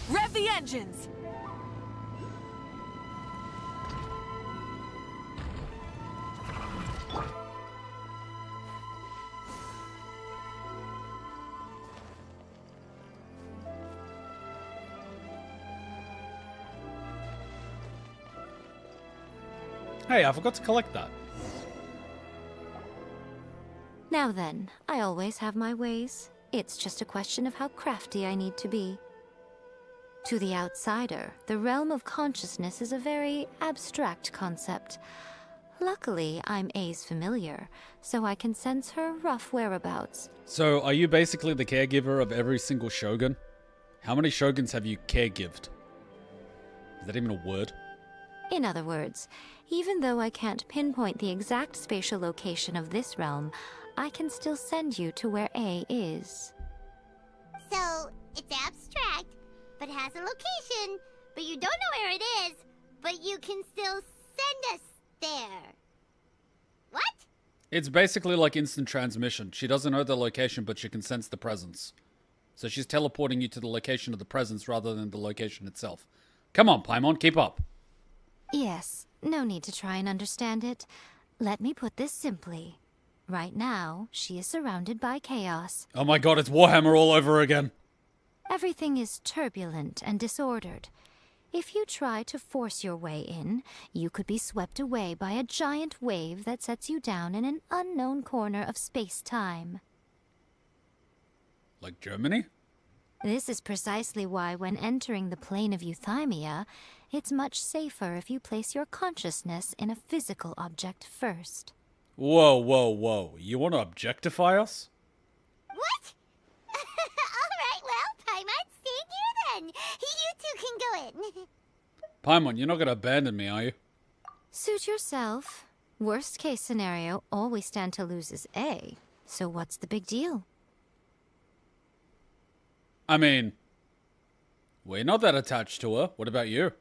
Rev the engines! Hey, I forgot to collect that. Now then, I always have my ways. It's just a question of how crafty I need to be. To the outsider, the realm of consciousness is a very abstract concept. Luckily, I'm A's familiar, so I can sense her rough whereabouts. So, are you basically the caregiver of every single shogun? How many shoguns have you caregived? Is that even a word? In other words, even though I can't pinpoint the exact spatial location of this realm, I can still send you to where A is. So, it's abstract, but has a location, but you don't know where it is, but you can still send us there. What? It's basically like instant transmission. She doesn't know the location, but she can sense the presence. So she's teleporting you to the location of the presence rather than the location itself. Come on, Paimon, keep up. Yes, no need to try and understand it. Let me put this simply. Right now, she is surrounded by chaos. Oh my god, it's Warhammer all over again. Everything is turbulent and disordered. If you try to force your way in, you could be swept away by a giant wave that sets you down in an unknown corner of space-time. Like Germany? This is precisely why when entering the plane of Euthymia, it's much safer if you place your consciousness in a physical object first. Whoa, whoa, whoa. You want to objectify us? What? Alright, well, Paimon, stand here then. You two can go in. Paimon, you're not going to abandon me, are you? Suit yourself. Worst case scenario, all we stand to lose is A. So what's the big deal? I mean, we're not that attached to her. What about you?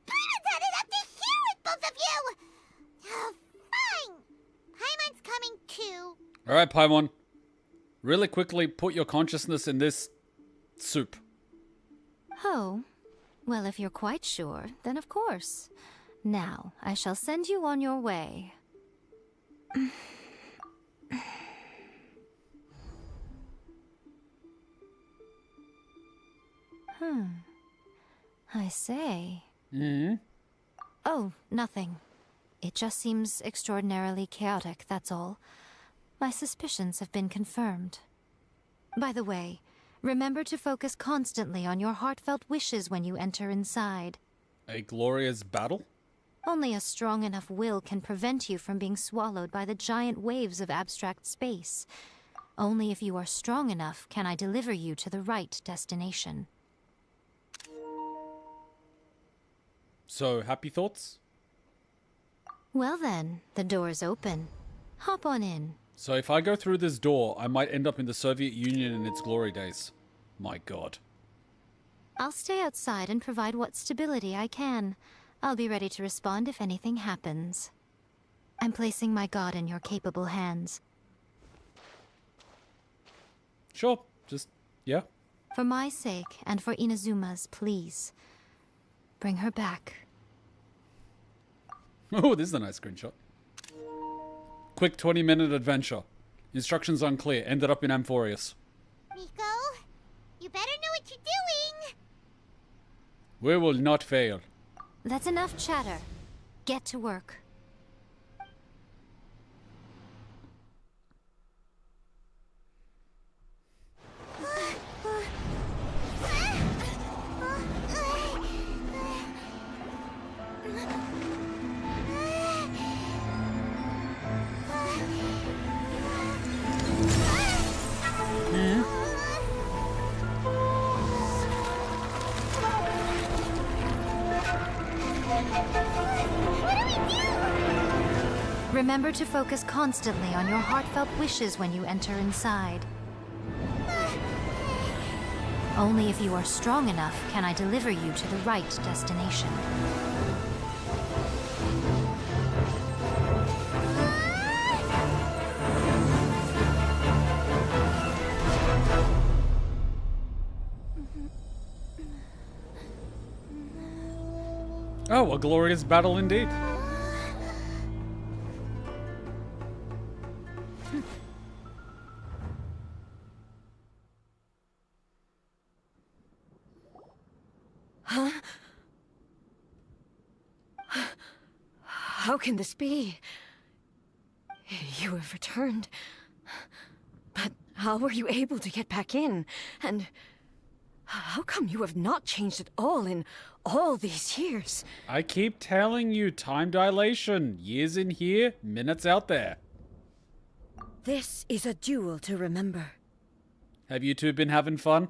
Paimon's had it up to here with both of you! Oh, fine. Paimon's coming too. Alright, Paimon. Really quickly, put your consciousness in this soup. Oh, well, if you're quite sure, then of course. Now, I shall send you on your way. I say. Oh, nothing. It just seems extraordinarily chaotic, that's all. My suspicions have been confirmed. By the way, remember to focus constantly on your heartfelt wishes when you enter inside. A glorious battle? Only a strong enough will can prevent you from being swallowed by the giant waves of abstract space. Only if you are strong enough can I deliver you to the right destination. So, happy thoughts? Well then, the door's open. Hop on in. So if I go through this door, I might end up in the Soviet Union in its glory days. My god. I'll stay outside and provide what stability I can. I'll be ready to respond if anything happens. I'm placing my god in your capable hands. Sure, just, yeah. For my sake, and for Inazuma's, please. Bring her back. Oh, this is a nice screenshot. Quick 20-minute adventure. Instructions unclear. Ended up in Amphorius. Miko, you better know what you're doing. We will not fail. That's enough chatter. Get to work. Remember to focus constantly on your heartfelt wishes when you enter inside. Only if you are strong enough can I deliver you to the right destination. Oh, a glorious battle indeed. Huh? How can this be? You have returned. But how were you able to get back in? And how come you have not changed at all in all these years? I keep telling you, time dilation. Years in here, minutes out there. This is a duel to remember. Have you two been having fun?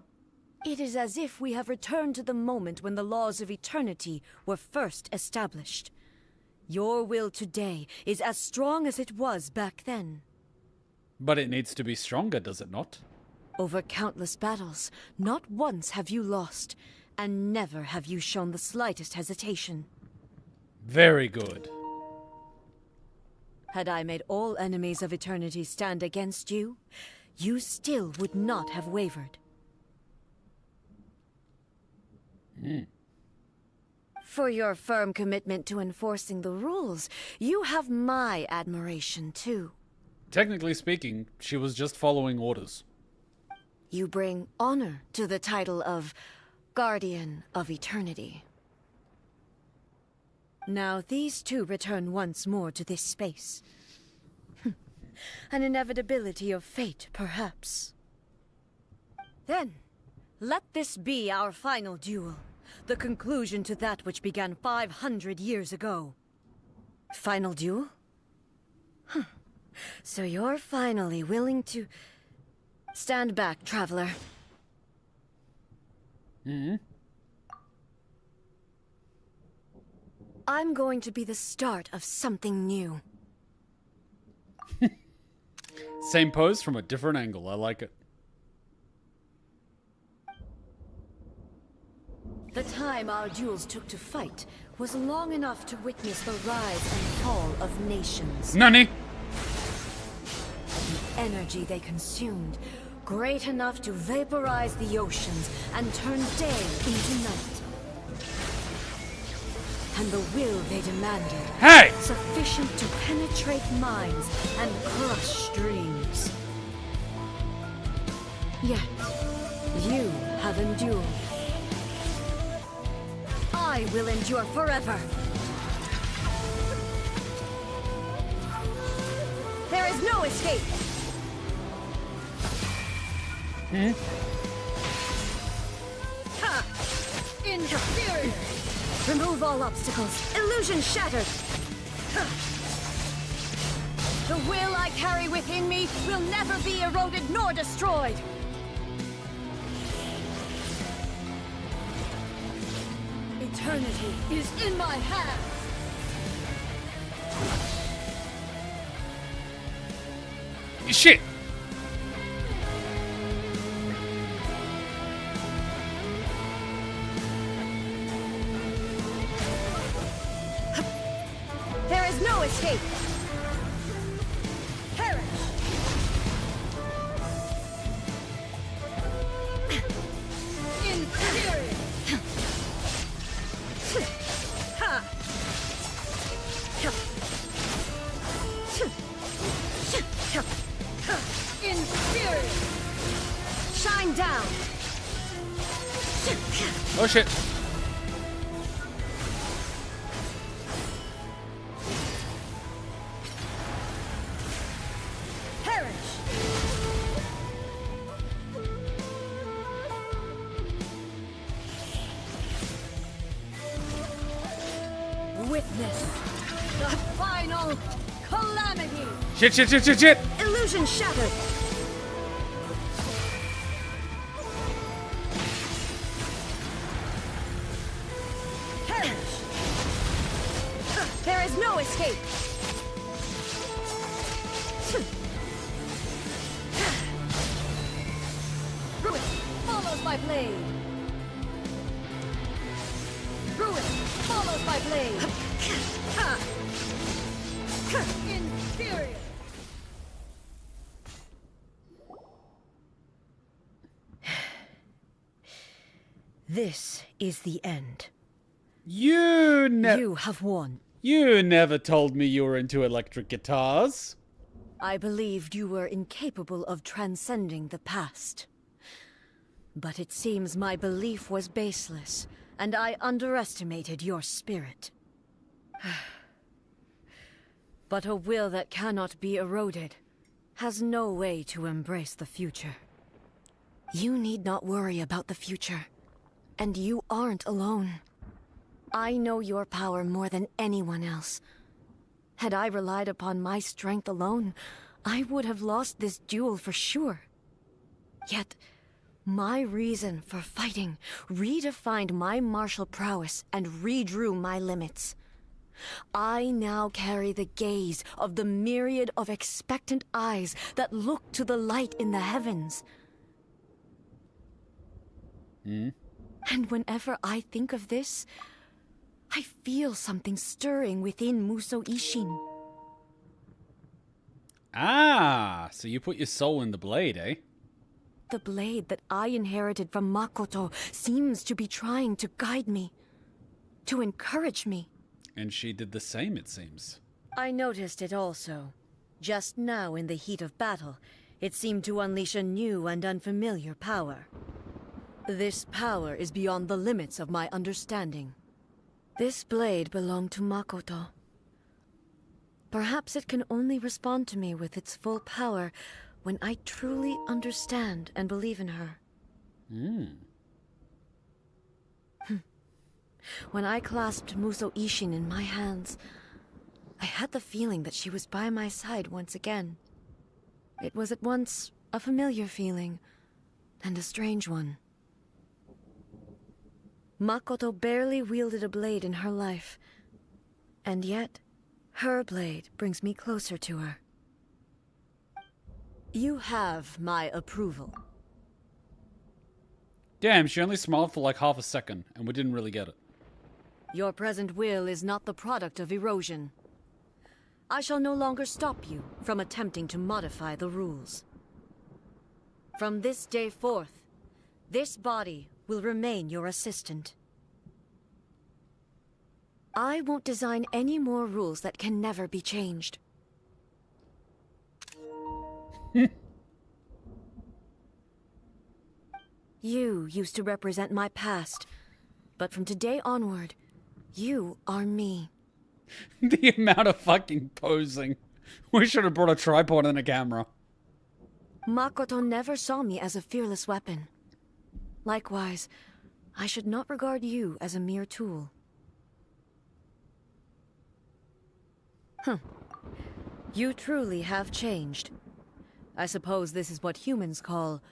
It is as if we have returned to the moment when the laws of eternity were first established. Your will today is as strong as it was back then. But it needs to be stronger, does it not? Over countless battles, not once have you lost, and never have you shown the slightest hesitation. Very good. Had I made all enemies of eternity stand against you, you still would not have wavered. For your firm commitment to enforcing the rules, you have my admiration too. Technically speaking, she was just following orders. You bring honor to the title of Guardian of Eternity. Now these two return once more to this space. An inevitability of fate, perhaps. Then, let this be our final duel. The conclusion to that which began 500 years ago. Final duel? Huh. So you're finally willing to... Stand back, traveler. I'm going to be the start of something new. Same pose from a different angle. I like it. The time our duels took to fight was long enough to witness the rise and fall of nations. Nani? The energy they consumed, great enough to vaporize the oceans and turn day into night. And the will they demanded, hey! Sufficient to penetrate minds and crush dreams. Yet, you have endured. I will endure forever. There is no escape. Ha! Inferior! Remove all obstacles. Illusion shattered. Ha! The will I carry within me will never be eroded nor destroyed. Eternity is in my hands. Shit! There is no escape. Perish. Inferior. Ha. Inferior. Shine down. Oh shit. Perish. Witness the final calamity. Shit, shit, shit, shit, shit! Illusion shattered. Perish. There is no escape. my blade. Ruin follows my blade. Inferior. This is the end. You have won. You never told me you were into electric guitars. I believed you were incapable of transcending the past. But it seems my belief was baseless, and I underestimated your spirit. But a will that cannot be eroded has no way to embrace the future. You need not worry about the future, and you aren't alone. I know your power more than anyone else. Had I relied upon my strength alone, I would have lost this duel for sure. Yet, my reason for fighting redefined my martial prowess and redrew my limits. I now carry the gaze of the myriad of expectant eyes that look to the light in the heavens. And whenever I think of this, I feel something stirring within Musou Ishin. Ah, so you put your soul in the blade, eh? The blade that I inherited from Makoto seems to be trying to guide me, to encourage me. And she did the same, it seems. I noticed it also. Just now in the heat of battle, it seemed to unleash a new and unfamiliar power. This power is beyond the limits of my understanding. This blade belonged to Makoto. Perhaps it can only respond to me with its full power when I truly understand and believe in her. When I clasped Musou Ishin in my hands, I had the feeling that she was by my side once again. It was at once a familiar feeling and a strange one. Makoto barely wielded a blade in her life, and yet her blade brings me closer to her. You have my approval. Damn, she only smiled for like half a second, and we didn't really get it. Your present will is not the product of erosion. I shall no longer stop you from attempting to modify the rules. From this day forth, this body will remain your assistant. I won't design any more rules that can never be changed. You used to represent my past, but from today onward, you are me. The amount of fucking posing. We should have brought a tripod and a camera. Makoto never saw me as a fearless weapon. Likewise, I should not regard you as a mere tool. You truly have changed. I suppose this is what humans call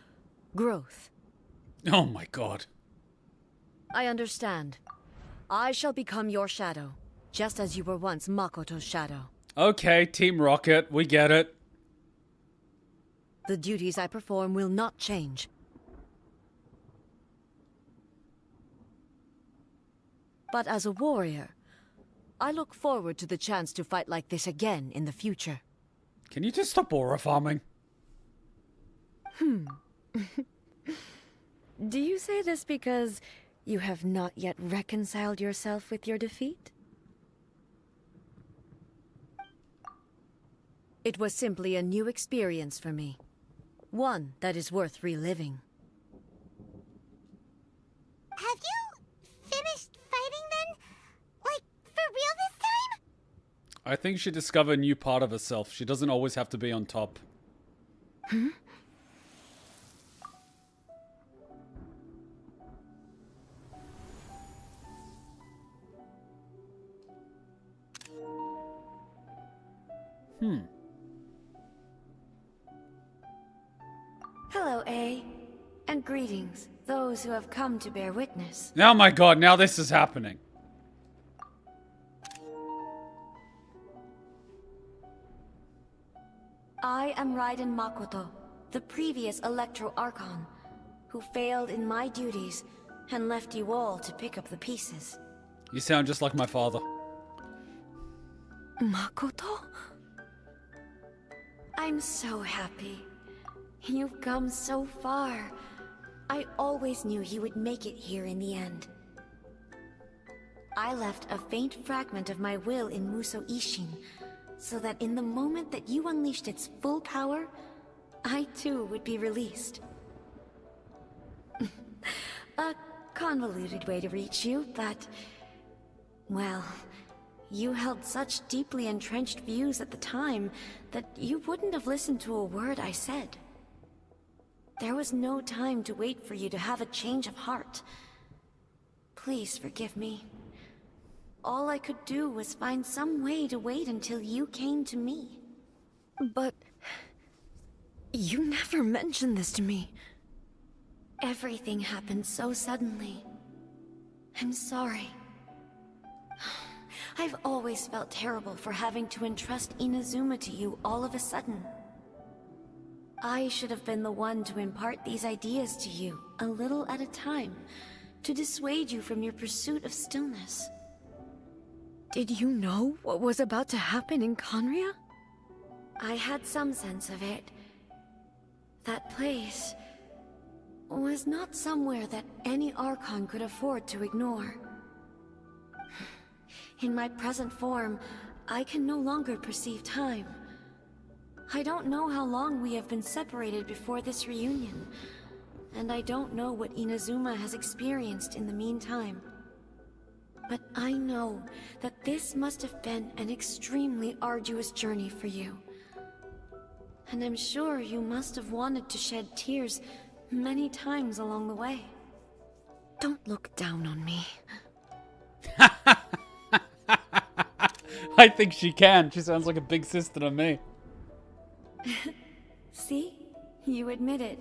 growth. Oh my god. I understand. I shall become your shadow, just as you were once Makoto's shadow. Okay, Team Rocket, we get it. The duties I perform will not change. But as a warrior, I look forward to the chance to fight like this again in the future. Can you just stop aura farming? Do you say this because you have not yet reconciled yourself with your defeat? It was simply a new experience for me. One that is worth reliving. Have you finished fighting then? Like, for real this time? I think she discovered a new part of herself. She doesn't always have to be on top. Hello, A. And greetings, those who have come to bear witness. Oh my god, now this is happening. I am Raiden Makoto, the previous Electro Archon. who failed in my duties and left you all to pick up the pieces. You sound just like my father. Makoto? I'm so happy. You've come so far. I always knew you would make it here in the end. I left a faint fragment of my will in Muso Ishin, so that in the moment that you unleashed its full power, I too would be released. A convoluted way to reach you, but... well, you held such deeply entrenched views at the time that you wouldn't have listened to a word I said. There was no time to wait for you to have a change of heart. Please forgive me. All I could do was find some way to wait until you came to me. But... you never mentioned this to me. Everything happened so suddenly. I'm sorry. I've always felt terrible for having to entrust Inazuma to you all of a sudden. I should have been the one to impart these ideas to you, a little at a time, to dissuade you from your pursuit of stillness. Did you know what was about to happen in Conria? I had some sense of it. That place was not somewhere that any Archon could afford to ignore. In my present form, I can no longer perceive time. I don't know how long we have been separated before this reunion, and I don't know what Inazuma has experienced in the meantime. But I know that this must have been an extremely arduous journey for you. And I'm sure you must have wanted to shed tears many times along the way. Don't look down on me. I think she can. She sounds like a big sister to me. See? You admit it.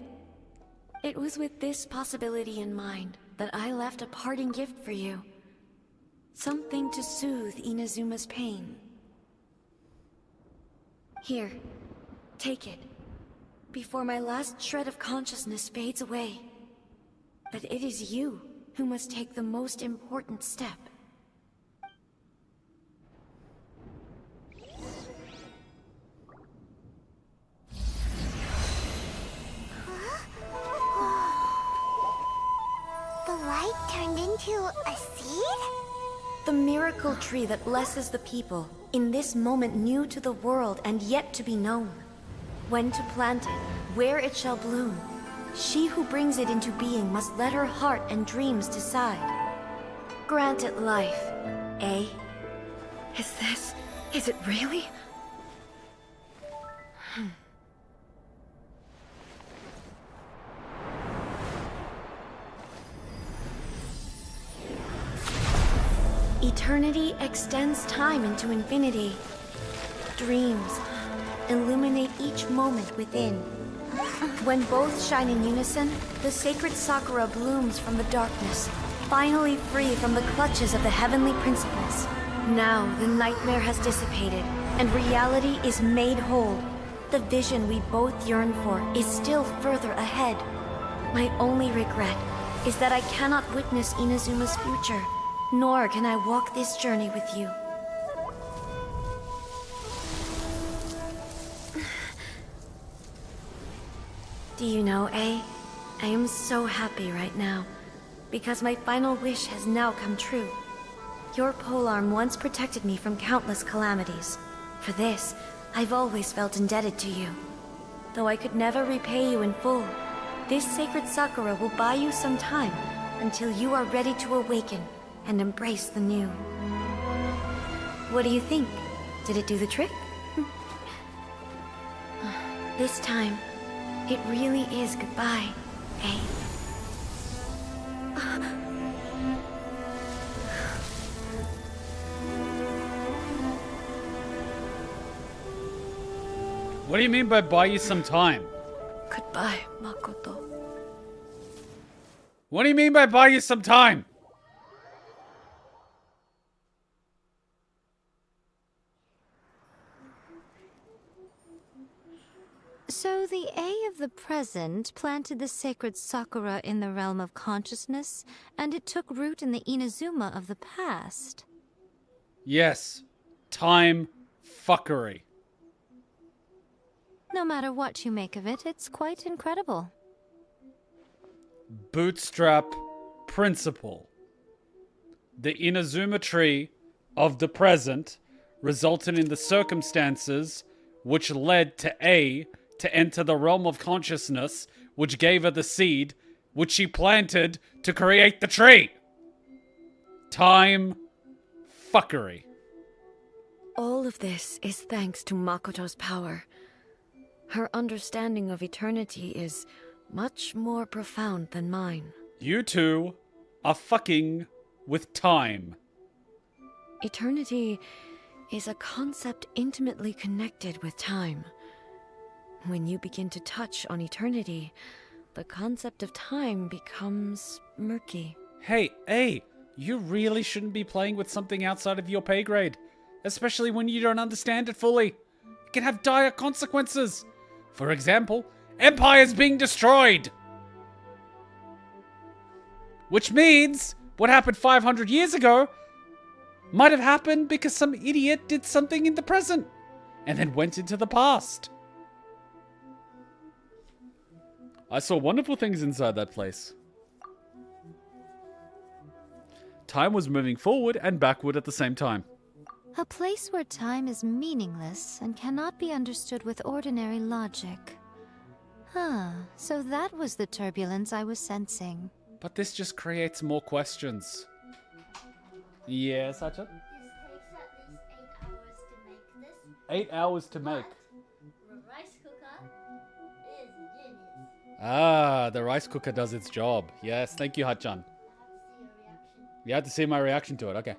It was with this possibility in mind that I left a parting gift for you. Something to soothe Inazuma's pain. Here, take it, before my last shred of consciousness fades away. But it is you who must take the most important step. The light turned into a seed? The miracle tree that blesses the people, in this moment new to the world and yet to be known. When to plant it, where it shall bloom. She who brings it into being must let her heart and dreams decide. Grant it life, eh? Is it really? Eternity extends time into infinity. Dreams illuminate each moment within. When both shine in unison, the sacred Sakura blooms from the darkness, finally free from the clutches of the heavenly principles. Now the nightmare has dissipated, and reality is made whole. The vision we both yearn for is still further ahead. My only regret is that I cannot witness Inazuma's future, nor can I walk this journey with you. Do you know, I am so happy right now, because my final wish has now come true. Your polearm once protected me from countless calamities. For this, I've always felt indebted to you. Though I could never repay you in full, this sacred Sakura will buy you some time until you are ready to awaken and embrace the new. What do you think? Did it do the trick? This time, it really is goodbye, eh? What do you mean by buy you some time? Goodbye, Makoto. What do you mean by buy you some time? So the A of of the present planted the sacred sakura in the realm of consciousness, and it took root in the Inazuma of the past. Yes. Time fuckery. No matter what you make of it, it's quite incredible. Bootstrap principle. The Inazuma tree of the present resulted in the circumstances which led to A to enter the realm of consciousness, which gave her the seed, which she planted to create the tree. Time fuckery. All of this is thanks to Makoto's power. Her understanding of eternity is much more profound than mine. You two are fucking with time. Eternity is a concept intimately connected with time. When you begin to touch on eternity, the concept of time becomes murky. Hey, you really shouldn't be playing with something outside of your pay grade, especially when you don't understand it fully. It can have dire consequences. For example, empires being destroyed. Which means what happened 500 years ago might have happened because some idiot did something in the present and then went into the past. I saw wonderful things inside that place. Time was moving forward and backward at the same time. A place where time is meaningless and cannot be understood with ordinary logic. So that was the turbulence I was sensing. But this just creates more questions. Yes, Hacha? This takes at least 8 hours to make. The rice cooker is genius. Ah, the rice cooker does its job. Yes, thank you, Hachan. You have to see my reaction to it, okay.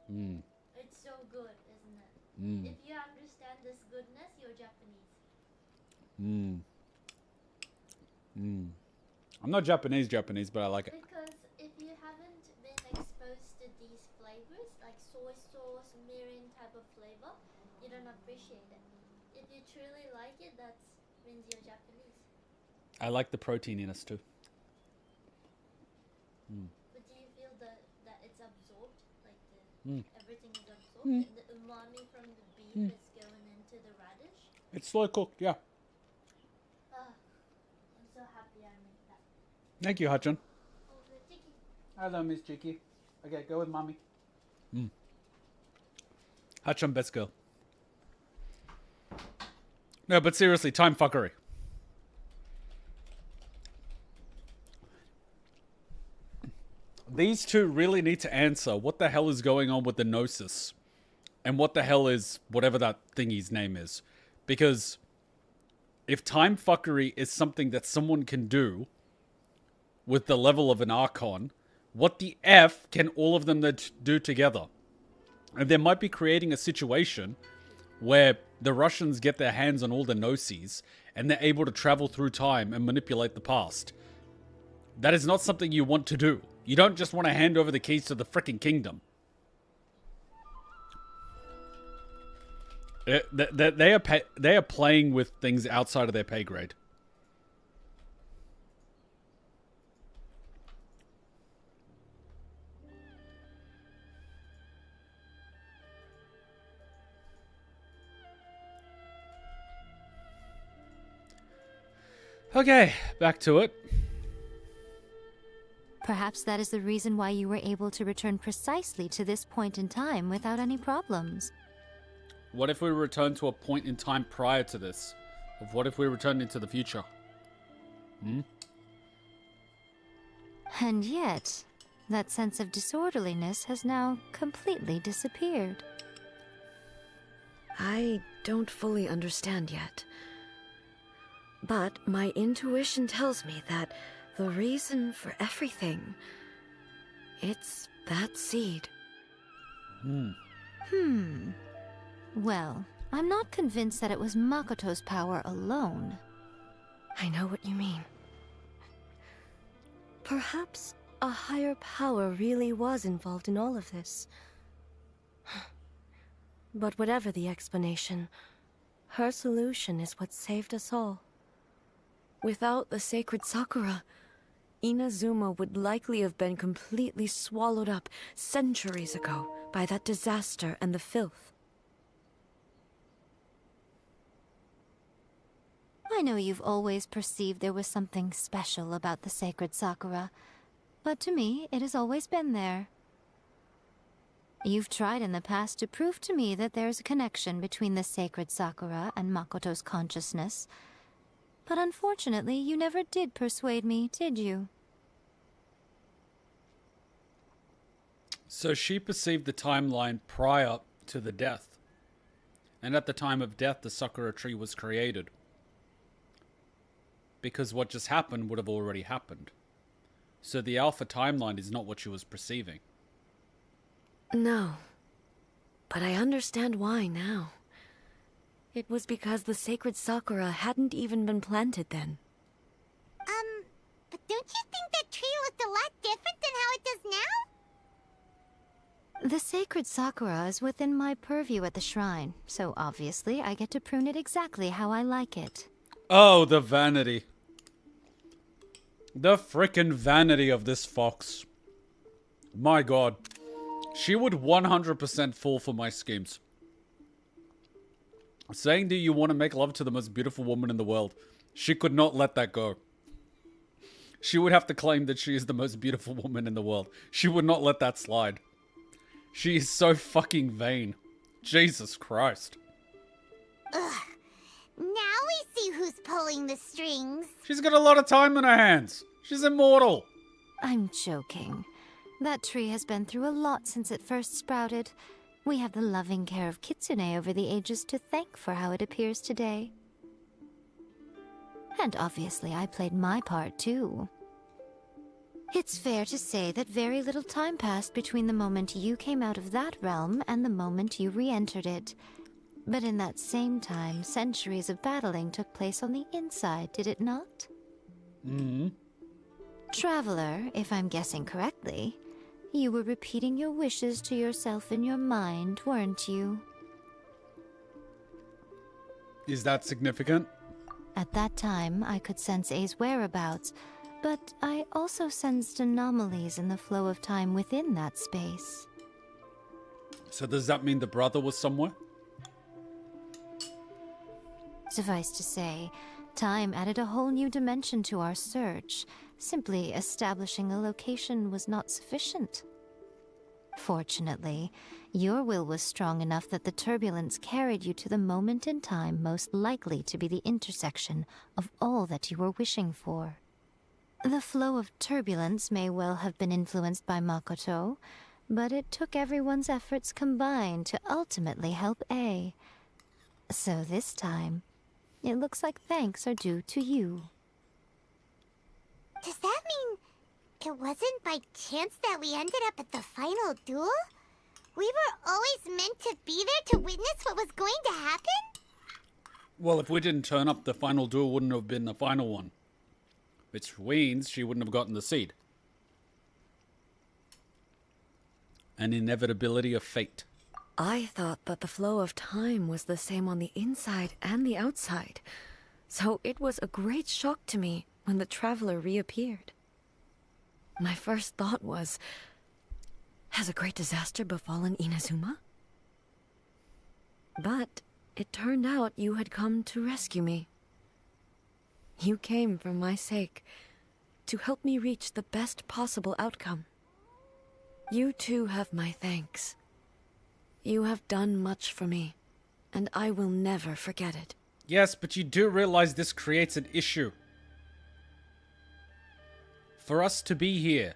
It's so good, isn't it? If you understand this goodness, you're Japanese. I'm not Japanese, but I like it. Because if you haven't been exposed to these flavors, like soy sauce, mirin type of flavor, you don't appreciate it. If you truly like it, that means you're Japanese. I like the proteininess too. But do you feel that it's absorbed? Like everything is absorbed? And the umami from the beef is going into the radish? It's slow cooked, yeah. I'm so happy I made that. Thank you, Hachan. Oh, the Tiki. Hello, Miss Cheeky. Okay, go with mommy. Hachan, best girl. No, but seriously, time fuckery. These two really need to answer what the hell is going on with the Gnosis. And what the hell is whatever that thingy's name is. Because if time fuckery is something that someone can do with the level of an Archon, what the F can all of them do together? And they might be creating a situation where the Russians get their hands on all the Gnosis and they're able to travel through time and manipulate the past. That is not something you want to do. You don't just want to hand over the keys to the frickin' kingdom. They are playing with things outside of their pay grade. Okay, back to it. Perhaps that is the reason why you were able to return precisely to this point in time without any problems. What if we return to a point in time prior to this? What if we return into the future? And yet, that sense of disorderliness has now completely disappeared. I don't fully understand yet. But my intuition tells me that the reason for everything, it's that seed. Well, I'm not convinced that it was Makoto's power alone. I know what you mean. Perhaps a higher power really was involved in all of this. But whatever the explanation, Her solution is what saved us all. Without the sacred Sakura, Inazuma would likely have been completely swallowed up centuries ago by that disaster and the filth. I know you've always perceived there was something special about the sacred Sakura, but to me, it has always been there. You've tried in the past to prove to me that there's a connection between the sacred Sakura and Makoto's consciousness, but unfortunately, you never did persuade me, did you? So she perceived the timeline prior to the death. And at the time of death, the Sakura tree was created. Because what just happened would have already happened. So the alpha timeline is not what she was perceiving. No. But I understand why now. It was because the sacred Sakura hadn't even been planted then. But don't you think that tree looked a lot different than how it does now? The sacred Sakura is within my purview at the shrine, so obviously I get to prune it exactly how I like it. Oh, the vanity. The frickin' vanity of this fox. My god. She would 100% fall for my schemes. Saying that you want to make love to the most beautiful woman in the world, she could not let that go. She would have to claim that she is the most beautiful woman in the world. She would not let that slide. She is so fucking vain. Jesus Christ. Ugh. Now we see who's pulling the strings. She's got a lot of time on her hands. She's immortal. I'm joking. That tree has been through a lot since it first sprouted. We have the loving care of Kitsune over the ages to thank for how it appears today. And obviously I played my part too. It's fair to say that very little time passed between the moment you came out of that realm and the moment you re-entered it. But in that same time, centuries of battling took place on the inside, did it not? Mm-hmm. Traveler, if I'm guessing correctly, you were repeating your wishes to yourself in your mind, weren't you? Is that significant? At that time, I could sense A's whereabouts, but I also sensed anomalies in the flow of time within that space. So does that mean the brother was somewhere? Suffice to say, time added a whole new dimension to our search. Simply establishing a location was not sufficient. Fortunately, your will was strong enough that the turbulence carried you to the moment in time most likely to be the intersection of all that you were wishing for. The flow of turbulence may well have been influenced by Makoto, but it took everyone's efforts combined to ultimately help A. So this time, it looks like thanks are due to you. Does that mean it wasn't by chance that we ended up at the final duel? We were always meant to be there to witness what was going to happen? Well, if we didn't turn up, the final duel wouldn't have been the final one. Which means she wouldn't have gotten the seed. An inevitability of fate. I thought that the flow of time was the same on the inside and the outside, so it was a great shock to me when the traveler reappeared. My first thought was, has a great disaster befallen Inazuma? But it turned out you had come to rescue me. You came for my sake, to help me reach the best possible outcome. You too have my thanks. You have done much for me, and I will never forget it. Yes, but you do realize this creates an issue. For us to be here,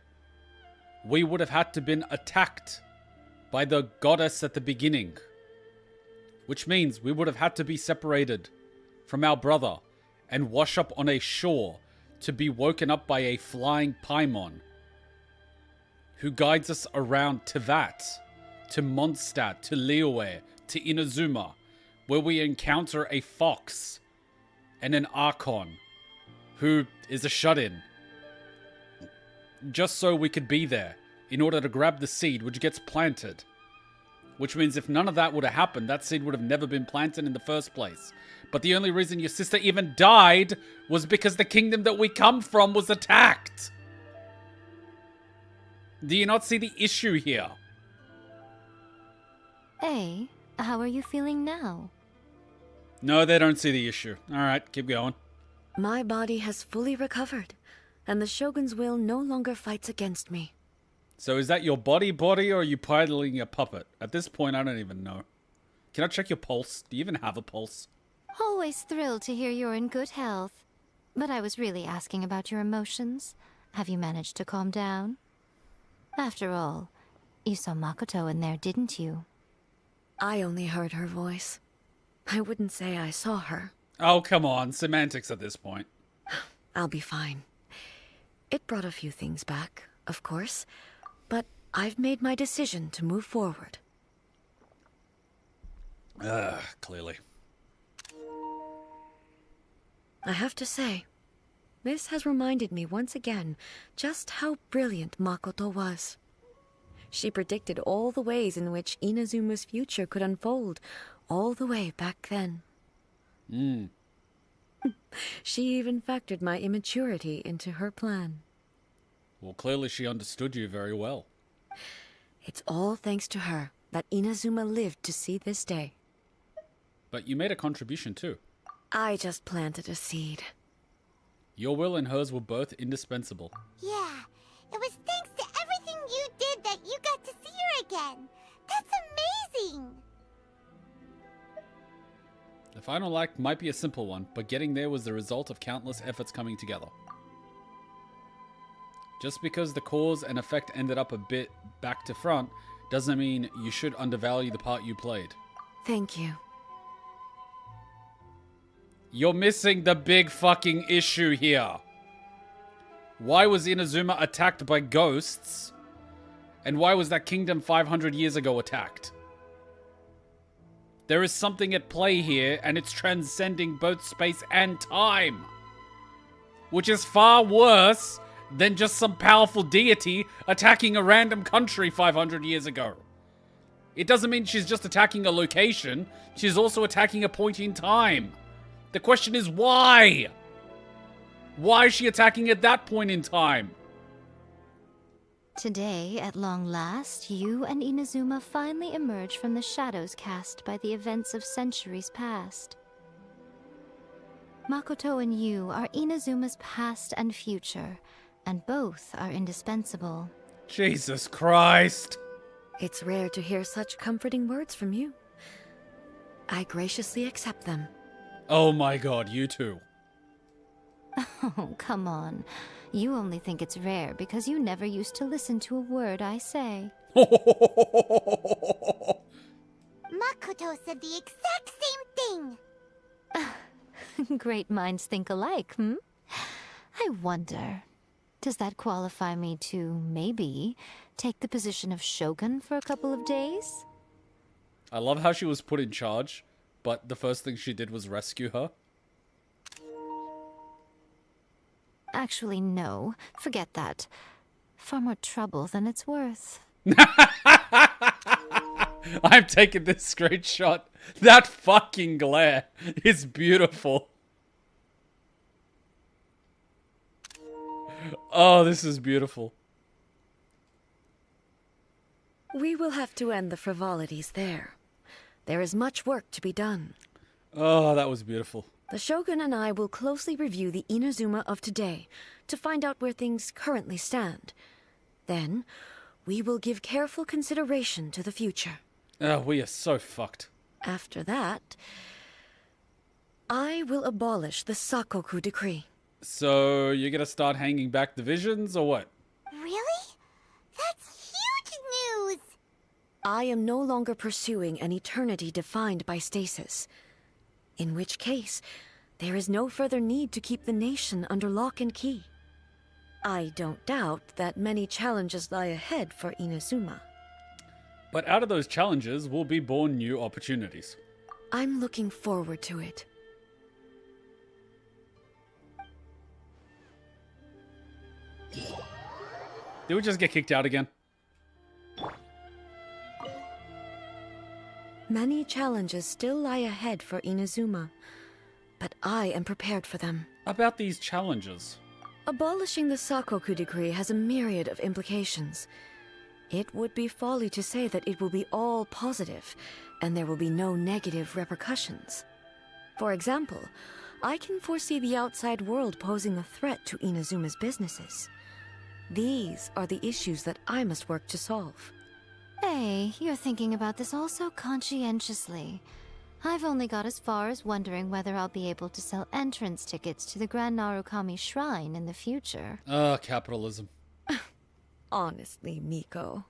we would have had to been attacked by the goddess at the beginning. Which means we would have had to be separated from our brother and wash up on a shore to be woken up by a flying Paimon who guides us around Teyvat, to Mondstadt, to Liyue, to Inazuma, where we encounter a fox and an Archon who is a shut-in. Just so we could be there in order to grab the seed which gets planted. Which means if none of that would have happened, that seed would have never been planted in the first place. But the only reason your sister even died was because the kingdom that we come from was attacked. Do you not see the issue here? Hey, how are you feeling now? No, they don't see the issue. Alright, keep going. My body has fully recovered, and the Shogun's will no longer fights against me. So is that your body, or are you piloting a puppet? At this point, I don't even know. Can I check your pulse? Do you even have a pulse? Always thrilled to hear you're in good health. But I was really asking about your emotions. Have you managed to calm down? After all, you saw Makoto in there, didn't you? I only heard her voice. I wouldn't say I saw her. Oh, come on. Semantics at this point. I'll be fine. It brought a few things back, of course, but I've made my decision to move forward. Clearly. I have to say, this has reminded me once again just how brilliant Makoto was. She predicted all the ways in which Inazuma's future could unfold, all the way back then. She even factored my immaturity into her plan. Well, clearly she understood you very well. It's all thanks to her that Inazuma lived to see this day. But you made a contribution too. I just planted a seed. Your will and hers were both indispensable. Yeah, it was thanks to everything you did that you got to see her again. That's amazing! The final act might be a simple one, but getting there was the result of countless efforts coming together. Just because the cause and effect ended up a bit back to front doesn't mean you should undervalue the part you played. Thank you. You're missing the big fucking issue here. Why was Inazuma attacked by ghosts? And why was that kingdom 500 years ago attacked? There is something at play here, and it's transcending both space and time. Which is far worse than just some powerful deity attacking a random country 500 years ago. It doesn't mean she's just attacking a location, she's also attacking a point in time. The question is why? Why is she attacking at that point in time? Today, at long last, you and Inazuma finally emerge from the shadows cast by the events of centuries past. Makoto and you are Inazuma's past and future, and both are indispensable. Jesus Christ! It's rare to hear such comforting words from you. I graciously accept them. Oh my god, you too. Oh, come on. You only think it's rare because you never used to listen to a word I say. Makoto said the exact same thing! Great minds think alike, hmm? I wonder, does that qualify me to, maybe, take the position of Shogun for a couple of days? I love how she was put in charge, but the first thing she did was rescue her. Actually, no. Forget that. Far more trouble than it's worth. I'm taking this screenshot. That fucking glare is beautiful. Oh, this is beautiful. We will have to end the frivolities there. There is much work to be done. Oh, that was beautiful. The Shogun and I will closely review the Inazuma of today to find out where things currently stand. Then, we will give careful consideration to the future. Oh, we are so fucked. After that, I will abolish the Sakoku decree. So, you're gonna start hanging back divisions, or what? Really? That's huge news! I am no longer pursuing an eternity defined by stasis. In which case, there is no further need to keep the nation under lock and key. I don't doubt that many challenges lie ahead for Inazuma. But out of those challenges will be born new opportunities. I'm looking forward to it. Did we just get kicked out again? Many challenges still lie ahead for Inazuma, but I am prepared for them. About these challenges. Abolishing the Sakoku decree has a myriad of implications. It would be folly to say that it will be all positive, and there will be no negative repercussions. For example, I can foresee the outside world posing a threat to Inazuma's businesses. These are the issues that I must work to solve. Hey, you're thinking about this all so conscientiously. I've only got as far as wondering whether I'll be able to sell entrance tickets to the Grand Narukami Shrine in the future. Capitalism. Honestly, Miko.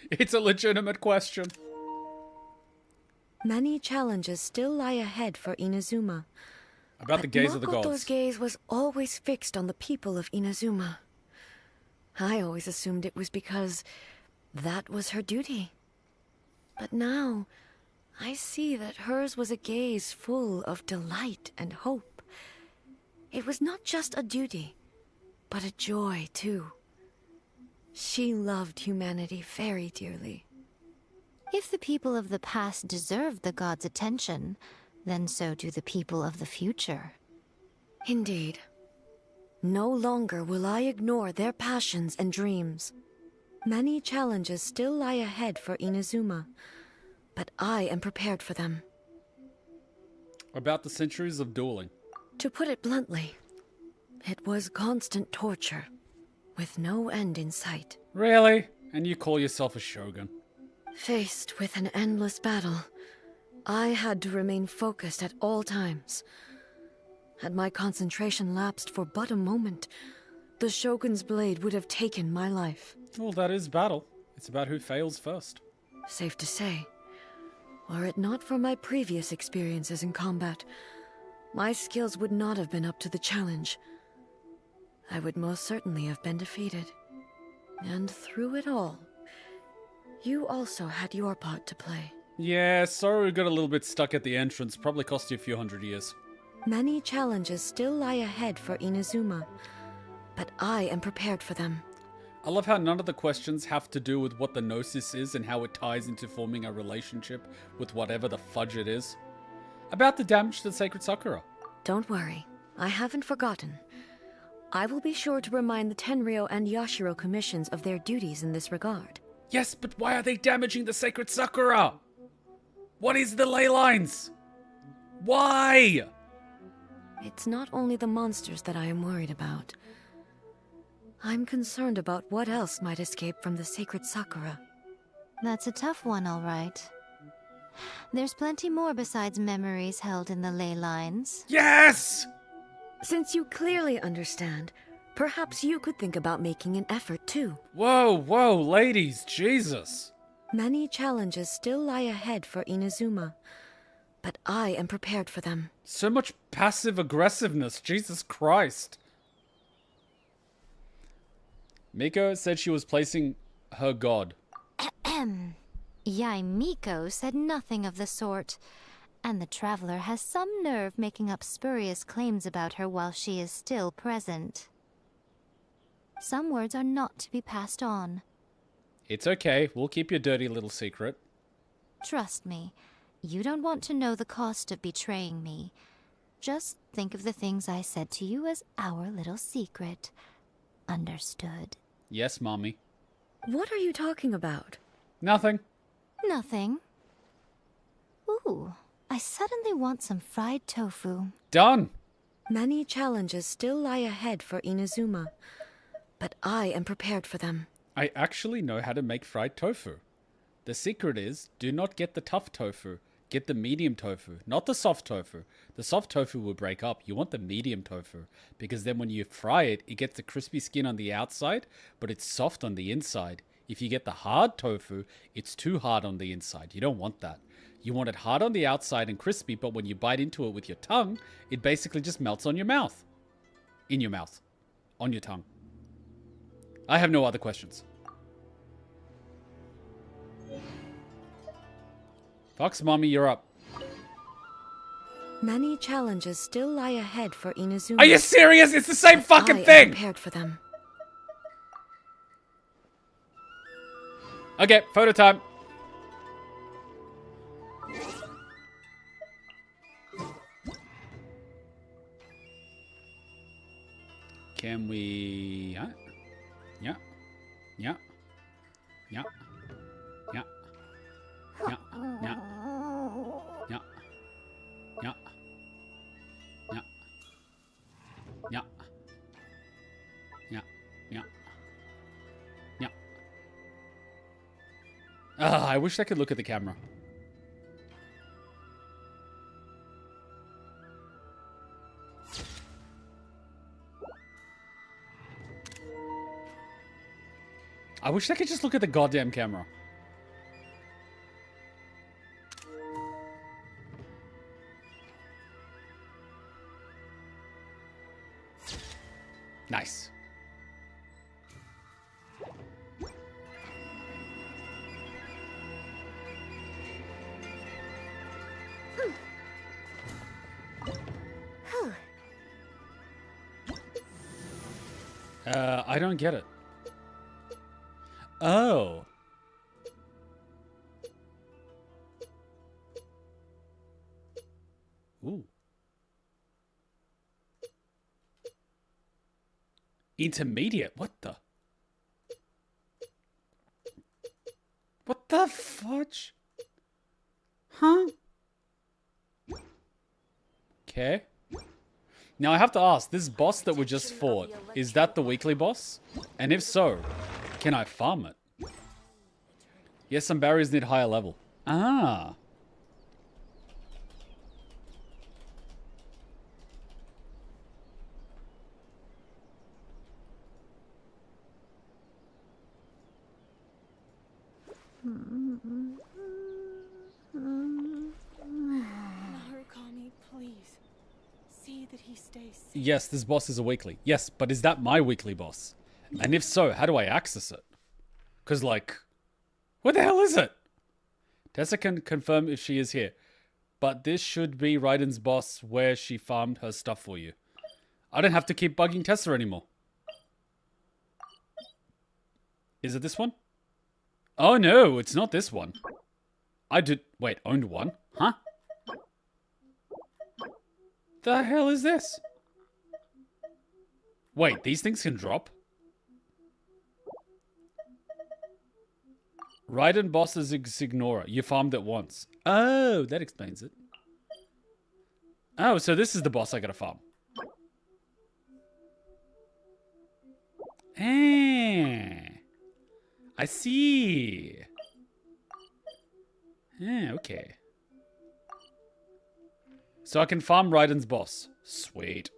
It's a legitimate question. Many challenges still lie ahead for Inazuma. About the gaze of the gods. Makoto's gaze was always fixed on the people of Inazuma. I always assumed it was because that was her duty. But now, I see that hers was a gaze full of delight and hope. It was not just a duty, but a joy, too. She loved humanity very dearly. If the people of the past deserve the gods' attention, then so do the people of the future. Indeed. No longer will I ignore their passions and dreams. Many challenges still lie ahead for Inazuma, but I am prepared for them. About the centuries of dueling. To put it bluntly, it was constant torture, with no end in sight. Really? And you call yourself a shogun? Faced with an endless battle, I had to remain focused at all times. Had my concentration lapsed for but a moment, the Shogun's blade would have taken my life. Well, that is battle. It's about who fails first. Safe to say, were it not for my previous experiences in combat, my skills would not have been up to the challenge. I would most certainly have been defeated. And through it all, you also had your part to play. Yeah, sorry we got a little bit stuck at the entrance. Probably cost you a few hundred years. Many challenges still lie ahead for Inazuma, but I am prepared for them. I love how none of the questions have to do with what the Gnosis is and how it ties into forming a relationship with whatever the fudge it is. About the damage to the Sacred Sakura. Don't worry, I haven't forgotten. I will be sure to remind the Tenryo and Yashiro commissions of their duties in this regard. Yes, but why are they damaging the Sacred Sakura? What is the ley lines? Why? It's not only the monsters that I am worried about. I'm concerned about what else might escape from the Sacred Sakura. That's a tough one, all right. There's plenty more besides memories held in the ley lines. Yes! Since you clearly understand, perhaps you could think about making an effort too. Whoa, whoa, ladies, Jesus. Many challenges still lie ahead for Inazuma, but I am prepared for them. So much passive aggressiveness, Jesus Christ. Miko said she was placing her god. Yai Miko said nothing of the sort. And the traveler has some nerve making up spurious claims about her while she is still present. Some words are not to be passed on. It's okay, we'll keep your dirty little secret. Trust me, you don't want to know the cost of betraying me. Just think of the things I said to you as our little secret. Understood? Yes, Mommy. What are you talking about? Nothing. Nothing. Ooh. I suddenly want some fried tofu. Done! Many challenges still lie ahead for Inazuma, but I am prepared for them. I actually know how to make fried tofu. The secret is, do not get the tough tofu. Get the medium tofu, not the soft tofu. The soft tofu will break up. You want the medium tofu, because then when you fry it, it gets the crispy skin on the outside, but it's soft on the inside. If you get the hard tofu, it's too hard on the inside. You don't want that. You want it hard on the outside and crispy, but when you bite into it with your tongue, it basically just melts on your mouth. In your mouth. On your tongue. I have no other questions. Fox Mommy, you're up. Many challenges still lie ahead for Inazuma. Are you serious? It's the same fucking I thing! am prepared for them. Okay, photo time. Can we... Yeah. Yeah. Yeah. Yeah. Yeah. Yeah. Yeah. Yeah. Yeah. Yeah. Yeah. Yeah. Yeah. Yeah. Ah, I wish I could look at the camera. I wish I could just look at the goddamn camera. Nice. I don't get it. Oh. Ooh. Intermediate? What the? What the fudge? Huh? Okay. Now I have to ask, this boss that we just fought, is that the weekly boss? And if so, can I farm it? Yes, some barriers need higher level. Ah. Narukami, please. See that he stays safe. Yes, this boss is a weekly. Yes, but is that my weekly boss? And if so, how do I access it? Because, like, what the hell is it? Tessa can confirm if she is here. But this should be Raiden's boss where she farmed her stuff for you. I don't have to keep bugging Tessa anymore. Is it this one? Oh no, it's not this one. I did... Wait, owned one? Huh? The hell is this? Wait, these things can drop? Raiden boss is Ignora. You farmed it once. Oh, that explains it. Oh, so this is the boss I gotta farm. Ah, I see. Ah, okay. So I can farm Raiden's boss. Sweet.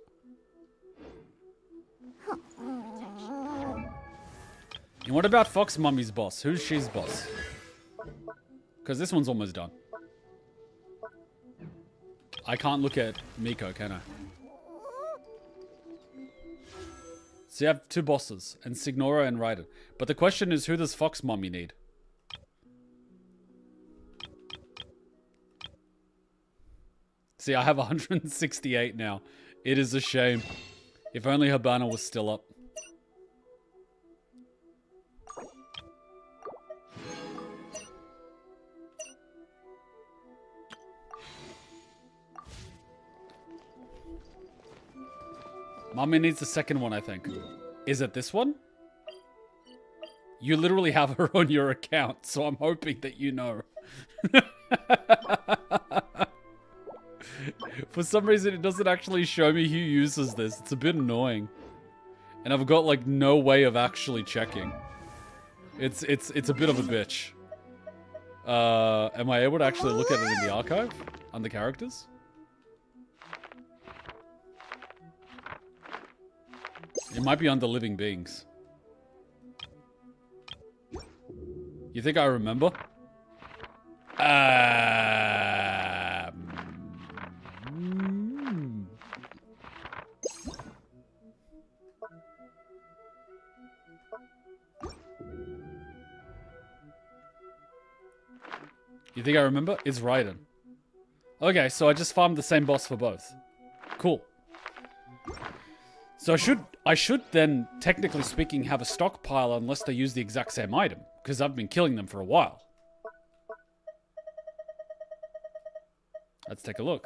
And what about Fox Mummy's boss? Who's she's boss? Because this one's almost done. I can't look at Miko, can I? So you have two bosses, and Signora and Raiden. But the question is, who does Fox Mummy need? See, I have 168 now. It is a shame. If only her banner was still up. Mummy needs the second one, I think. Is it this one? You literally have her on your account, so I'm hoping that you know. For some reason, it doesn't actually show me who uses this. It's a bit annoying. And I've got, like, no way of actually checking. It's a bit of a bitch. Am I able to actually look at it in the archive? Under characters? It might be under living beings. You think I remember? You think I remember? It's Raiden. Okay, so I just farmed the same boss for both. Cool. So I should then, technically speaking, have a stockpile unless they use the exact same item, because I've been killing them for a while. Let's take a look.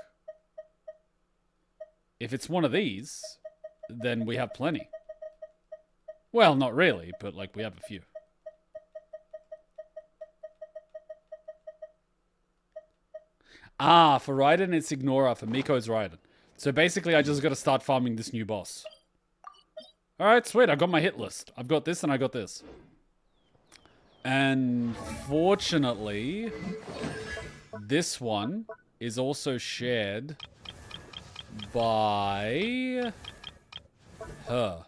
If it's one of these, then we have plenty. Well, not really, but like we have a few. Ah, for Raiden it's Ignora, for Miko it's Raiden. So basically I just gotta start farming this new boss. Alright, sweet, I got my hit list. I've got this and I got this. And fortunately, this one is also shared by her.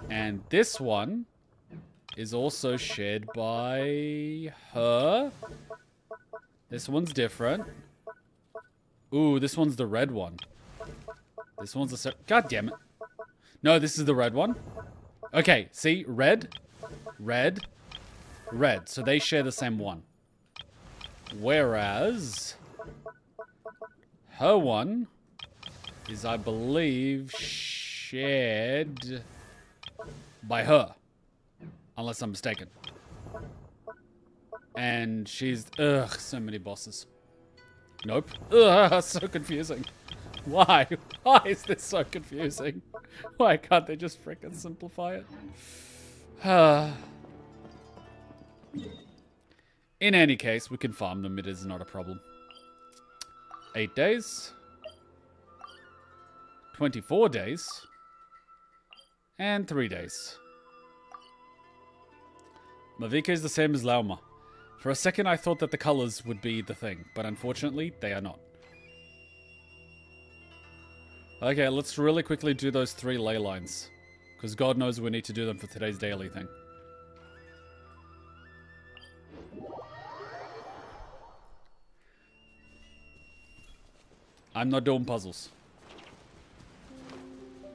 And this one is also shared by her. This one's different. Ooh, this one's the red one. This one's a God damn it. No, this is the red one. Okay, see? Red, red, red. So they share the same one. Whereas her one is, I believe, shared by her. Unless I'm mistaken. And she's... Ugh, so many bosses. Nope. Ugh, so confusing. Why? Why is this so confusing? Why can't they just frickin' simplify it? In any case, we can farm them. It is not a problem. 8 days. 24 days. And 3 days. Mavika is the same as Lauma. For a second I thought that the colors would be the thing, but unfortunately they are not. Okay, let's really quickly do those 3 ley lines. Because God knows we need to do them for today's daily thing. I'm not doing puzzles.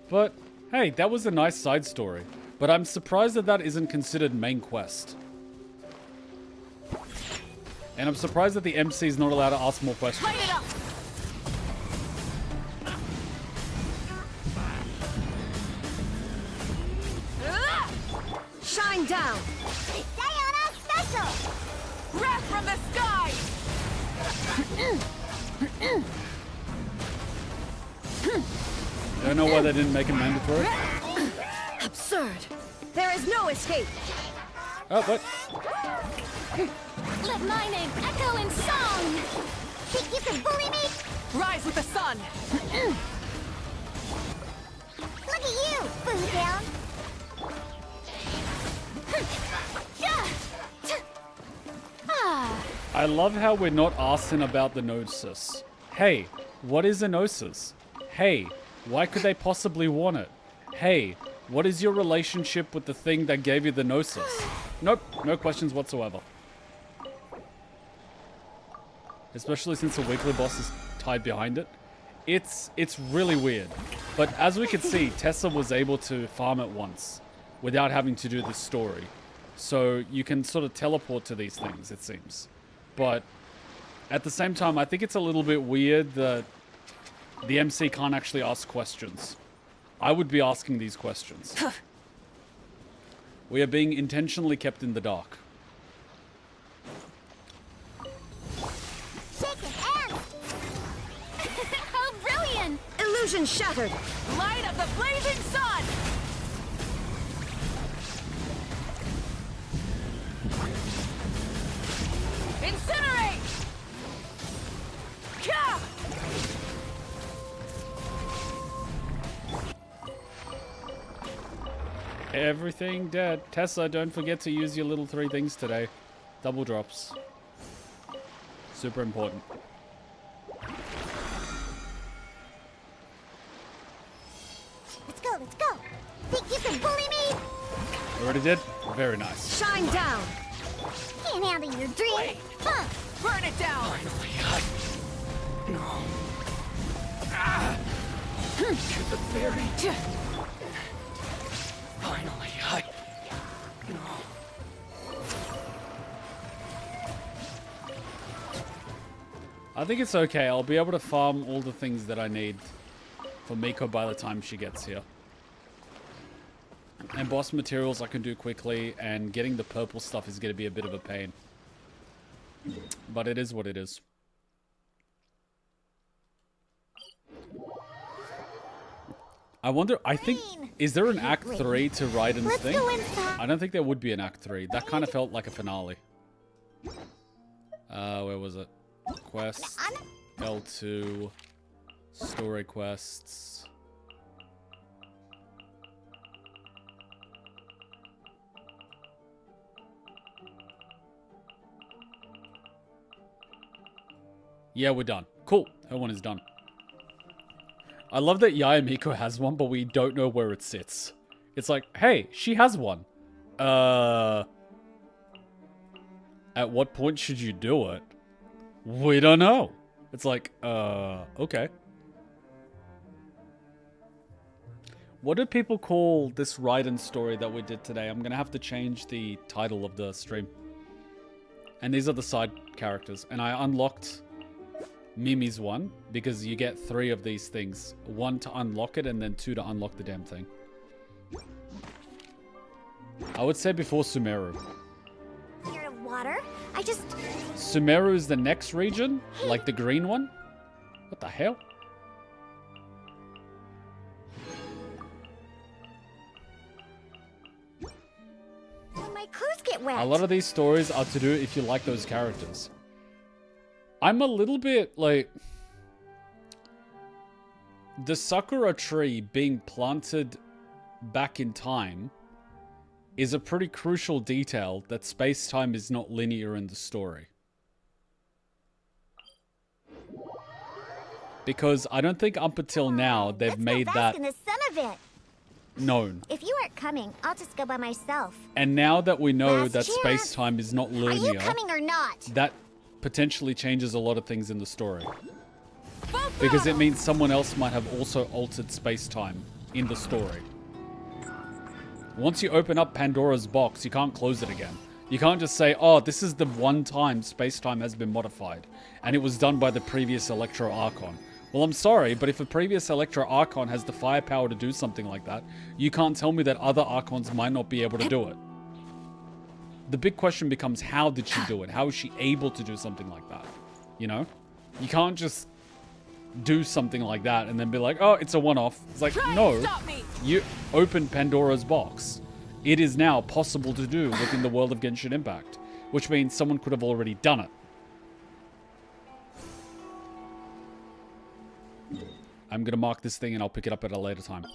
But, hey, that was a nice side story. But I'm surprised that that isn't considered main quest. And I'm surprised that the MC is not allowed to ask more questions. Light it up! Shine down! Sayonara special! Wrath from the sky! I don't know why they didn't make it mandatory. Absurd! There is no escape! Oh, what? Let my name echo in song! Think you can bully me? Rise with the sun! Look at you, Bootown! I love how we're not asking about the Gnosis. Hey, what is a Gnosis? Hey, why could they possibly want it? Hey, what is your relationship with the thing that gave you the Gnosis? Nope, no questions whatsoever. Especially since the weekly boss is tied behind it. It's really weird. But as we could see, Tessa was able to farm it once without having to do this story. So you can sort of teleport to these things, it seems. But at the same time, I think it's a little bit weird that the MC can't actually ask questions. I would be asking these questions. We are being intentionally kept in the dark. How brilliant! Illusion shattered! Light of the blazing sun! Incinerate! Ka! Everything dead. Tessa, don't forget to use your little 3 things today. Double drops. Super important. Let's go, let's go! Think you can bully me? Already did? Very nice. Shine down! Can't handle your dream! Huh. Burn it down! To the very... Finally, I think it's okay. I'll be able to farm all the things that I need for Miko by the time she gets here. And boss materials I can do quickly, and getting the purple stuff is going to be a bit of a pain. But it is what it is. I wonder, I think, is there an Act 3 to Raiden's Let's thing? go inside. I don't think there would be an Act 3. That kind of felt like a finale. Where was it? Quest. L2. Story quests. Yeah, we're done. Cool. Her one is done. I love that Yayamiko has one, but we don't know where it sits. It's like, hey, she has one. At what point should you do it? We don't know. It's like, okay. What do people call this Raiden story that we did today? I'm gonna have to change the title of the stream. And these are the side characters. And I unlocked Mimi's one, because you get 3 of these things. 1 to unlock it, and then 2 to unlock the damn thing. I would say before Sumeru. Here of water? I just... Sumeru is the next region? Like the green one? What the hell? When my clothes get wet. A lot of these stories are to do if you like those characters. I'm a little bit like... The Sakura tree being planted back in time is a pretty crucial detail that space-time is not linear in the story. Because I don't think up until now they've made that in the sun of it. known. If you aren't coming, I'll just go by myself. And now that we know Last that chance. space-time is not linear... Are you coming or not? That potentially changes a lot of things in the story. Because it means someone else might have also altered space-time in the story. Once you open up Pandora's box, you can't close it again. You can't just say, oh, this is the one time space-time has been modified, and it was done by the previous Electro Archon. Well, I'm sorry, but if a previous Electro Archon has the firepower to do something like that, you can't tell me that other Archons might not be able to do it. The big question becomes, how did she do it? How is she able to do something like that? You know? You can't just do something like that and then be like, oh, it's a one-off. It's like, no. You opened Pandora's box. It is now possible to do within the world of Genshin Impact, which means someone could have already done it. I'm going to mark this thing and I'll pick it up at a later time.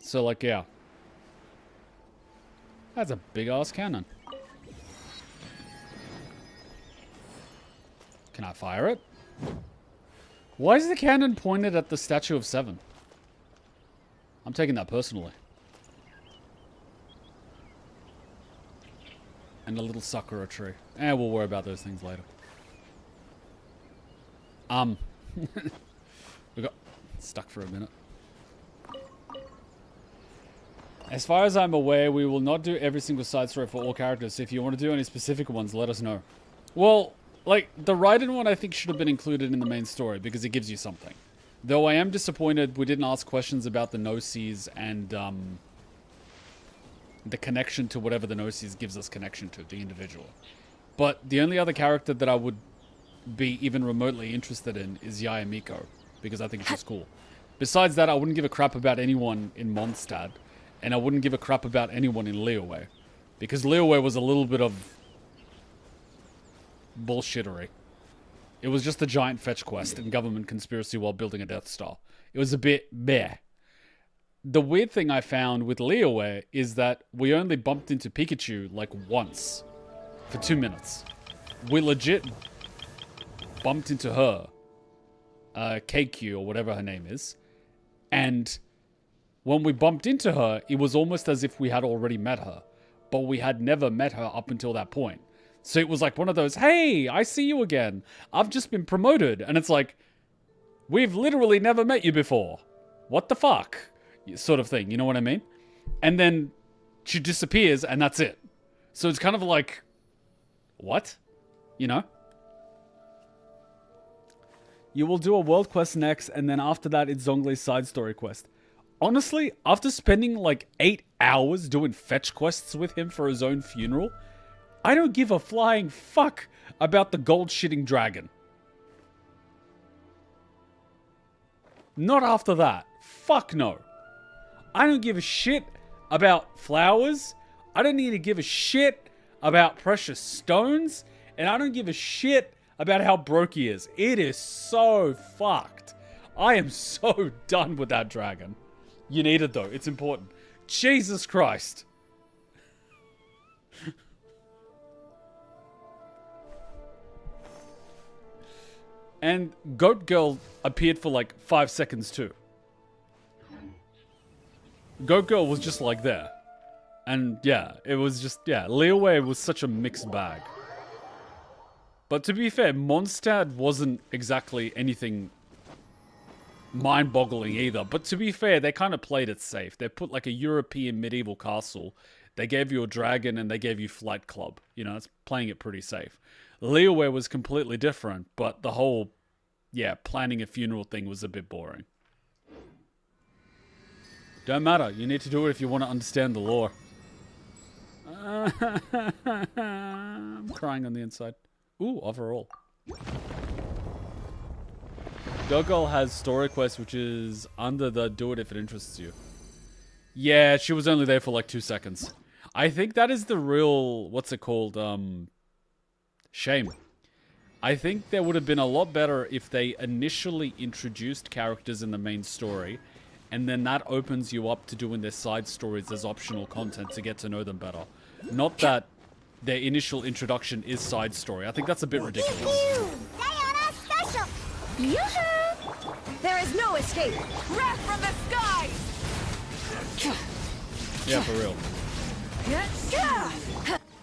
So, like, yeah. That's a big-ass cannon. Can I fire it? Why is the cannon pointed at the Statue of Seven? I'm taking that personally. And a little Sakura tree. We'll worry about those things later. We got stuck for a minute. As far as I'm aware, we will not do every single side story for all characters. So if you want to do any specific ones, let us know. Well, like, the Raiden one I think should have been included in the main story because it gives you something. Though I am disappointed we didn't ask questions about the Gnosis and the connection to whatever the Gnosis gives us connection to, the individual. But the only other character that I would be even remotely interested in is Yayamiko, because I think she's cool. Besides that, I wouldn't give a crap about anyone in Mondstadt, and I wouldn't give a crap about anyone in Liyue, because Liyue was a little bit of bullshittery. It was just a giant fetch quest and government conspiracy while building a Death Star. It was a bit meh. The weird thing I found with Liyue is that we only bumped into Pikachu like once for 2 minutes. We legit bumped into her, KQ or whatever her name is, and when we bumped into her, it was almost as if we had already met her, but we had never met her up until that point. So it was like one of those, hey, I see you again. I've just been promoted. And it's like, we've literally never met you before. What the fuck? Sort of thing, you know what I mean? And then she disappears and that's it. So it's kind of like, what? You know? You will do a world quest next, and then after that, it's Zhongli's side story quest. Honestly, after spending like 8 hours doing fetch quests with him for his own funeral, I don't give a flying fuck about the gold-shitting dragon. Not after that. Fuck no. I don't give a shit about flowers. I don't need to give a shit about precious stones. And I don't give a shit about how broke he is. It is so fucked. I am so done with that dragon. You need it though. It's important. Jesus Christ. And Goat Girl appeared for like 5 seconds too. Goat Girl was just like there. And yeah, it was just, yeah, Liyue was such a mixed bag. But to be fair, Mondstadt wasn't exactly anything mind-boggling either. But to be fair, they kind of played it safe. They put like a European medieval castle. They gave you a dragon and they gave you Flight Club. You know, it's playing it pretty safe. Liyue was completely different, but the whole, yeah, planning a funeral thing was a bit boring. Don't matter. You need to do it if you want to understand the lore. I'm crying on the inside. Ooh, overall. Gogol has story quest, which is under the do it if it interests you. Yeah, she was only there for like 2 seconds. I think that is the real, what's it called? Shame. I think there would have been a lot better if they initially introduced characters in the main story, and then that opens you up to doing their side stories as optional content to get to know them better. Not that their initial introduction is side story. I think that's a bit ridiculous. Diana special! Yoo-hoo! There is no escape! Wrath from the skies! Yeah, for real.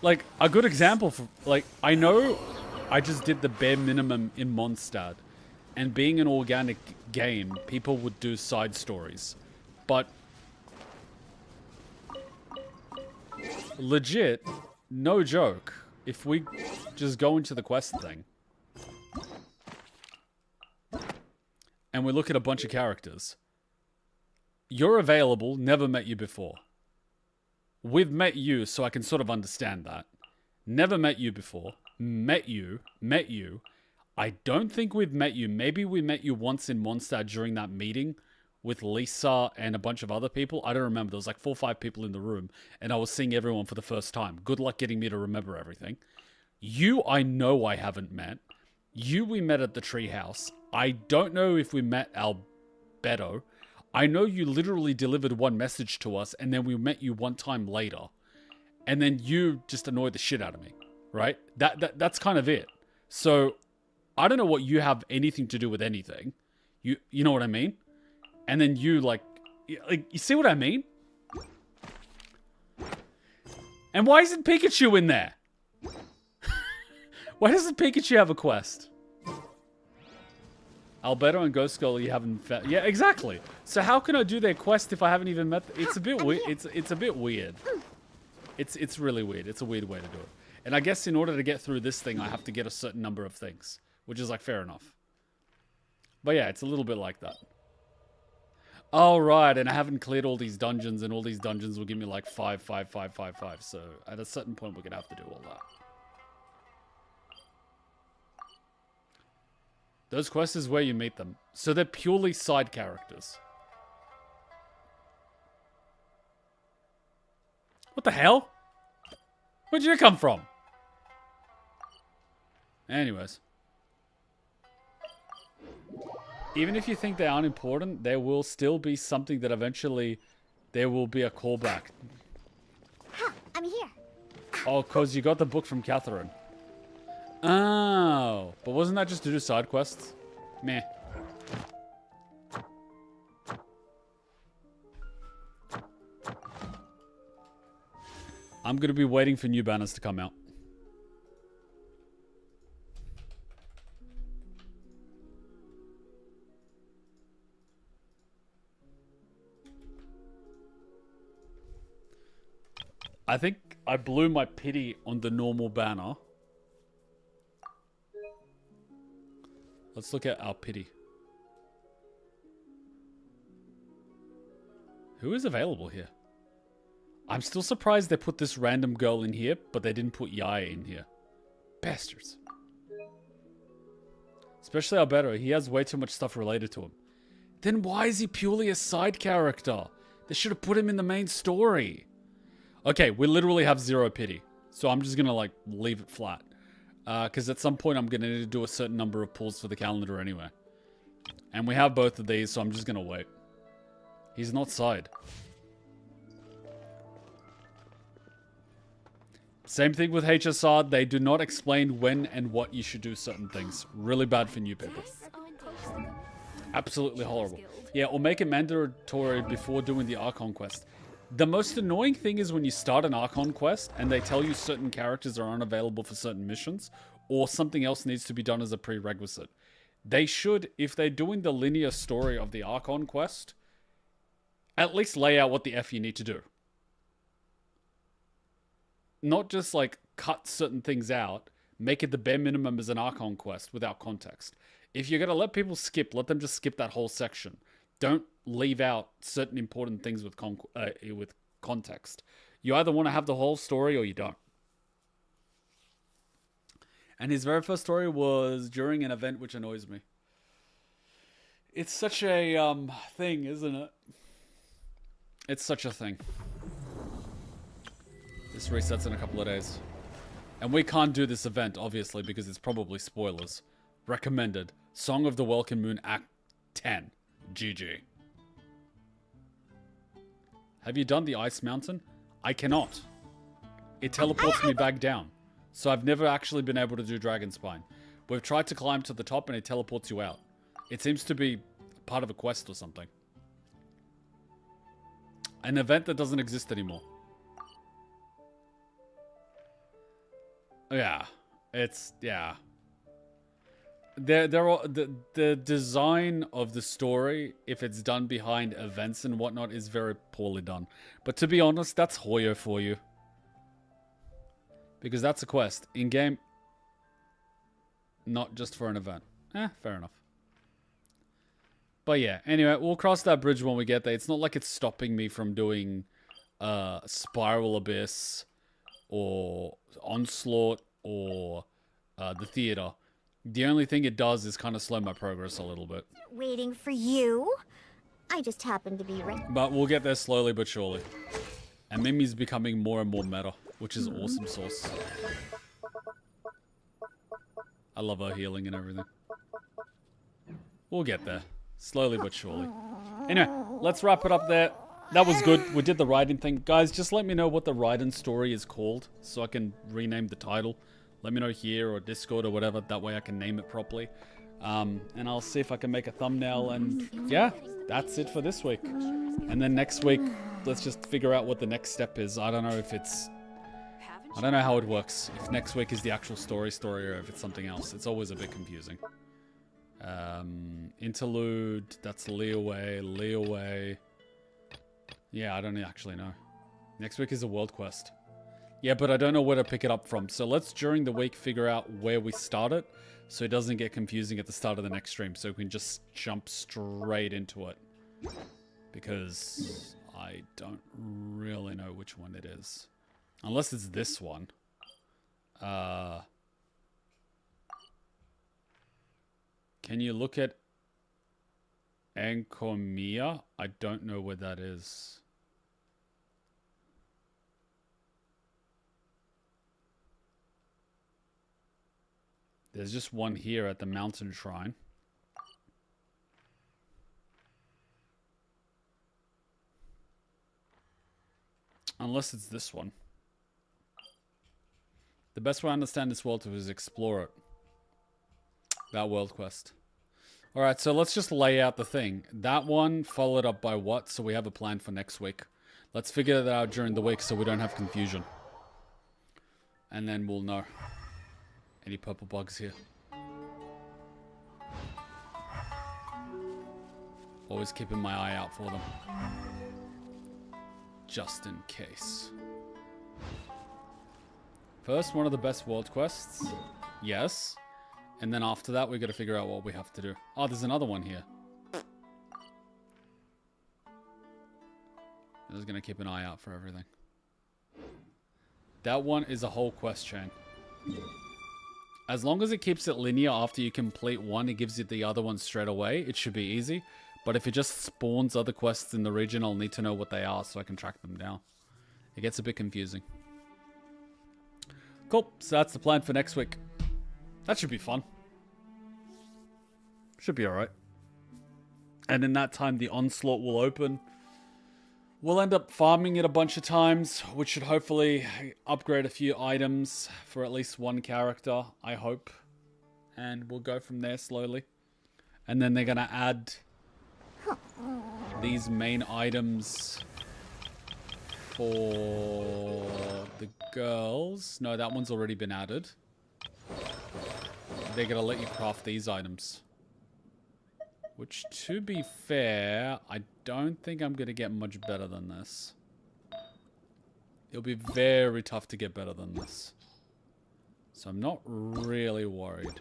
Like, a good example for, like, I know I just did the bare minimum in Mondstadt, and being an organic game, people would do side stories. But legit, no joke, if we just go into the quest thing and we look at a bunch of characters, you're available, never met you before. We've met you, so I can sort of understand that. Never met you before. Met you. I don't think we've met you. Maybe we met you once in Mondstadt during that meeting with Lisa and a bunch of other people. I don't remember. There was like 4 or 5 people in the room, and I was seeing everyone for the first time. Good luck getting me to remember everything. You, I know I haven't met. You, we met at the treehouse. I don't know if we met Albedo. I know you literally delivered one message to us, and then we met you one time later. And then you just annoyed the shit out of me, right? That's kind of it. So, I don't know what you have anything to do with anything. You know what I mean? And then you, like, you see what I mean? And why isn't Pikachu in there? Why doesn't Pikachu have a quest? Albedo and Ghost Girl, you haven't found. Yeah, exactly. So how can I do their quest if I haven't even met? It's a bit weird. It's a bit weird. It's really weird. It's a weird way to do it. And I guess in order to get through this thing, I have to get a certain number of things, which is like fair enough. But yeah, it's a little bit like that. Oh, right, and I haven't cleared all these dungeons, and all these dungeons will give me like 5, 5, 5, 5, 5. So at a certain point, we're gonna have to do all that. Those quests is where you meet them. So they're purely side characters. What the hell? Where'd you come from? Anyways. Even if you think they aren't important, there will still be something that eventually there will be a callback. Huh, I'm here. Oh, because you got the book from Catherine. Oh, but wasn't that just to do side quests? Meh. I'm going to be waiting for new banners to come out. I think I blew my pity on the normal banner. Let's look at our pity. Who is available here? I'm still surprised they put this random girl in here, but they didn't put Yaya in here. Bastards. Especially Albedo. He has way too much stuff related to him. Then why is he purely a side character? They should have put him in the main story. Okay, we literally have 0 pity. So I'm just gonna, like, leave it flat. Because at some point I'm gonna need to do a certain number of pulls for the calendar anyway. And we have both of these, so I'm just gonna wait. He's not side. Same thing with HSR. They do not explain when and what you should do certain things. Really bad for new people. Absolutely horrible. Yeah, or make it mandatory before doing the Archon quest. The most annoying thing is when you start an Archon quest and they tell you certain characters are unavailable for certain missions, or something else needs to be done as a prerequisite. They should, if they're doing the linear story of the Archon quest, at least lay out what the F you need to do. Not just like cut certain things out, make it the bare minimum as an Archon quest without context. If you're going to let people skip, let them just skip that whole section. Don't leave out certain important things with context. You either want to have the whole story or you don't. And his very first story was during an event, which annoys me. It's such a thing, isn't it? It's such a thing. This resets in a couple of days. And we can't do this event, obviously, because it's probably spoilers. Recommended. Song of the Welkin Moon Act 10. GG. Have you done the Ice Mountain? I cannot. It teleports me back down. So I've never actually been able to do Dragon Spine. We've tried to climb to the top and it teleports you out. It seems to be part of a quest or something. An event that doesn't exist anymore. Yeah. It's, yeah. The design of the story, if it's done behind events and whatnot, is very poorly done. But to be honest, that's Hoyo for you. Because that's a quest. In-game, not just for an event. Fair enough. But yeah, anyway, we'll cross that bridge when we get there. It's not like it's stopping me from doing Spiral Abyss or Onslaught or the Theater. The only thing it does is kind of slow my progress a little bit. Waiting for you. I just happened to be right. But we'll get there slowly but surely. And Mimi's becoming more and more meta, which is awesome sauce. I love her healing and everything. We'll get there. Slowly but surely. Anyway, let's wrap it up there. That was good. We did the Raiden thing. Guys, just let me know what the Raiden story is called so I can rename the title. Let me know here or Discord or whatever. That way I can name it properly. And I'll see if I can make a thumbnail. And yeah, that's it for this week. And then next week, let's just figure out what the next step is. I don't know if it's... I don't know how it works. If next week is the actual story or if it's something else. It's always a bit confusing. Interlude, that's Leeway. Yeah, I don't actually know. Next week is a world quest. Yeah, but I don't know where to pick it up from. So let's, during the week, figure out where we start it so it doesn't get confusing at the start of the next stream. So we can just jump straight into it. Because I don't really know which one it is. Unless it's this one. Can you look at Ankomia? I don't know where that is. There's just one here at the mountain shrine. Unless it's this one. The best way I understand this world is explore it. That world quest. Alright, so let's just lay out the thing. That one followed up by what? So we have a plan for next week. Let's figure that out during the week so we don't have confusion. And then we'll know. Any purple bugs here? Always keeping my eye out for them. Just in case. First, one of the best world quests. Yes. And then after that, we got to figure out what we have to do. Oh, there's another one here. I'm just going to keep an eye out for everything. That one is a whole quest chain. As long as it keeps it linear after you complete one, it gives you the other one straight away. It should be easy. But if it just spawns other quests in the region, I'll need to know what they are so I can track them down. It gets a bit confusing. Cool, so that's the plan for next week. That should be fun. Should be alright. And in that time, the Onslaught will open. We'll end up farming it a bunch of times, which should hopefully upgrade a few items for at least one character, I hope. And we'll go from there slowly. And then they're going to add these main items for the girls. No, that one's already been added. They're going to let you craft these items. Which, to be fair, I don't think I'm going to get much better than this. It'll be very tough to get better than this. So I'm not really worried.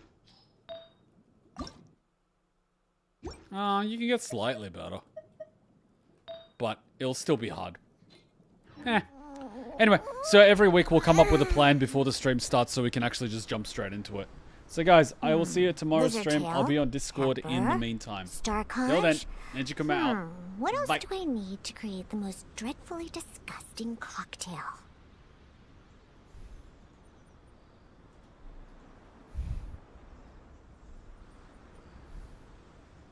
You can get slightly better. But it'll still be hard. Anyway, so every week we'll come up with a plan before the stream starts so we can actually just jump straight into it. So guys, I will see you at tomorrow's stream. I'll be on Discord in the meantime. Till then, Neji come out. What else Bye. do I need to create the most dreadfully disgusting cocktail?